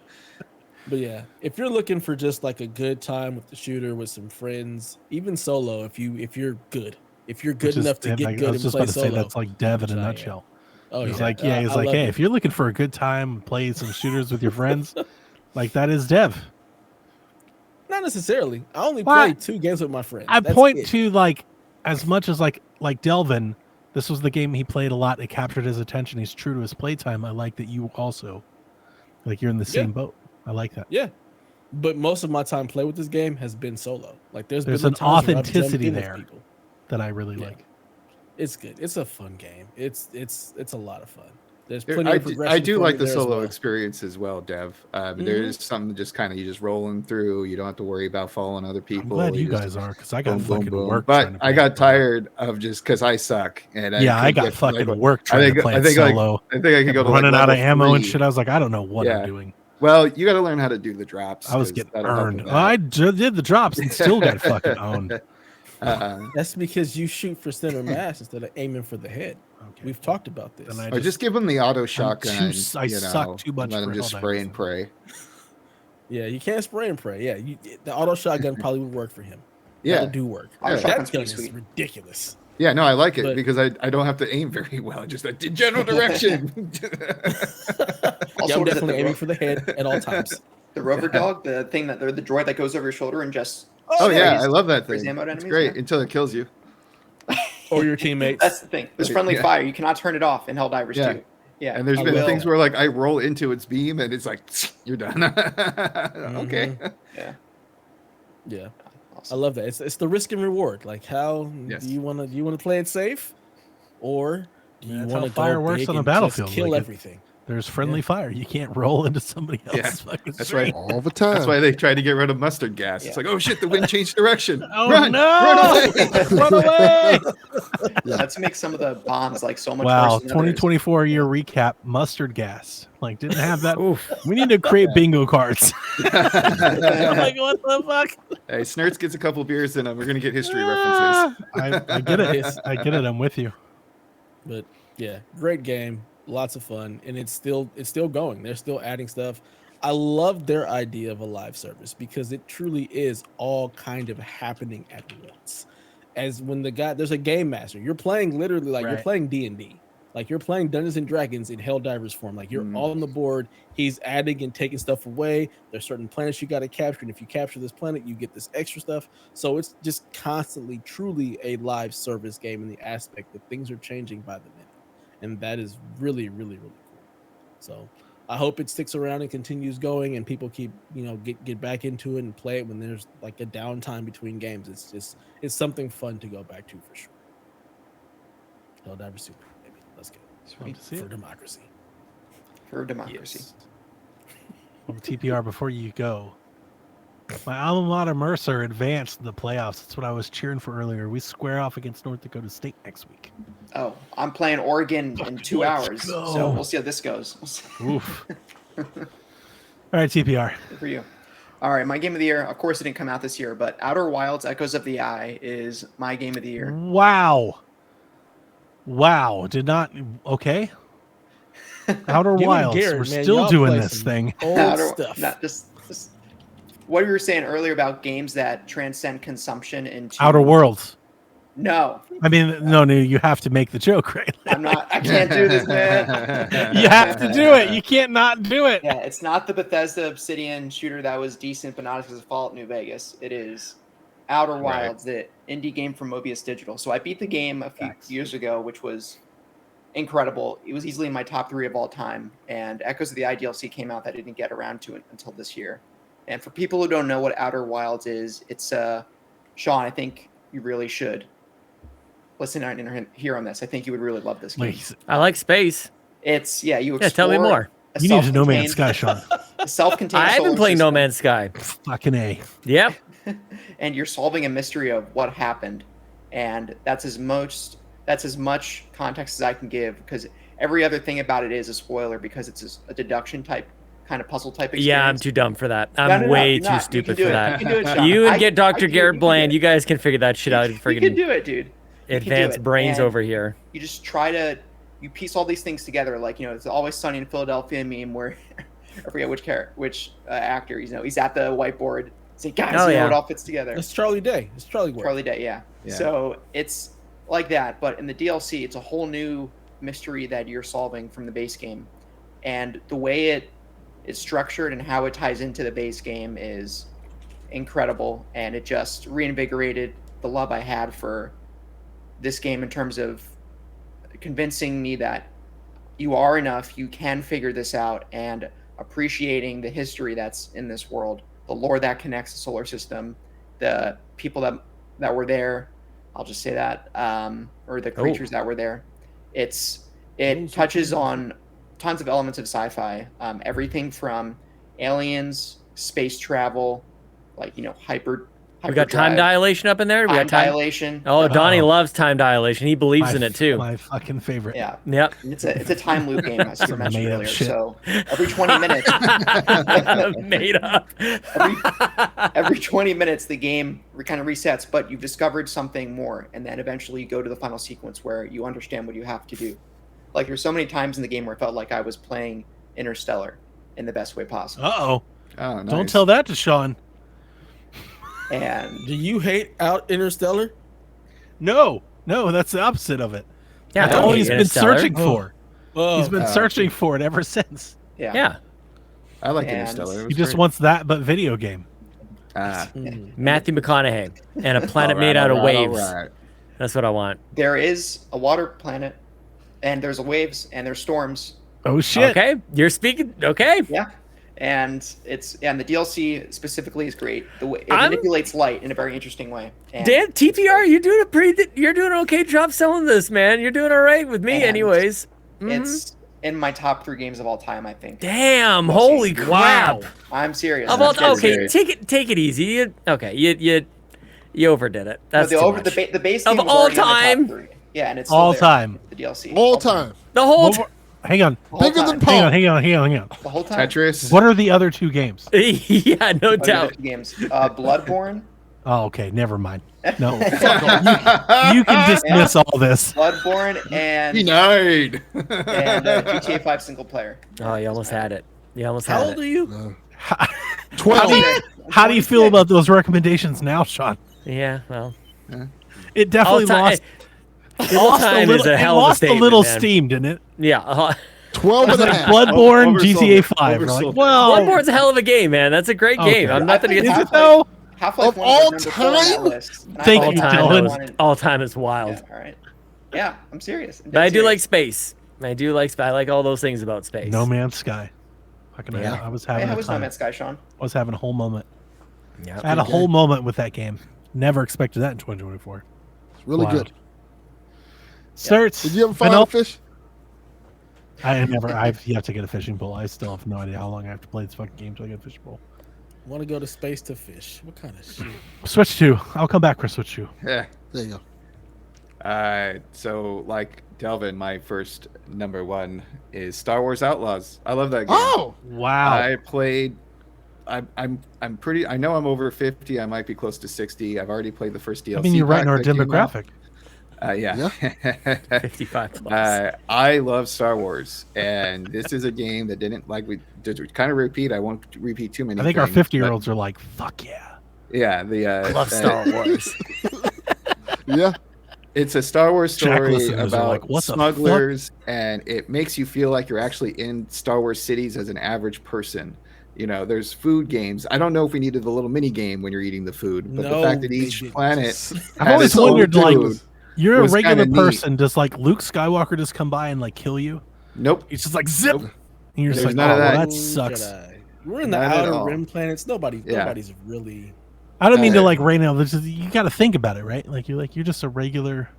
Speaker 5: But yeah, if you're looking for just like a good time with the shooter with some friends, even solo, if you're good
Speaker 2: Which is-
Speaker 5: enough to get
Speaker 2: like,
Speaker 5: good
Speaker 2: I
Speaker 5: and
Speaker 2: was just
Speaker 5: play
Speaker 2: about to
Speaker 5: solo.
Speaker 2: say that's like Dev in a
Speaker 5: Which I am.
Speaker 2: nutshell.
Speaker 5: Oh,
Speaker 2: He's
Speaker 5: yeah.
Speaker 2: like,
Speaker 5: I
Speaker 2: hey,
Speaker 5: love
Speaker 2: if you're looking for a good time, play some shooters with your friends, like that is Dev.
Speaker 5: Not necessarily. I only
Speaker 2: Well,
Speaker 5: play 2 games with my friends.
Speaker 2: I
Speaker 5: That's
Speaker 2: point
Speaker 5: it.
Speaker 2: to like as much as like Delvin. This was the game he played a lot. It captured his attention. He's true to his playtime. I like that you also, like, you're in the same boat. I like that.
Speaker 5: Yeah. But most of my time play with this game has been solo. Like there's
Speaker 2: There's
Speaker 5: been
Speaker 2: an
Speaker 5: times where I've jumped
Speaker 2: authenticity
Speaker 5: in with
Speaker 2: there.
Speaker 5: people.
Speaker 2: That I really
Speaker 5: Yeah.
Speaker 2: like.
Speaker 5: It's good. It's a fun game. It's a lot of fun. There's
Speaker 6: There-
Speaker 5: plenty of progression.
Speaker 6: I do
Speaker 5: for
Speaker 6: like
Speaker 5: me
Speaker 6: the
Speaker 5: there as
Speaker 6: solo
Speaker 5: well.
Speaker 6: experience as well, Dev. There
Speaker 5: Mhm.
Speaker 6: is something just kind of you just rolling through. You don't have to worry about following other
Speaker 2: I'm
Speaker 6: people.
Speaker 2: glad you
Speaker 6: just
Speaker 2: guys are because I got
Speaker 6: boom, boom,
Speaker 2: fucking
Speaker 6: boom.
Speaker 2: work.
Speaker 6: But
Speaker 2: trying to
Speaker 6: I
Speaker 2: play
Speaker 6: got
Speaker 2: it.
Speaker 6: tired of just because I suck. And
Speaker 2: Yeah, I
Speaker 6: couldn't
Speaker 2: got
Speaker 6: get-
Speaker 2: fucking
Speaker 6: like,
Speaker 2: work trying to play it solo.
Speaker 6: I think I could go to
Speaker 2: running
Speaker 6: like
Speaker 2: out of
Speaker 6: level
Speaker 2: ammo and
Speaker 6: 3.
Speaker 2: shit. I was like, I don't know what
Speaker 6: Yeah.
Speaker 2: I'm doing.
Speaker 6: Well, you got to learn how to do the drops.
Speaker 2: I was
Speaker 6: 'cause
Speaker 2: getting
Speaker 6: that'll help
Speaker 2: earned.
Speaker 6: with that.
Speaker 2: I did the drops and still got fucking owned.
Speaker 5: That's because you shoot for center mass instead of aiming for the head.
Speaker 2: Okay.
Speaker 5: We've talked about this.
Speaker 2: Then
Speaker 6: Or just give them the auto shotgun.
Speaker 2: I
Speaker 6: you know,
Speaker 2: suck too much
Speaker 6: Let them
Speaker 2: for
Speaker 6: just
Speaker 2: Helldivers.
Speaker 6: spray and pray.
Speaker 5: Yeah, you can't spray and pray. Yeah, the auto shotgun probably would work for him.
Speaker 6: Yeah.
Speaker 5: That'll do work.
Speaker 7: Auto
Speaker 6: Yeah.
Speaker 7: shotgun's
Speaker 5: That gun
Speaker 7: pretty
Speaker 5: is
Speaker 7: sweet.
Speaker 5: ridiculous.
Speaker 6: Yeah, no, I like it
Speaker 5: But-
Speaker 6: because I don't have to aim very well. Just a general direction.
Speaker 7: Also,
Speaker 5: I'm
Speaker 7: what is it,
Speaker 5: definitely
Speaker 7: the
Speaker 5: aiming
Speaker 7: ro-
Speaker 5: for the head at all times.
Speaker 7: The rover dog, the thing the droid that goes over your shoulder and just
Speaker 6: Oh yeah,
Speaker 7: sprays-
Speaker 6: I love that
Speaker 7: sprays
Speaker 6: thing.
Speaker 7: ammo at
Speaker 6: It's
Speaker 7: enemies,
Speaker 6: great
Speaker 7: yeah.
Speaker 6: until it kills you.
Speaker 5: Or your teammates.
Speaker 7: That's the thing. There's friendly
Speaker 6: Yeah.
Speaker 7: fire. You cannot turn it off in Helldivers
Speaker 6: Yeah.
Speaker 7: too. Yeah.
Speaker 6: And there's
Speaker 5: I
Speaker 6: been
Speaker 5: will.
Speaker 6: things where like I roll into its beam and it's like you're done. Okay.
Speaker 7: Yeah.
Speaker 5: Yeah, I
Speaker 7: Awesome.
Speaker 5: love that. It's the risk and reward. Like, how
Speaker 6: Yes.
Speaker 5: do you want to play it safe, or do you
Speaker 2: That's
Speaker 5: want
Speaker 2: how
Speaker 5: to
Speaker 2: fire
Speaker 5: go
Speaker 2: works
Speaker 5: big
Speaker 2: on a
Speaker 5: and
Speaker 2: battlefield,
Speaker 5: just kill
Speaker 2: like,
Speaker 5: everything?
Speaker 2: There's friendly fire. You can't roll into somebody
Speaker 10: Yeah,
Speaker 2: else's fucking
Speaker 10: that's
Speaker 2: street.
Speaker 10: right.
Speaker 1: All the time.
Speaker 10: That's why they tried to get rid of mustard gas. It's
Speaker 7: Yeah.
Speaker 10: like, oh shit, the wind changed direction.
Speaker 2: Oh
Speaker 10: Run,
Speaker 2: no!
Speaker 10: run away.
Speaker 2: Run away!
Speaker 7: Let's make some of the bombs like so much
Speaker 2: Wow,
Speaker 7: worse than others.
Speaker 2: 2024 year recap: mustard gas. Like, didn't have that.
Speaker 9: Oof.
Speaker 2: We need to create bingo cards. Like, what the fuck?
Speaker 10: Hey, Snurts gets a couple beers in him. We're gonna get history references.
Speaker 2: I get it. I get it. I'm with you.
Speaker 5: But yeah, great game, lots of fun, and it's still going. They're still adding stuff. I love their idea of a live service because it truly is all kind of happening at once. As when there's a game master, you're playing literally like you're
Speaker 2: Right.
Speaker 5: playing D&D, like you're playing Dungeons and Dragons in Helldivers form. Like you're all on the board. He's adding and taking stuff away. There's certain planets you got to capture, and if you capture this planet, you get this extra stuff. So it's just constantly, truly a live service game in the aspect that things are changing by the minute. And that is really, really, really cool. So I hope it sticks around and continues going, and people keep, get back into it and play it when there's like a downtime between games. It's something fun to go back to for sure. Helldivers Super, baby. Let's go.
Speaker 2: Love to see
Speaker 5: For
Speaker 2: it.
Speaker 5: democracy.
Speaker 7: For democracy.
Speaker 2: Well, TPR, before you go, my alma mater Mercer advanced in the playoffs. That's what I was cheering for earlier. We square off against North Dakota State next week.
Speaker 7: Oh, I'm playing Oregon in 2
Speaker 2: Let's
Speaker 7: hours,
Speaker 2: go.
Speaker 7: so we'll see how this goes. We'll see.
Speaker 2: Oof. All right, TPR.
Speaker 7: Good for you. All right, my game of the year. Of course, it didn't come out this year, but Outer Wilds: Echoes of the Eye is my game of the year.
Speaker 2: Wow. Did not. Okay. Outer
Speaker 5: Give me
Speaker 2: Wilds.
Speaker 5: Garrett,
Speaker 2: We're
Speaker 5: man.
Speaker 2: still
Speaker 5: Y'all
Speaker 2: doing
Speaker 5: play
Speaker 2: this
Speaker 5: some
Speaker 2: thing.
Speaker 5: Old
Speaker 7: Outer-
Speaker 5: stuff.
Speaker 7: Not just what we were saying earlier about games that transcend consumption into
Speaker 2: Outer Worlds.
Speaker 7: No,
Speaker 2: I mean, no, you have to make the joke, right?
Speaker 7: I'm not. I can't do this, man.
Speaker 2: You have to do it. You can't not do it.
Speaker 7: Yeah, it's not the Bethesda Obsidian shooter that was decent, but not as Fallout New Vegas. It is Outer Wilds, the indie game from Mobius Digital. So I beat the game a few years ago, which was incredible. It was easily in my top 3 of all time. And Echoes of the Eye DLC came out that I didn't get around to it until this year. And for people who don't know what Outer Wilds is, it's Sean, I think you really should listen and hear on this. I think you would really love this game.
Speaker 9: I like space.
Speaker 7: It's you explore.
Speaker 9: Yeah, tell me more.
Speaker 2: You need to No Man's Sky, Sean.
Speaker 7: A self-contained.
Speaker 9: I haven't
Speaker 7: solar
Speaker 9: played No
Speaker 7: system.
Speaker 9: Man's Sky.
Speaker 2: Fucking A.
Speaker 9: Yep.
Speaker 7: And you're solving a mystery of what happened, and that's as much context as I can give, because every other thing about it is a spoiler, because it's a deduction type kind of puzzle type experience.
Speaker 9: Yeah, I'm too dumb for that. I'm
Speaker 7: No,
Speaker 9: way
Speaker 7: you're
Speaker 9: too
Speaker 7: not.
Speaker 9: stupid
Speaker 7: You
Speaker 9: for
Speaker 7: can do it.
Speaker 9: that.
Speaker 7: You can do it, Sean.
Speaker 9: You and
Speaker 7: I
Speaker 9: get Dr.
Speaker 7: do it.
Speaker 9: Garrett
Speaker 7: You can
Speaker 9: Bland.
Speaker 7: do
Speaker 9: You guys can figure that shit out.
Speaker 7: You can do it, dude. You can do
Speaker 9: Advanced
Speaker 7: it.
Speaker 9: brains
Speaker 7: And
Speaker 9: over here.
Speaker 7: You just try to piece all these things together, like it's Always Sunny in Philadelphia meme where I forget which actor. He's at the whiteboard. Say, guys, it all fits together.
Speaker 5: It's Charlie Day. It's Charlie Day.
Speaker 7: Charlie Day, yeah. So it's like that, but in the DLC, it's a whole new mystery that you're solving from the base game, and the way it is structured and how it ties into the base game is incredible, and it just reinvigorated the love I had for this game in terms of convincing me that you are enough, you can figure this out, and appreciating the history that's in this world, the lore that connects the solar system, the people that were there. I'll just say that, or the creatures that were there. It touches on tons of elements of sci-fi, everything from aliens, space travel, like hyper.
Speaker 9: We got time dilation up in there. We got time
Speaker 7: dilation.
Speaker 9: Oh, Donnie loves time dilation. He believes in it too.
Speaker 2: My fucking favorite.
Speaker 7: Yeah.
Speaker 9: Yep.
Speaker 7: It's a time loop game, as you mentioned
Speaker 2: made up
Speaker 7: earlier.
Speaker 2: shit.
Speaker 7: So every 20 minutes,
Speaker 9: Made up.
Speaker 7: every 20 minutes, the game kind of resets, but you've discovered something more, and then eventually you go to the final sequence where you understand what you have to do. Like there's so many times in the game where it felt like I was playing Interstellar in the best way possible.
Speaker 2: Uh-oh.
Speaker 10: Oh, nice.
Speaker 2: Don't tell that to Sean.
Speaker 7: And
Speaker 5: Do you hate out Interstellar?
Speaker 2: No, that's the opposite of it.
Speaker 9: Yeah,
Speaker 2: That's
Speaker 9: don't
Speaker 2: all
Speaker 9: hate
Speaker 2: he's been
Speaker 9: Interstellar.
Speaker 2: searching for.
Speaker 5: Oh,
Speaker 2: He's been searching for it ever since.
Speaker 9: Yeah.
Speaker 10: I like
Speaker 7: And
Speaker 10: Interstellar. It
Speaker 2: He
Speaker 10: was
Speaker 2: just
Speaker 10: great.
Speaker 2: wants that, but video game.
Speaker 10: Ah.
Speaker 9: Matthew McConaughey and a planet made out of waves. That's what I want.
Speaker 7: there is a water planet, and there's waves, and there's storms.
Speaker 2: Oh shit!
Speaker 9: Okay, you're speaking. Okay.
Speaker 7: Yeah. And the DLC specifically is great. The way it
Speaker 9: I'm-
Speaker 7: manipulates light in a very interesting way. And,
Speaker 9: Dan, TPR, you're doing an okay job selling this, man. You're doing all right with me,
Speaker 7: And
Speaker 9: anyways.
Speaker 7: It's in my top 3 games of all time. I think.
Speaker 9: Damn! Holy crap!
Speaker 7: I'm serious.
Speaker 9: Of all,
Speaker 7: That's
Speaker 9: okay, take it easy. You overdid it. That's
Speaker 7: no,
Speaker 9: too much.
Speaker 7: the base game
Speaker 9: Of
Speaker 7: was
Speaker 9: all
Speaker 7: already in my top
Speaker 9: time?
Speaker 7: 3. Yeah, and it's
Speaker 2: All
Speaker 7: still there,
Speaker 2: time.
Speaker 7: the DLC.
Speaker 1: All time.
Speaker 9: The whole
Speaker 2: Hang on.
Speaker 7: The whole
Speaker 1: Bigger
Speaker 7: time.
Speaker 1: than Paul.
Speaker 2: Hang on.
Speaker 7: The whole time.
Speaker 10: Tetris.
Speaker 2: What are the other 2 games?
Speaker 9: yeah, no
Speaker 7: Other
Speaker 9: doubt.
Speaker 7: 2 games. Bloodborne.
Speaker 2: Oh, okay. Never mind. No. You can dismiss all this.
Speaker 7: Bloodborne and
Speaker 10: Denied.
Speaker 7: GTA 5 single player.
Speaker 9: Oh, you almost had it.
Speaker 5: How old are you?
Speaker 1: 12.
Speaker 2: How do you feel about those recommendations now, Sean?
Speaker 9: Yeah, well,
Speaker 2: It definitely lost.
Speaker 9: All time is a hell of a statement,
Speaker 2: a little
Speaker 9: man.
Speaker 2: steam, didn't it?
Speaker 9: Yeah.
Speaker 1: 12 and a half.
Speaker 2: Bloodborne,
Speaker 10: Oversold
Speaker 2: GTA
Speaker 10: it.
Speaker 2: 5. We're like,
Speaker 10: Oversold it.
Speaker 2: well,
Speaker 9: Bloodborne's a hell of a game, man. That's a great game.
Speaker 2: Okay.
Speaker 9: I'm nothing against
Speaker 2: is
Speaker 9: it.
Speaker 2: it though?
Speaker 7: Half-Life
Speaker 1: Of
Speaker 7: 1
Speaker 1: all
Speaker 7: was number 4 on that
Speaker 1: time?
Speaker 7: list. And I
Speaker 2: Thank
Speaker 7: thought
Speaker 2: you,
Speaker 7: Half-Life
Speaker 2: Dylan.
Speaker 7: 1 and-
Speaker 9: All time is wild.
Speaker 7: Yeah, all right. Yeah, I'm serious. I'm
Speaker 9: But I
Speaker 7: dead
Speaker 9: do like
Speaker 7: serious.
Speaker 9: space. I like all those things about space.
Speaker 2: No Man's Sky.
Speaker 9: Yeah.
Speaker 2: I was
Speaker 7: Hey,
Speaker 2: having
Speaker 7: how
Speaker 2: a
Speaker 7: was No
Speaker 2: time.
Speaker 7: Man's Sky, Sean?
Speaker 2: I was having a whole moment.
Speaker 9: Yeah.
Speaker 2: I had a whole moment with that game. Never expected that in 2024.
Speaker 1: It's really
Speaker 2: Wild.
Speaker 1: good.
Speaker 2: Certs.
Speaker 1: Did you ever find
Speaker 2: Vanilla-
Speaker 1: a fish?
Speaker 2: I've yet to get a fishing pole. I still have no idea how long I have to play this fucking game till I get a fishing pole.
Speaker 5: Want to go to space to fish? What kind of shit?
Speaker 2: Switch 2. I'll come back for Switch 2.
Speaker 10: Yeah.
Speaker 1: There you go.
Speaker 10: So like Delvin, my first number 1 is Star Wars Outlaws. I love that game.
Speaker 1: Oh,
Speaker 2: Wow.
Speaker 10: I played. I'm pretty. I know I'm over 50. I might be close to 60. I've already played the first DLC.
Speaker 2: I mean, you're right in
Speaker 10: pack
Speaker 2: our
Speaker 10: that came out.
Speaker 2: demographic.
Speaker 10: Yeah.
Speaker 9: 55 plus.
Speaker 10: I love Star Wars, and this is a game that didn't like we did kind of repeat. I won't repeat too many.
Speaker 2: I think our
Speaker 10: things,
Speaker 2: 50-year-olds are like, fuck yeah.
Speaker 10: but Yeah,
Speaker 9: I love Star Wars.
Speaker 1: yeah.
Speaker 10: It's a Star Wars
Speaker 2: Jack
Speaker 10: story
Speaker 2: listeners are
Speaker 10: about
Speaker 2: like, "What the
Speaker 10: smugglers, and it makes you feel like you're actually in Star Wars cities as an average person. You know, there's food games. I don't know if we needed the little mini game when you're eating the food, but the
Speaker 5: No,
Speaker 10: fact that
Speaker 5: they
Speaker 10: each
Speaker 5: didn't.
Speaker 10: planet
Speaker 2: I've
Speaker 10: had
Speaker 2: always
Speaker 10: its own
Speaker 2: wondered, like,
Speaker 10: food
Speaker 2: you're a
Speaker 10: was
Speaker 2: regular
Speaker 10: kinda neat.
Speaker 2: person. Does like Luke Skywalker just come by and like kill you?
Speaker 10: Nope.
Speaker 2: He's just like zip,
Speaker 10: Nope.
Speaker 2: and you're just
Speaker 10: There's
Speaker 2: like, oh,
Speaker 10: none of
Speaker 2: well,
Speaker 10: that.
Speaker 2: that sucks.
Speaker 5: Jedi. We're in the
Speaker 10: Not at
Speaker 5: outer
Speaker 10: all.
Speaker 5: rim planets. Nobody's really.
Speaker 2: I don't mean to
Speaker 10: Uh,
Speaker 2: like rain out. You got to think about it, right? Like you're just a regular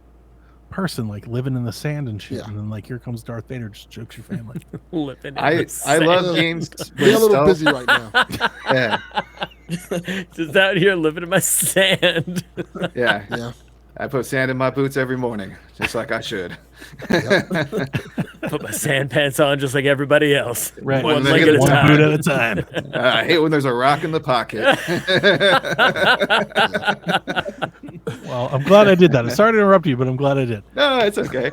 Speaker 2: person, like living in the sand and shit,
Speaker 1: Yeah.
Speaker 2: and then like here comes Darth Vader, just chokes your family.
Speaker 9: Living in
Speaker 10: I
Speaker 9: the
Speaker 10: love
Speaker 9: sand.
Speaker 10: games.
Speaker 1: We're a little
Speaker 10: with
Speaker 1: busy
Speaker 10: stealth.
Speaker 1: right now.
Speaker 10: Yeah,
Speaker 9: Just out here living in my sand.
Speaker 10: yeah.
Speaker 1: Yeah.
Speaker 10: I put sand in my boots every morning, just like I should.
Speaker 9: Put my sand pants on just like everybody else.
Speaker 2: Right.
Speaker 9: One
Speaker 10: leg
Speaker 9: leg
Speaker 10: at
Speaker 9: at
Speaker 10: a
Speaker 9: a
Speaker 2: One
Speaker 9: time.
Speaker 2: boot at a time.
Speaker 10: I hate when there's a rock in the pocket.
Speaker 2: Well, I'm glad I did that. I'm sorry to interrupt you, but I'm glad I did.
Speaker 10: No, it's okay.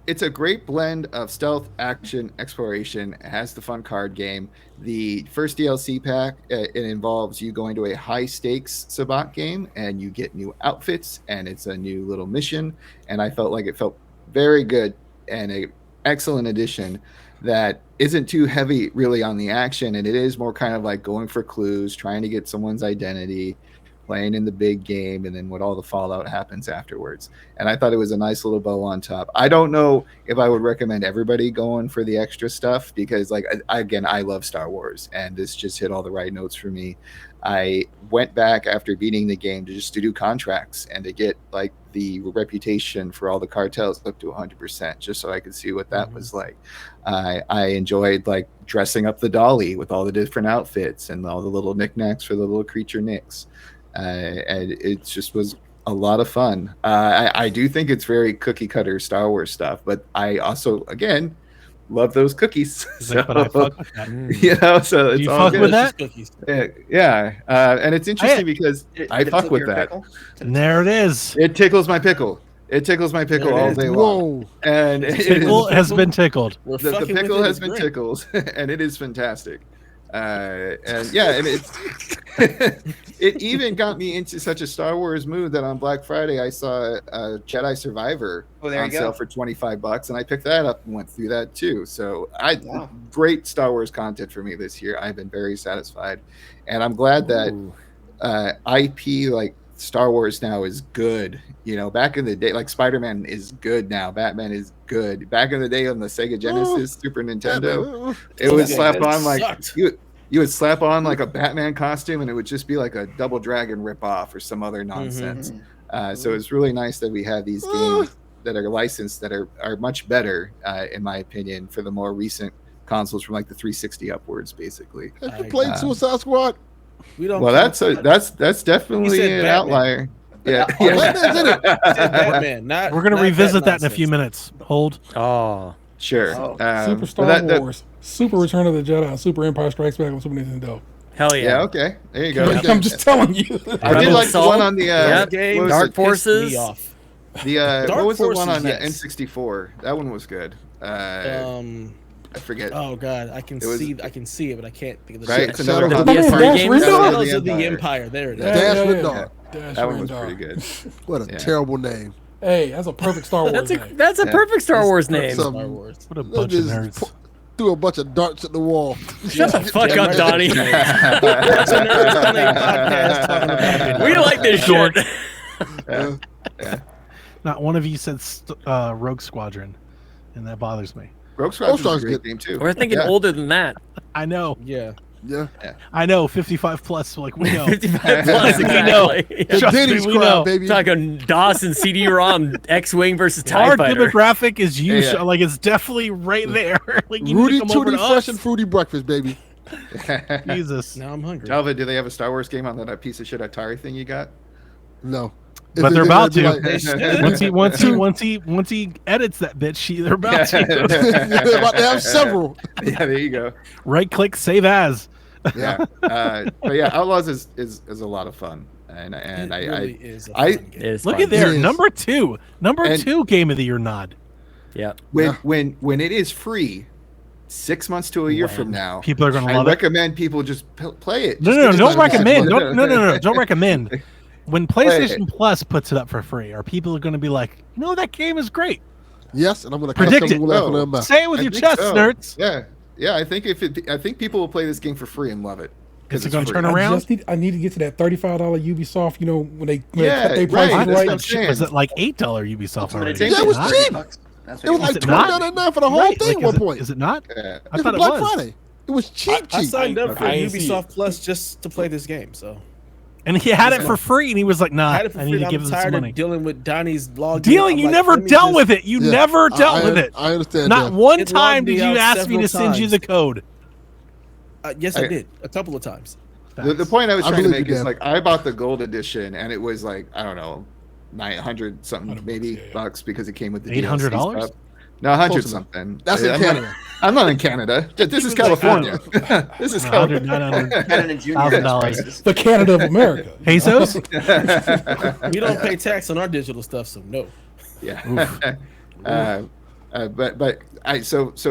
Speaker 10: It's a great blend of stealth, action, exploration. It has the fun card game. The first DLC pack, it involves you going to a high stakes Sabacc game, and you get new outfits, and it's a new little mission. And I felt like it felt very good and a excellent addition that isn't too heavy really on the action, and it is more kind of like going for clues, trying to get someone's identity, playing in the big game, and then what all the fallout happens afterwards. And I thought it was a nice little bow on top. I don't know if I would recommend everybody going for the extra stuff, because like I love Star Wars, and this just hit all the right notes for me. I went back after beating the game to do contracts and to get like the reputation for all the cartels up to 100%, just so I could see what that was like. I enjoyed like dressing up the dolly with all the different outfits and all the little knickknacks for the little creature nicks. And it just was a lot of fun. I do think it's very cookie cutter Star Wars stuff, but I also, again, love those cookies. So,
Speaker 2: But I fuck with that.
Speaker 10: you know, so it's
Speaker 2: you
Speaker 10: all
Speaker 2: fuck
Speaker 10: good.
Speaker 2: with that?
Speaker 5: Cookies.
Speaker 10: Yeah. And it's interesting because I
Speaker 7: Did it
Speaker 10: fuck
Speaker 7: tickle
Speaker 10: with
Speaker 7: your
Speaker 10: that.
Speaker 7: pickle?
Speaker 2: And there it is.
Speaker 10: It tickles my pickle. It tickles my pickle
Speaker 5: There it
Speaker 10: all
Speaker 5: is.
Speaker 10: day long.
Speaker 1: Whoa.
Speaker 10: And it
Speaker 2: Tickle
Speaker 10: is,
Speaker 2: has been tickled.
Speaker 5: We're
Speaker 10: the
Speaker 5: fucking
Speaker 10: pickle
Speaker 5: with it.
Speaker 10: has
Speaker 5: It's
Speaker 10: been
Speaker 5: great.
Speaker 10: tickled, and it is fantastic. And yeah, and it's it even got me into such a Star Wars mood that on Black Friday I saw Jedi Survivor
Speaker 7: Oh, there
Speaker 10: on
Speaker 7: you
Speaker 10: sale
Speaker 7: go.
Speaker 10: for $25, and I picked that up and went through that too. So
Speaker 7: Wow.
Speaker 10: great Star Wars content for me this year. I've been very satisfied, and I'm glad that IP like Star Wars now is good. You know, back in the day, like Spider-Man is good now. Batman is good. Back in the day on the Sega Genesis, Super Nintendo, it would
Speaker 5: Yeah,
Speaker 10: slap
Speaker 5: that
Speaker 10: on like
Speaker 5: sucked.
Speaker 10: you would slap on like a Batman costume, and it would just be like a Double Dragon ripoff or some other nonsense.
Speaker 7: Mhm.
Speaker 10: So it's really nice that we have these games
Speaker 6: that are licensed that are much better, in my opinion, for the more recent consoles from like the 360 upwards, basically.
Speaker 1: Have you played Suicide Squad?
Speaker 5: We don't.
Speaker 6: Well, that's definitely
Speaker 5: said
Speaker 6: an
Speaker 5: Batman.
Speaker 6: outlier. Yeah,
Speaker 1: Batman's in it.
Speaker 5: He said Batman, not.
Speaker 2: We're gonna
Speaker 5: not
Speaker 2: revisit that in a
Speaker 5: nonsense.
Speaker 2: few minutes. Hold.
Speaker 9: Oh,
Speaker 6: sure.
Speaker 7: Oh.
Speaker 8: Super
Speaker 6: but
Speaker 8: Star Wars, Super Return of the Jedi, Super Empire Strikes Back on Super Nintendo.
Speaker 9: hell
Speaker 6: Yeah.
Speaker 9: yeah.
Speaker 6: Okay. There you go.
Speaker 8: I'm just telling you.
Speaker 6: I did
Speaker 9: Rebel
Speaker 6: like the one
Speaker 9: Assault?
Speaker 6: on the
Speaker 9: Yep.
Speaker 5: Game
Speaker 6: what was
Speaker 9: Dark
Speaker 6: it?
Speaker 9: Forces.
Speaker 5: Pissed me off.
Speaker 6: The
Speaker 5: Dark
Speaker 6: what was the one
Speaker 5: Forces,
Speaker 6: on the
Speaker 5: yes.
Speaker 6: N64? That one was good. I forget.
Speaker 5: Oh god, I can
Speaker 6: It was-
Speaker 5: see it, but I can't think of the
Speaker 6: Right,
Speaker 5: name.
Speaker 6: it's another
Speaker 1: Shadow
Speaker 6: one.
Speaker 9: The
Speaker 8: Dash
Speaker 9: PS3 games.
Speaker 8: Rendar?
Speaker 5: Shadows of the Empire. There it is.
Speaker 1: Dash Rendar.
Speaker 8: Dash
Speaker 6: That one was
Speaker 8: Rendar.
Speaker 6: pretty good.
Speaker 1: What a
Speaker 6: Yeah.
Speaker 1: terrible name.
Speaker 8: Hey, that's a perfect Star Wars
Speaker 9: That's a
Speaker 8: name.
Speaker 9: that's a
Speaker 6: Yeah.
Speaker 9: perfect Star Wars name.
Speaker 1: Some-
Speaker 5: Star Wars.
Speaker 2: What a bunch of nerds.
Speaker 1: Threw a bunch of darts at the wall.
Speaker 9: Shut the fuck
Speaker 5: Yeah,
Speaker 9: up,
Speaker 5: right.
Speaker 9: Donnie.
Speaker 5: That's a Nerds on a podcast talking about it.
Speaker 9: We like this shit.
Speaker 2: Not one of you said Rogue Squadron, and that bothers me.
Speaker 6: Rogue Squadron's a
Speaker 1: Squadron's
Speaker 6: great
Speaker 1: good.
Speaker 6: game too.
Speaker 9: We're thinking
Speaker 6: Yeah.
Speaker 9: older than that.
Speaker 2: I know.
Speaker 5: Yeah.
Speaker 1: Yeah.
Speaker 2: I know. 55 plus. Like we know.
Speaker 9: 55 plus,
Speaker 2: We know.
Speaker 9: exactly.
Speaker 1: The
Speaker 2: Trust me,
Speaker 1: Diddy's
Speaker 2: we
Speaker 1: crowd,
Speaker 2: know.
Speaker 1: baby.
Speaker 9: Talking DOS and CD-ROM, X-wing versus TIE
Speaker 2: Our
Speaker 9: Fighter.
Speaker 2: demographic is you.
Speaker 6: Yeah.
Speaker 2: Like it's definitely right there. Like you
Speaker 1: Rudy
Speaker 2: need to come over
Speaker 1: Tooty
Speaker 2: to
Speaker 1: Fresh
Speaker 2: us.
Speaker 1: and Fruity Breakfast, baby.
Speaker 2: Jesus.
Speaker 5: Now I'm hungry.
Speaker 6: Alva, do they have a Star Wars game on that piece of shit Atari thing you got?
Speaker 1: No.
Speaker 2: But they're about to.
Speaker 5: They should.
Speaker 2: Once he edits that bitch, they're about to.
Speaker 1: They're about to have several.
Speaker 6: Yeah, there you go.
Speaker 2: Right click, save as.
Speaker 6: Yeah, but yeah, Outlaws is a lot of fun, and
Speaker 5: It
Speaker 6: I
Speaker 5: really is a
Speaker 6: I-
Speaker 5: fun game.
Speaker 9: It's
Speaker 2: Look
Speaker 9: fun.
Speaker 2: at there,
Speaker 1: It is.
Speaker 2: number two
Speaker 6: And-
Speaker 2: game of the year nod.
Speaker 9: Yeah.
Speaker 6: when it is free, 6 months to a year from now,
Speaker 2: People are gonna
Speaker 6: I
Speaker 2: love it.
Speaker 6: recommend people just play it.
Speaker 2: No,
Speaker 6: Just
Speaker 2: no,
Speaker 6: get
Speaker 2: don't
Speaker 6: it.
Speaker 2: recommend. No, don't recommend. When
Speaker 6: Play
Speaker 2: PlayStation Plus puts it up for free, are people going to be like, you know, that game is great?
Speaker 1: Yes, and I'm going to
Speaker 2: Predict it. Say it with
Speaker 6: I
Speaker 2: your
Speaker 6: think
Speaker 2: chest,
Speaker 6: so.
Speaker 2: nerds.
Speaker 6: Yeah. I think people will play this game for free and love it. 'cause
Speaker 2: Is it
Speaker 6: it's
Speaker 2: going to
Speaker 6: free.
Speaker 2: turn around?
Speaker 8: I need to get to that $35 Ubisoft. You know when they
Speaker 6: Yeah,
Speaker 8: cut their
Speaker 6: right,
Speaker 8: prices
Speaker 6: that's
Speaker 8: right.
Speaker 6: what I'm saying.
Speaker 2: Was it like $8 Ubisoft already?
Speaker 1: Yeah, it was
Speaker 2: Not?
Speaker 1: cheap.
Speaker 7: That's
Speaker 1: It was
Speaker 7: what
Speaker 1: like
Speaker 2: it not?
Speaker 1: $29.99 for the whole
Speaker 2: Right,
Speaker 1: thing
Speaker 2: like,
Speaker 1: at one
Speaker 2: is it-
Speaker 1: point.
Speaker 2: Is it not?
Speaker 6: Yeah.
Speaker 2: I
Speaker 1: It's
Speaker 2: thought
Speaker 1: for
Speaker 2: it
Speaker 1: Black
Speaker 2: was.
Speaker 1: Friday. It was cheap.
Speaker 5: I signed up for
Speaker 8: I ain't see
Speaker 5: Ubisoft Plus just to play this game. So
Speaker 2: And he had it for free, and he was like, nah,
Speaker 5: I
Speaker 2: I,
Speaker 5: had it for
Speaker 2: need
Speaker 5: free.
Speaker 2: to
Speaker 5: I'm
Speaker 2: give him some
Speaker 5: tired
Speaker 2: money.
Speaker 5: of dealing with Donnie's login.
Speaker 2: Dealing?
Speaker 5: I'm
Speaker 2: You
Speaker 5: like,
Speaker 2: never
Speaker 5: let me
Speaker 2: dealt
Speaker 5: just-
Speaker 2: with it. You
Speaker 1: Yeah,
Speaker 2: never dealt with it.
Speaker 1: I understand
Speaker 2: Not
Speaker 1: that.
Speaker 2: one
Speaker 5: It
Speaker 2: time
Speaker 5: logged
Speaker 2: did
Speaker 5: me
Speaker 2: you
Speaker 5: out
Speaker 2: ask me to
Speaker 5: several
Speaker 2: send you the
Speaker 5: times.
Speaker 2: code.
Speaker 5: Yes, I did a couple of times.
Speaker 6: The point I was
Speaker 1: I
Speaker 6: trying to
Speaker 1: believe
Speaker 6: make
Speaker 1: you,
Speaker 6: is
Speaker 1: Dan.
Speaker 6: like I bought the gold edition and it was like I don't know, 900 something
Speaker 8: 100
Speaker 6: maybe
Speaker 8: bucks, yeah.
Speaker 6: bucks because it came with the
Speaker 2: $800?
Speaker 6: DLC stuff. No, 100
Speaker 1: Close enough.
Speaker 6: something.
Speaker 1: That's in
Speaker 6: I'm
Speaker 1: Canada.
Speaker 6: Not, I'm not in Canada. This is California. This is
Speaker 2: 100,
Speaker 6: California.
Speaker 2: 900.
Speaker 7: Canada Junior
Speaker 2: $1,000.
Speaker 7: prices.
Speaker 8: The Canada of America.
Speaker 2: Pesos?
Speaker 5: We don't pay tax on our digital stuff, so no.
Speaker 6: Yeah. But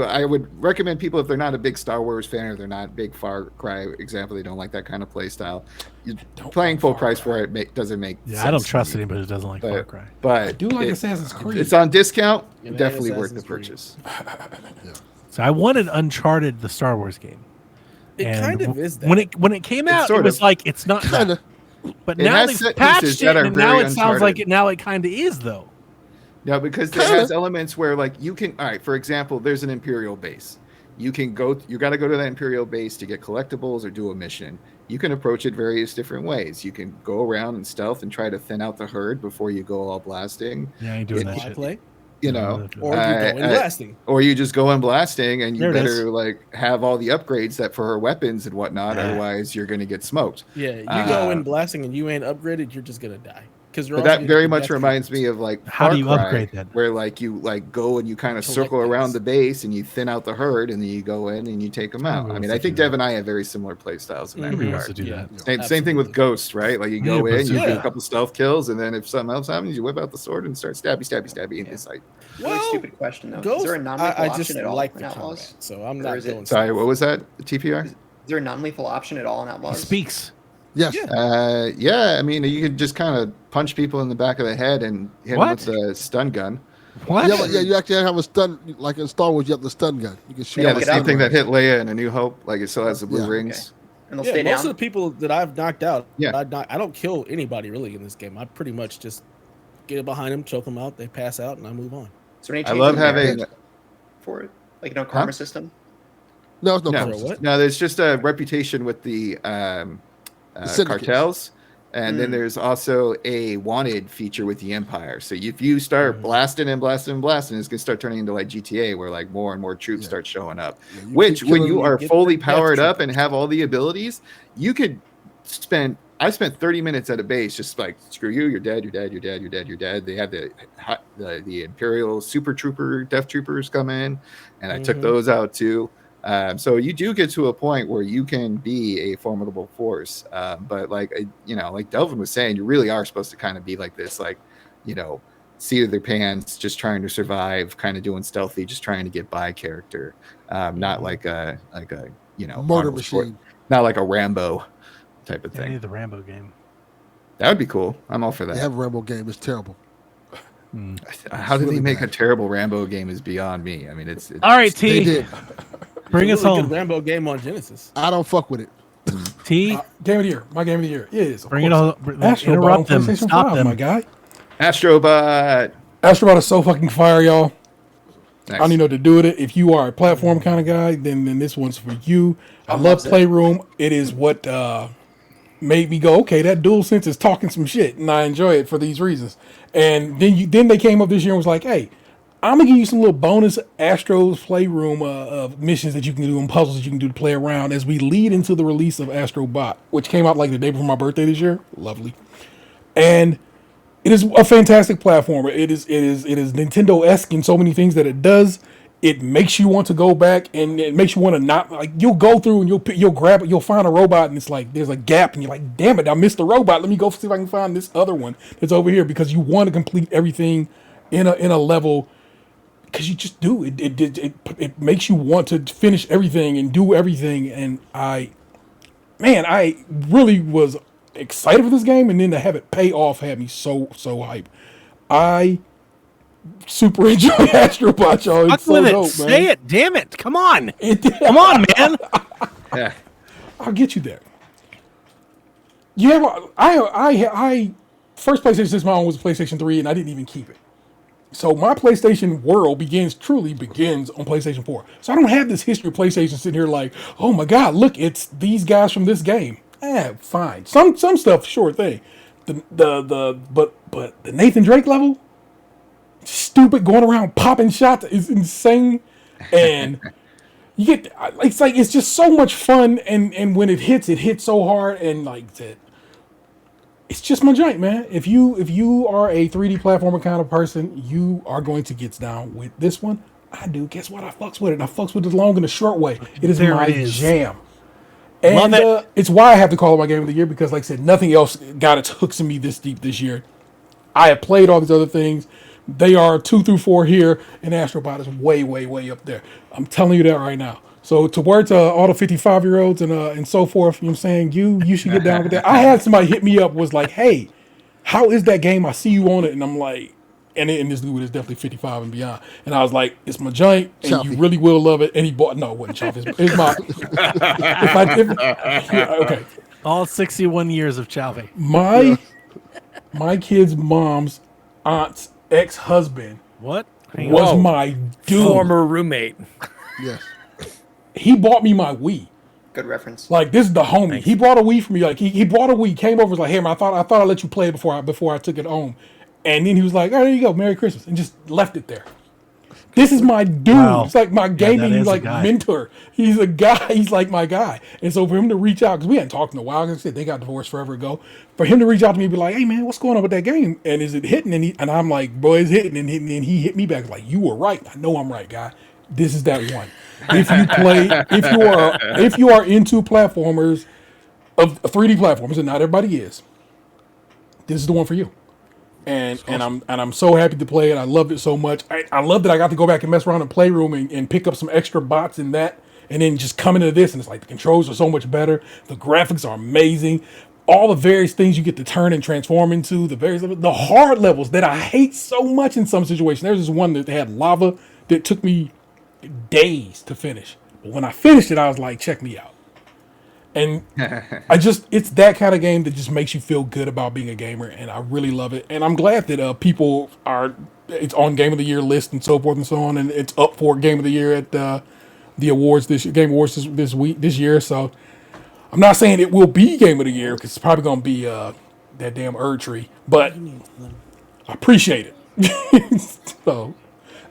Speaker 6: I would recommend people if they're not a big Star Wars fan or they're not a big Far Cry example, they don't like that kind of play style. Playing full price for it doesn't make sense.
Speaker 2: Yeah, I don't
Speaker 6: to
Speaker 2: trust
Speaker 6: me.
Speaker 2: anybody who doesn't like Far Cry.
Speaker 6: But
Speaker 8: I do like Assassin's Creed.
Speaker 6: It's on discount.
Speaker 5: Yeah, man,
Speaker 6: Definitely worth the
Speaker 5: Assassin's Creed.
Speaker 6: purchase.
Speaker 2: So I wanted Uncharted, the Star Wars game.
Speaker 5: It
Speaker 2: And
Speaker 5: kind of is that.
Speaker 2: when it came out, it
Speaker 6: sort
Speaker 2: was
Speaker 6: of.
Speaker 2: like it's not
Speaker 1: Kind of.
Speaker 2: that. But
Speaker 6: It
Speaker 2: now
Speaker 6: has
Speaker 2: they've
Speaker 6: set
Speaker 2: patched
Speaker 6: pieces
Speaker 2: it,
Speaker 6: that are
Speaker 2: and now
Speaker 6: very
Speaker 2: it sounds like
Speaker 6: Uncharted.
Speaker 2: it kind of is though.
Speaker 6: No, because it has elements where like you can. All right, for example, there's an Imperial base. You can go. You got to go to that Imperial base to get collectibles or do a mission. You can approach it various different ways. You can go around and stealth and try to thin out the herd before you go all blasting.
Speaker 2: Yeah, I ain't doing
Speaker 6: Yeah,
Speaker 2: that
Speaker 5: I
Speaker 2: shit.
Speaker 5: play,
Speaker 6: You know,
Speaker 5: or you go in blasting.
Speaker 6: or you just go in blasting and you
Speaker 2: There it is.
Speaker 6: better like have all the upgrades that for her weapons and whatnot.
Speaker 2: Yeah.
Speaker 6: Otherwise, you're going to get smoked.
Speaker 5: Yeah, you go in
Speaker 6: Uh,
Speaker 5: blasting and you ain't upgraded, you're just gonna die. Because
Speaker 6: But that very much reminds me of like
Speaker 2: How do
Speaker 6: Far
Speaker 2: you
Speaker 6: Cry,
Speaker 2: upgrade that?
Speaker 6: where like you like go and you kind of
Speaker 5: Collect
Speaker 6: circle around
Speaker 5: things.
Speaker 6: the base and you thin out the herd and then you go in and you take them out. I mean, I think Dev and I have very similar play styles in that
Speaker 2: Nobody wants to
Speaker 6: regard.
Speaker 2: do that.
Speaker 6: Same thing with Ghost, right? Like you go
Speaker 2: Yeah,
Speaker 6: in, you
Speaker 5: yeah.
Speaker 6: do a couple stealth kills, and then if something else happens, you whip out the sword and start stabby in the sight.
Speaker 7: Really stupid question though.
Speaker 5: Ghost,
Speaker 7: Is there a non-lethal
Speaker 5: I
Speaker 7: option
Speaker 5: just
Speaker 7: at all
Speaker 5: like
Speaker 7: in
Speaker 5: the
Speaker 7: Outlaws?
Speaker 5: combat, so I'm
Speaker 7: Or
Speaker 5: not
Speaker 7: is it-
Speaker 5: going.
Speaker 6: Sorry, what was that? TPR?
Speaker 7: Is there a non-lethal option at all in
Speaker 2: He
Speaker 7: Outlaws?
Speaker 2: speaks.
Speaker 1: Yes.
Speaker 5: Yeah.
Speaker 6: Yeah. I mean, you can just kind of punch people in the back of the head and hit
Speaker 2: What?
Speaker 6: them with the stun gun.
Speaker 2: What?
Speaker 1: Yeah, you actually have a stun, like in Star Wars, you have the stun gun. You can shoot
Speaker 6: Yeah,
Speaker 1: out
Speaker 6: the
Speaker 1: a
Speaker 6: same
Speaker 1: stun
Speaker 6: thing
Speaker 1: gun.
Speaker 6: that hit Leia in A New Hope. Like it still has the blue
Speaker 1: Yeah.
Speaker 6: rings.
Speaker 7: And they'll
Speaker 5: Yeah,
Speaker 7: stay
Speaker 5: most
Speaker 7: down.
Speaker 5: of the people that I've knocked out,
Speaker 6: Yeah.
Speaker 5: I don't kill anybody really in this game. I pretty much just get behind them, choke them out, they pass out, and I move on.
Speaker 7: Is there any
Speaker 6: I
Speaker 7: change
Speaker 6: love
Speaker 7: in
Speaker 6: having.
Speaker 7: merit for it, like no karma system.
Speaker 1: No, it's no
Speaker 6: No.
Speaker 1: karma
Speaker 5: What?
Speaker 1: system.
Speaker 6: No, there's just a reputation with the
Speaker 1: syndicate.
Speaker 6: cartels, And then there's also a wanted feature with the Empire. So if you start blasting and blasting and blasting, it's going to start turning into like GTA, where like more and more troops start showing up. Which, when you are fully powered up and have all the abilities, you could spend. I spent 30 minutes at a base, just like, screw you, you're dead, you're dead, you're dead, you're dead, you're dead. They had the Imperial Super Trooper, Death Troopers come in, and I took those out too. So you do get to a point where you can be a formidable force. But like, like Delvin was saying, you really are supposed to kind of be like this, like, seat of their pants, just trying to survive, kind of doing stealthy, just trying to get by character. Not like a
Speaker 1: murder machine.
Speaker 6: Not like a Rambo type of
Speaker 2: I
Speaker 6: thing.
Speaker 2: need the Rambo game.
Speaker 6: That would be cool. I'm all for that.
Speaker 1: They have a Rambo game. It's terrible.
Speaker 6: How did they make a terrible Rambo game is beyond me. I mean, it's
Speaker 2: all right,
Speaker 1: They
Speaker 2: T.
Speaker 1: did.
Speaker 2: Bring us
Speaker 5: Really good
Speaker 2: home.
Speaker 5: Rambo game on Genesis.
Speaker 1: I don't fuck with it.
Speaker 2: T.
Speaker 8: Game of the year. My game of the year is
Speaker 2: Bring it all.
Speaker 8: Astrobot on
Speaker 2: Interrupt them.
Speaker 8: PlayStation
Speaker 2: Stop
Speaker 8: 5,
Speaker 2: them.
Speaker 8: my guy.
Speaker 6: Astrobot.
Speaker 8: Astrobot is so fucking fire, y'all.
Speaker 6: Nice.
Speaker 8: I don't even know what to do with it. If you are a platform kind of guy, then this one's for you. I love Playroom. It is what made me go, okay, that DualSense is talking some shit, and I enjoy it for these reasons. And then they came up this year and was like, hey, I'm gonna give you some little bonus Astro's Playroom of missions that you can do and puzzles that you can do to play around as we lead into the release of Astrobot, which came out like the day before my birthday this year. Lovely. And it is a fantastic platformer. It is Nintendo-esque in so many things that it does. It makes you want to go back, and it makes you want to not, like, you'll go through and you'll grab it, you'll find a robot, and it's like there's a gap, and you're like, damn it, I missed the robot. Let me go see if I can find this other one that's over here, because you want to complete everything in a level, because you just do. It makes you want to finish everything and do everything, and I really was excited for this game, and then to have it pay off had me so hype. I super enjoy Astrobot, y'all. It's so dope, man.
Speaker 2: Say it, damn it! Come on, come on, man.
Speaker 6: Yeah.
Speaker 8: I'll get you there. Yeah, I first PlayStation since my own was PlayStation 3, and I didn't even keep it. So my PlayStation world truly begins on PlayStation 4. So I don't have this history of PlayStation sitting here like, oh my God, look, it's these guys from this game. Fine. Some stuff, sure thing. But the Nathan Drake level, stupid, going around popping shots is insane. And you get, it's just so much fun, and when it hits so hard, and like that. It's just my joint, man. If you are a 3D platformer kind of person, you are going to get down with this one. I do. Guess what? I fucks with it. I fucks with it the long and the short way. It is my jam. And it's why I have to call it my game of the year, because, like I said, nothing else got its hooks in me this deep this year. I have played all these other things. They are 2 through 4 here, and Astrobot is way, way, way up there. I'm telling you that right now. So towards all the 55-year-olds and so forth, you know what I'm saying, you should get down with that. I had somebody hit me up, was like, hey, how is that game? I see you on it. And I'm like, and this dude is definitely 55 and beyond. And I was like, it's my giant, and
Speaker 1: Chalfie.
Speaker 8: you really will love it. And he bought, no, it wasn't Chalfie. It's my, okay.
Speaker 2: All 61 years of Chalfie.
Speaker 8: My kid's mom's aunt's ex-husband
Speaker 2: What?
Speaker 8: was my dude.
Speaker 9: Former roommate.
Speaker 1: Yes.
Speaker 8: He bought me my Wii.
Speaker 7: Good reference.
Speaker 8: Like, this is the homie.
Speaker 2: Thanks.
Speaker 8: He brought a Wii for me. Like, he brought a Wii, came over, was like, hey man, I thought I'd let you play it before I took it home. And then he was like, oh, there you go, Merry Christmas, and just left it there. This is my dude.
Speaker 2: Wow.
Speaker 8: It's like my gaming
Speaker 2: that is a guy.
Speaker 8: mentor. He's a guy. He's like my guy. And so for him to reach out, because we hadn't talked in a while, because I said they got divorced forever ago. For him to reach out to me and be like, hey man, what's going on with that game? And is it hitting? And I'm like, boy, it's hitting. And he hit me back like, you were right. I know I'm right, guy. This is that one. If you are into platformers, of 3D platformers, and not everybody is, this is the one for you. And I'm so happy to play it. I loved it so much. I love that I got to go back and mess around in Playroom and pick up some extra bots in that, and then just come into this, and it's like the controls are so much better. The graphics are amazing. All the various things you get to turn and transform into, the hard levels that I hate so much in some situations. There's this one that had lava that took me days to finish. But when I finished it, I was like, check me out. And it's that kind of game that just makes you feel good about being a gamer, and I really love it. And I'm glad that it's on Game of the Year list and so forth and so on, and it's up for Game of the Year at the awards Game Awards this year. So I'm not saying it will be Game of the Year, because it's probably going to be that damn Erd tree, but I appreciate it. So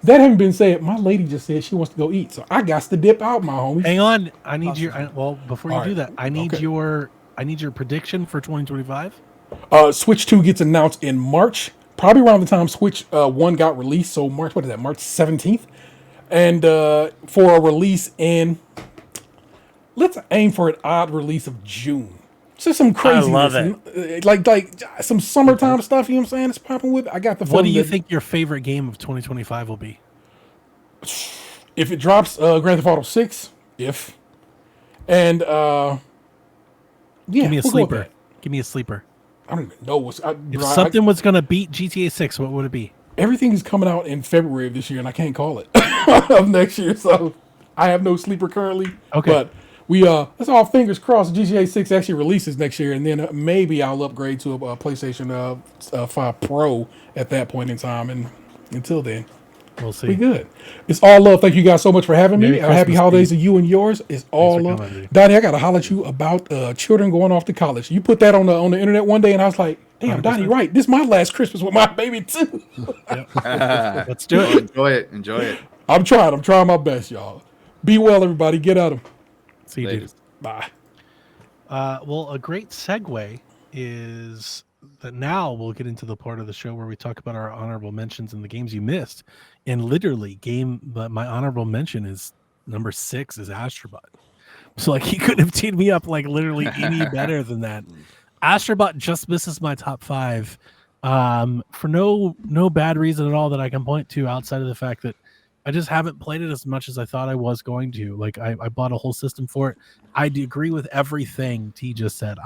Speaker 8: that having been said, my lady just said she wants to go eat, so I got to dip out, my homies.
Speaker 2: Hang on, I need before you
Speaker 8: All
Speaker 2: do
Speaker 8: right.
Speaker 2: that, I need
Speaker 8: Okay.
Speaker 2: your prediction for 2025.
Speaker 8: Switch 2 gets announced in March, probably around the time Switch 1 got released. So March, what is that? March 17th, and for a release in, let's aim for an odd release of June. Just some craziness,
Speaker 9: love
Speaker 8: like some summertime stuff. You know what I'm saying? It's popping with. I got the.
Speaker 2: What do you
Speaker 8: that
Speaker 2: think your favorite game of 2025 will be?
Speaker 8: if it drops Grand Theft Auto 6, and yeah,
Speaker 2: Give me a
Speaker 8: we'll go with
Speaker 2: sleeper.
Speaker 8: that.
Speaker 2: Give me a sleeper.
Speaker 8: I don't even know what's.
Speaker 2: If something was gonna beat GTA 6, what would it be?
Speaker 8: Everything is coming out in February of this year, and I can't call it of next year. So I have no sleeper currently.
Speaker 2: Okay.
Speaker 8: But we let's all fingers crossed GTA 6 actually releases next year, and then maybe I'll upgrade to a PlayStation 5 Pro at that point in time. And until then,
Speaker 2: We'll see.
Speaker 8: we good. It's all love. Thank you guys so much for having
Speaker 2: Merry
Speaker 8: me. Happy
Speaker 2: Christmas,
Speaker 8: holidays
Speaker 2: Steve.
Speaker 8: to you and yours. It's all
Speaker 2: for
Speaker 8: love.
Speaker 2: coming, dude.
Speaker 8: Donnie, I gotta holler at you about children going off to college. You put that on the internet one day, and I was like, damn, Donnie,
Speaker 2: 100%.
Speaker 8: right. This is my last Christmas with my baby too.
Speaker 2: Let's do it.
Speaker 10: Enjoy it. Enjoy it.
Speaker 8: I'm trying my best, y'all. Be well, everybody. Get at them.
Speaker 2: See you, dude.
Speaker 10: Latest.
Speaker 8: Bye.
Speaker 2: Well, a great segue is that now we'll get into the part of the show where we talk about our honorable mentions and the games you missed. And literally, my honorable mention is number 6 is Astrobot. So like he couldn't have teed me up like literally any better than that. Astrobot just misses my top 5 for no bad reason at all that I can point to outside of the fact that I just haven't played it as much as I thought I was going to. Like I bought a whole system for it. I do agree with everything T just said.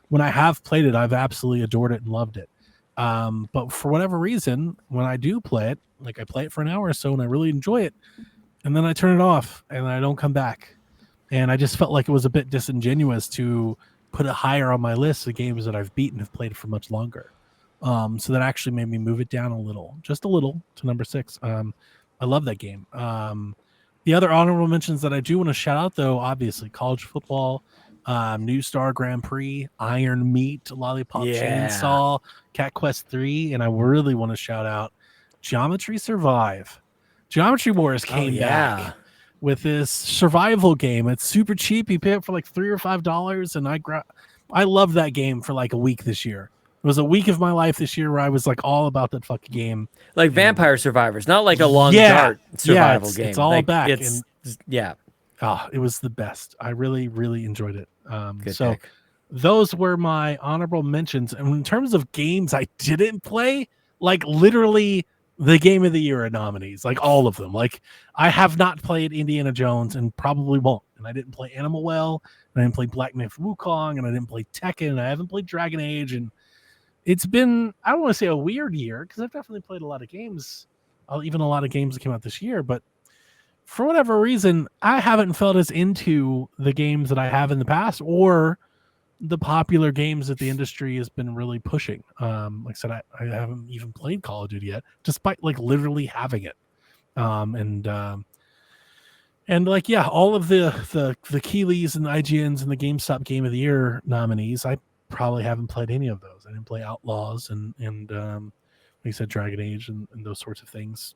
Speaker 2: When I have played it, I've absolutely adored it and loved it. But for whatever reason, when I do play it, like I play it for an hour or so and I really enjoy it, and then I turn it off and I don't come back. And I just felt like it was a bit disingenuous to put it higher on my list of games that I've beaten have played for much longer. So that actually made me move it down just a little to number 6. I love that game. The other honorable mentions that I do want to shout out, though, obviously college football, New Star Grand Prix, Iron Meat, Lollipop Chainsaw, Cat Quest 3, and I really want to shout out Geometry Survive. Geometry Wars came back with this survival game. It's super cheap. You pay it for like $3 or $5, and I loved that game for like a week this year. It was a week of my life this year where I was like all about that fucking game.
Speaker 9: Like Vampire Survivors, not like a long dart survival game.
Speaker 2: It's all
Speaker 9: like,
Speaker 2: back.
Speaker 9: It
Speaker 2: was the best. I really, really enjoyed it.
Speaker 9: Good
Speaker 2: So
Speaker 9: pick.
Speaker 2: those were my honorable mentions. And in terms of games I didn't play, like literally the Game of the Year nominees, like all of them. Like I have not played Indiana Jones and probably won't. And I didn't play Animal Well, and I didn't play Black Myth Wukong, and I didn't play Tekken, and I haven't played Dragon Age, and it's been, I don't want to say a weird year because I've definitely played a lot of games, even a lot of games that came out this year. But for whatever reason, I haven't felt as into the games that I have in the past or the popular games that the industry has been really pushing. Like I said, I haven't even played Call of Duty yet, despite like literally having it. And like, yeah, all of the Keeleys and the IGNs and the GameStop Game of the Year nominees, I probably haven't played any of those. I didn't play Outlaws and like you said, Dragon Age and those sorts of things.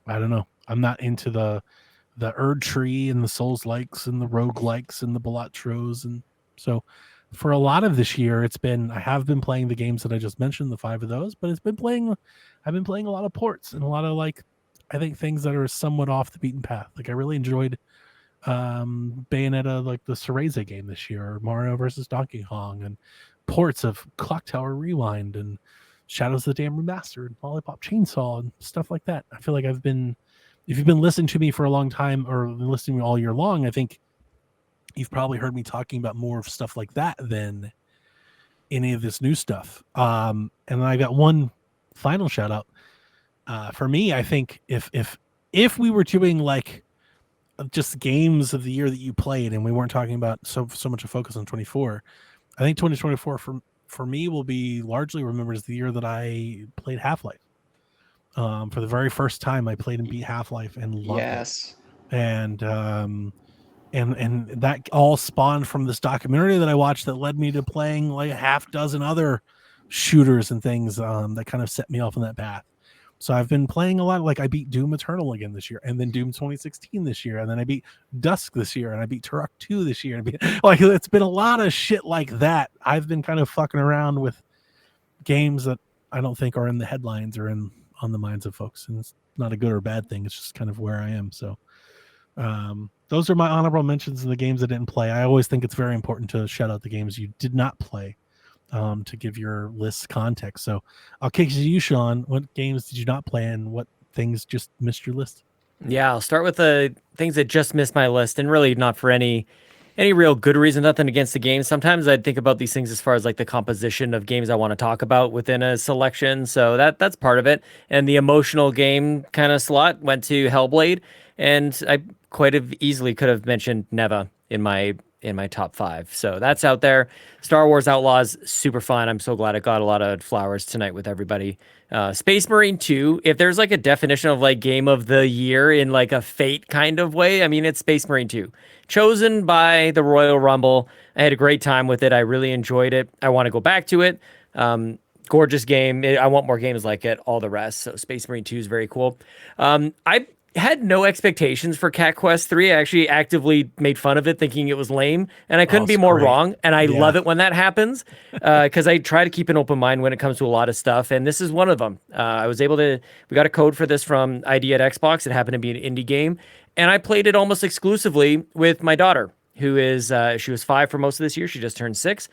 Speaker 2: I don't know. I'm not into the Erd Tree and the Souls likes and the Rogue likes and the Balatros. And so for a lot of this year, I have been playing the games that I just mentioned, the 5 of those, but I've been playing a lot of ports and a lot of like, I think things that are somewhat off the beaten path. Like I really enjoyed Bayonetta, like the Cereza game this year, or Mario versus Donkey Kong, and ports of Clock Tower Rewind and Shadows of the Dam Remastered and Lollipop Chainsaw and stuff like that. I feel like if you've been listening to me for a long time or listening to me all year long, I think you've probably heard me talking about more of stuff like that than any of this new stuff. And I got one final shout out. For me, I think if we were doing like just games of the year that you played and we weren't talking about so much a focus on 24, I think 2024 for me will be largely remembered as the year that I played Half-Life. For the very first time I played and beat Half-Life and loved it. And that all spawned from this documentary that I watched that led me to playing like a half dozen other shooters and things that kind of set me off on that path. So I've been playing a lot. Like I beat Doom Eternal again this year, and then Doom 2016 this year, and then I beat Dusk this year, and I beat Turok 2 this year. And like it's been a lot of shit like that. I've been kind of fucking around with games that I don't think are in the headlines or on the minds of folks, and it's not a good or bad thing. It's just kind of where I am. So those are my honorable mentions of the games I didn't play. I always think it's very important to shout out the games you did not play. To give your list context. So I'll kick it to you, Sean. What games did you not play and what things just missed your list?
Speaker 9: Yeah, I'll start with the things that just missed my list, and really not for any real good reason, nothing against the game. Sometimes I think about these things as far as like the composition of games I want to talk about within a selection. So that's part of it. And the emotional game kind of slot went to Hellblade, and I quite easily could have mentioned Neva in my top 5. So that's out there. Star Wars Outlaws, super fun. I'm so glad I got a lot of flowers tonight with everybody. Space Marine 2, if there's like a definition of like game of the year in like a Fate kind of way, I mean, it's Space Marine 2. Chosen by the Royal Rumble. I had a great time with it. I really enjoyed it. I want to go back to it. Gorgeous game. I want more games like it, all the rest. So Space Marine 2 is very cool. I had no expectations for Cat Quest 3. I actually actively made fun of it, thinking it was lame, and I couldn't be more wrong. And I love it when that happens, because I try to keep an open mind when it comes to a lot of stuff, and this is one of them. I was able to. We got a code for this from ID at Xbox. It happened to be an indie game, and I played it almost exclusively with my daughter, who is she was 5 for most of this year. She just turned 6,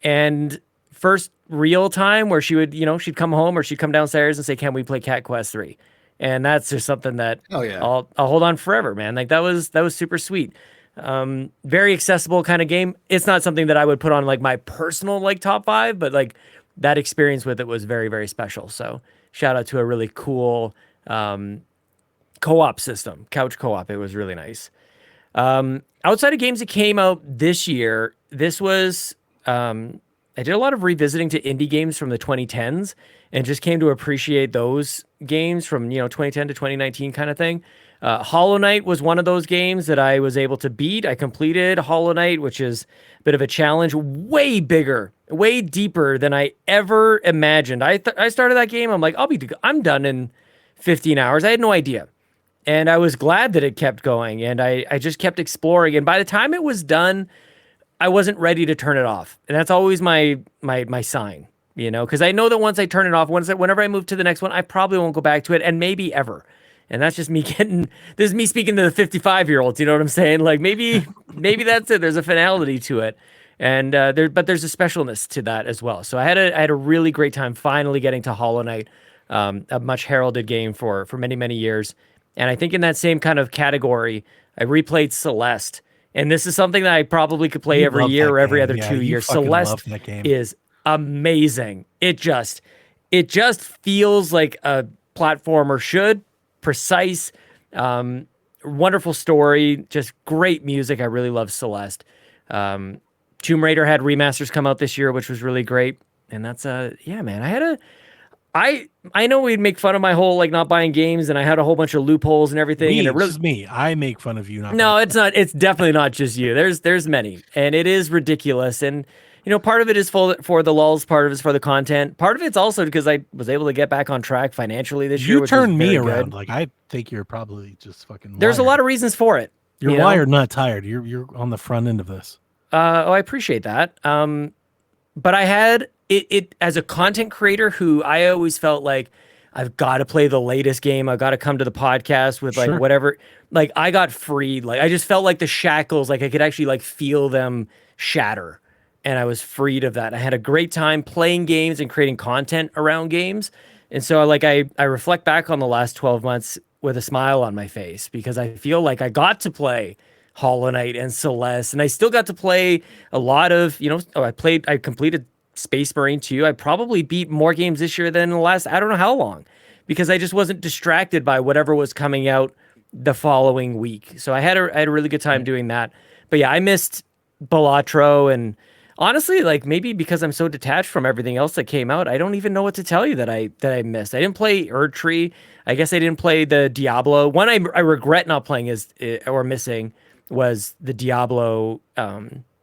Speaker 9: and first real time where she would, she'd come home or she'd come downstairs and say, "Can we play Cat Quest 3?" And that's just something that I'll hold on forever, man. Like that was super sweet. Very accessible kind of game. It's not something that I would put on like my personal like top 5, but like that experience with it was very, very special. So shout out to a really cool co-op system, couch co-op. It was really nice. Outside of games that came out this year, this was I did a lot of revisiting to indie games from the 2010s and just came to appreciate those games from, 2010 to 2019 kind of thing. Hollow Knight was one of those games that I was able to beat. I completed Hollow Knight, which is a bit of a challenge, way bigger, way deeper than I ever imagined. I started that game. I'm like, I'm done in 15 hours. I had no idea. And I was glad that it kept going, and I just kept exploring. And by the time it was done, I wasn't ready to turn it off. And that's always my sign, because I know that once I turn it off, whenever I move to the next one, I probably won't go back to it, and maybe ever. And that's just me this is me speaking to the 55-year-olds, you know what I'm saying? Like maybe that's it. There's a finality to it. And but there's a specialness to that as well. So I had a really great time finally getting to Hollow Knight, a much heralded game for many, many years. And I think in that same kind of category, I replayed Celeste. And this is something that I probably could play every year or every other 2 years. Celeste is amazing. It just feels like a platformer should. Precise, wonderful story, just great music. I really love Celeste. Tomb Raider had remasters come out this year, which was really great. And that's man, I know we'd make fun of my whole like not buying games, and I had a whole bunch of loopholes and everything. And it really
Speaker 2: is me. I make fun of you.
Speaker 9: No, it's not. It's definitely not just you. There's many, and it is ridiculous. And part of it is for the lulls, part of it's for the content. Part of it's also because I was able to get back on track financially this year.
Speaker 2: You turned me around. Like I think you're probably just fucking.
Speaker 9: There's a lot of reasons for it.
Speaker 2: You're wired, not tired. You're on the front end of this.
Speaker 9: I appreciate that. But I had it as a content creator who I always felt like I've got to play the latest game. I've got to come to the podcast with like whatever. Like I got freed. Like I just felt like the shackles, like I could actually like feel them shatter. And I was freed of that. I had a great time playing games and creating content around games. And so I reflect back on the last 12 months with a smile on my face because I feel like I got to play Hollow Knight and Celeste, and I still got to play a lot of, I completed Space Marine 2. I probably beat more games this year than the last, I don't know how long, because I just wasn't distracted by whatever was coming out the following week. So I had a really good time doing that. But yeah, I missed Balatro, and honestly, like maybe because I'm so detached from everything else that came out, I don't even know what to tell you that I missed. I didn't play Erdtree. I guess I didn't play the Diablo. One I regret not playing or missing was the Diablo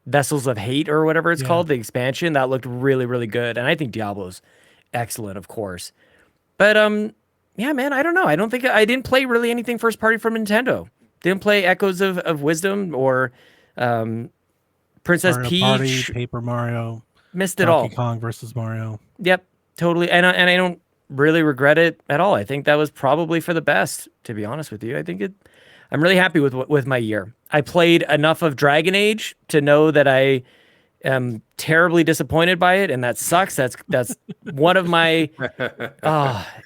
Speaker 9: Vessels of Hate or whatever it's
Speaker 2: Yeah.
Speaker 9: called, the expansion. That looked really, really good. And I think Diablo's excellent, of course. But yeah, man, I don't know. I didn't play really anything first party from Nintendo. Didn't play Echoes of Wisdom or Princess
Speaker 2: Mario
Speaker 9: Peach.
Speaker 2: Party, Paper Mario,
Speaker 9: Missed it all.
Speaker 2: Donkey Kong versus Mario.
Speaker 9: Yep, totally. And I don't really regret it at all. I think that was probably for the best, to be honest with you. I'm really happy with my year. I played enough of Dragon Age to know that I am terribly disappointed by it, and that sucks. That's one of my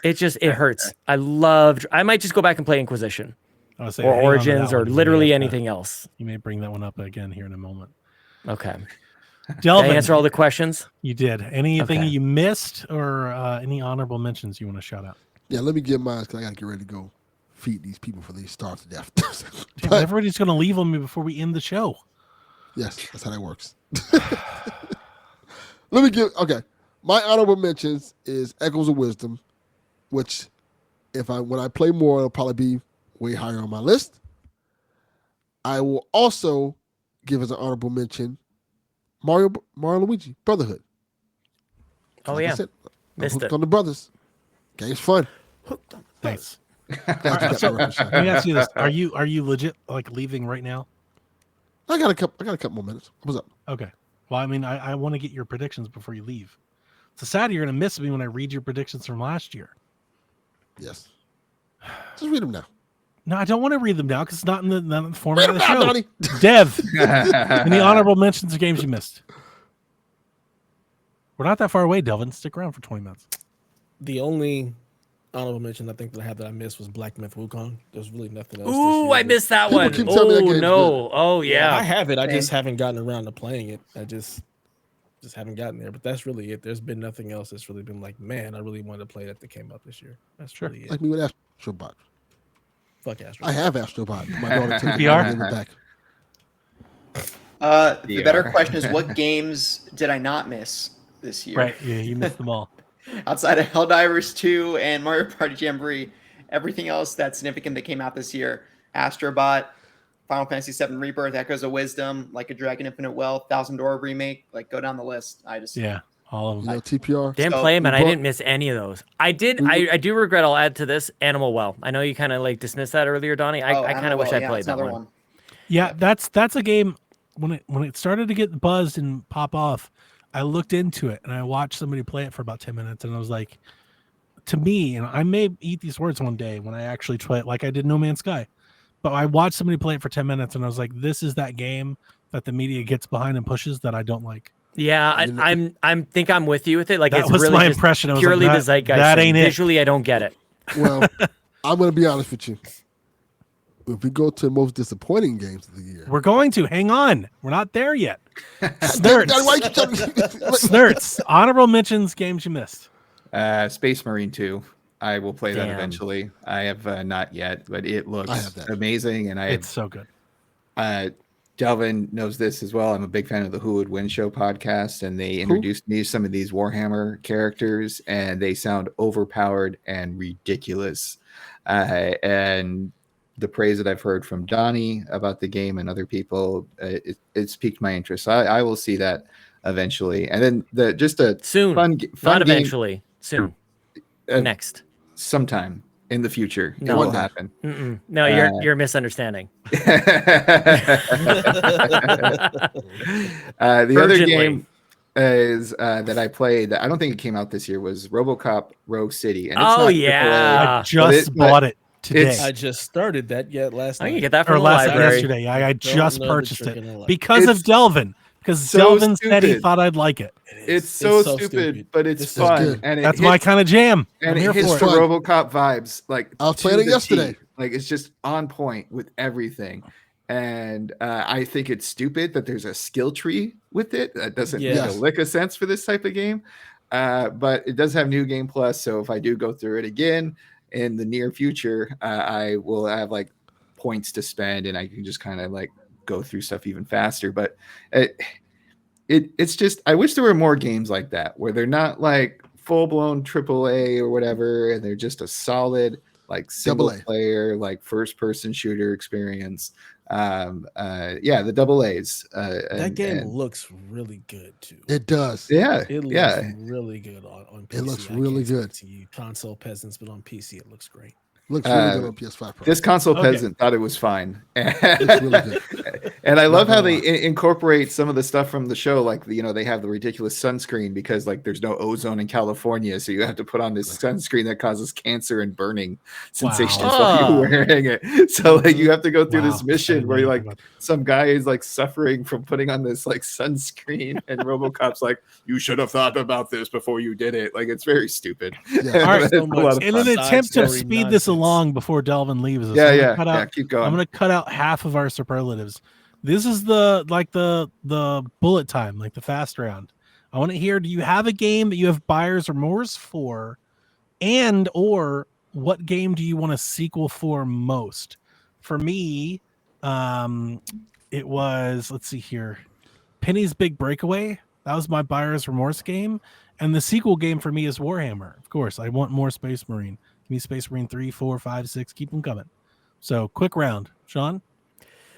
Speaker 9: it hurts. I might just go back and play Inquisition
Speaker 2: I would say,
Speaker 9: or
Speaker 2: hang on to
Speaker 9: Origins
Speaker 2: that
Speaker 9: or
Speaker 2: one. You may
Speaker 9: literally
Speaker 2: have to-
Speaker 9: anything else.
Speaker 2: You may bring that one up again here in a moment.
Speaker 9: Okay. Did I
Speaker 2: Delvin,
Speaker 9: answer all the questions?
Speaker 2: you did. Anything
Speaker 9: Okay.
Speaker 2: you missed or any honorable mentions you want to shout out?
Speaker 1: Yeah, let me get mine because I got to get ready to go feed these people before they starve to death.
Speaker 2: Damn,
Speaker 1: But-
Speaker 2: everybody's going to leave on me before we end the show.
Speaker 1: Yes, that's how that works. Okay. My honorable mentions is Echoes of Wisdom, which when I play more, it'll probably be way higher on my list. I will also give as an honorable mention Mario Luigi Brotherhood.
Speaker 9: Oh,
Speaker 1: Like I
Speaker 9: yeah.
Speaker 1: said, I'm
Speaker 9: Missed
Speaker 1: hooked
Speaker 9: it.
Speaker 1: on the brothers. Game's fun.
Speaker 2: Thanks.
Speaker 1: Glad you got that reference, Sean.
Speaker 2: Let me ask you this: Are you legit like leaving right now?
Speaker 1: I got a couple more minutes. What's up?
Speaker 2: Okay. Well, I mean, I want to get your predictions before you leave. It's sad you're going to miss me when I read your predictions from last year.
Speaker 1: Yes. Just read them now.
Speaker 2: No, I don't want to read them now because it's not in the format
Speaker 1: Read
Speaker 2: of
Speaker 1: them
Speaker 2: the
Speaker 1: now,
Speaker 2: show.
Speaker 1: Donnie.
Speaker 2: Dev, any honorable mentions of games you missed? We're not that far away, Delvin. Stick around for 20 minutes.
Speaker 5: The only honorable mention I think that I missed was Black Myth Wukong. There's really nothing else. this
Speaker 9: Ooh,
Speaker 5: year
Speaker 9: I missed that
Speaker 1: People
Speaker 9: one.
Speaker 1: keep telling me that
Speaker 9: Oh
Speaker 1: game's
Speaker 9: no. Oh
Speaker 5: I
Speaker 9: yeah.
Speaker 5: have it. I just
Speaker 7: Same.
Speaker 5: haven't gotten around to playing it. I just haven't gotten there. But that's really it. There's been nothing else that's really been like, man, I really wanted to play that came up this year. That's
Speaker 2: Sure.
Speaker 5: really it.
Speaker 1: Like me with Astrobot.
Speaker 5: Fuck Astro.
Speaker 1: I have Astrobot. My daughter took it
Speaker 2: VR?
Speaker 1: and gave it back.
Speaker 7: The better
Speaker 6: VR.
Speaker 7: question is, what games did I not miss this year?
Speaker 2: Right. Yeah, you missed them all.
Speaker 7: Outside of Helldivers 2 and Mario Party Jamboree, everything else that's significant that came out this year: Astrobot, Final Fantasy VII Rebirth, Echoes of Wisdom, Like a Dragon Infinite Wealth, Thousand Door remake. Like, go down the list.
Speaker 2: Yeah, all of
Speaker 1: You
Speaker 2: them.
Speaker 1: know, TPR.
Speaker 9: Didn't
Speaker 7: So
Speaker 9: play them, and I
Speaker 1: we
Speaker 9: didn't miss any of those. I did. I do regret. I'll add to this. Animal Well. I know you kind of like dismissed that earlier, Donnie. I kind of wish I played that one.
Speaker 2: Yeah, that's a game. When it started to get buzzed and pop off, I looked into it and I watched somebody play it for about 10 minutes, and I was like, to me, and I may eat these words one day when I actually play it, like I did No Man's Sky, but I watched somebody play it for 10 minutes, and I was like, this is that game that the media gets behind and pushes that I don't like.
Speaker 9: Yeah, I'm think I'm with you with it. Like
Speaker 2: That
Speaker 9: it's
Speaker 2: was
Speaker 9: really
Speaker 2: my
Speaker 9: just
Speaker 2: impression. I was
Speaker 9: purely
Speaker 2: like,
Speaker 9: the zeitgeist.
Speaker 2: that
Speaker 9: thing.
Speaker 2: ain't it.
Speaker 9: Visually, I don't get it.
Speaker 1: Well, I'm going to be honest with you. If we go to the most disappointing games of the year,
Speaker 2: We're going to hang on. We're not there yet.
Speaker 1: Daddy,
Speaker 2: Snurts.
Speaker 1: why you keep telling me?
Speaker 2: Snurts. Honorable mentions, games you missed.
Speaker 6: Space Marine 2. I will play that
Speaker 9: Damn.
Speaker 6: eventually. I have not yet, but it
Speaker 1: I have
Speaker 6: looks
Speaker 1: that.
Speaker 6: amazing. And
Speaker 2: It's so good.
Speaker 6: Delvin knows this as well. I'm a big fan of the Who Would Win Show podcast, and they introduced me to some of these Warhammer characters, and they sound overpowered and ridiculous. And the praise that I've heard from Donnie about the game and other people, it's piqued my interest. So I will see that eventually. And then just a
Speaker 9: Soon,
Speaker 6: fun
Speaker 9: not
Speaker 6: game,
Speaker 9: eventually. Soon,
Speaker 6: next sometime in the future.
Speaker 9: No.
Speaker 6: It will
Speaker 1: One day.
Speaker 6: happen.
Speaker 9: Mm-mm. No, you're misunderstanding.
Speaker 6: The other
Speaker 9: Urgently.
Speaker 6: game is that I played that I don't think it came out this year was RoboCop Rogue City. And it's
Speaker 9: Oh,
Speaker 6: not
Speaker 9: yeah.
Speaker 2: I just bought it today.
Speaker 6: it's-
Speaker 5: I just started that yet last
Speaker 9: I can
Speaker 5: night.
Speaker 9: get that
Speaker 2: Or
Speaker 9: from the
Speaker 2: last
Speaker 9: library.
Speaker 2: yesterday. I just
Speaker 5: know the
Speaker 2: purchased
Speaker 5: trick
Speaker 2: it
Speaker 5: in the life.
Speaker 2: because of
Speaker 6: It's
Speaker 2: Delvin. Because
Speaker 6: so
Speaker 2: Delvin said he
Speaker 6: stupid.
Speaker 2: thought I'd like it.
Speaker 6: It's so stupid, but it's
Speaker 5: This is
Speaker 6: fun.
Speaker 1: good.
Speaker 6: And it
Speaker 2: That's
Speaker 6: hits,
Speaker 2: my kind of jam.
Speaker 6: and
Speaker 2: I'm
Speaker 6: it
Speaker 2: here
Speaker 6: hits
Speaker 2: for
Speaker 6: the
Speaker 2: it.
Speaker 1: Fun.
Speaker 6: RoboCop vibes. Like
Speaker 1: I was
Speaker 6: to
Speaker 1: playing it
Speaker 6: the
Speaker 1: yesterday.
Speaker 6: T. Like it's just on point with everything. And I think it's stupid that there's a skill tree with it. That doesn't make
Speaker 1: Yes.
Speaker 6: a lick of sense for this type of game. But it does have New Game Plus. So if I do go through it again in the near future, I will have like points to spend, and I can just kind of like go through stuff even faster. But it's just, I wish there were more games like that where they're not like full blown AAA or whatever, and they're just a solid like single
Speaker 1: AA.
Speaker 6: player, like first person shooter experience. Yeah, the double A's.
Speaker 5: That game looks really good too.
Speaker 1: It does.
Speaker 6: Yeah,
Speaker 5: It looks
Speaker 6: yeah.
Speaker 5: really good on PC.
Speaker 1: It looks
Speaker 5: I
Speaker 1: really
Speaker 5: can't speak
Speaker 1: good.
Speaker 5: to you console peasants, but on PC it looks great.
Speaker 1: Looks really good on PS5 Pro.
Speaker 6: This console
Speaker 2: Okay.
Speaker 6: peasant thought it was fine.
Speaker 1: Looks really good.
Speaker 6: And I love
Speaker 1: Not
Speaker 6: how
Speaker 1: gonna
Speaker 6: they incorporate some of the stuff from the show, like they have the ridiculous sunscreen because like there's no ozone in California, so you have to put on this sunscreen that causes cancer and burning sensations while you're wearing it. So like you have to go through this mission where you're like some guy is like suffering from putting on this like sunscreen, and RoboCop's like, "You should have thought about this before you did it." Like it's very stupid.
Speaker 1: Yeah.
Speaker 2: All right,
Speaker 6: It's a lot of
Speaker 2: in
Speaker 6: fun.
Speaker 2: an attempt to
Speaker 5: story
Speaker 2: speed this
Speaker 5: nonsense.
Speaker 2: along before Delvin leaves us,
Speaker 6: Yeah, keep going.
Speaker 2: I'm gonna cut out half of our superlatives. This is the bullet time, like the fast round. I want to hear, do you have a game that you have buyer's remorse for, and or what game do you want a sequel for most? For me, it was, let's see here, Penny's Big Breakaway. That was my buyer's remorse game. And the sequel game for me is Warhammer. Of course, I want more Space Marine. Give me Space Marine 3, 4, 5, 6. Keep them coming. So, quick round. Sean?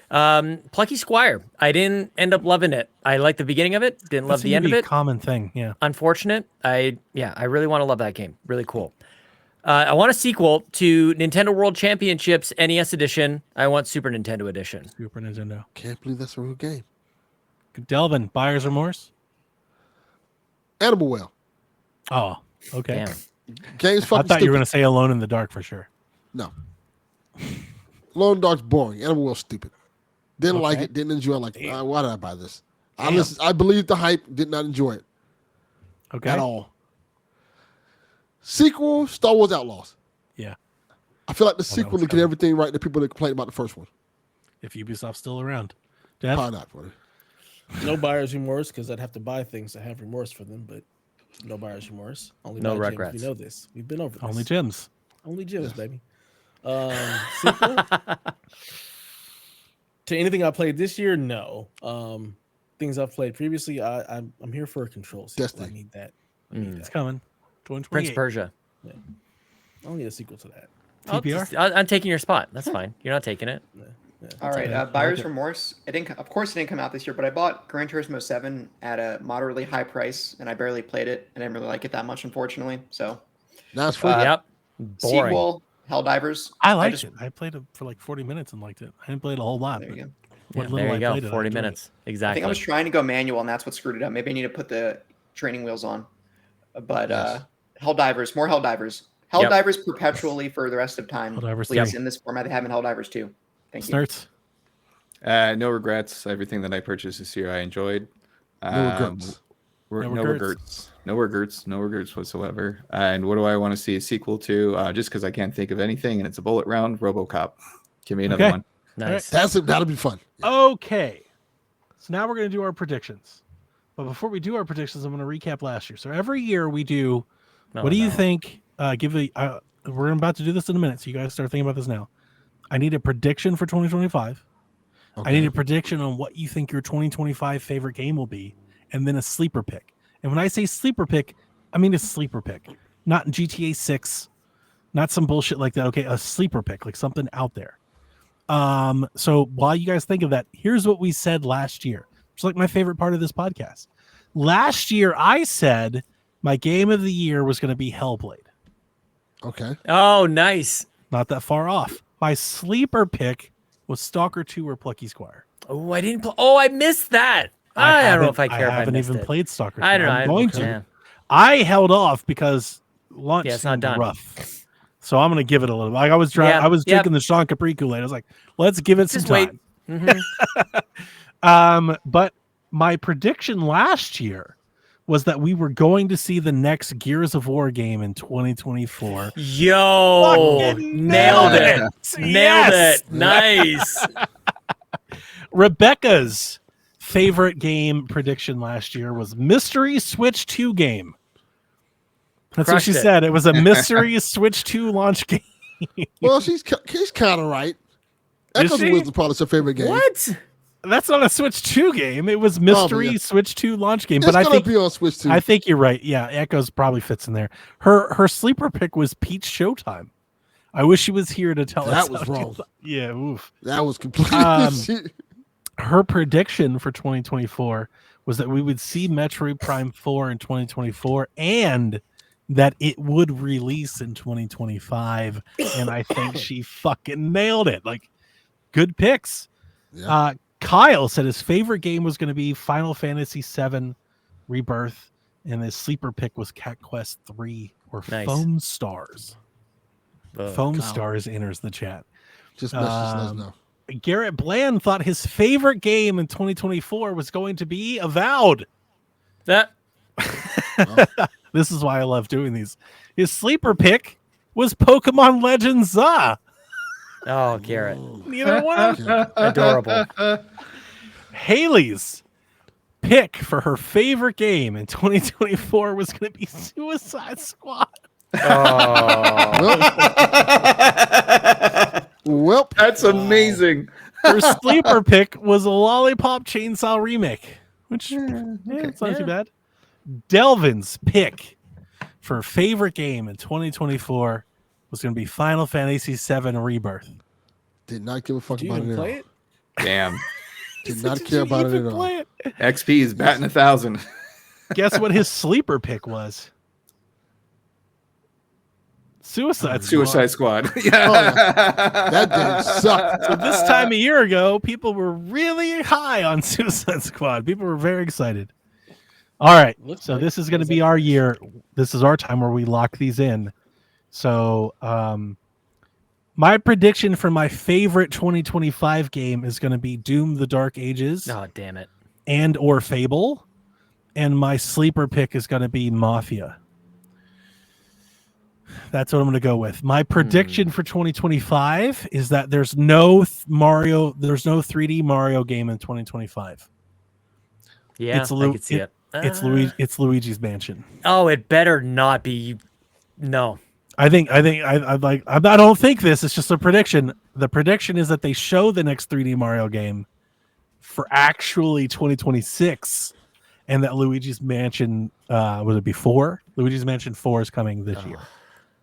Speaker 9: Plucky Squire. I didn't end up loving it. I liked the beginning of it. Didn't love the end of it.
Speaker 2: Common thing, yeah.
Speaker 9: Unfortunate. I really want to love that game. Really cool. I want a sequel to Nintendo World Championships NES Edition. I want Super Nintendo Edition.
Speaker 2: Super Nintendo.
Speaker 1: Can't believe that's a real game.
Speaker 2: Delvin, buyer's remorse?
Speaker 1: Animal Well.
Speaker 2: Oh, okay.
Speaker 9: Damn.
Speaker 1: Game's
Speaker 2: I
Speaker 1: fucking
Speaker 2: thought you were
Speaker 1: stupid.
Speaker 2: going to say Alone in the Dark for sure.
Speaker 1: No. Lone Dark's boring. Animal Well's stupid. Didn't like it. Didn't enjoy it. Like, why did I buy this? I believed the hype. Did not enjoy it
Speaker 2: Okay.
Speaker 1: at all. Sequel, Star Wars Outlaws.
Speaker 2: Yeah.
Speaker 1: I feel like the
Speaker 2: that
Speaker 1: sequel
Speaker 2: was
Speaker 1: to get
Speaker 2: coming.
Speaker 1: everything right. The people that complained about the first one.
Speaker 2: If Ubisoft's still around. Dev?
Speaker 1: Probably not, buddy.
Speaker 5: No buyer's remorse because I'd have to buy things to have remorse for them, but no buyer's remorse. Only
Speaker 9: No
Speaker 5: buy
Speaker 9: regrets.
Speaker 5: Gyms. We know this. We've been over this.
Speaker 2: Only gyms.
Speaker 5: Only gyms, baby. Sequel to anything I played this year? No. Things I've played previously, I'm here for a control sequel.
Speaker 1: Destiny.
Speaker 5: I need that.
Speaker 2: It's coming.
Speaker 9: Prince
Speaker 2: 2028.
Speaker 9: Persia.
Speaker 5: I don't need a sequel to that.
Speaker 9: I'm taking your spot. That's fine. You're not taking it.
Speaker 7: All right, buyer's remorse. Of course, it didn't come out this year, but I bought Gran Turismo 7 at a moderately high price, and I barely played it. I didn't really like it that much, unfortunately. So
Speaker 1: Now it's free.
Speaker 9: Yep. Boring.
Speaker 7: sequel, Helldivers.
Speaker 2: I liked it. I played it for like 40 minutes and liked it. I didn't play it a whole lot.
Speaker 7: There you
Speaker 2: But
Speaker 7: go.
Speaker 2: what
Speaker 9: Yeah,
Speaker 2: little
Speaker 9: there
Speaker 2: I
Speaker 9: you go.
Speaker 2: played it, I
Speaker 9: 40
Speaker 2: enjoyed it.
Speaker 9: minutes.
Speaker 7: I
Speaker 9: Exactly.
Speaker 7: think I was trying to go manual, and that's what screwed it up. Maybe I need to put the training wheels on. But Helldivers, more Helldivers. Helldivers perpetually for the rest of time.
Speaker 2: Helldivers
Speaker 7: Please,
Speaker 2: 3.
Speaker 7: in this format, they have in Helldivers 2. Thank you.
Speaker 2: Snurts.
Speaker 6: No regrets. Everything that I purchased this year, I enjoyed.
Speaker 1: No regrets.
Speaker 6: No regrets whatsoever. And what do I want to see a sequel to? Just because I can't think of anything, and it's a bullet round. RoboCop. Give me another
Speaker 2: Okay.
Speaker 6: one.
Speaker 9: Nice.
Speaker 1: That'll be fun.
Speaker 2: Okay. So now we're going to do our predictions. But before we do our predictions, I'm going to recap last year. So every year we do, what do you think? We're about to do this in a minute, so you guys start thinking about this now. I need a prediction for 2025.
Speaker 1: Okay.
Speaker 2: I need a prediction on what you think your 2025 favorite game will be, and then a sleeper pick. And when I say sleeper pick, I mean a sleeper pick, not GTA 6, not some bullshit like that. Okay, a sleeper pick, like something out there. So while you guys think of that, here's what we said last year. It's like my favorite part of this podcast. Last year, I said my game of the year was going to be Hellblade.
Speaker 1: Okay.
Speaker 9: Oh, nice.
Speaker 2: Not that far off. My sleeper pick was Stalker 2 or Plucky Squire.
Speaker 9: Oh, I didn't play. Oh, I missed that. I don't know if I care.
Speaker 2: I haven't even played Stalker 2.
Speaker 9: I don't know.
Speaker 2: I'm going to.
Speaker 9: Yeah.
Speaker 2: I held off because launch
Speaker 9: Yeah, it's not
Speaker 2: seemed
Speaker 9: done.
Speaker 2: rough. So I'm going to give it a little. Like I was drinking the Sean Capri Kool-Aid. I was like, let's give it some
Speaker 9: Just wait.
Speaker 2: time. But my prediction last year was that we were going to see the next Gears of War game in 2024.
Speaker 9: Yo,
Speaker 2: Fucking
Speaker 9: nailed it.
Speaker 2: Yes.
Speaker 9: Nailed it. Nice.
Speaker 2: Rebecca's favorite game prediction last year was Mystery Switch 2 game. That's
Speaker 9: Crushed
Speaker 2: what she
Speaker 9: it.
Speaker 2: said. It was a Mystery Switch 2 launch game.
Speaker 1: Well, she's kind of right.
Speaker 2: Is
Speaker 1: Echoes
Speaker 2: she?
Speaker 1: of Wisdom probably is her favorite game.
Speaker 9: What?
Speaker 2: That's not a Switch 2 game. It was Mystery
Speaker 1: yeah.
Speaker 2: Switch 2 launch game.
Speaker 1: It's
Speaker 2: But I
Speaker 1: gonna
Speaker 2: think
Speaker 1: be on Switch 2.
Speaker 2: I think you're right. Yeah, Echoes probably fits in there. Her sleeper pick was Peach Showtime. I wish she was here to tell us.
Speaker 1: That was
Speaker 2: how she
Speaker 1: wrong.
Speaker 2: thought- Yeah, oof.
Speaker 1: That was completely shit.
Speaker 2: Her prediction for 2024 was that we would see Metroid Prime 4 in 2024 and that it would release in 2025. And I think she fucking nailed it. Like, good picks.
Speaker 1: Yeah.
Speaker 2: Kyle said his favorite game was going to be Final Fantasy VII Rebirth, and his sleeper pick was Cat Quest 3 or
Speaker 9: Nice.
Speaker 2: Foam Stars. Foam Stars enters the chat.
Speaker 1: Just message us know.
Speaker 2: Garrett Bland thought his favorite game in 2024 was going to be Avowed.
Speaker 9: That
Speaker 2: This is why I love doing these. His sleeper pick was Pokemon Legends ZA.
Speaker 9: oh, Garrett,
Speaker 2: Neither one of them.
Speaker 9: adorable.
Speaker 2: Haley's pick for her favorite game in 2024 was going to be Suicide Squad.
Speaker 9: Oh,
Speaker 1: Well,
Speaker 6: That's amazing.
Speaker 2: Her sleeper pick was a Lollipop Chainsaw remake, which it's not too bad. Delvin's pick for favorite game in 2024 was going to be Final Fantasy VII Rebirth.
Speaker 1: did not give a fuck
Speaker 5: Did you
Speaker 1: about it
Speaker 5: even
Speaker 1: at all.
Speaker 5: play it?
Speaker 6: Damn.
Speaker 1: Did not care about it at all.
Speaker 2: It?
Speaker 6: XP is batting 1,000.
Speaker 2: Guess what his sleeper pick was?
Speaker 6: Suicide Squad.
Speaker 1: Oh, yeah. That game sucked.
Speaker 2: So this time a year ago, people were really high on Suicide Squad. People were very excited. All right,
Speaker 5: Looks
Speaker 2: so
Speaker 5: like-
Speaker 2: this is going to be our year. This is our time where we lock these in. So my prediction for my favorite 2025 game is going to be Doom: The Dark Ages
Speaker 9: oh, damn it.
Speaker 2: and or Fable, and my sleeper pick is going to be Mafia. That's what I'm going to go with. My prediction for 2025 is that there's no 3D Mario game in 2025
Speaker 9: Yeah,
Speaker 2: It's
Speaker 9: I could see it.
Speaker 2: It's Luigi's Mansion.
Speaker 9: Oh, it better not be. No.
Speaker 2: I don't think this. It's just a prediction. The prediction is that they show the next 3D Mario game for actually 2026, and that Luigi's Mansion would it be 4? Luigi's Mansion 4 is coming this year,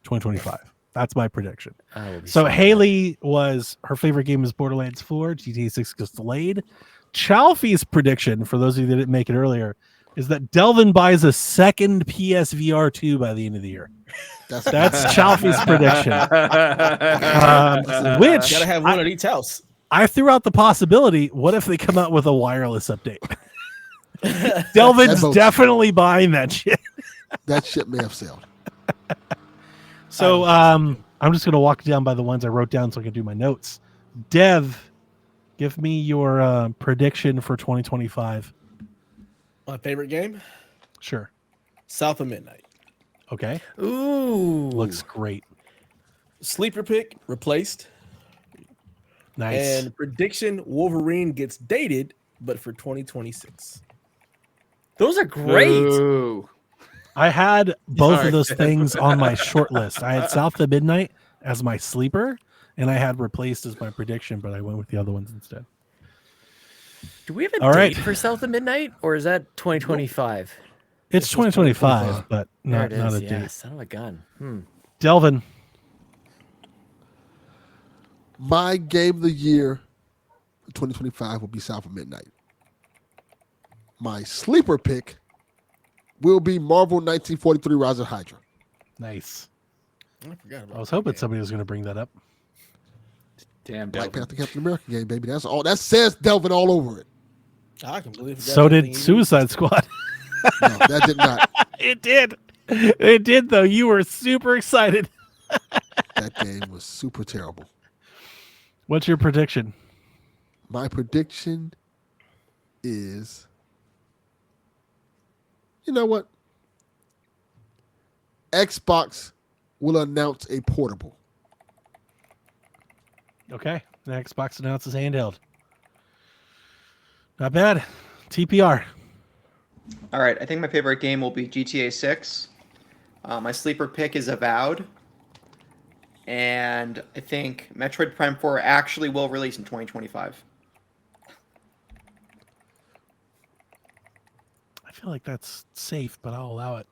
Speaker 2: 2025. That's my prediction.
Speaker 9: I will be
Speaker 2: So
Speaker 9: mad.
Speaker 2: Haley was her favorite game is Borderlands 4. GTA 6 gets delayed. Chalfie's prediction, for those of you that didn't make it earlier, is that Delvin buys a second PSVR 2 by the end of the year. That's Chalfie's prediction. Which
Speaker 5: Gotta have one at each house.
Speaker 2: I threw out the possibility. What if they come out with a wireless update? Delvin's
Speaker 1: That's
Speaker 2: definitely buying that shit.
Speaker 1: That shit may have sailed.
Speaker 2: So I'm just gonna walk down by the ones I wrote down so I can do my notes. Dev, give me your prediction for 2025.
Speaker 5: My favorite game,
Speaker 2: Sure.
Speaker 5: South of Midnight.
Speaker 2: Okay.
Speaker 9: Ooh.
Speaker 2: Looks great.
Speaker 5: Sleeper pick replaced,
Speaker 2: Nice.
Speaker 5: and prediction: Wolverine gets dated, but for 2026.
Speaker 9: Those are great.
Speaker 6: Ooh.
Speaker 2: I had both
Speaker 6: Sorry.
Speaker 2: of those things on my short list. I had South of Midnight as my sleeper, and I had replaced as my prediction, but I went with the other ones instead.
Speaker 9: Do we have a
Speaker 2: All
Speaker 9: date
Speaker 2: right.
Speaker 9: for South of Midnight, or is that 2025?
Speaker 2: It's 2025, but
Speaker 9: There
Speaker 2: not
Speaker 9: it is.
Speaker 2: a
Speaker 9: Yeah,
Speaker 2: date.
Speaker 9: son of a gun.
Speaker 2: Delvin.
Speaker 1: My game of the year for 2025 will be South of Midnight. My sleeper pick will be Marvel 1943 Rise of Hydra.
Speaker 2: Nice.
Speaker 5: I forgot about.
Speaker 2: I was hoping somebody was going to bring that up.
Speaker 6: Damn,
Speaker 1: Black
Speaker 6: Delvin.
Speaker 1: Panther Captain America game, baby. That's all. That says Delvin all over it.
Speaker 5: I completely forgot.
Speaker 2: So
Speaker 5: everything
Speaker 2: did
Speaker 5: you
Speaker 2: Suicide Squad.
Speaker 1: No, that did not.
Speaker 2: It did. It did, though. You were super excited.
Speaker 1: That game was super terrible.
Speaker 2: What's your prediction?
Speaker 1: My prediction is, you know what? Xbox will announce a portable.
Speaker 2: Okay. The Xbox announces handheld. Not bad. TPR.
Speaker 7: All right, I think my favorite game will be GTA 6. My sleeper pick is Avowed. And I think Metroid Prime 4 actually will release in 2025.
Speaker 2: I feel like that's safe, but I'll allow it.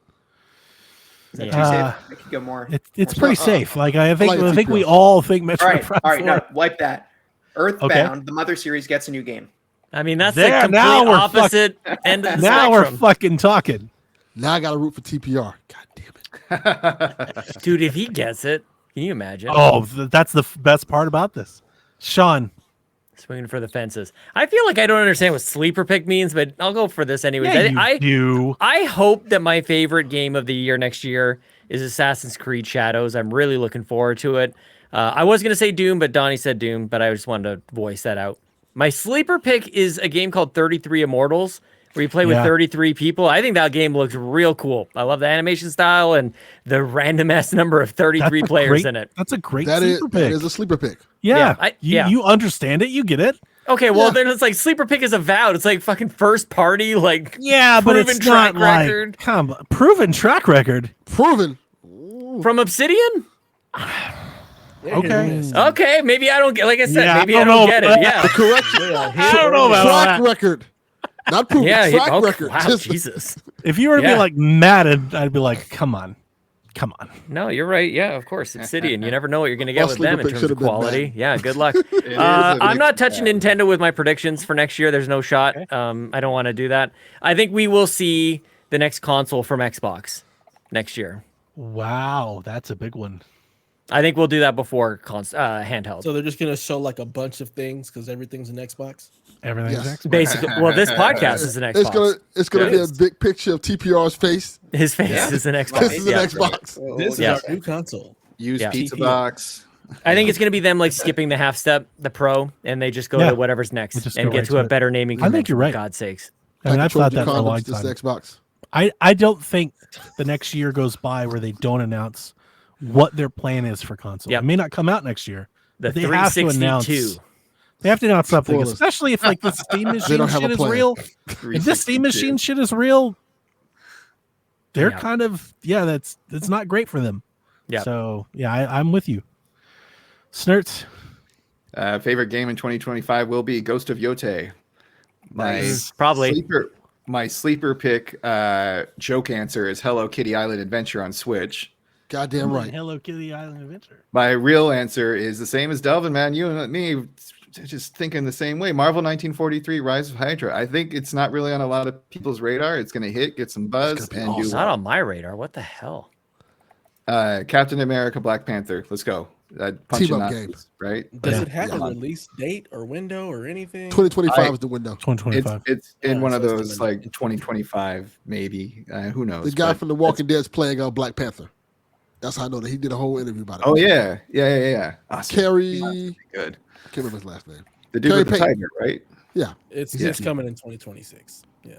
Speaker 7: Is that
Speaker 9: Yeah.
Speaker 7: too safe? I could go more.
Speaker 2: It's pretty safe. Like I think
Speaker 1: like
Speaker 2: I think we
Speaker 1: TPR.
Speaker 2: all think Metroid
Speaker 7: All right,
Speaker 2: Prime
Speaker 7: all right,
Speaker 2: 4.
Speaker 7: no, wipe that. Earthbound, the Mother series gets a new game.
Speaker 9: I mean, that's
Speaker 2: There,
Speaker 9: the complete
Speaker 2: now we're
Speaker 9: opposite end of the
Speaker 2: Now we're
Speaker 9: spectrum.
Speaker 2: fucking talking.
Speaker 1: Now I got to root for TPR. God damn it.
Speaker 9: Dude, if he gets it, can you imagine?
Speaker 2: Oh, that's the best part about this. Sean.
Speaker 9: Swinging for the fences. I feel like I don't understand what sleeper pick means, but I'll go for this anyways.
Speaker 2: Yeah, you do.
Speaker 9: I hope that my favorite game of the year next year is Assassin's Creed Shadows. I'm really looking forward to it. I was going to say Doom, but Donnie said Doom, but I just wanted to voice that out. My sleeper pick is a game called 33 Immortals, where you play with 33 people. I think that game looks real cool. I love the animation style and the random ass number of 33 players in it.
Speaker 2: That's a great
Speaker 1: That
Speaker 2: sleeper pick.
Speaker 1: is a sleeper pick.
Speaker 2: Yeah,
Speaker 9: Yeah,
Speaker 2: you understand it. You get it.
Speaker 9: Okay, well then it's like sleeper pick is avowed. It's like fucking first party, like
Speaker 2: Yeah, but
Speaker 9: proven
Speaker 2: it's not
Speaker 9: track record.
Speaker 2: like proven track record.
Speaker 1: Proven.
Speaker 9: From Obsidian.
Speaker 2: Okay.
Speaker 9: Okay, maybe I don't get. Like I said,
Speaker 2: Yeah,
Speaker 9: maybe
Speaker 2: I
Speaker 9: I
Speaker 2: don't
Speaker 9: don't
Speaker 2: know
Speaker 9: get
Speaker 2: about
Speaker 9: it.
Speaker 2: that.
Speaker 9: Yeah,
Speaker 1: Correction.
Speaker 2: I don't know about all
Speaker 1: Track
Speaker 2: that.
Speaker 1: record. Not proven.
Speaker 9: yeah.
Speaker 1: Track
Speaker 9: Okay,
Speaker 1: record.
Speaker 9: wow,
Speaker 1: Just-
Speaker 9: Jesus.
Speaker 2: If you were to
Speaker 9: Yeah.
Speaker 2: be like Madden, I'd be like, come on.
Speaker 9: No, you're right. Yeah, of course, Obsidian. You never know what you're gonna
Speaker 1: My
Speaker 9: get with
Speaker 1: sleeper
Speaker 9: them in
Speaker 1: pick
Speaker 9: terms
Speaker 1: should
Speaker 9: of
Speaker 1: have been
Speaker 9: quality.
Speaker 1: Madden.
Speaker 9: Yeah, good luck.
Speaker 10: It is a
Speaker 9: I'm not
Speaker 10: mixed
Speaker 9: touching
Speaker 10: bag.
Speaker 9: Nintendo with my predictions for next year. There's no shot. I don't want to do that. I think we will see the next console from Xbox next year.
Speaker 2: Wow, that's a big one.
Speaker 9: I think we'll do that before handheld.
Speaker 5: So they're just gonna show like a bunch of things because everything's an Xbox.
Speaker 2: Everything's
Speaker 1: Yes.
Speaker 2: Xbox.
Speaker 9: Basically, well, this podcast is an Xbox.
Speaker 1: It's gonna
Speaker 9: Yeah.
Speaker 1: be a big picture of TPR's face.
Speaker 9: His face is an Xbox.
Speaker 1: This is an
Speaker 9: Yeah.
Speaker 1: Xbox.
Speaker 5: This
Speaker 9: Yeah.
Speaker 5: is our new console.
Speaker 10: Use
Speaker 9: Yeah.
Speaker 10: pizza
Speaker 5: TP.
Speaker 10: box.
Speaker 9: I think it's going to be them like skipping the half step, the pro, and they just go
Speaker 2: Yeah.
Speaker 9: to whatever's
Speaker 2: They
Speaker 9: next
Speaker 2: just
Speaker 9: and
Speaker 2: go
Speaker 9: get
Speaker 2: right
Speaker 9: to
Speaker 2: to
Speaker 9: a
Speaker 2: it.
Speaker 9: better naming
Speaker 2: I think
Speaker 9: convention,
Speaker 2: you're right.
Speaker 9: for God's sakes.
Speaker 2: I mean, I've thought that for a long
Speaker 1: This
Speaker 2: time.
Speaker 1: Xbox.
Speaker 2: I don't think the next year goes by where they don't announce what their plan is for console.
Speaker 9: Yep.
Speaker 2: It may not come out next year.
Speaker 9: The
Speaker 2: but they have to
Speaker 9: 362.
Speaker 2: announce. They have to announce something,
Speaker 1: Spoilers.
Speaker 2: especially if like the Steam
Speaker 1: They
Speaker 2: machine
Speaker 1: don't have
Speaker 2: shit
Speaker 1: a
Speaker 2: is
Speaker 1: plan.
Speaker 2: real. If this Steam machine shit is real, they're
Speaker 9: Yeah.
Speaker 2: kind of that's not great for them.
Speaker 9: Yeah.
Speaker 2: So I'm with you. Snurts.
Speaker 6: Favorite game in 2025 will be Ghost of Yote.
Speaker 9: Probably.
Speaker 6: My sleeper pick joke answer is Hello Kitty Island Adventure on Switch.
Speaker 1: Goddamn right.
Speaker 2: Hello Kitty Island Adventure.
Speaker 6: My real answer is the same as Delvin, man. You and me just thinking the same way. Marvel 1943 Rise of Hydra. I think it's not really on a lot of people's radar. It's going to hit, get some buzz,
Speaker 1: gonna be
Speaker 6: and
Speaker 9: It's
Speaker 6: do
Speaker 9: not on my radar. What the hell?
Speaker 6: Captain America Black Panther. Let's go.
Speaker 1: Team-up game.
Speaker 6: Right?
Speaker 5: Does
Speaker 2: Yeah.
Speaker 5: it have
Speaker 1: Yeah.
Speaker 5: a release date or window or anything?
Speaker 1: 2025 is the window.
Speaker 2: 2025.
Speaker 6: It's in
Speaker 5: Yeah,
Speaker 6: one
Speaker 5: so
Speaker 6: of
Speaker 5: it's
Speaker 6: those
Speaker 5: the window.
Speaker 6: like 2025 maybe. Who knows?
Speaker 1: The guy
Speaker 6: but
Speaker 1: from The Walking Dead is playing Black Panther. That's how I know that he did a whole interview about it.
Speaker 6: Oh yeah. Awesome.
Speaker 1: Carrie.
Speaker 6: Good.
Speaker 1: I can't remember his last name.
Speaker 6: The dude
Speaker 1: Carrie
Speaker 6: with the
Speaker 1: Payton.
Speaker 6: tiger, right?
Speaker 1: Yeah.
Speaker 5: It's
Speaker 6: Yeah.
Speaker 5: coming in 2026. Yeah.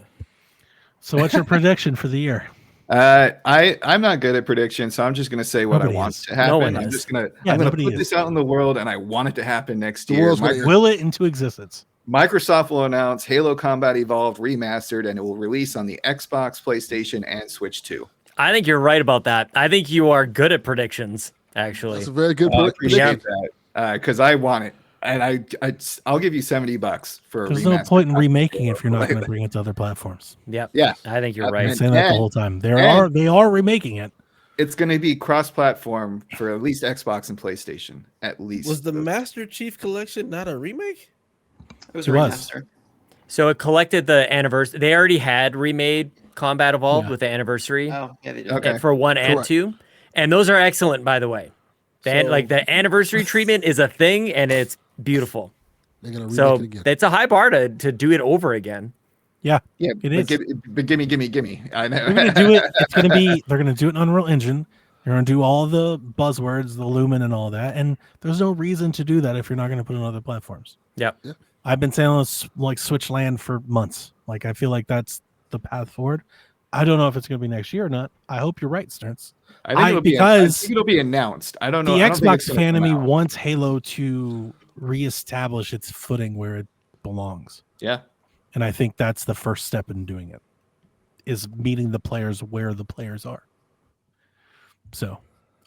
Speaker 2: So what's your prediction for the year?
Speaker 6: I'm not good at prediction, so I'm just gonna say what
Speaker 2: Nobody
Speaker 6: I want
Speaker 2: is.
Speaker 6: to happen.
Speaker 9: No one
Speaker 6: I'm
Speaker 9: is.
Speaker 6: just gonna
Speaker 2: Yeah,
Speaker 6: I'm gonna
Speaker 2: nobody
Speaker 6: put
Speaker 2: is.
Speaker 6: this out in the world, and I want it to happen next
Speaker 1: The
Speaker 6: year.
Speaker 1: world's gonna-
Speaker 2: Will it into existence?
Speaker 6: Microsoft will announce Halo Combat Evolved Remastered, and it will release on the Xbox, PlayStation, and Switch 2.
Speaker 9: I think you're right about that. I think you are good at predictions, actually.
Speaker 1: That's a very good
Speaker 6: I appreciate
Speaker 1: prediction.
Speaker 6: that because I want it, and I'll give you $70 for a
Speaker 2: There's no
Speaker 6: remastered
Speaker 2: point in
Speaker 6: copy.
Speaker 2: remaking if you're not going to bring it to other platforms.
Speaker 9: Yep.
Speaker 6: Yeah,
Speaker 9: I think you're
Speaker 6: I've
Speaker 2: I've been
Speaker 9: right.
Speaker 2: saying that the
Speaker 6: And-
Speaker 2: whole time.
Speaker 6: and-
Speaker 2: They are remaking it.
Speaker 6: it's going to be cross-platform for at least Xbox and PlayStation. At least
Speaker 5: Was the Master Chief Collection not a remake?
Speaker 7: It was a
Speaker 2: It was.
Speaker 7: remaster.
Speaker 9: So it collected the anniversary. They already had remade Combat Evolved
Speaker 2: Yeah.
Speaker 9: with the anniversary
Speaker 7: Oh, yeah, they did.
Speaker 6: Okay.
Speaker 9: for 1 and
Speaker 1: Correct.
Speaker 9: 2, and those are excellent, by the way.
Speaker 5: So-
Speaker 9: The anniversary treatment is a thing, and it's beautiful.
Speaker 1: They're gonna remake
Speaker 9: So
Speaker 1: it again.
Speaker 9: it's a high bar to do it over again.
Speaker 2: Yeah,
Speaker 6: Yeah,
Speaker 2: It is.
Speaker 6: But gimme. I know.
Speaker 2: they're going to do it. It's going to be. They're going to do it in Unreal Engine. They're going to do all the buzzwords, the Lumen, and all that. And there's no reason to do that if you're not going to put it on other platforms.
Speaker 9: Yep.
Speaker 2: I've been saying let's like switch land for months. Like I feel like that's the path forward. I don't know if it's going to be next year or not. I hope you're right, Sterns.
Speaker 6: I think I
Speaker 2: because
Speaker 6: think it'll be announced. I don't know.
Speaker 2: The
Speaker 6: I don't think
Speaker 2: Xbox
Speaker 6: it's gonna
Speaker 2: fan of
Speaker 6: come
Speaker 2: me
Speaker 6: out.
Speaker 2: wants Halo to reestablish its footing where it belongs.
Speaker 6: Yeah.
Speaker 2: And I think that's the first step in doing it, is meeting the players where the players are. So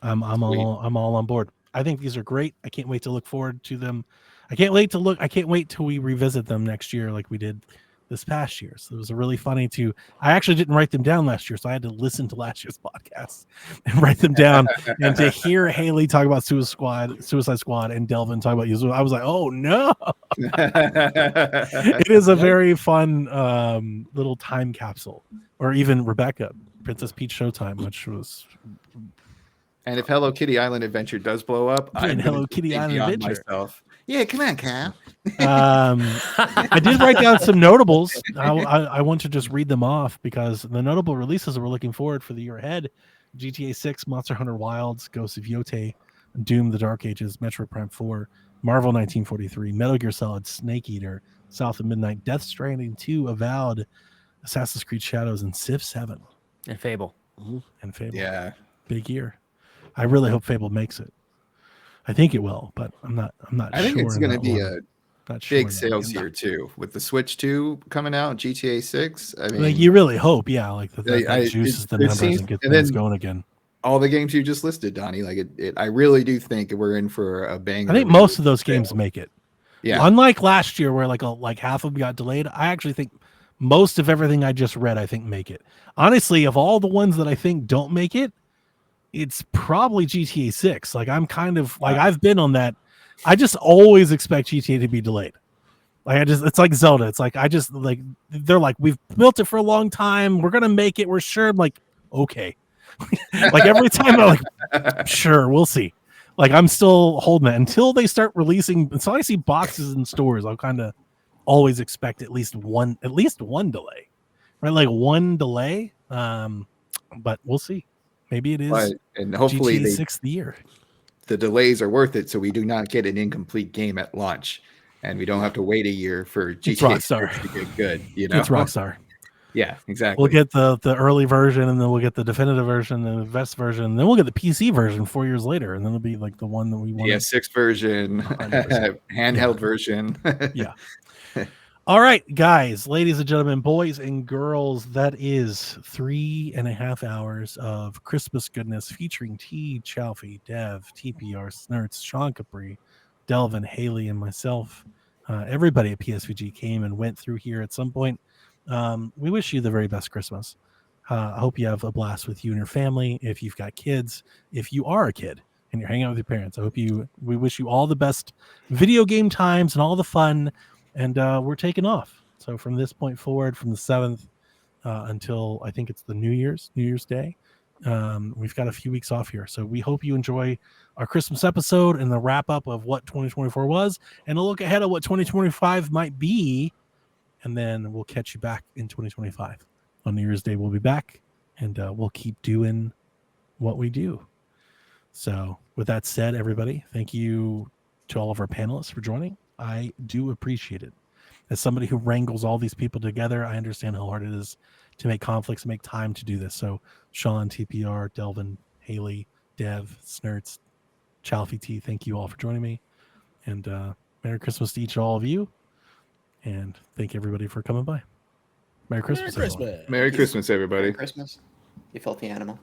Speaker 2: I'm all on board. I think these are great. I can't wait to look forward to them. I can't wait till we revisit them next year like we did this past year. So it was really funny I actually didn't write them down last year, so I had to listen to last year's podcast and write them down. And to hear Haley talk about Suicide Squad and Delvin talk about you, I was like, oh no. It is a very fun little time capsule. Or even Rebecca, Princess Peach Showtime, which was.
Speaker 6: And if Hello Kitty Island Adventure does blow up, I'm
Speaker 2: Hello Kitty Island Adventure
Speaker 6: myself. Yeah, come on, Kyle.
Speaker 2: I did write down some notables. I want to just read them off because the notable releases that we're looking forward for the year ahead: GTA 6, Monster Hunter Wilds, Ghosts of Yotei, Doom: The Dark Ages, Metroid Prime 4, Marvel 1943, Metal Gear Solid, Snake Eater, South of Midnight, Death Stranding 2, Avowed, Assassin's Creed Shadows, and Civ 7.
Speaker 9: And Fable.
Speaker 2: And Fable.
Speaker 6: Yeah.
Speaker 2: Big year. I really hope Fable makes it. I think it will, but I'm not
Speaker 6: I think
Speaker 2: sure
Speaker 6: it's going to be a big
Speaker 2: sure
Speaker 6: sales year too, with the Switch 2 coming out, GTA 6. I mean,
Speaker 2: like you really hope, yeah, like that juices the numbers and gets things going again.
Speaker 6: All the games you just listed, Donnie, like I really do think we're in for a banger.
Speaker 2: I think most of those games make it.
Speaker 6: Yeah.
Speaker 2: Unlike last year where like half of them got delayed, I actually think most of everything I just read, I think make it. Honestly, of all the ones that I think don't make it, it's probably GTA 6. Like I'm kind of like I've been on that. I just always expect GTA to be delayed. Like it's like Zelda. It's like they're like, we've built it for a long time. We're gonna make it. We're sure. I'm like, okay. Like every time I'm like, sure, we'll see. Like I'm still holding it until they start releasing. Until I see boxes in stores, I'll kind of always expect at least one delay, right? Like one delay. But we'll see. Maybe it is.
Speaker 6: And hopefully
Speaker 2: GTA 6th year.
Speaker 6: The delays are worth it, so we do not get an incomplete game at launch, and we don't have to wait a year for GTA 6 to get good. You know,
Speaker 2: it's Rockstar.
Speaker 6: Yeah, exactly.
Speaker 2: We'll get the early version, and then we'll get the definitive version, the best version, and then we'll get the PC version 4 years later, and then it'll be like the one that we want.
Speaker 6: PS6 version, handheld version.
Speaker 2: Yeah. All right, guys, ladies and gentlemen, boys and girls, that is 3.5 hours of Christmas goodness featuring T, Chalfie, Dev, TPR, Snurts, Sean Capri, Delvin, Haley, and myself. Everybody at PSVG came and went through here at some point. We wish you the very best Christmas. I hope you have a blast with you and your family. If you've got kids, if you are a kid and you're hanging out with your parents, we wish you all the best video game times and all the fun. And we're taking off. So from this point forward, from the 7th until I think it's the New Year's Day, we've got a few weeks off here. So we hope you enjoy our Christmas episode and the wrap up of what 2024 was and a look ahead of what 2025 might be. And then we'll catch you back in 2025. On New Year's Day, we'll be back and we'll keep doing what we do. So with that said, everybody, thank you to all of our panelists for joining. I do appreciate it. As somebody who wrangles all these people together, I understand how hard it is to make conflicts and make time to do this. So Sean, TPR, Delvin, Haley, Dev, Snurts, Chalfie T, thank you all for joining me. And Merry Christmas to each and all of you. And thank everybody for coming by. Merry Christmas.
Speaker 6: Merry Christmas, everybody.
Speaker 7: Merry Christmas, you filthy animal.